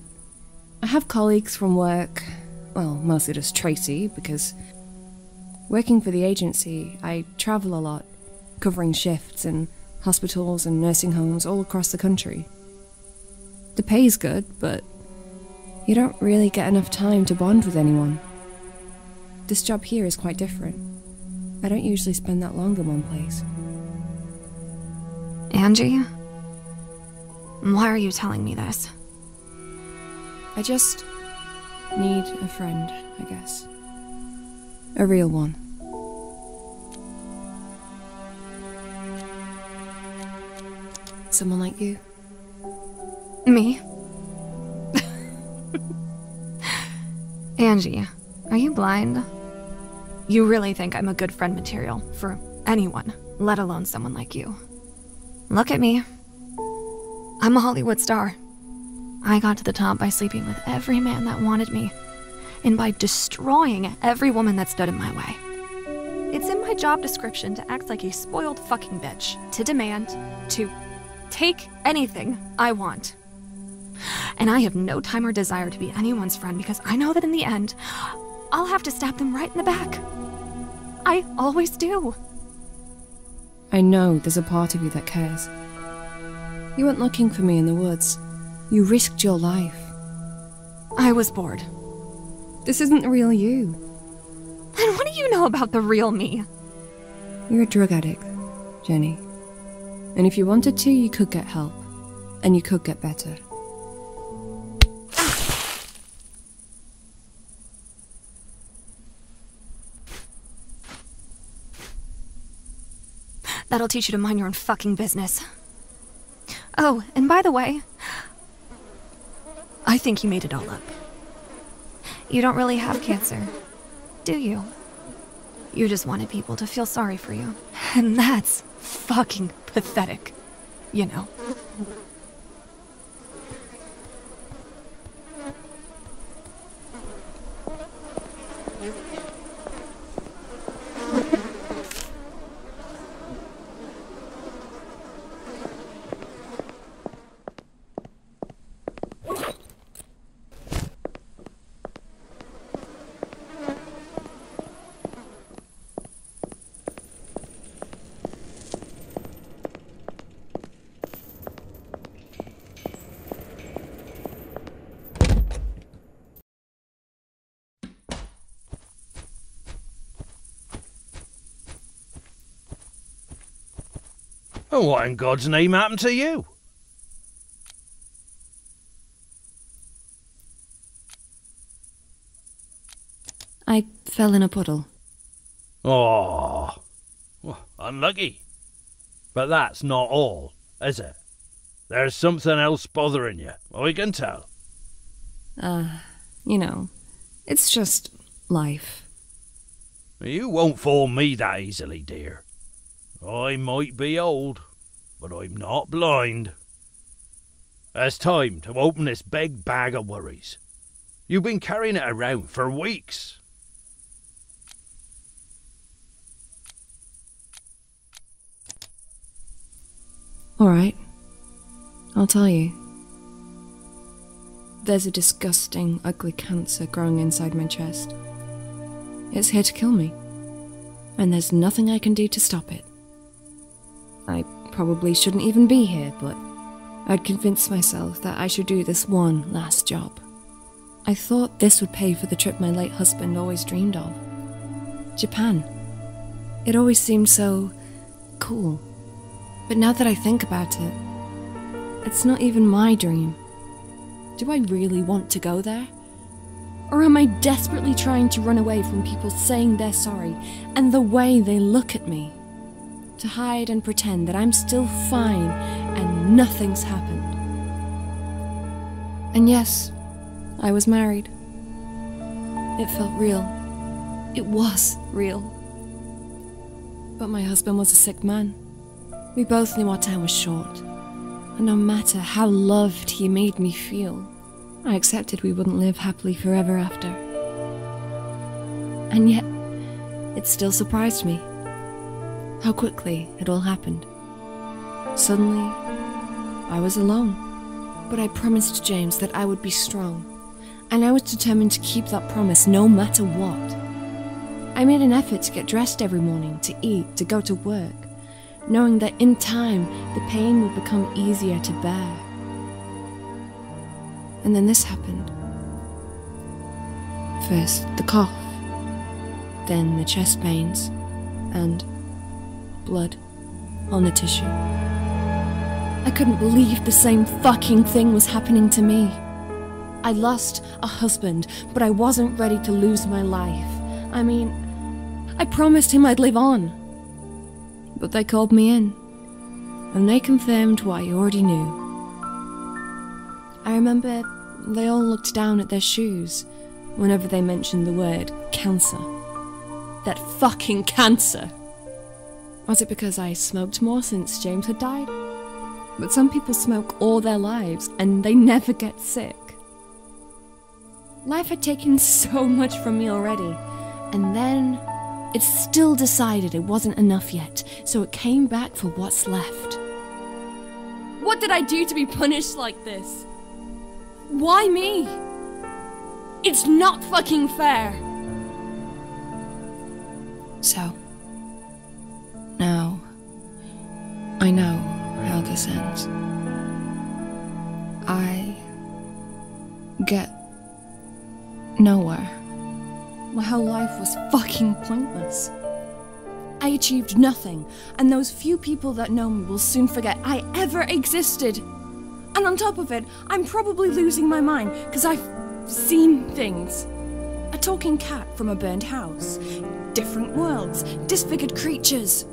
I have colleagues from work, well, mostly just Tracy, because working for the agency, I travel a lot, covering shifts in hospitals and nursing homes all across the country. The pay's good, but you don't really get enough time to bond with anyone. This job here is quite different. I don't usually spend that long in one place. Angie? Why are you telling me this? I just need a friend, I guess. A real one. Someone like you. Me? Angie, are you blind? You really think I'm a good friend material for anyone, let alone someone like you? Look at me. I'm a Hollywood star. I got to the top by sleeping with every man that wanted me. and by destroying every woman that stood in my way. It's in my job description to act like a spoiled fucking bitch, to demand, to take anything I want. And I have no time or desire to be anyone's friend because I know that in the end, I'll have to stab them right in the back. I always do. I know there's a part of you that cares. You went looking for me in the woods. You risked your life. I was bored. This isn't the real you. Then what do you know about the real me? You're a drug addict, Jenny. And if you wanted to, you could get help. And you could get better. That'll teach you to mind your own fucking business. Oh, and by the way, I think you made it all up. You don't really have cancer, do you? You just wanted people to feel sorry for you. And that's fucking pathetic, you know. And what in God's name happened to you? I fell in a puddle. Oh, well, unlucky. But that's not all, is it? There's something else bothering you, I can tell. You know, it's just life. You won't fool me that easily, dear. I might be old, but I'm not blind. It's time to open this big bag of worries. You've been carrying it around for weeks. Alright, I'll tell you. There's a disgusting, ugly cancer growing inside my chest. It's here to kill me, and there's nothing I can do to stop it. I probably shouldn't even be here, but I'd convinced myself that I should do this one last job. I thought this would pay for the trip my late husband always dreamed of. Japan. It always seemed so cool. But now that I think about it, it's not even my dream. Do I really want to go there? Or am I desperately trying to run away from people saying they're sorry and the way they look at me? To hide and pretend that I'm still fine and nothing's happened. And yes, I was married. It felt real. It was real. But my husband was a sick man. We both knew our time was short. And no matter how loved he made me feel, I accepted we wouldn't live happily forever after. And yet, it still surprised me how quickly it all happened. Suddenly, I was alone. But I promised James that I would be strong, and I was determined to keep that promise no matter what. I made an effort to get dressed every morning, to eat, to go to work, knowing that in time, the pain would become easier to bear. And then this happened. First, the cough, then the chest pains, and blood on the tissue. I couldn't believe the same fucking thing was happening to me. I lost a husband, but I wasn't ready to lose my life. I mean, I promised him I'd live on. But they called me in, and they confirmed what I already knew. I remember they all looked down at their shoes whenever they mentioned the word cancer. That fucking cancer! Was it because I smoked more since James had died? But some people smoke all their lives and they never get sick. Life had taken so much from me already, and then it still decided it wasn't enough yet, so it came back for what's left. What did I do to be punished like this? Why me? It's not fucking fair. So, now, I know Helga's ends. I get nowhere. My whole life was fucking pointless. I achieved nothing, and those few people that know me will soon forget I ever existed. And on top of it, I'm probably losing my mind, because I've seen things. A talking cat from a burned house. Different worlds. Disfigured creatures.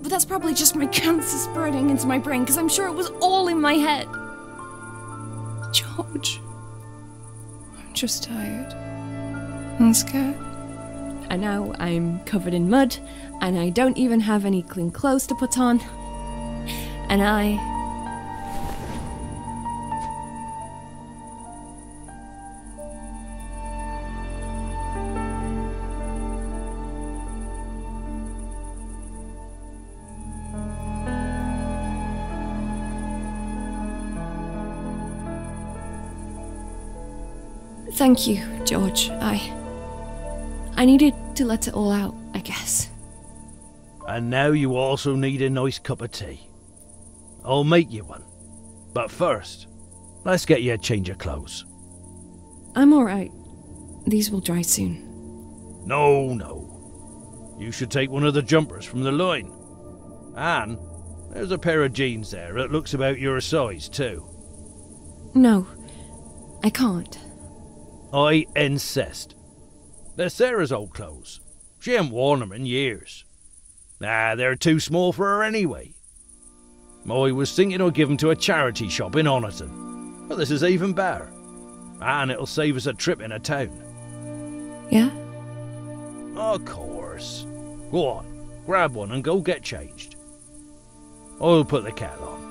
But that's probably just my cancer spreading into my brain, because I'm sure it was all in my head. George. I'm just tired. I'm scared. And now I'm covered in mud, and I don't even have any clean clothes to put on. And Thank you, George. I needed to let it all out, I guess. And now you also need a nice cup of tea. I'll make you one. But first, let's get you a change of clothes. I'm alright. These will dry soon. No. You should take one of the jumpers from the line. And there's a pair of jeans there that looks about your size too. No, I can't. I insist. They're Sarah's old clothes. She ain't worn them in years. Nah, they're too small for her anyway. I was thinking I'd give them to a charity shop in Oniton. But this is even better. And it'll save us a trip in a town. Yeah? Of course. Go on, grab one and go get changed. I'll put the kettle on.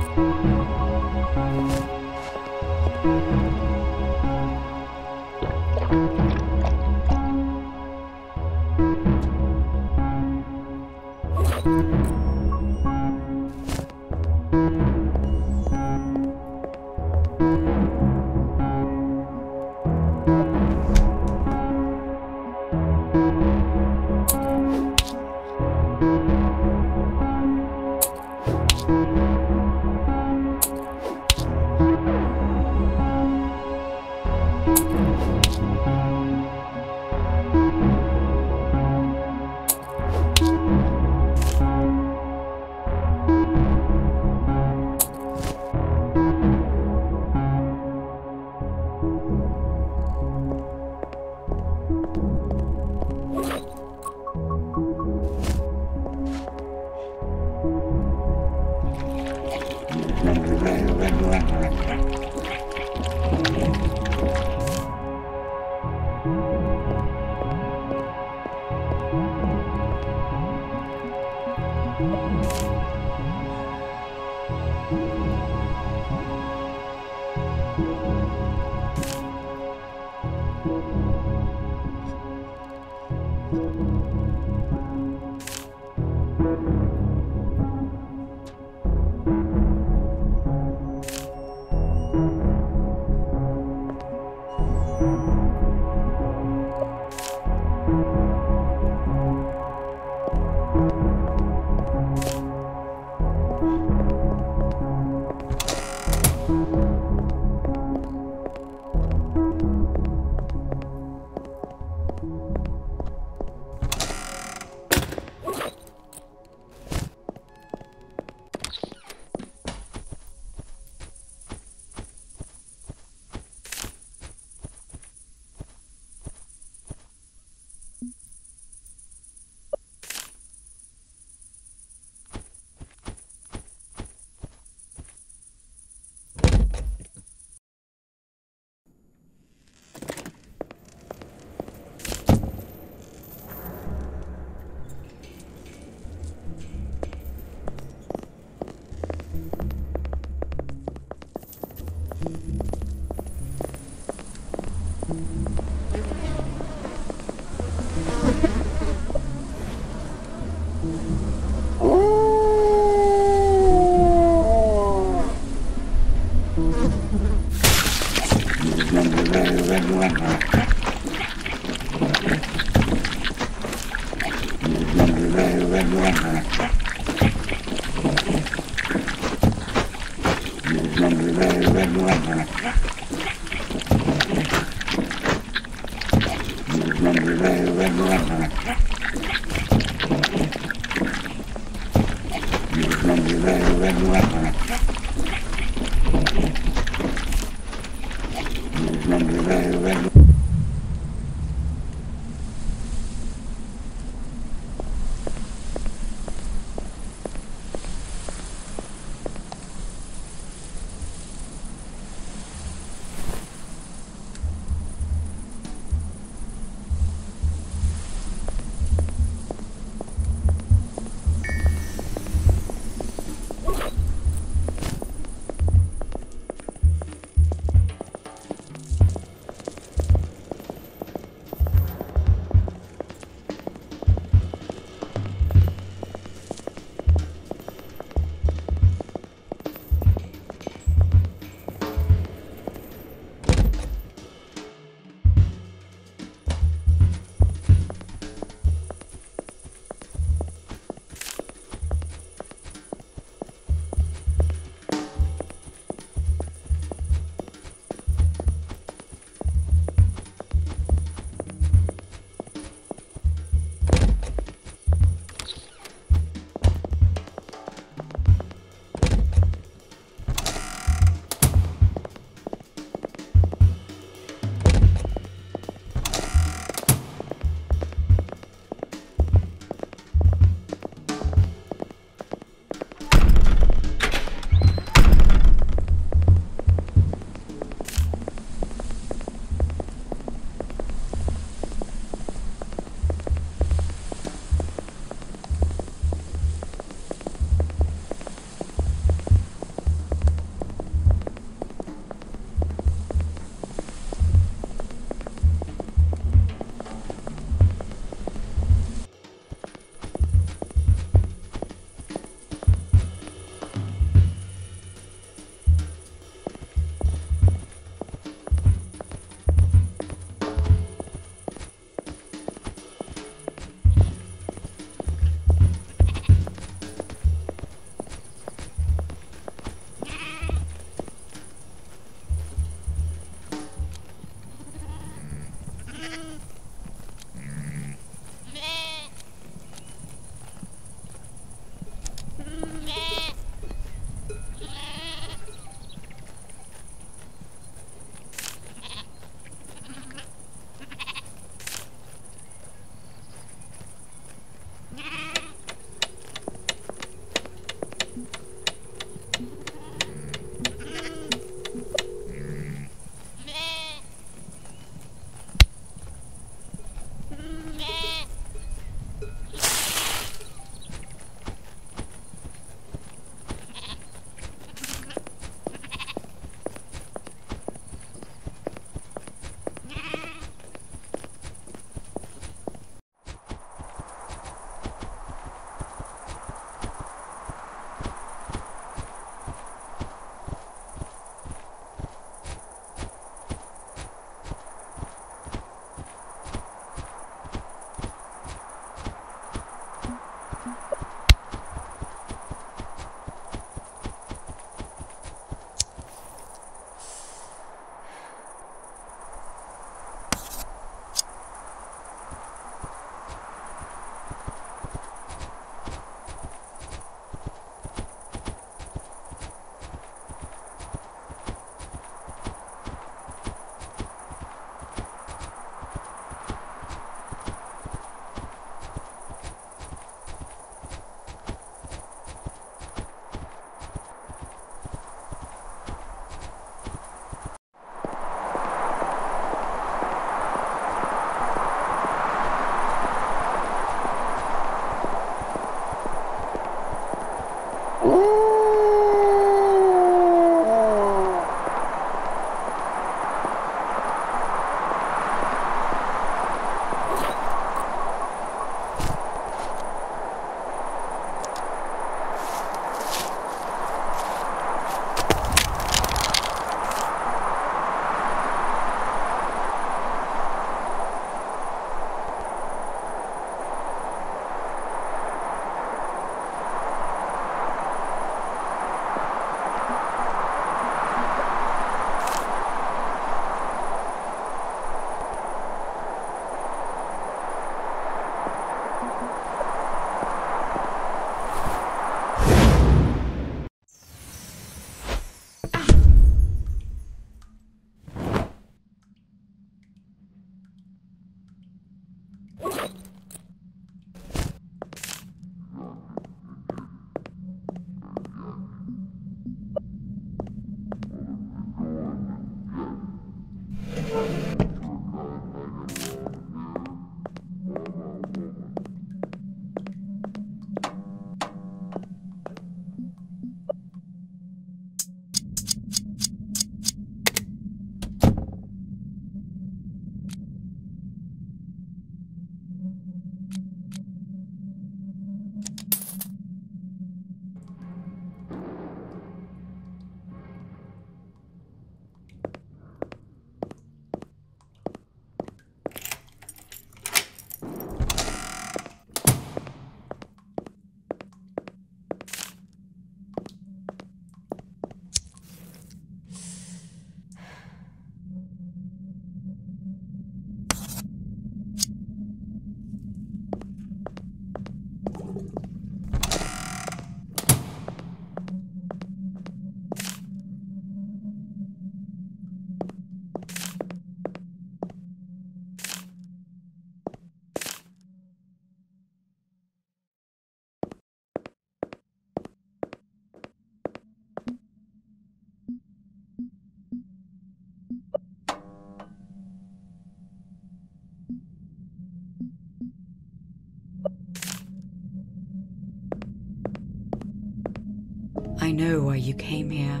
know why you came here.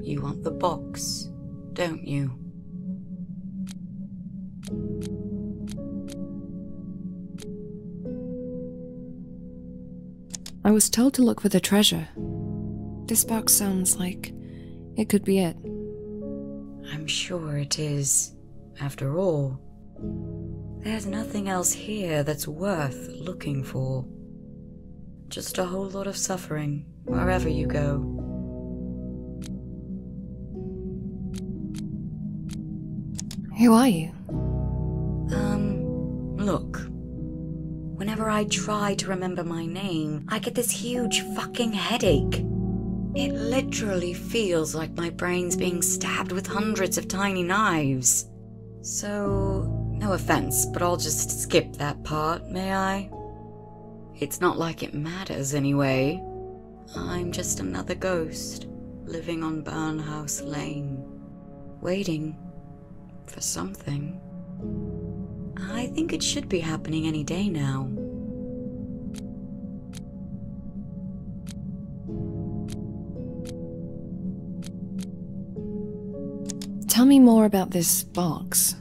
You want the box, don't you? I was told to look for the treasure. This box sounds like it could be it. I'm sure it is. After all, there's nothing else here that's worth looking for. Just a whole lot of suffering wherever you go. Who are you? Look. Whenever I try to remember my name, I get this huge fucking headache. It literally feels like my brain's being stabbed with hundreds of tiny knives. So, no offense, but I'll just skip that part, may I? It's not like it matters anyway. I'm just another ghost, living on Burnhouse Lane, waiting for something. I think it should be happening any day now. Tell me more about this box.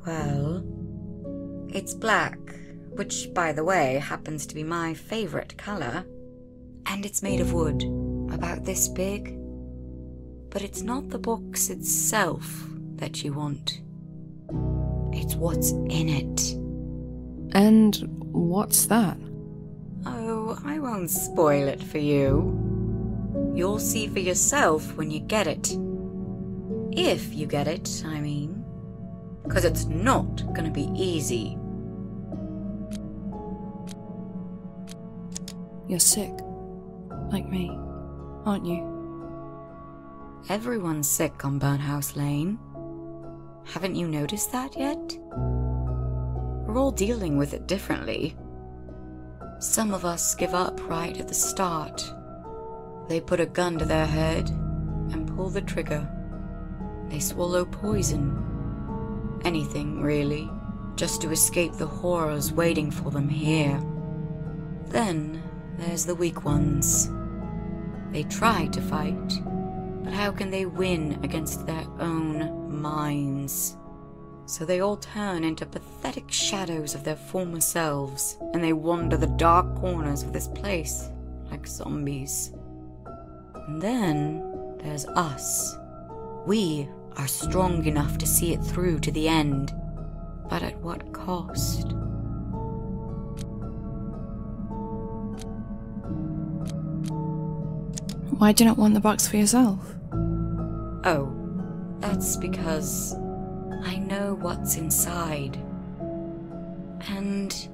Well, it's black, which, by the way, happens to be my favorite color. And it's made of wood, about this big. But it's not the box itself that you want. It's what's in it. And what's that? Oh, I won't spoil it for you. You'll see for yourself when you get it. If you get it, I mean. 'Cause it's not gonna be easy. You're sick. Like me, aren't you? Everyone's sick on Burnhouse Lane. Haven't you noticed that yet? We're all dealing with it differently. Some of us give up right at the start. They put a gun to their head and pull the trigger. They swallow poison. Anything, really, just to escape the horrors waiting for them here. Then there's the weak ones. They try to fight, but how can they win against their own minds? So they all turn into pathetic shadows of their former selves, and they wander the dark corners of this place like zombies. And then there's us. We are strong enough to see it through to the end, but at what cost? Why do you not want the box for yourself? Oh, that's because I know what's inside. And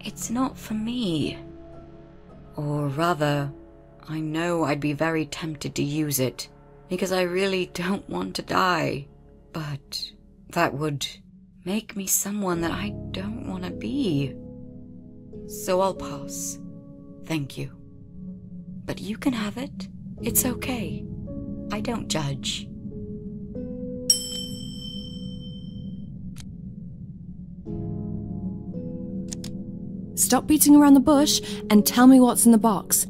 it's not for me. Or rather, I know I'd be very tempted to use it, because I really don't want to die. But that would make me someone that I don't want to be. So I'll pass. Thank you. But you can have it. It's okay. I don't judge. Stop beating around the bush and tell me what's in the box.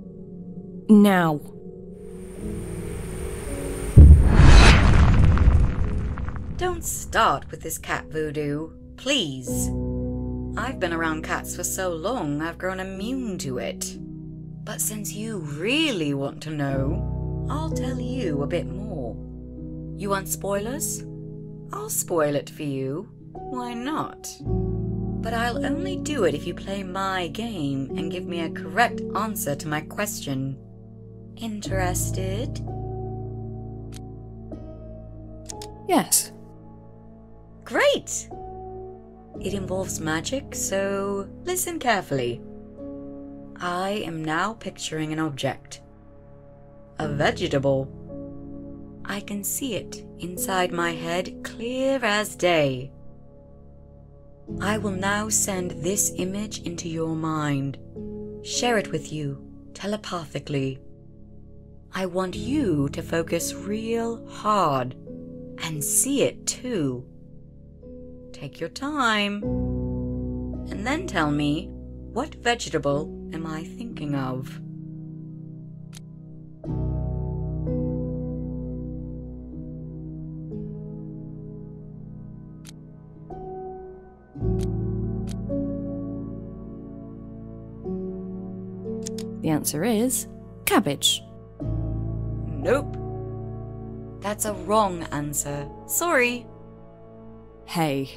Now. Don't start with this cat voodoo, please. I've been around cats for so long, I've grown immune to it. But since you really want to know, I'll tell you a bit more. You want spoilers? I'll spoil it for you. Why not? But I'll only do it if you play my game and give me a correct answer to my question. Interested? Yes. Great! It involves magic, so listen carefully. I am now picturing an object. A vegetable. I can see it inside my head clear as day. I will now send this image into your mind. Share it with you, telepathically. I want you to focus real hard and see it too. Take your time. And then tell me, what vegetable am I thinking of? The answer is cabbage. Nope. That's a wrong answer. Sorry. Hey,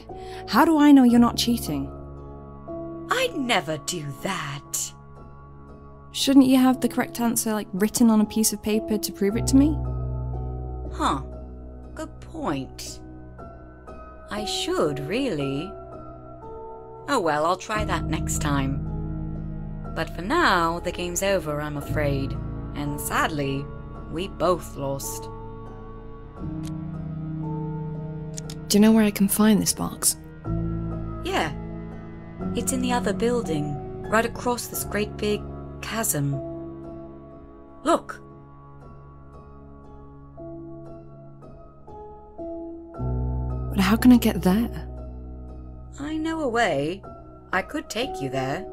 how do I know you're not cheating? I'd never do that. Shouldn't you have the correct answer, like, written on a piece of paper to prove it to me? Huh. Good point. I should, really. Oh well, I'll try that next time. But for now, the game's over, I'm afraid. And sadly, we both lost. Do you know where I can find this box? Yeah. It's in the other building, right across this great big chasm. Look. But how can I get there? I know a way. I could take you there.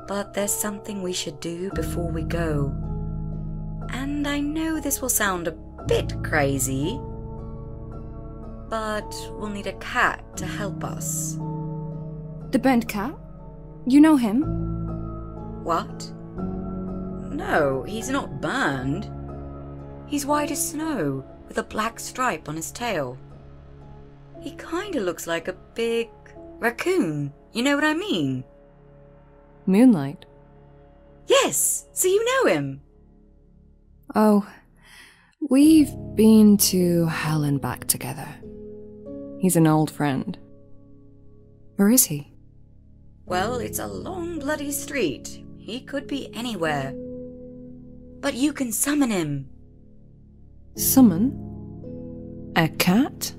But there's something we should do before we go. And I know this will sound a bit crazy, but we'll need a cat to help us. The burnt cat? You know him? What? No, he's not burned. He's white as snow, with a black stripe on his tail. He kinda looks like a big raccoon. You know what I mean? Moonlight? Yes! So you know him! Oh, we've been to hell and back together. He's an old friend. Where is he? Well, it's a long bloody street. He could be anywhere. But you can summon him. Summon? A cat?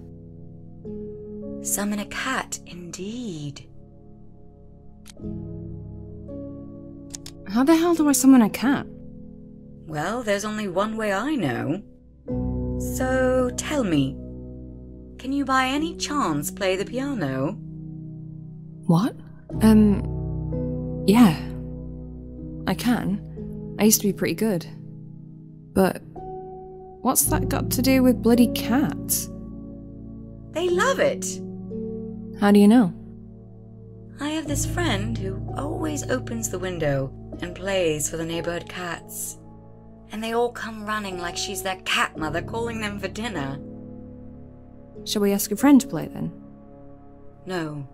Summon a cat, indeed. How the hell do I summon a cat? Well, there's only one way I know. So, tell me, can you by any chance play the piano? What? Yeah. I can. I used to be pretty good. But what's that got to do with bloody cats? They love it! How do you know? I have this friend who always opens the window and plays for the neighborhood cats. And they all come running like she's their cat mother calling them for dinner. Shall we ask a friend to play then? No,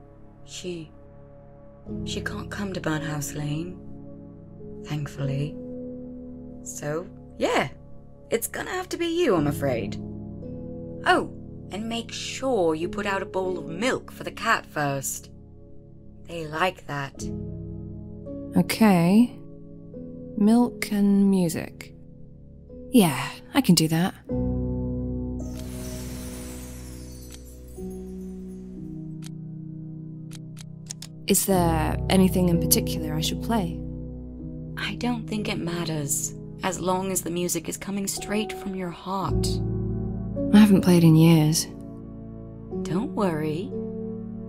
she can't come to Burnhouse Lane, thankfully. So, yeah, it's gonna have to be you, I'm afraid. Oh, and make sure you put out a bowl of milk for the cat first. They like that. Okay. Milk and music. Yeah, I can do that. Is there anything in particular I should play? I don't think it matters, as long as the music is coming straight from your heart. I haven't played in years. Don't worry.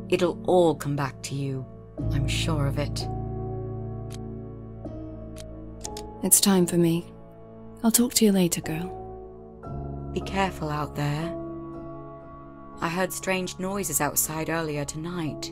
It'll all come back to you. I'm sure of it. It's time for me. I'll talk to you later, girl. Be careful out there. I heard strange noises outside earlier tonight.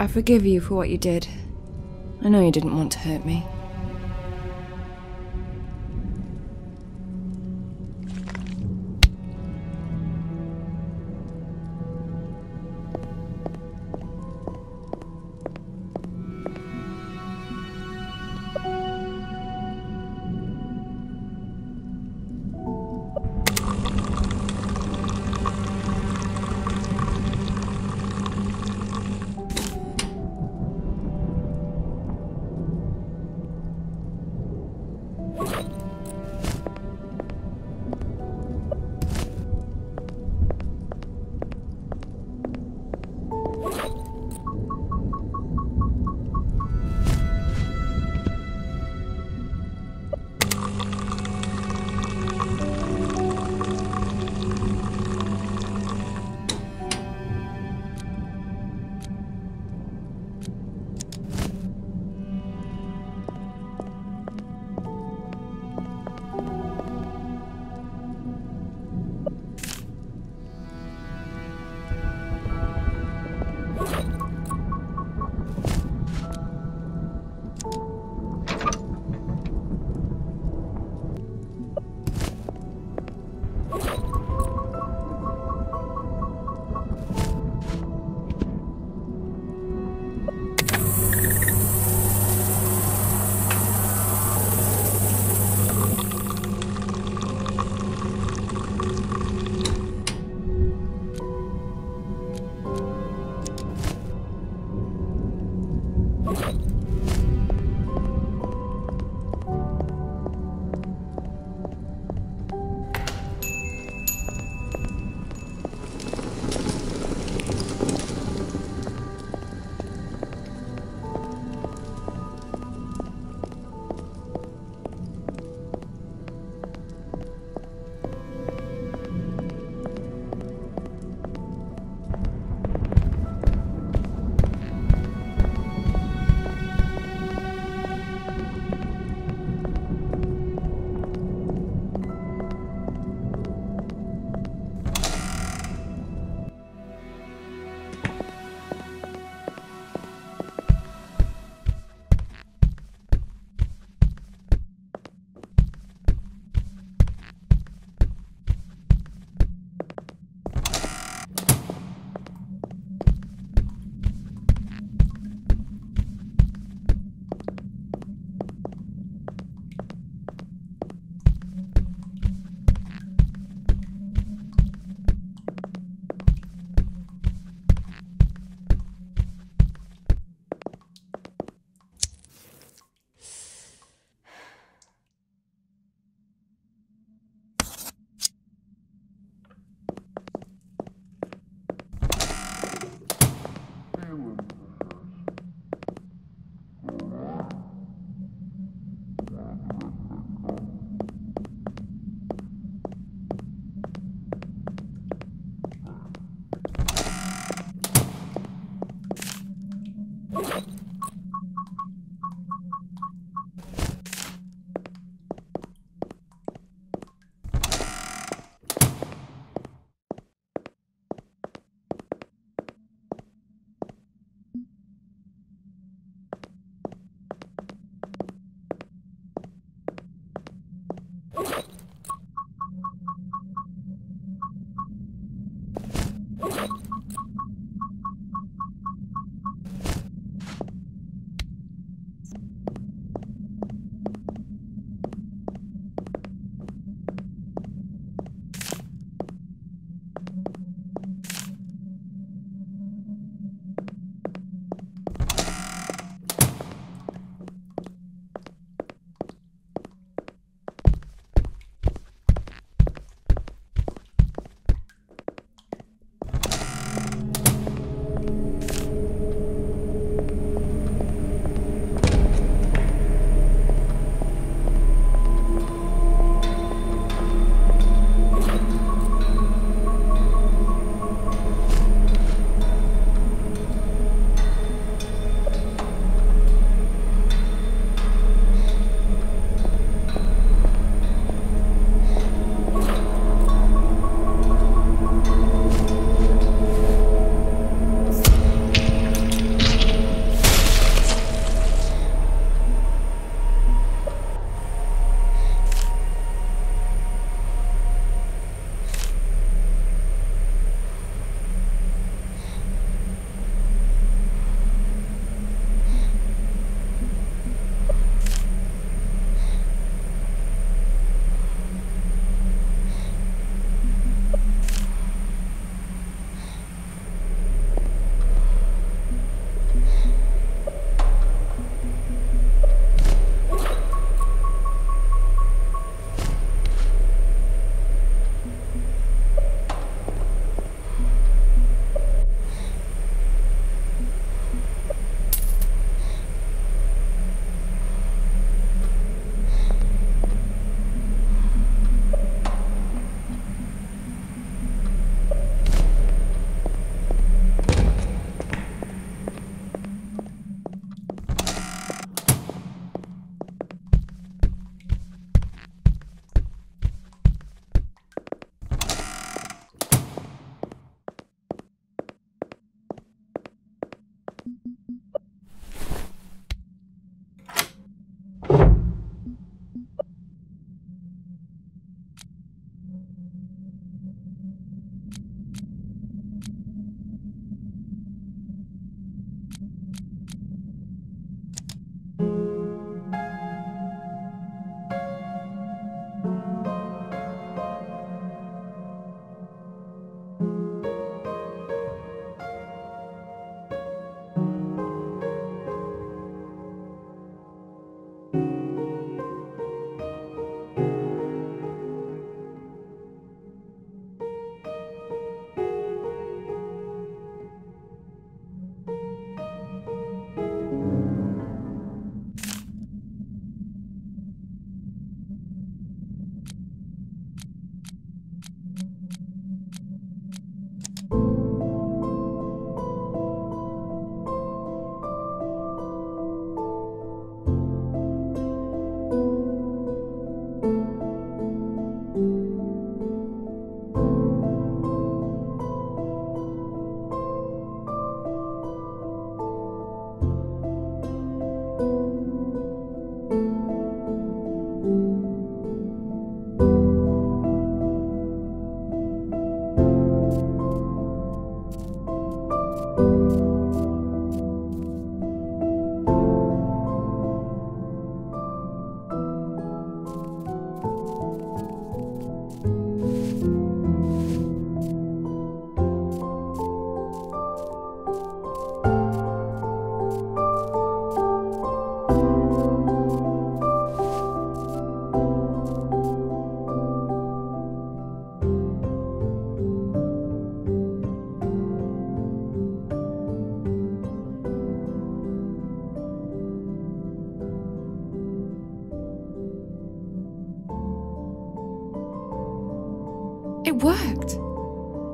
I forgive you for what you did. I know you didn't want to hurt me.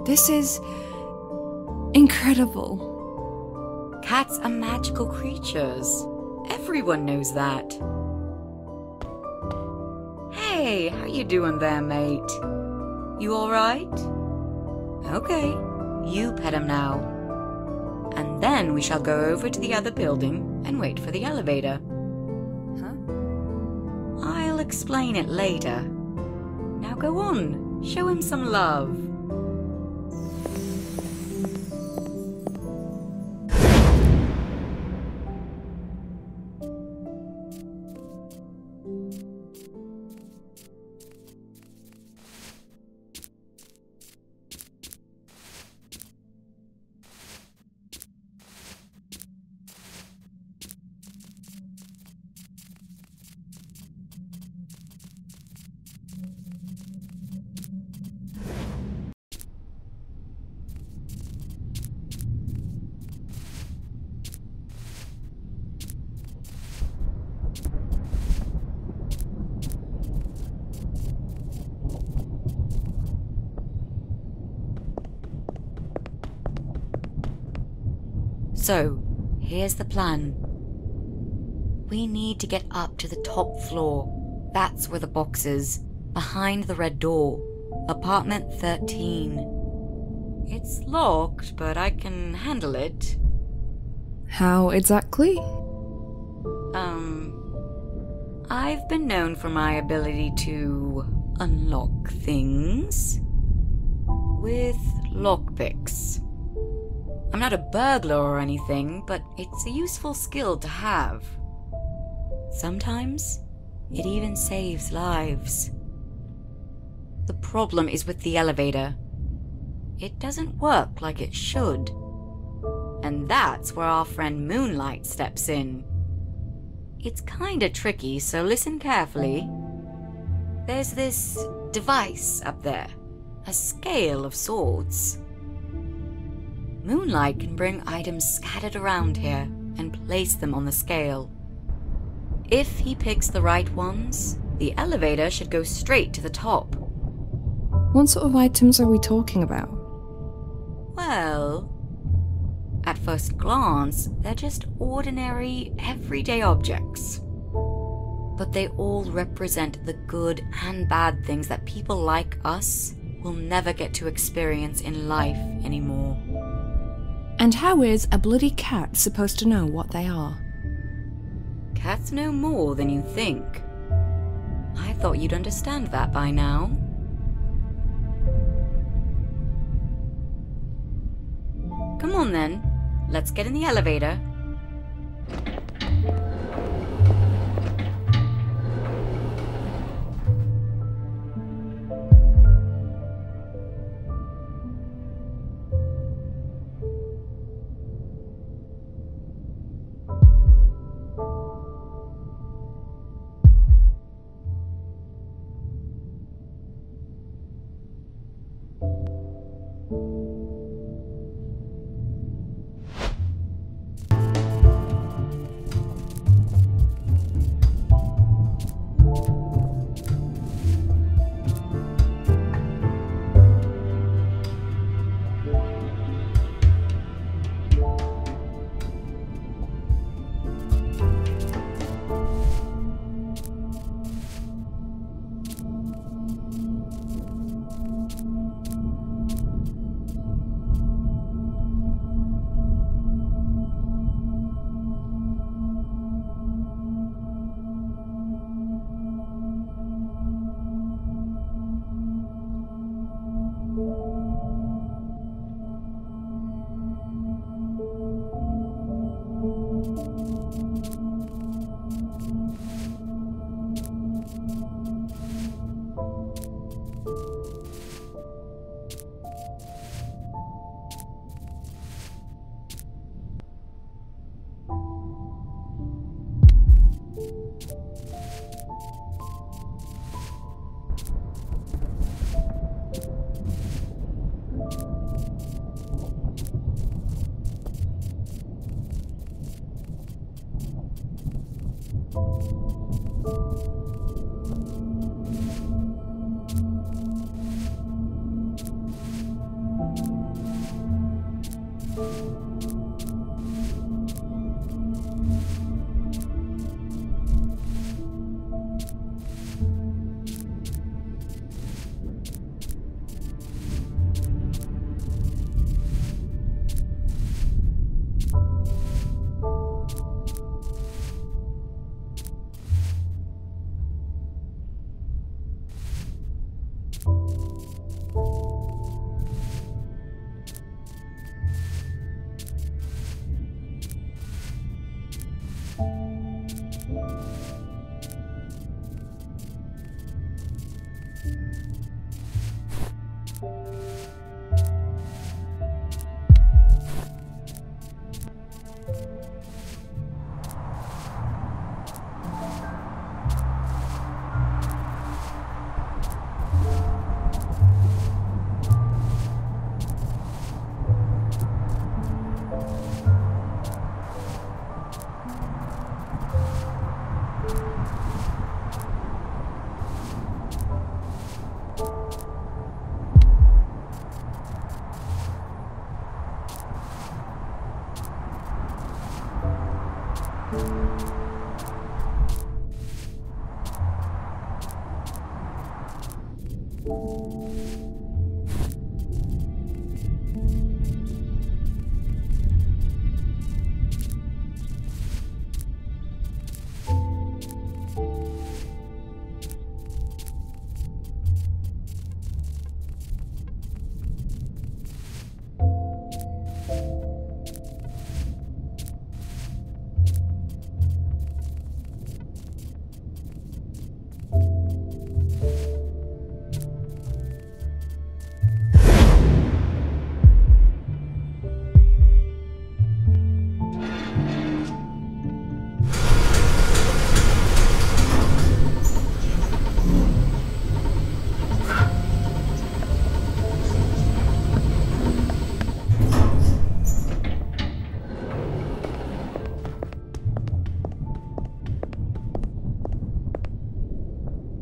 This is incredible. Cats are magical creatures. Everyone knows that. Hey, how you doing there, mate? You alright? Okay, you pet him now. And then we shall go over to the other building and wait for the elevator. Huh? I'll explain it later. Now go on, show him some love. So, here's the plan. We need to get up to the top floor. That's where the box is, behind the red door. Apartment 13. It's locked, but I can handle it. How exactly? I've been known for my ability to unlock things with lockpicks. I'm not a burglar or anything, but it's a useful skill to have. Sometimes, it even saves lives. The problem is with the elevator. It doesn't work like it should. And that's where our friend Moonlight steps in. It's kinda tricky, so listen carefully. There's this device up there, a scale of sorts. Moonlight can bring items scattered around here and place them on the scale. If he picks the right ones, the elevator should go straight to the top. What sort of items are we talking about? Well, at first glance, they're just ordinary, everyday objects. But they all represent the good and bad things that people like us will never get to experience in life anymore. And how is a bloody cat supposed to know what they are? Cats know more than you think. I thought you'd understand that by now. Come on then, let's get in the elevator.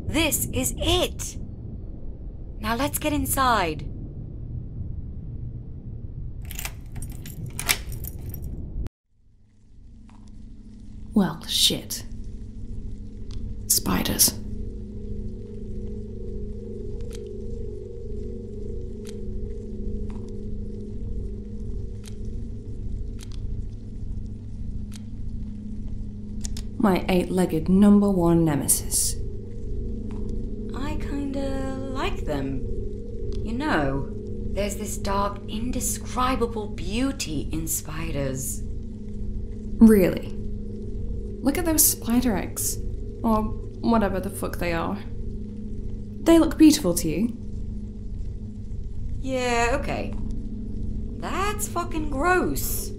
This is it! Now let's get inside. Well, shit. Spiders. My eight-legged #1 nemesis. I kinda like them. You know, there's this dark, indescribable beauty in spiders. Really? Look at those spider eggs. Or whatever the fuck they are. They look beautiful to you? Yeah, okay. That's fucking gross.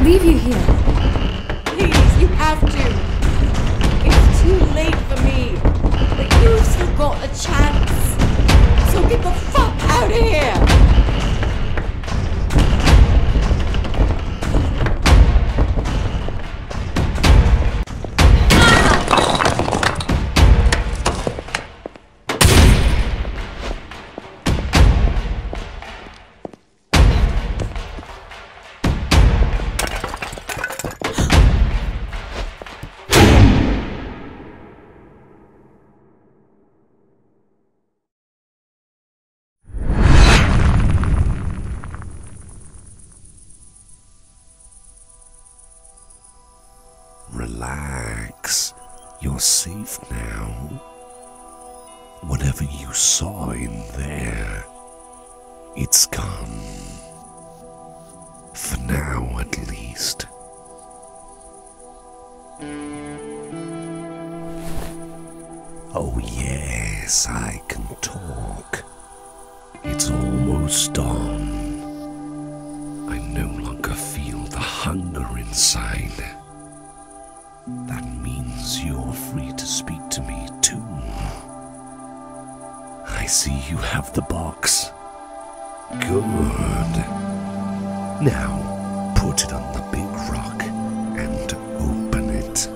Leave you here. Please, you have to. It's too late for me. But you've still got a chance. So get the fuck out of here. Relax. You're safe now. Whatever you saw in there, it's gone. For now, at least. Oh yes, I can talk. It's almost dawn. I no longer feel the hunger inside. That means you're free to speak to me too. I see you have the box. Good. Now, put it on the big rock and open it.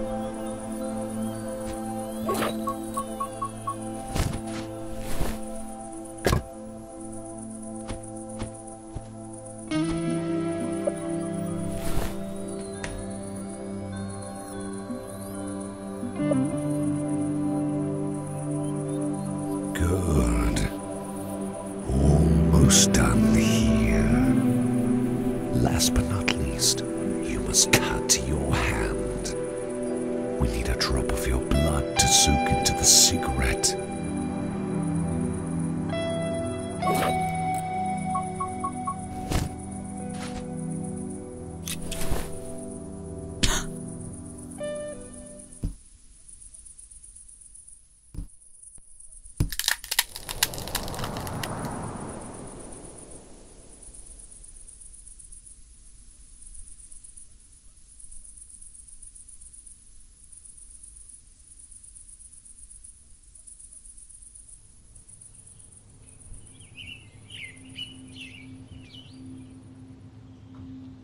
soak into the cigarette.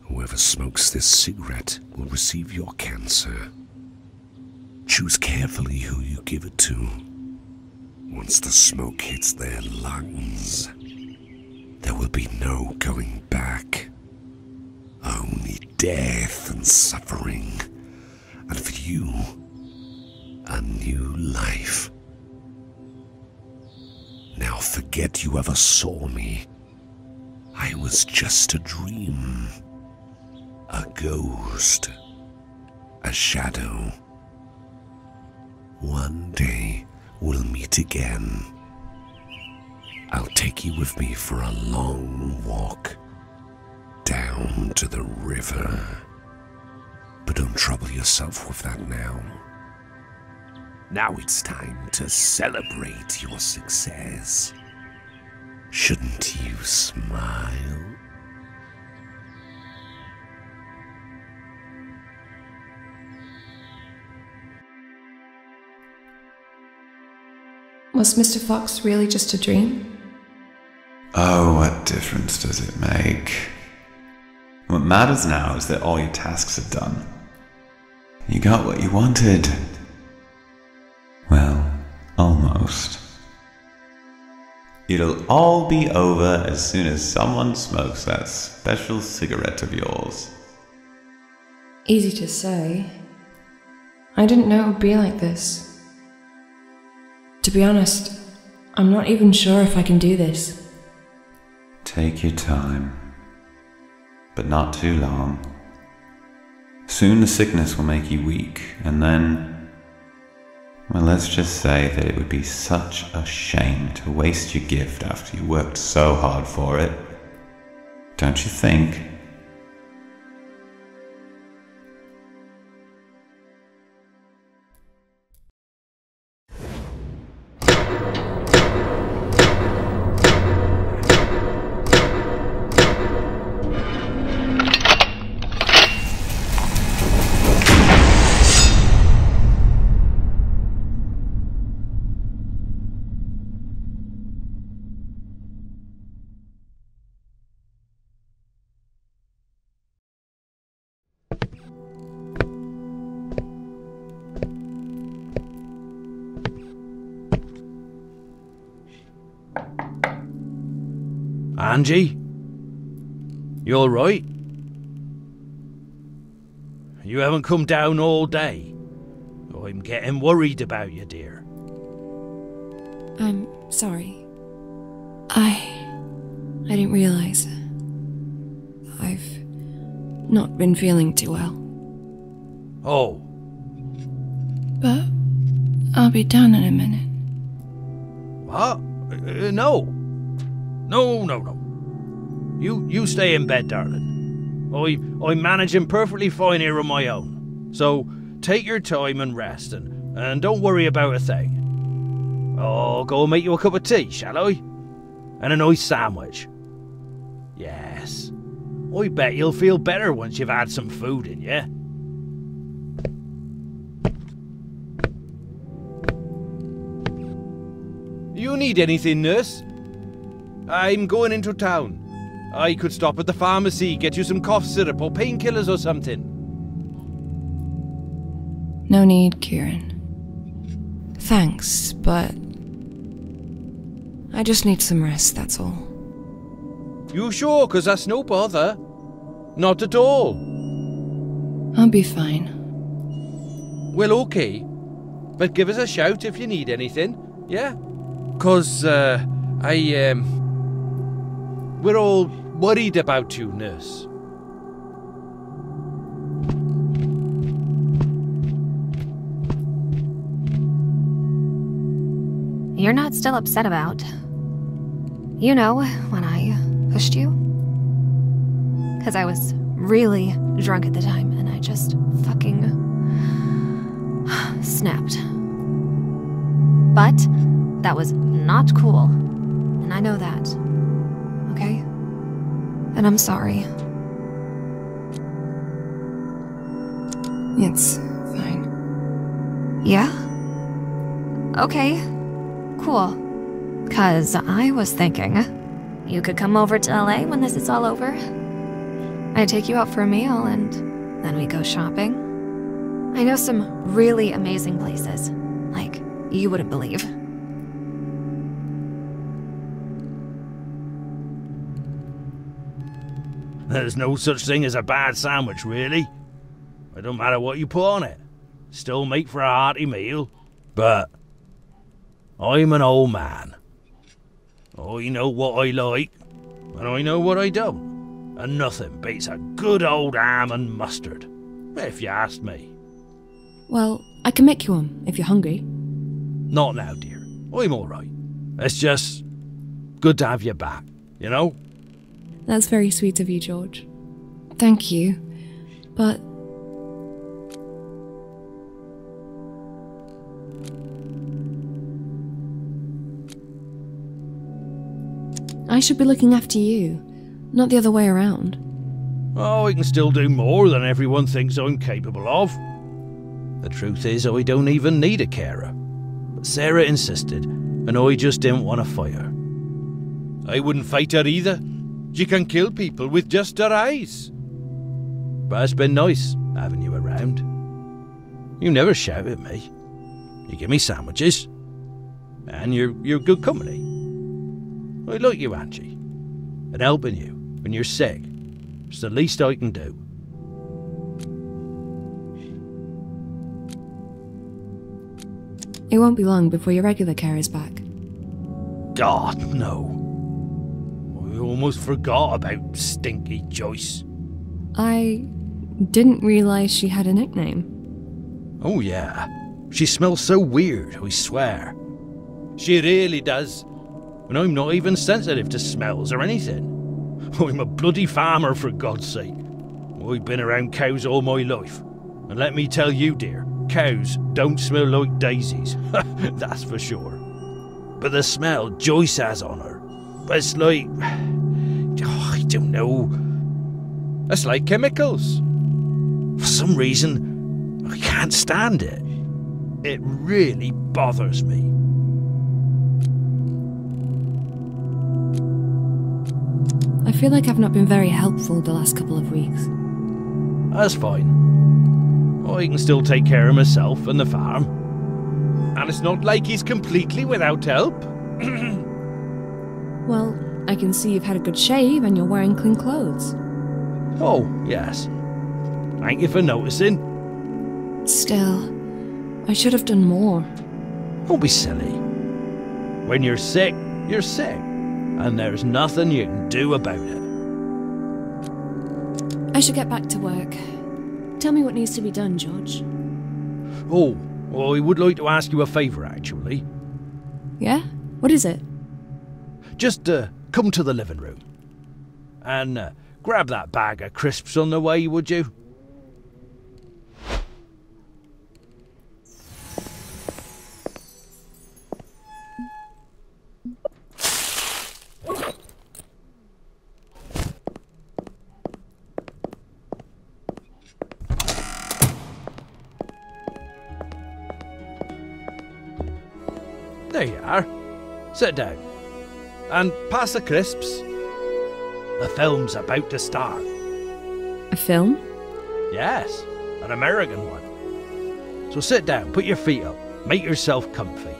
Whoever smokes this cigarette will receive your cancer. Choose carefully who you give it to. Once the smoke hits their lungs, there will be no going back. Only death and suffering. And for you, a new life. Now forget you ever saw me. I was just a dream. A ghost. A shadow. One day we'll meet again. I'll take you with me for a long walk. Down to the river. But don't trouble yourself with that now. Now it's time to celebrate your success. Shouldn't you smile? Was Mr. Fox really just a dream? Oh, what difference does it make? What matters now is that all your tasks are done. You got what you wanted. Well, almost. It'll all be over as soon as someone smokes that special cigarette of yours. Easy to say. I didn't know it would be like this. To be honest, I'm not even sure if I can do this. Take your time. But not too long. Soon the sickness will make you weak, and then... well, let's just say that it would be such a shame to waste your gift after you worked so hard for it. Don't you think? Angie? You alright? You haven't come down all day. I'm getting worried about you, dear. I'm sorry. I didn't realize. I've not been feeling too well. Oh. But I'll be done in a minute. What? No. No. You stay in bed, darling. I'm managing perfectly fine here on my own. So take your time and rest, and don't worry about a thing. I'll go and make you a cup of tea, shall I? And a nice sandwich. Yes. I bet you'll feel better once you've had some food in you. You need anything, nurse? I'm going into town. I could stop at the pharmacy, get you some cough syrup or painkillers or something. No need, Kieran. Thanks, but I just need some rest, that's all. You sure? 'Cause that's no bother. Not at all. I'll be fine. Well, okay. But give us a shout if you need anything, yeah? 'Cause, we're all worried about you, nurse. you're not still upset about. You know, when I pushed you? Because I was really drunk at the time, and I just fucking snapped. But that was not cool, and I know that. Okay? And I'm sorry. It's fine. Yeah? Okay. Cool. 'Cause I was thinking you could come over to LA when this is all over. I'd take you out for a meal and then we go shopping. I know some really amazing places, like you wouldn't believe. There's no such thing as a bad sandwich, really. It don't matter what you put on it. Still make for a hearty meal. But I'm an old man. I know what I like, and I know what I don't. And nothing beats a good old ham and mustard, if you ask me. Well, I can make you one, if you're hungry. Not now, dear. I'm alright. It's just good to have you back, you know? That's very sweet of you, George. Thank you. But I should be looking after you, not the other way around. Oh, I can still do more than everyone thinks I'm capable of. The truth is, I don't even need a carer. But Sarah insisted, and I just didn't want to fight her. I wouldn't fight her either. She can kill people with just her eyes. But it's been nice having you around. You never shout at me. You give me sandwiches. And you're good company. I like you, Angie. And helping you when you're sick. It's the least I can do. It won't be long before your regular care is back. God, no. I almost forgot about Stinky Joyce. I didn't realise she had a nickname. Oh yeah. She smells so weird, I swear. She really does. And I'm not even sensitive to smells or anything. I'm a bloody farmer, for God's sake. I've been around cows all my life. And let me tell you, dear, cows don't smell like daisies. That's for sure. But the smell Joyce has on her, it's like... oh, I don't know. It's like chemicals. For some reason, I can't stand it. It really bothers me. I feel like I've not been very helpful the last couple of weeks. That's fine. I can still take care of myself and the farm. And it's not like he's completely without help. Well, I can see you've had a good shave and you're wearing clean clothes. Oh, yes. Thank you for noticing. Still, I should have done more. Don't be silly. When you're sick, you're sick. And there's nothing you can do about it. I should get back to work. Tell me what needs to be done, George. Oh, well, I would like to ask you a favour, actually. Yeah? What is it? Just come to the living room. And grab that bag of crisps on the way, would you? There you are. Sit down. And pass the crisps. The film's about to start. A film? Yes, an American one. So sit down, put your feet up, make yourself comfy.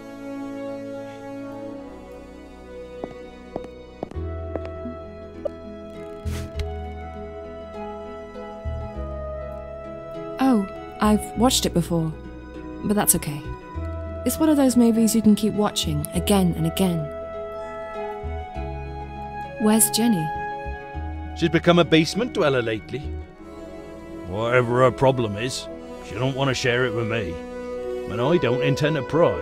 Oh, I've watched it before, but that's okay. It's one of those movies you can keep watching again and again. Where's Jenny? She's become a basement dweller lately. Whatever her problem is, she don't want to share it with me. And I don't intend to pry.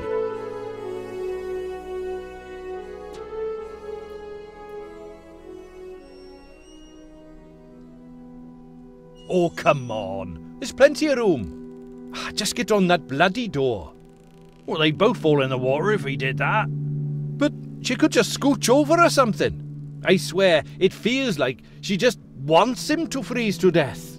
Oh, come on. There's plenty of room. Just get on that bloody door. Well, they'd both fall in the water if he did that. But she could just scooch over or something. I swear, it feels like she just wants him to freeze to death.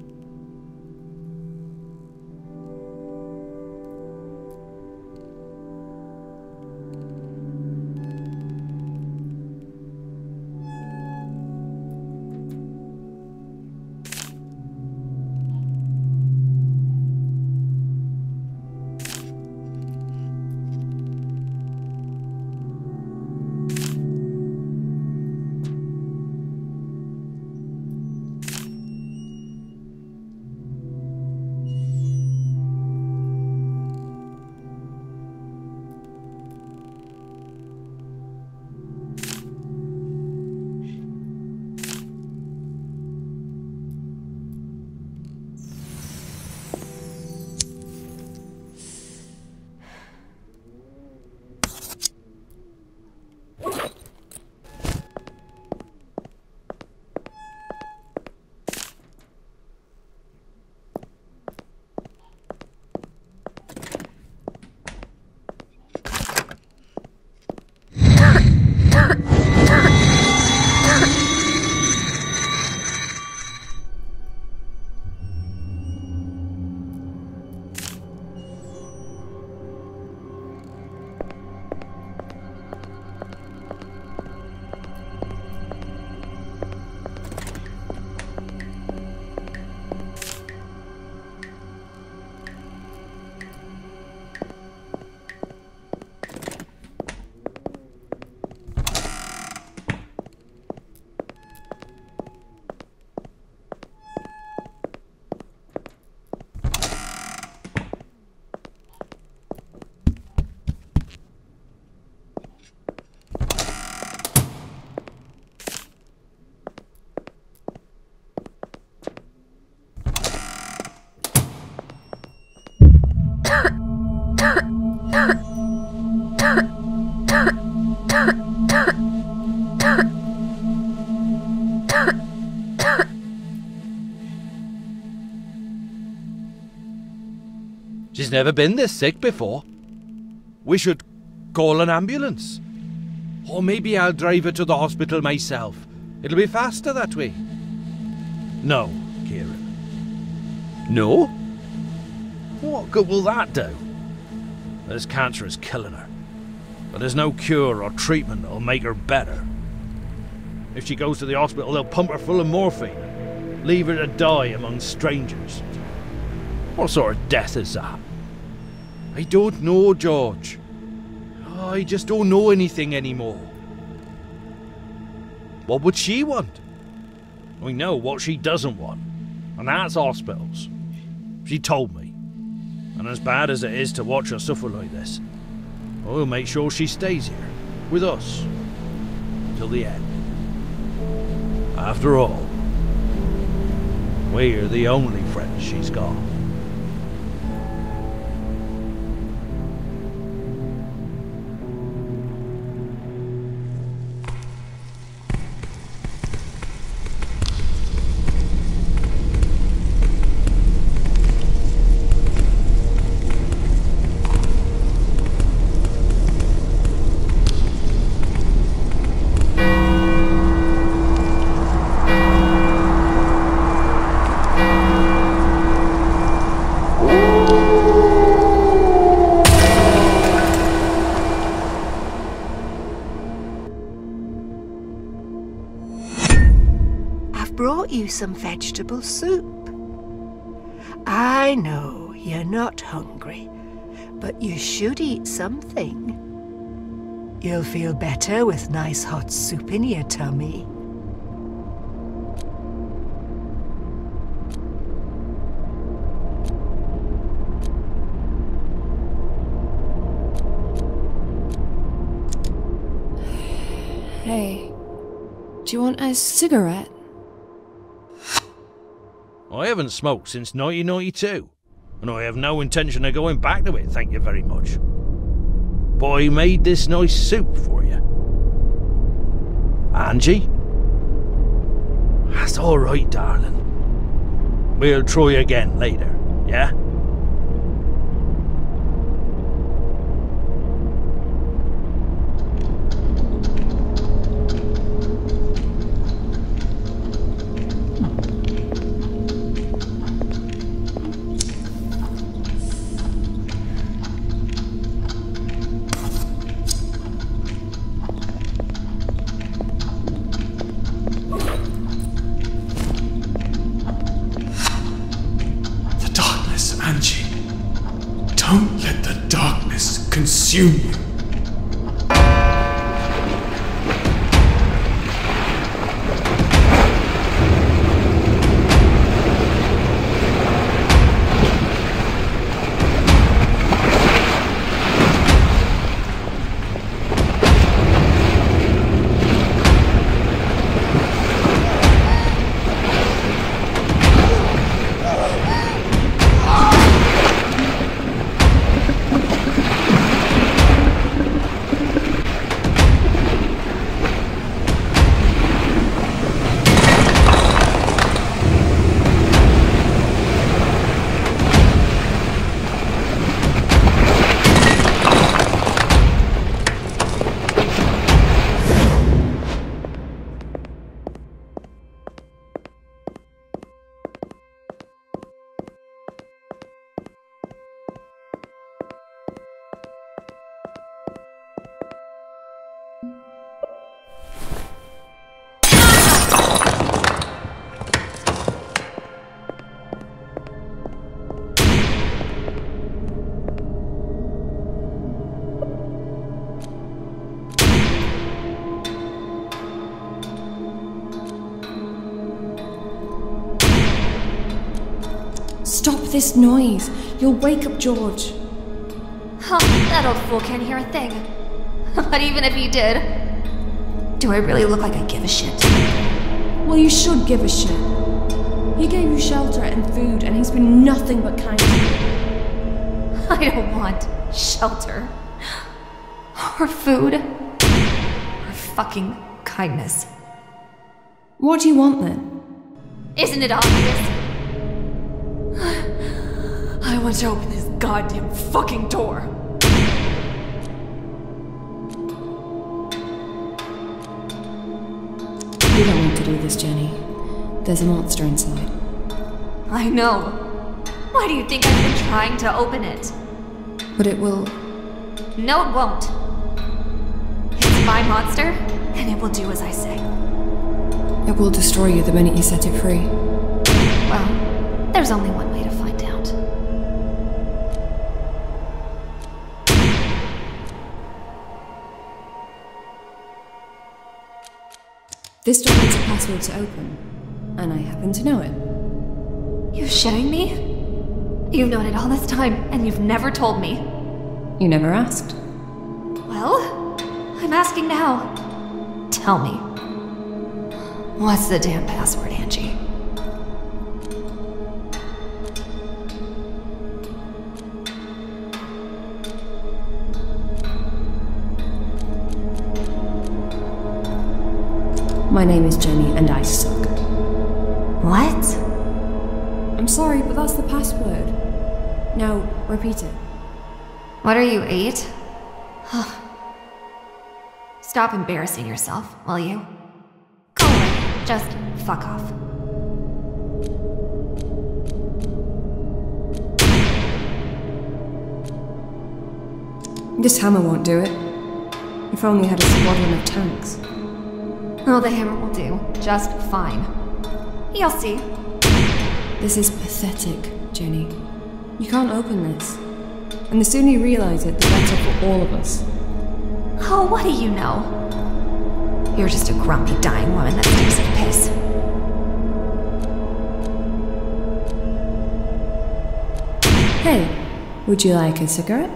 She's never been this sick before. We should call an ambulance. Or maybe I'll drive her to the hospital myself. It'll be faster that way. No, Kieran. No? What good will that do? This cancer is killing her. But there's no cure or treatment that'll make her better. If she goes to the hospital, they'll pump her full of morphine. Leave her to die among strangers. What sort of death is that? I don't know, George. I just don't know anything anymore. What would she want? I know what she doesn't want, and that's hospitals. She told me. And as bad as it is to watch her suffer like this, I'll make sure she stays here, with us, till the end. After all, we're the only friends she's got. Brought you some vegetable soup. I know you're not hungry, but you should eat something. You'll feel better with nice hot soup in your tummy. Hey, do you want a cigarette? I haven't smoked since 1992, and I have no intention of going back to it, thank you very much. But I made this nice soup for you. Angie? That's alright, darling. We'll try again later, yeah? Angie, don't let the darkness consume you. Stop this noise. You'll wake up George. Huh, that old fool can't hear a thing. But even if he did, do I really look like I give a shit? Well, you should give a shit. He gave you shelter and food, and he's been nothing but kind to you. I don't want shelter. Or food. Or fucking kindness. What do you want then? Isn't it obvious? I want to open this goddamn fucking door. You don't want to do this, Jenny. There's a monster inside. I know. Why do you think I've been trying to open it? But it will... No, it won't. It's my monster, and it will do as I say. It will destroy you the minute you set it free. Well, there's only one way to find out. This door needs a password to open, and I happen to know it. You shitting me? You've known it all this time, and you've never told me. You never asked. Well, I'm asking now. Tell me. What's the damn password, Angie? My name is Jenny, and I suck. What? I'm sorry, but that's the password. Now, repeat it. What are you, 8? Stop embarrassing yourself, will you? Go away. Just fuck off. This hammer won't do it. If only I had a squadron of tanks. Oh, the hammer will do. Just fine. You'll see. This is pathetic, Jenny. You can't open this. And the sooner you realize it, the better for all of us. Oh, what do you know? You're just a grumpy dying woman that stinks of piss. Hey, would you like a cigarette?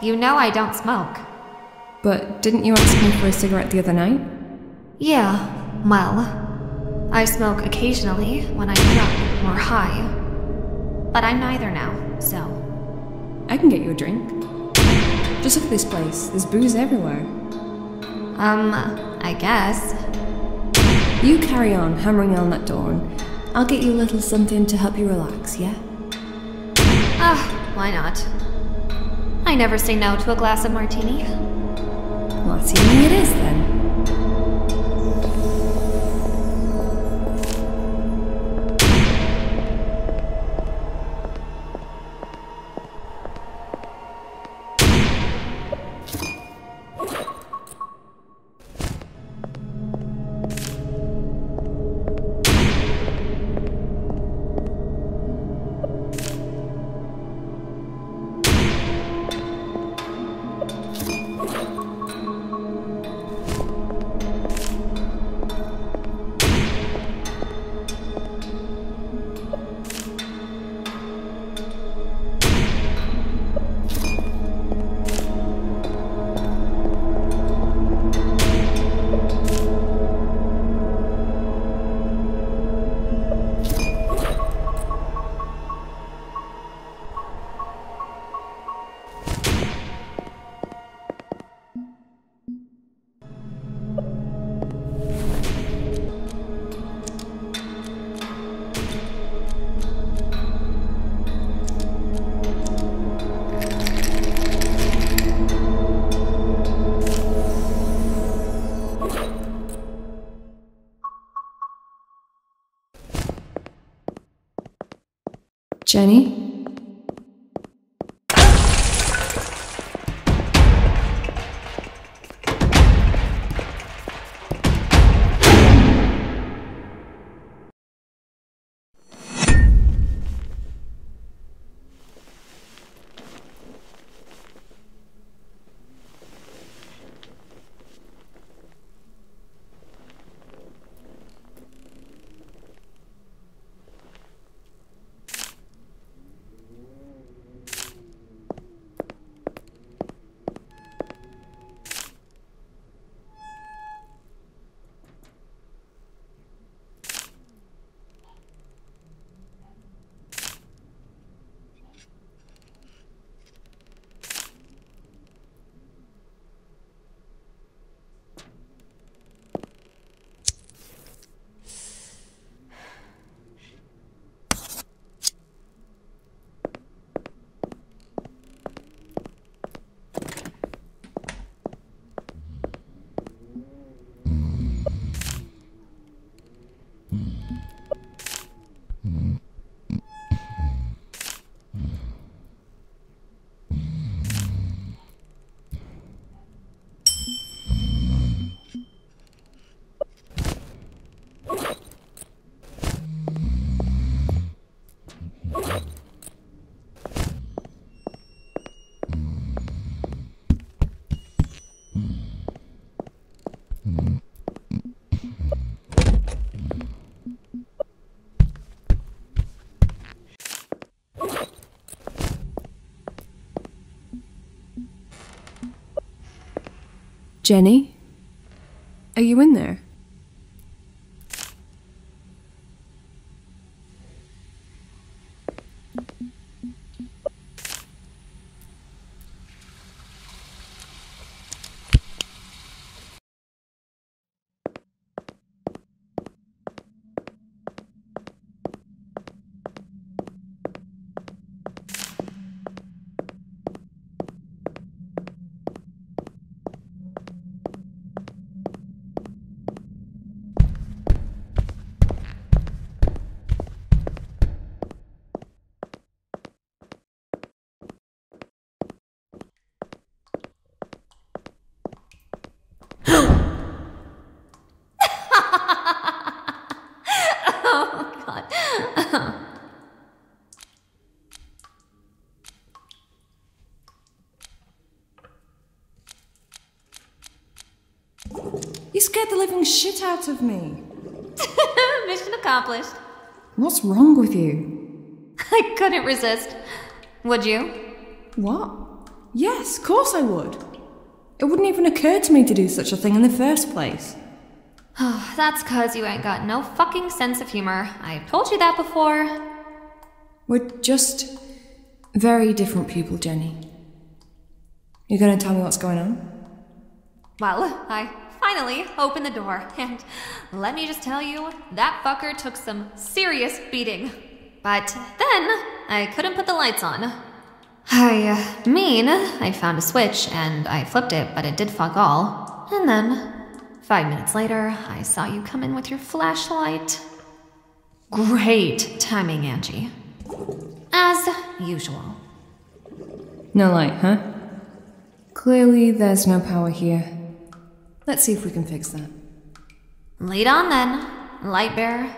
You know I don't smoke. But didn't you ask me for a cigarette the other night? Yeah, well, I smoke occasionally when I'm drunk or high. But I'm neither now, so... I can get you a drink. Just look at this place. There's booze everywhere. I guess. You carry on hammering on that door and I'll get you a little something to help you relax, yeah? Why not? I never say no to a glass of martini. Martini it is, then. Jenny? Jenny? Are you in there? Oh, God. You scared the living shit out of me. Mission accomplished. What's wrong with you? I couldn't resist. Would you? What? Yes, of course I would. It wouldn't even occur to me to do such a thing in the first place. That's 'cause you ain't got no fucking sense of humor. I've told you that before. We're just very different people, Jenny. You gonna tell me what's going on? Well, I find finally opened the door, and let me just tell you, that fucker took some serious beating. But then, I couldn't put the lights on. I found a switch, and I flipped it, but it did fuck all. And then, 5 minutes later, I saw you come in with your flashlight. Great timing, Angie. As usual. No light, huh? Clearly there's no power here. Let's see if we can fix that. Lead on then, light bearer.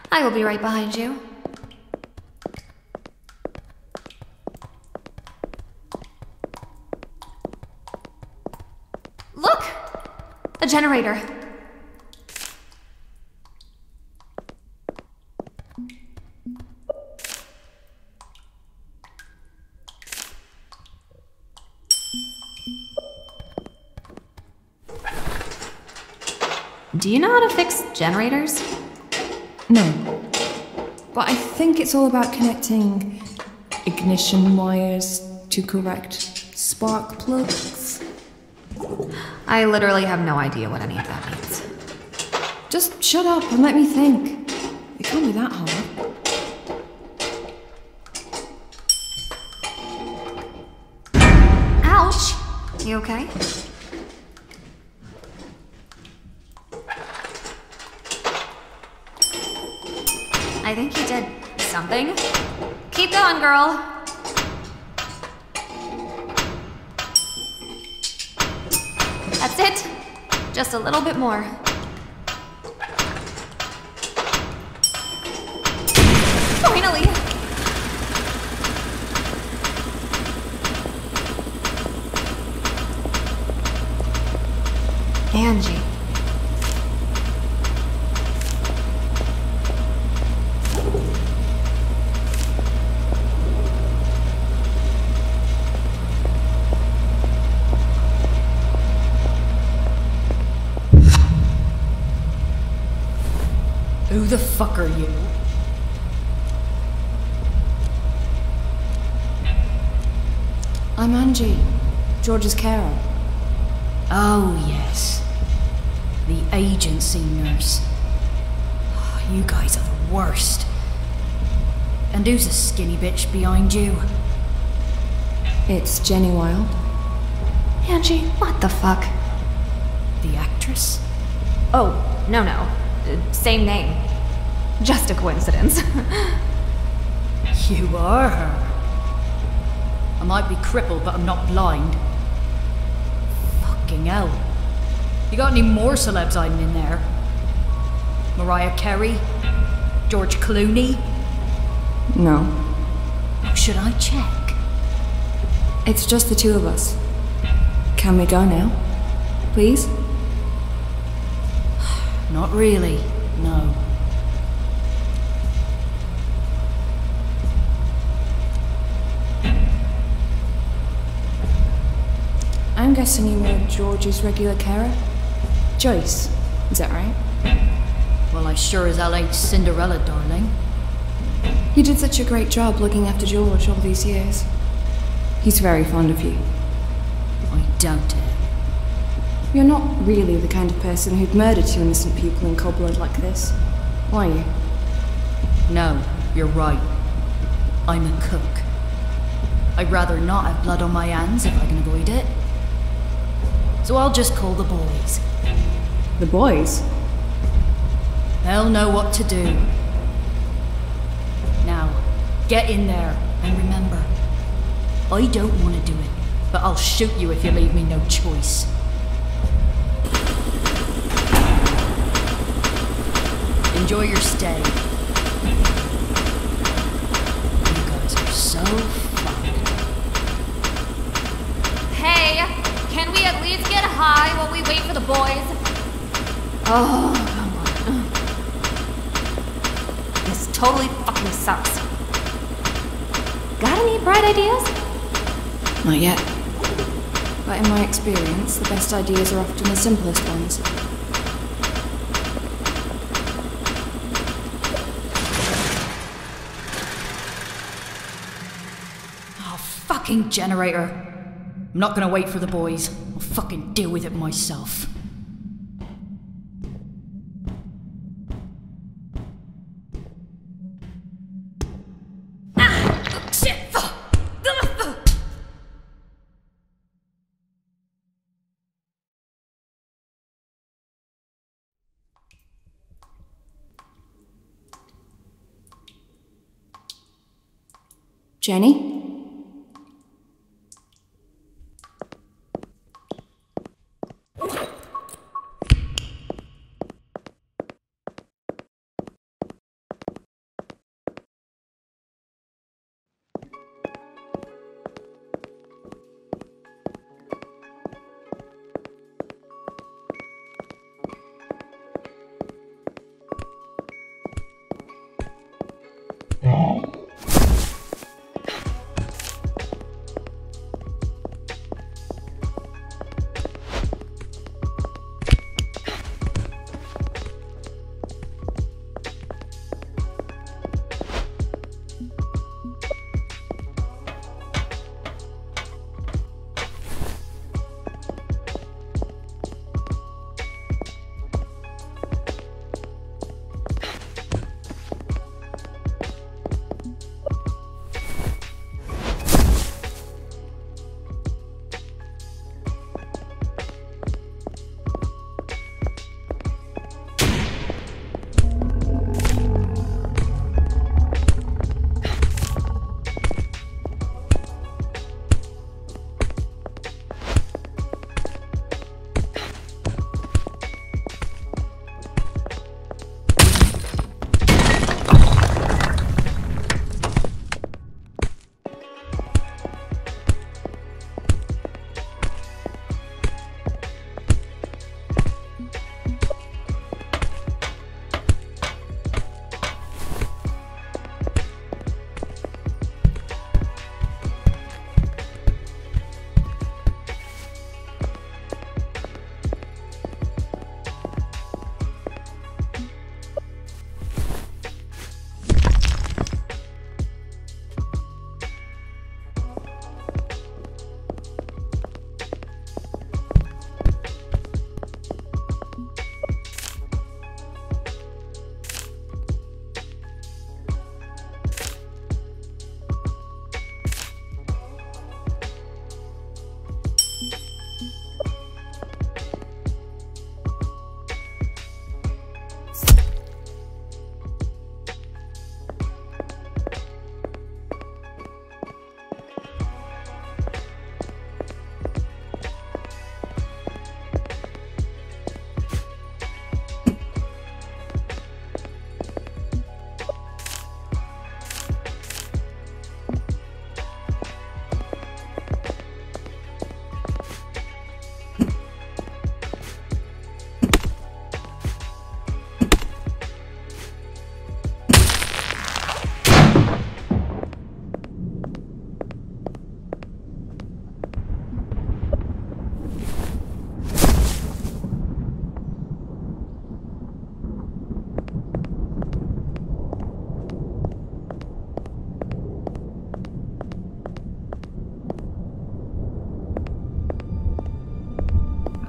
I will be right behind you. Look! A generator. Do you know how to fix generators? No. But I think it's all about connecting ignition wires to correct spark plugs. I literally have no idea what any of that means. Just shut up and let me think. It can't be that hard. Ouch! You okay? I think you did something. Keep going, girl. That's it. Just a little bit more. Finally! Angie. Who the fuck are you? I'm Angie, George's carer. Oh, yes. The agency nurse. Oh, you guys are the worst. And who's the skinny bitch behind you? It's Jenny Wilde. Angie, what the fuck? The actress? Oh, no. Same name. Just a coincidence. You are her. I might be crippled, but I'm not blind. Fucking hell. You got any more celebs hiding in there? Mariah Carey? George Clooney? No. Oh, should I check? It's just the two of us. Can we go now? Please? Not really, no. I'm guessing you were George's regular carer? Joyce, is that right? Well, I sure as hell ain't Cinderella, darling. You did such a great job looking after George all these years. He's very fond of you. I doubt it. You're not really the kind of person who'd murder two innocent people in cold blood like this, are you? No, you're right. I'm a cook. I'd rather not have blood on my hands if I can avoid it. So I'll just call the boys. The boys? They'll know what to do. Now, get in there, and remember, I don't want to do it, but I'll shoot you if you leave me no choice. Enjoy your stay. You guys are so fucked. Hey, can we at least get high while we wait for the boys? Oh, come on. This totally fucking sucks. Got any bright ideas? Not yet. But in my experience, the best ideas are often the simplest ones. Fucking generator. I'm not gonna wait for the boys. I'll fucking deal with it myself. Jenny?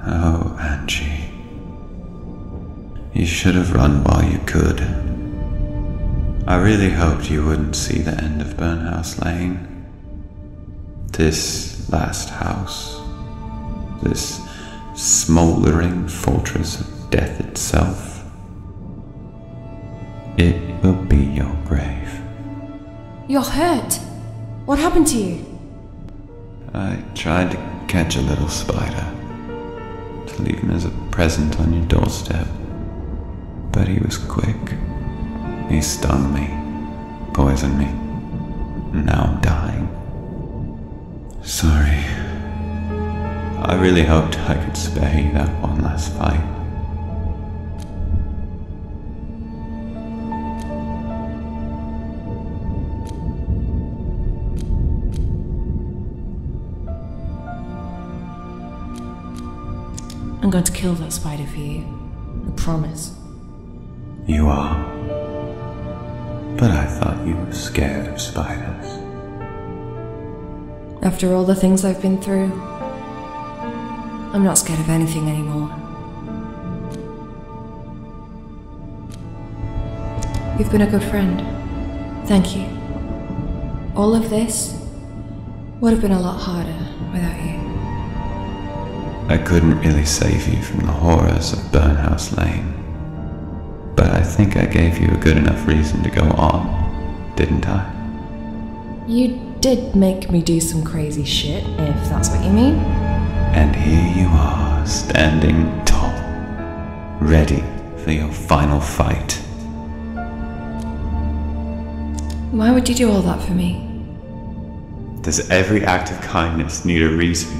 Oh, Angie. You should have run while you could. I really hoped you wouldn't see the end of Burnhouse Lane. This last house. This smouldering fortress of death itself. It will be your grave. You're hurt. What happened to you? I tried to catch a little spider, to leave him as a present on your doorstep. But he was quick. He stung me, poisoned me. Now I'm dying. Sorry. I really hoped I could spare you that one last fight. I'm going to kill that spider for you. I promise. You are. But I thought you were scared of spiders. After all the things I've been through, I'm not scared of anything anymore. You've been a good friend. Thank you. All of this would have been a lot harder without you. I couldn't really save you from the horrors of Burnhouse Lane. But I think I gave you a good enough reason to go on, didn't I? You did make me do some crazy shit, if that's what you mean. And here you are, standing tall, ready for your final fight. Why would you do all that for me? Does every act of kindness need a reason?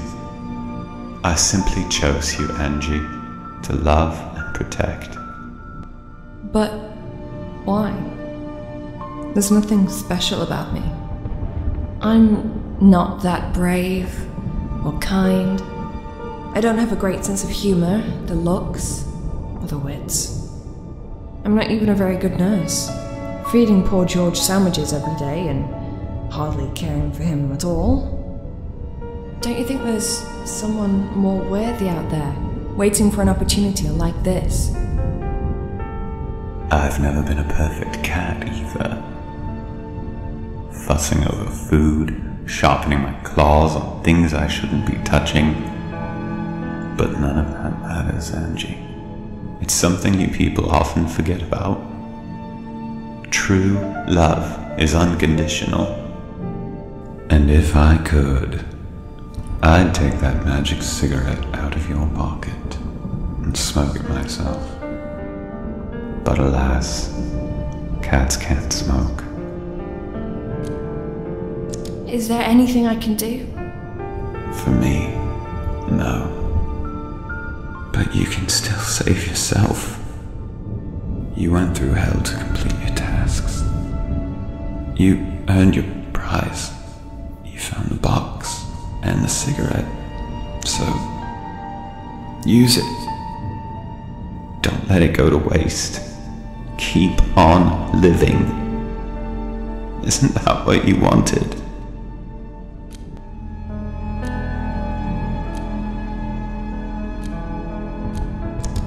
I simply chose you, Angie, to love and protect. But why? There's nothing special about me. I'm not that brave or kind. I don't have a great sense of humor, the looks, or the wits. I'm not even a very good nurse, feeding poor George sandwiches every day and hardly caring for him at all. Don't you think there's someone more worthy out there, waiting for an opportunity like this? I've never been a perfect cat either. Fussing over food, sharpening my claws on things I shouldn't be touching. But none of that matters, Angie. It's something you people often forget about. True love is unconditional. And if I could, I'd take that magic cigarette out of your pocket and smoke it myself. But alas, cats can't smoke. Is there anything I can do? For me, no. But you can still save yourself. You went through hell to complete your tasks. You earned your prize. You found the box and the cigarette. So, use it. Don't let it go to waste. Keep on living. Isn't that what you wanted?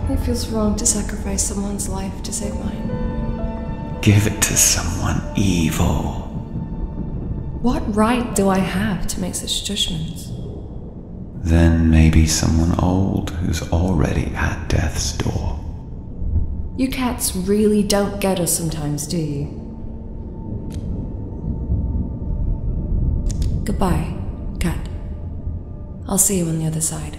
It feels wrong to sacrifice someone's life to save mine. Give it to someone evil. What right do I have to make such judgments? Then maybe someone old who's already at death's door. You cats really don't get us sometimes, do you? Goodbye, cat. I'll see you on the other side.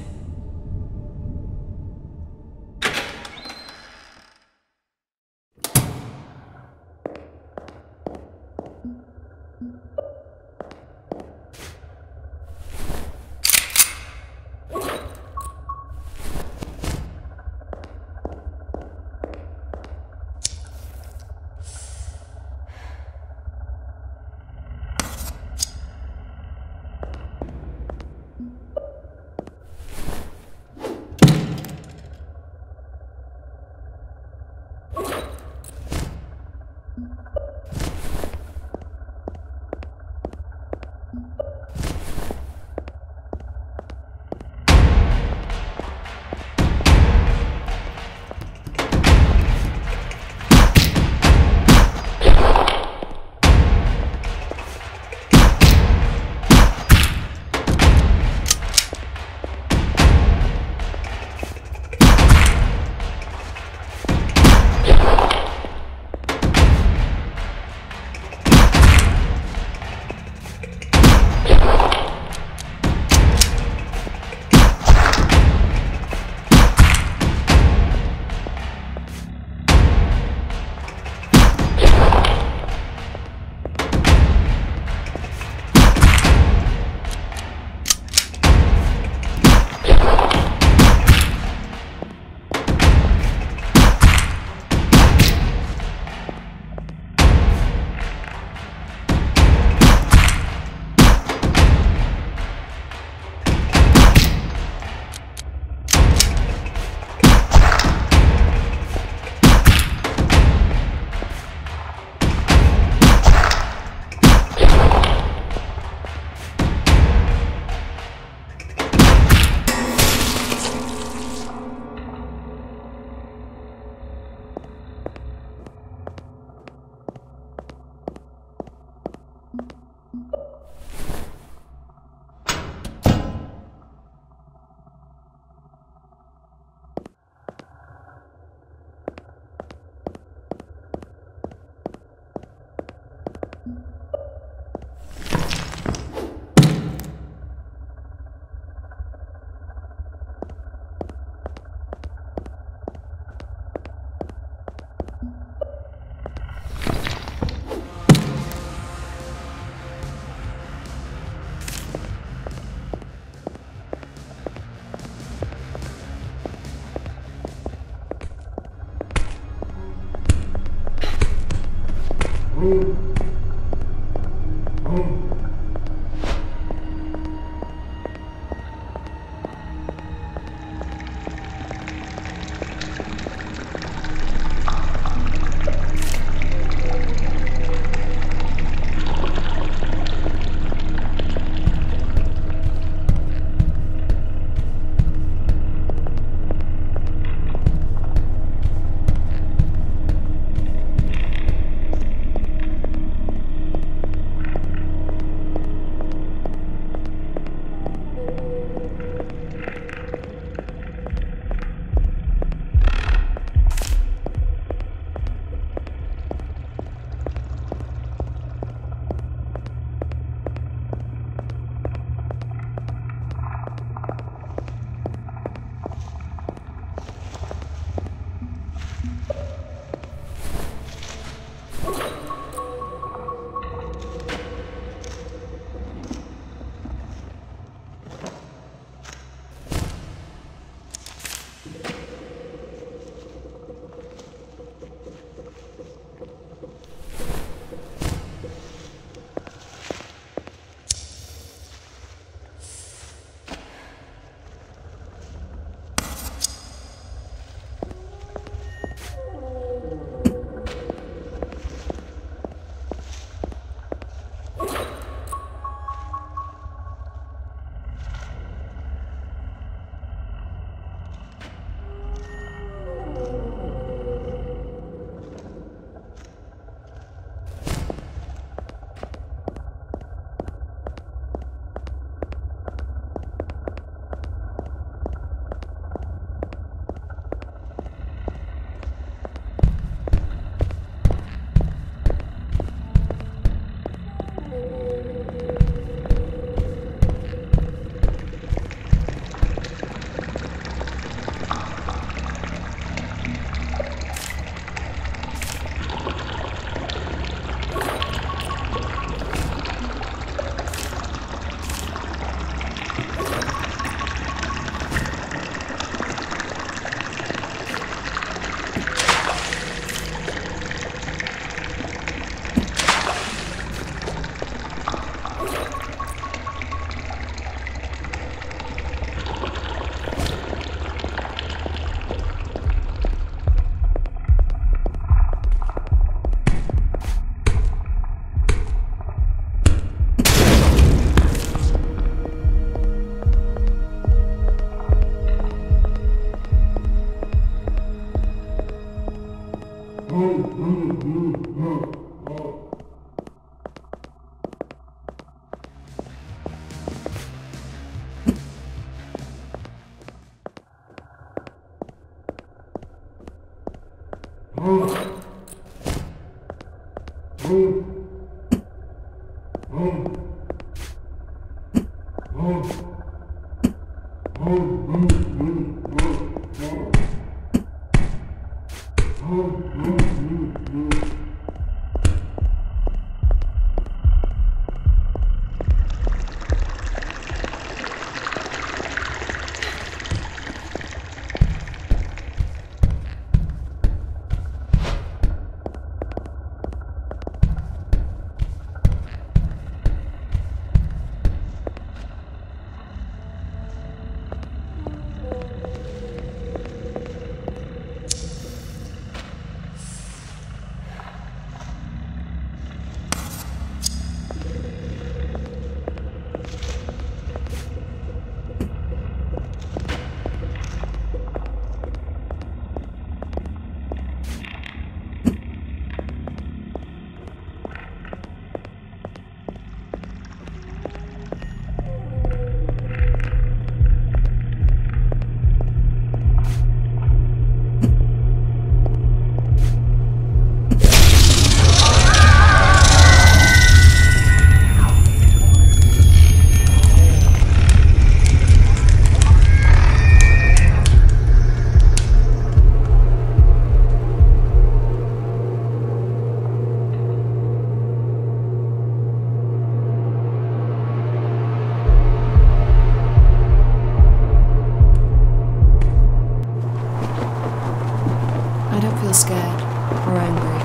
Scared or angry.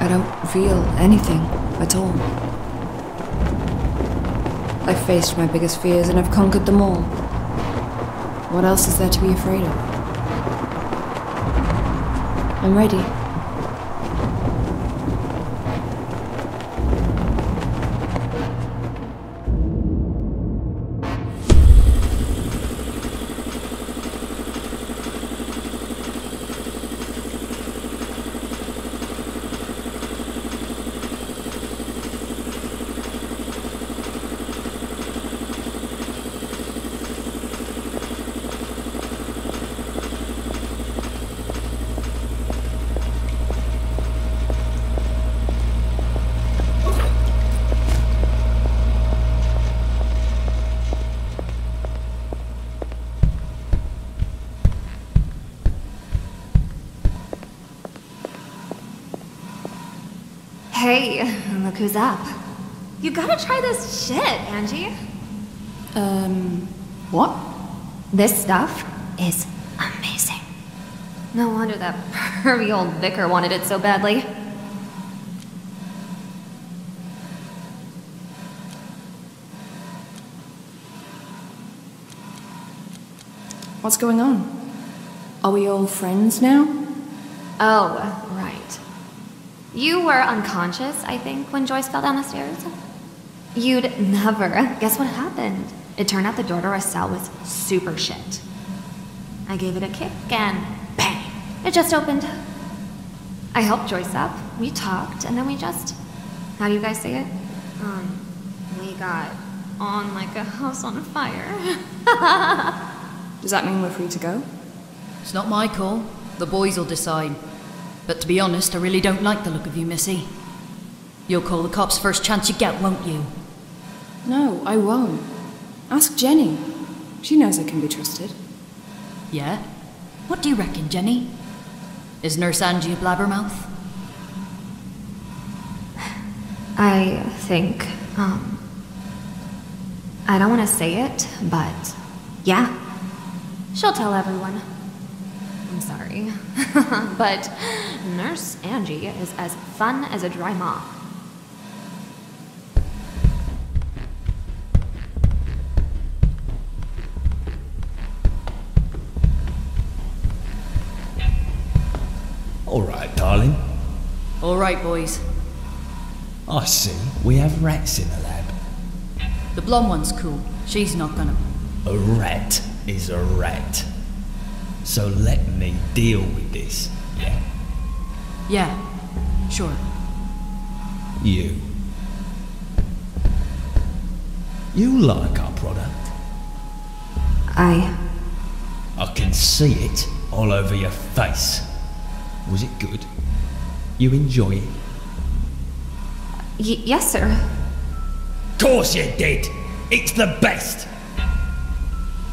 I don't feel anything at all. I've faced my biggest fears and I've conquered them all. What else is there to be afraid of? I'm ready. Hey, look who's up. You gotta try this shit, Angie. What? This stuff is amazing. No wonder that pervy old vicar wanted it so badly. What's going on? Are we all friends now? Oh, right. You were unconscious, I think, when Joyce fell down the stairs. You'd never guess what happened. It turned out the door to our cell was super shit. I gave it a kick and bang! It just opened. I helped Joyce up, we talked, and then we just... How do you guys say it? We got on like a house on fire. Does that mean we're free to go? It's not my call. The boys will decide. But to be honest, I really don't like the look of you, Missy. You'll call the cops first chance you get, won't you? No, I won't. Ask Jenny. She knows I can be trusted. Yeah? What do you reckon, Jenny? Is Nurse Angie a blabbermouth? I think, I don't want to say it, but yeah. She'll tell everyone. I'm sorry. But Nurse Angie is as fun as a dry mop. All right, darling. All right, boys. I see. We have rats in the lab. The blonde one's cool. She's not gonna... A rat is a rat. So let me deal with this, yeah? Yeah, sure. You like our product? I can see it all over your face. Was it good? You enjoy it? Yes, sir. Course you did. It's the best.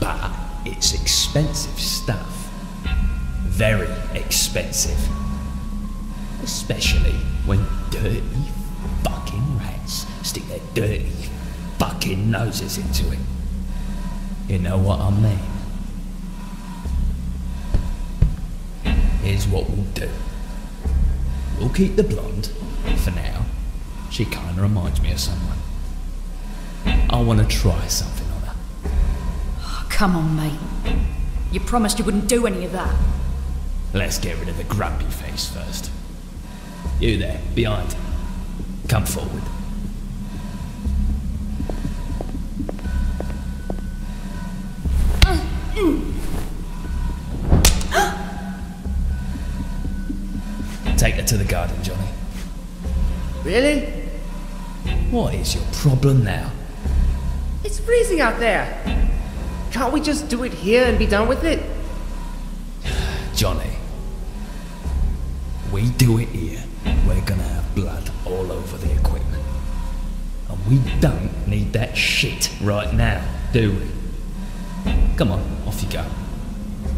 But it's expensive stuff. Very expensive. Especially when dirty fucking rats stick their dirty fucking noses into it. You know what I mean? Here's what we'll do. We'll keep the blonde, for now. She kinda reminds me of someone. I wanna try something on her. Oh, come on, mate. You promised you wouldn't do any of that. Let's get rid of the grumpy face first. You there, behind. Come forward. Take her to the garden, Johnny. Really? What is your problem now? It's freezing out there. Can't we just do it here and be done with it? Johnny, we do it here, we're gonna have blood all over the equipment. And we don't need that shit right now, do we? Come on, off you go.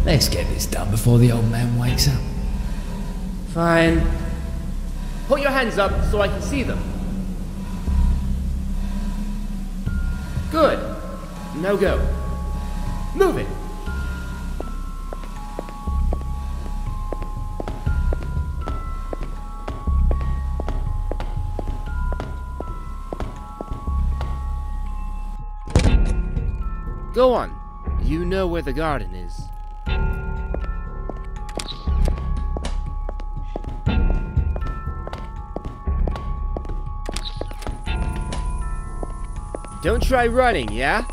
Let's get this done before the old man wakes up. Fine. Put your hands up so I can see them. Good. Now go. Move it. Go on. You know where the garden is. Don't try running, yeah?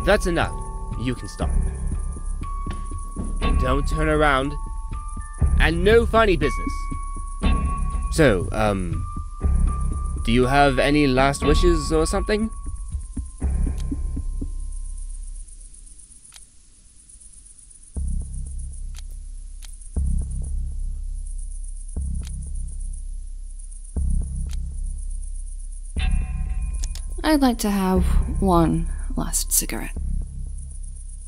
That's enough. You can stop. Don't turn around. And no funny business. So, do you have any last wishes or something? I'd like to have one last cigarette.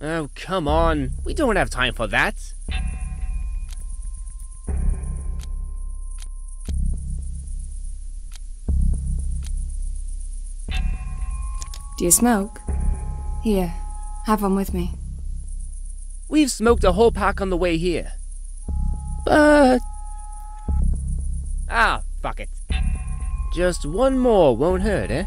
Oh, come on. We don't have time for that. Do you smoke? Here, have one with me. We've smoked a whole pack on the way here. But... ah, fuck it. Just one more won't hurt, eh?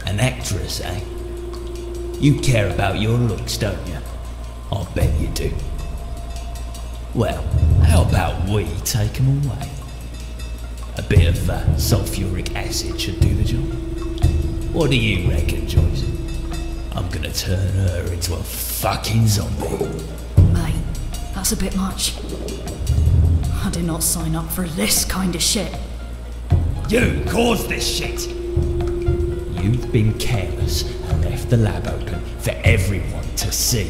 An actress, eh? You care about your looks, don't you? I'll bet you do. Well, how about we take them away? A bit of sulfuric acid should do the job. What do you reckon, Joyce? I'm gonna turn her into a fucking zombie. Mate, that's a bit much. I did not sign up for this kind of shit. You caused this shit! You've been careless and left the lab open for everyone to see.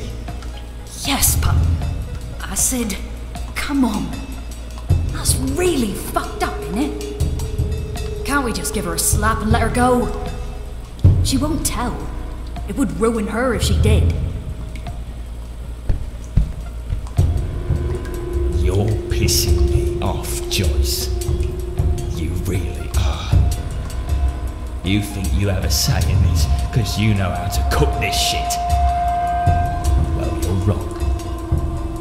Yes, but I said, come on. That's really fucked up, innit? Can't we just give her a slap and let her go? She won't tell. It would ruin her if she did. You're pissing me off, Joyce. You really are. You think you have a say in this because you know how to cook this shit. Well, you're wrong.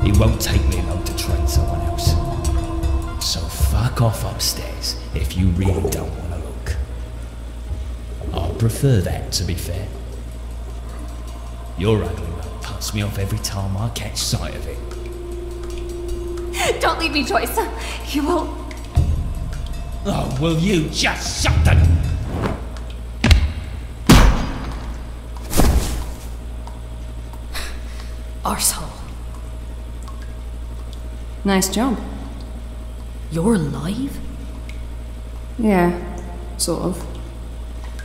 It won't take me long to train someone else. So fuck off upstairs if you really don't want to look. I'd prefer that, to be fair. Your ugly mug puts me off every time I catch sight of it. Don't leave me, Joyce. You won't. Oh, will you just shut the... Arsehole. Nice job. You're alive? Yeah, sort of.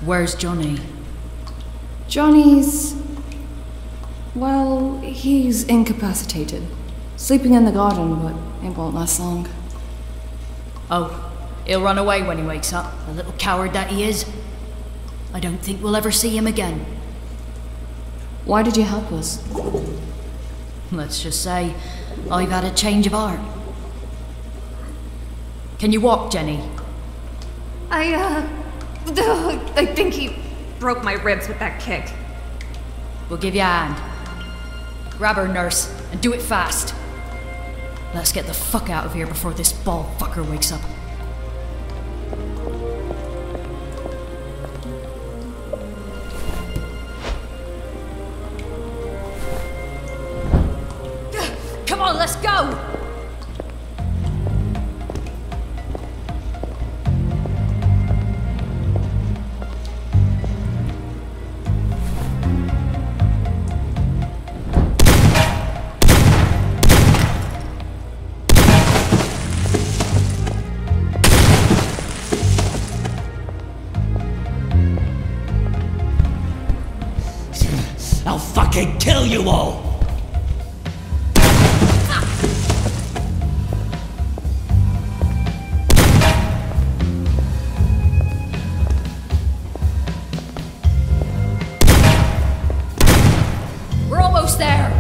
Where's Johnny? Johnny's... well, he's incapacitated. Sleeping in the garden, but it won't last long. Oh, he'll run away when he wakes up, the little coward that he is. I don't think we'll ever see him again. Why did you help us? Let's just say, I've had a change of heart. Can you walk, Jenny? I think he broke my ribs with that kick. We'll give you a hand. Grab her, nurse, and do it fast. Let's get the fuck out of here before this bald fucker wakes up. Come on, let's go! I'll fucking kill you all! We're almost there!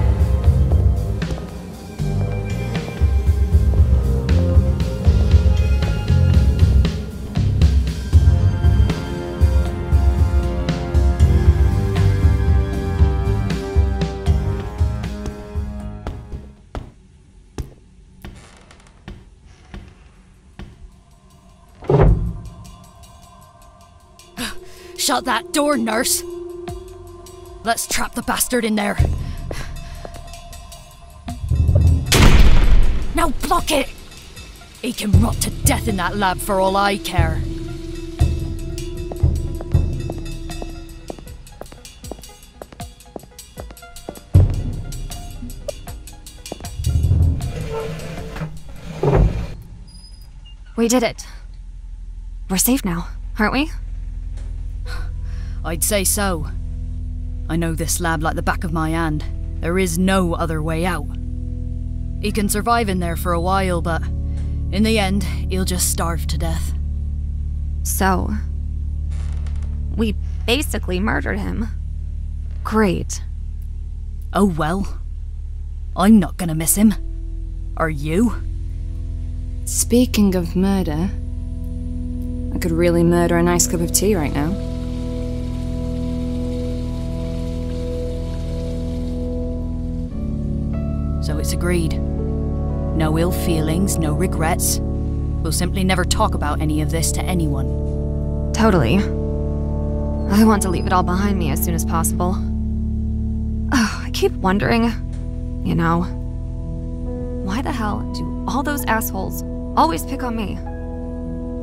Shut that door, nurse! Let's trap the bastard in there. Now block it! He can rot to death in that lab for all I care. We did it. We're safe now, aren't we? I'd say so. I know this lab like the back of my hand. There is no other way out. He can survive in there for a while, but in the end, he'll just starve to death. So, we basically murdered him. Great. Oh well. I'm not gonna miss him. Are you? Speaking of murder, I could really murder a nice cup of tea right now. So it's agreed. No ill feelings, no regrets. We'll simply never talk about any of this to anyone. Totally. I want to leave it all behind me as soon as possible. Oh, I keep wondering, you know, why the hell do all those assholes always pick on me?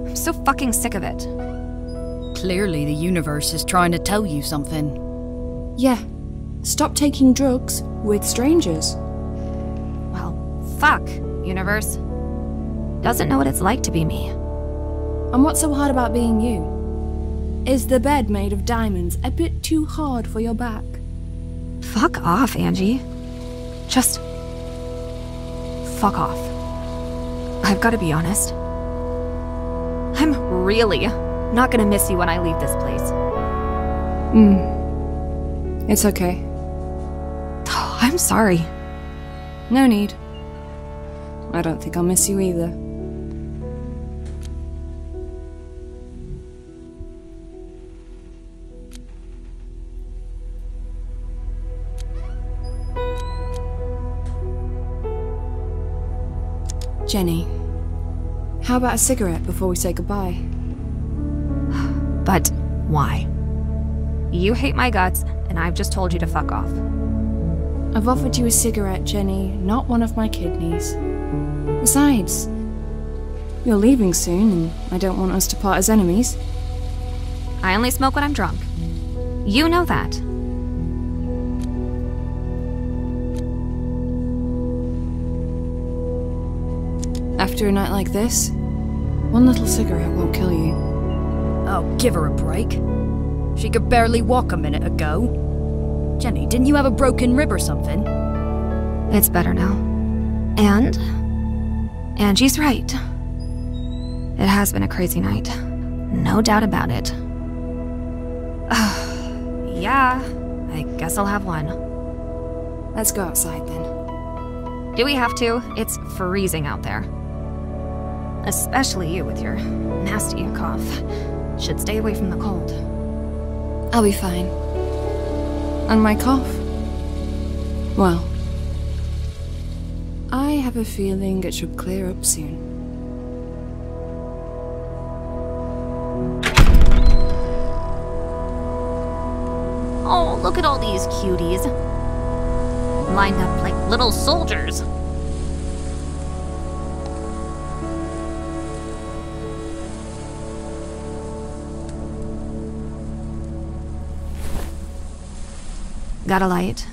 I'm so fucking sick of it. Clearly the universe is trying to tell you something. Yeah. Stop taking drugs with strangers. Fuck, universe. Doesn't know what it's like to be me. And what's so hard about being you? Is the bed made of diamonds a bit too hard for your back? Fuck off, Angie. Just fuck off. I've got to be honest. I'm really not gonna miss you when I leave this place. It's okay. I'm sorry. No need. I don't think I'll miss you either. Jenny, how about a cigarette before we say goodbye? But why? You hate my guts, and I've just told you to fuck off. I've offered you a cigarette, Jenny, not one of my kidneys. Besides, you're leaving soon, and I don't want us to part as enemies. I only smoke when I'm drunk. You know that. After a night like this, one little cigarette won't kill you. Oh, give her a break. She could barely walk a minute ago. Jenny, didn't you have a broken rib or something? It's better now. And Angie's right. It has been a crazy night. No doubt about it. Yeah, I guess I'll have one. Let's go outside then. Do we have to? It's freezing out there. Especially you with your nasty cough. Should stay away from the cold. I'll be fine. And my cough? Well, I have a feeling it should clear up soon. Oh, look at all these cuties. Lined up like little soldiers. Got a light?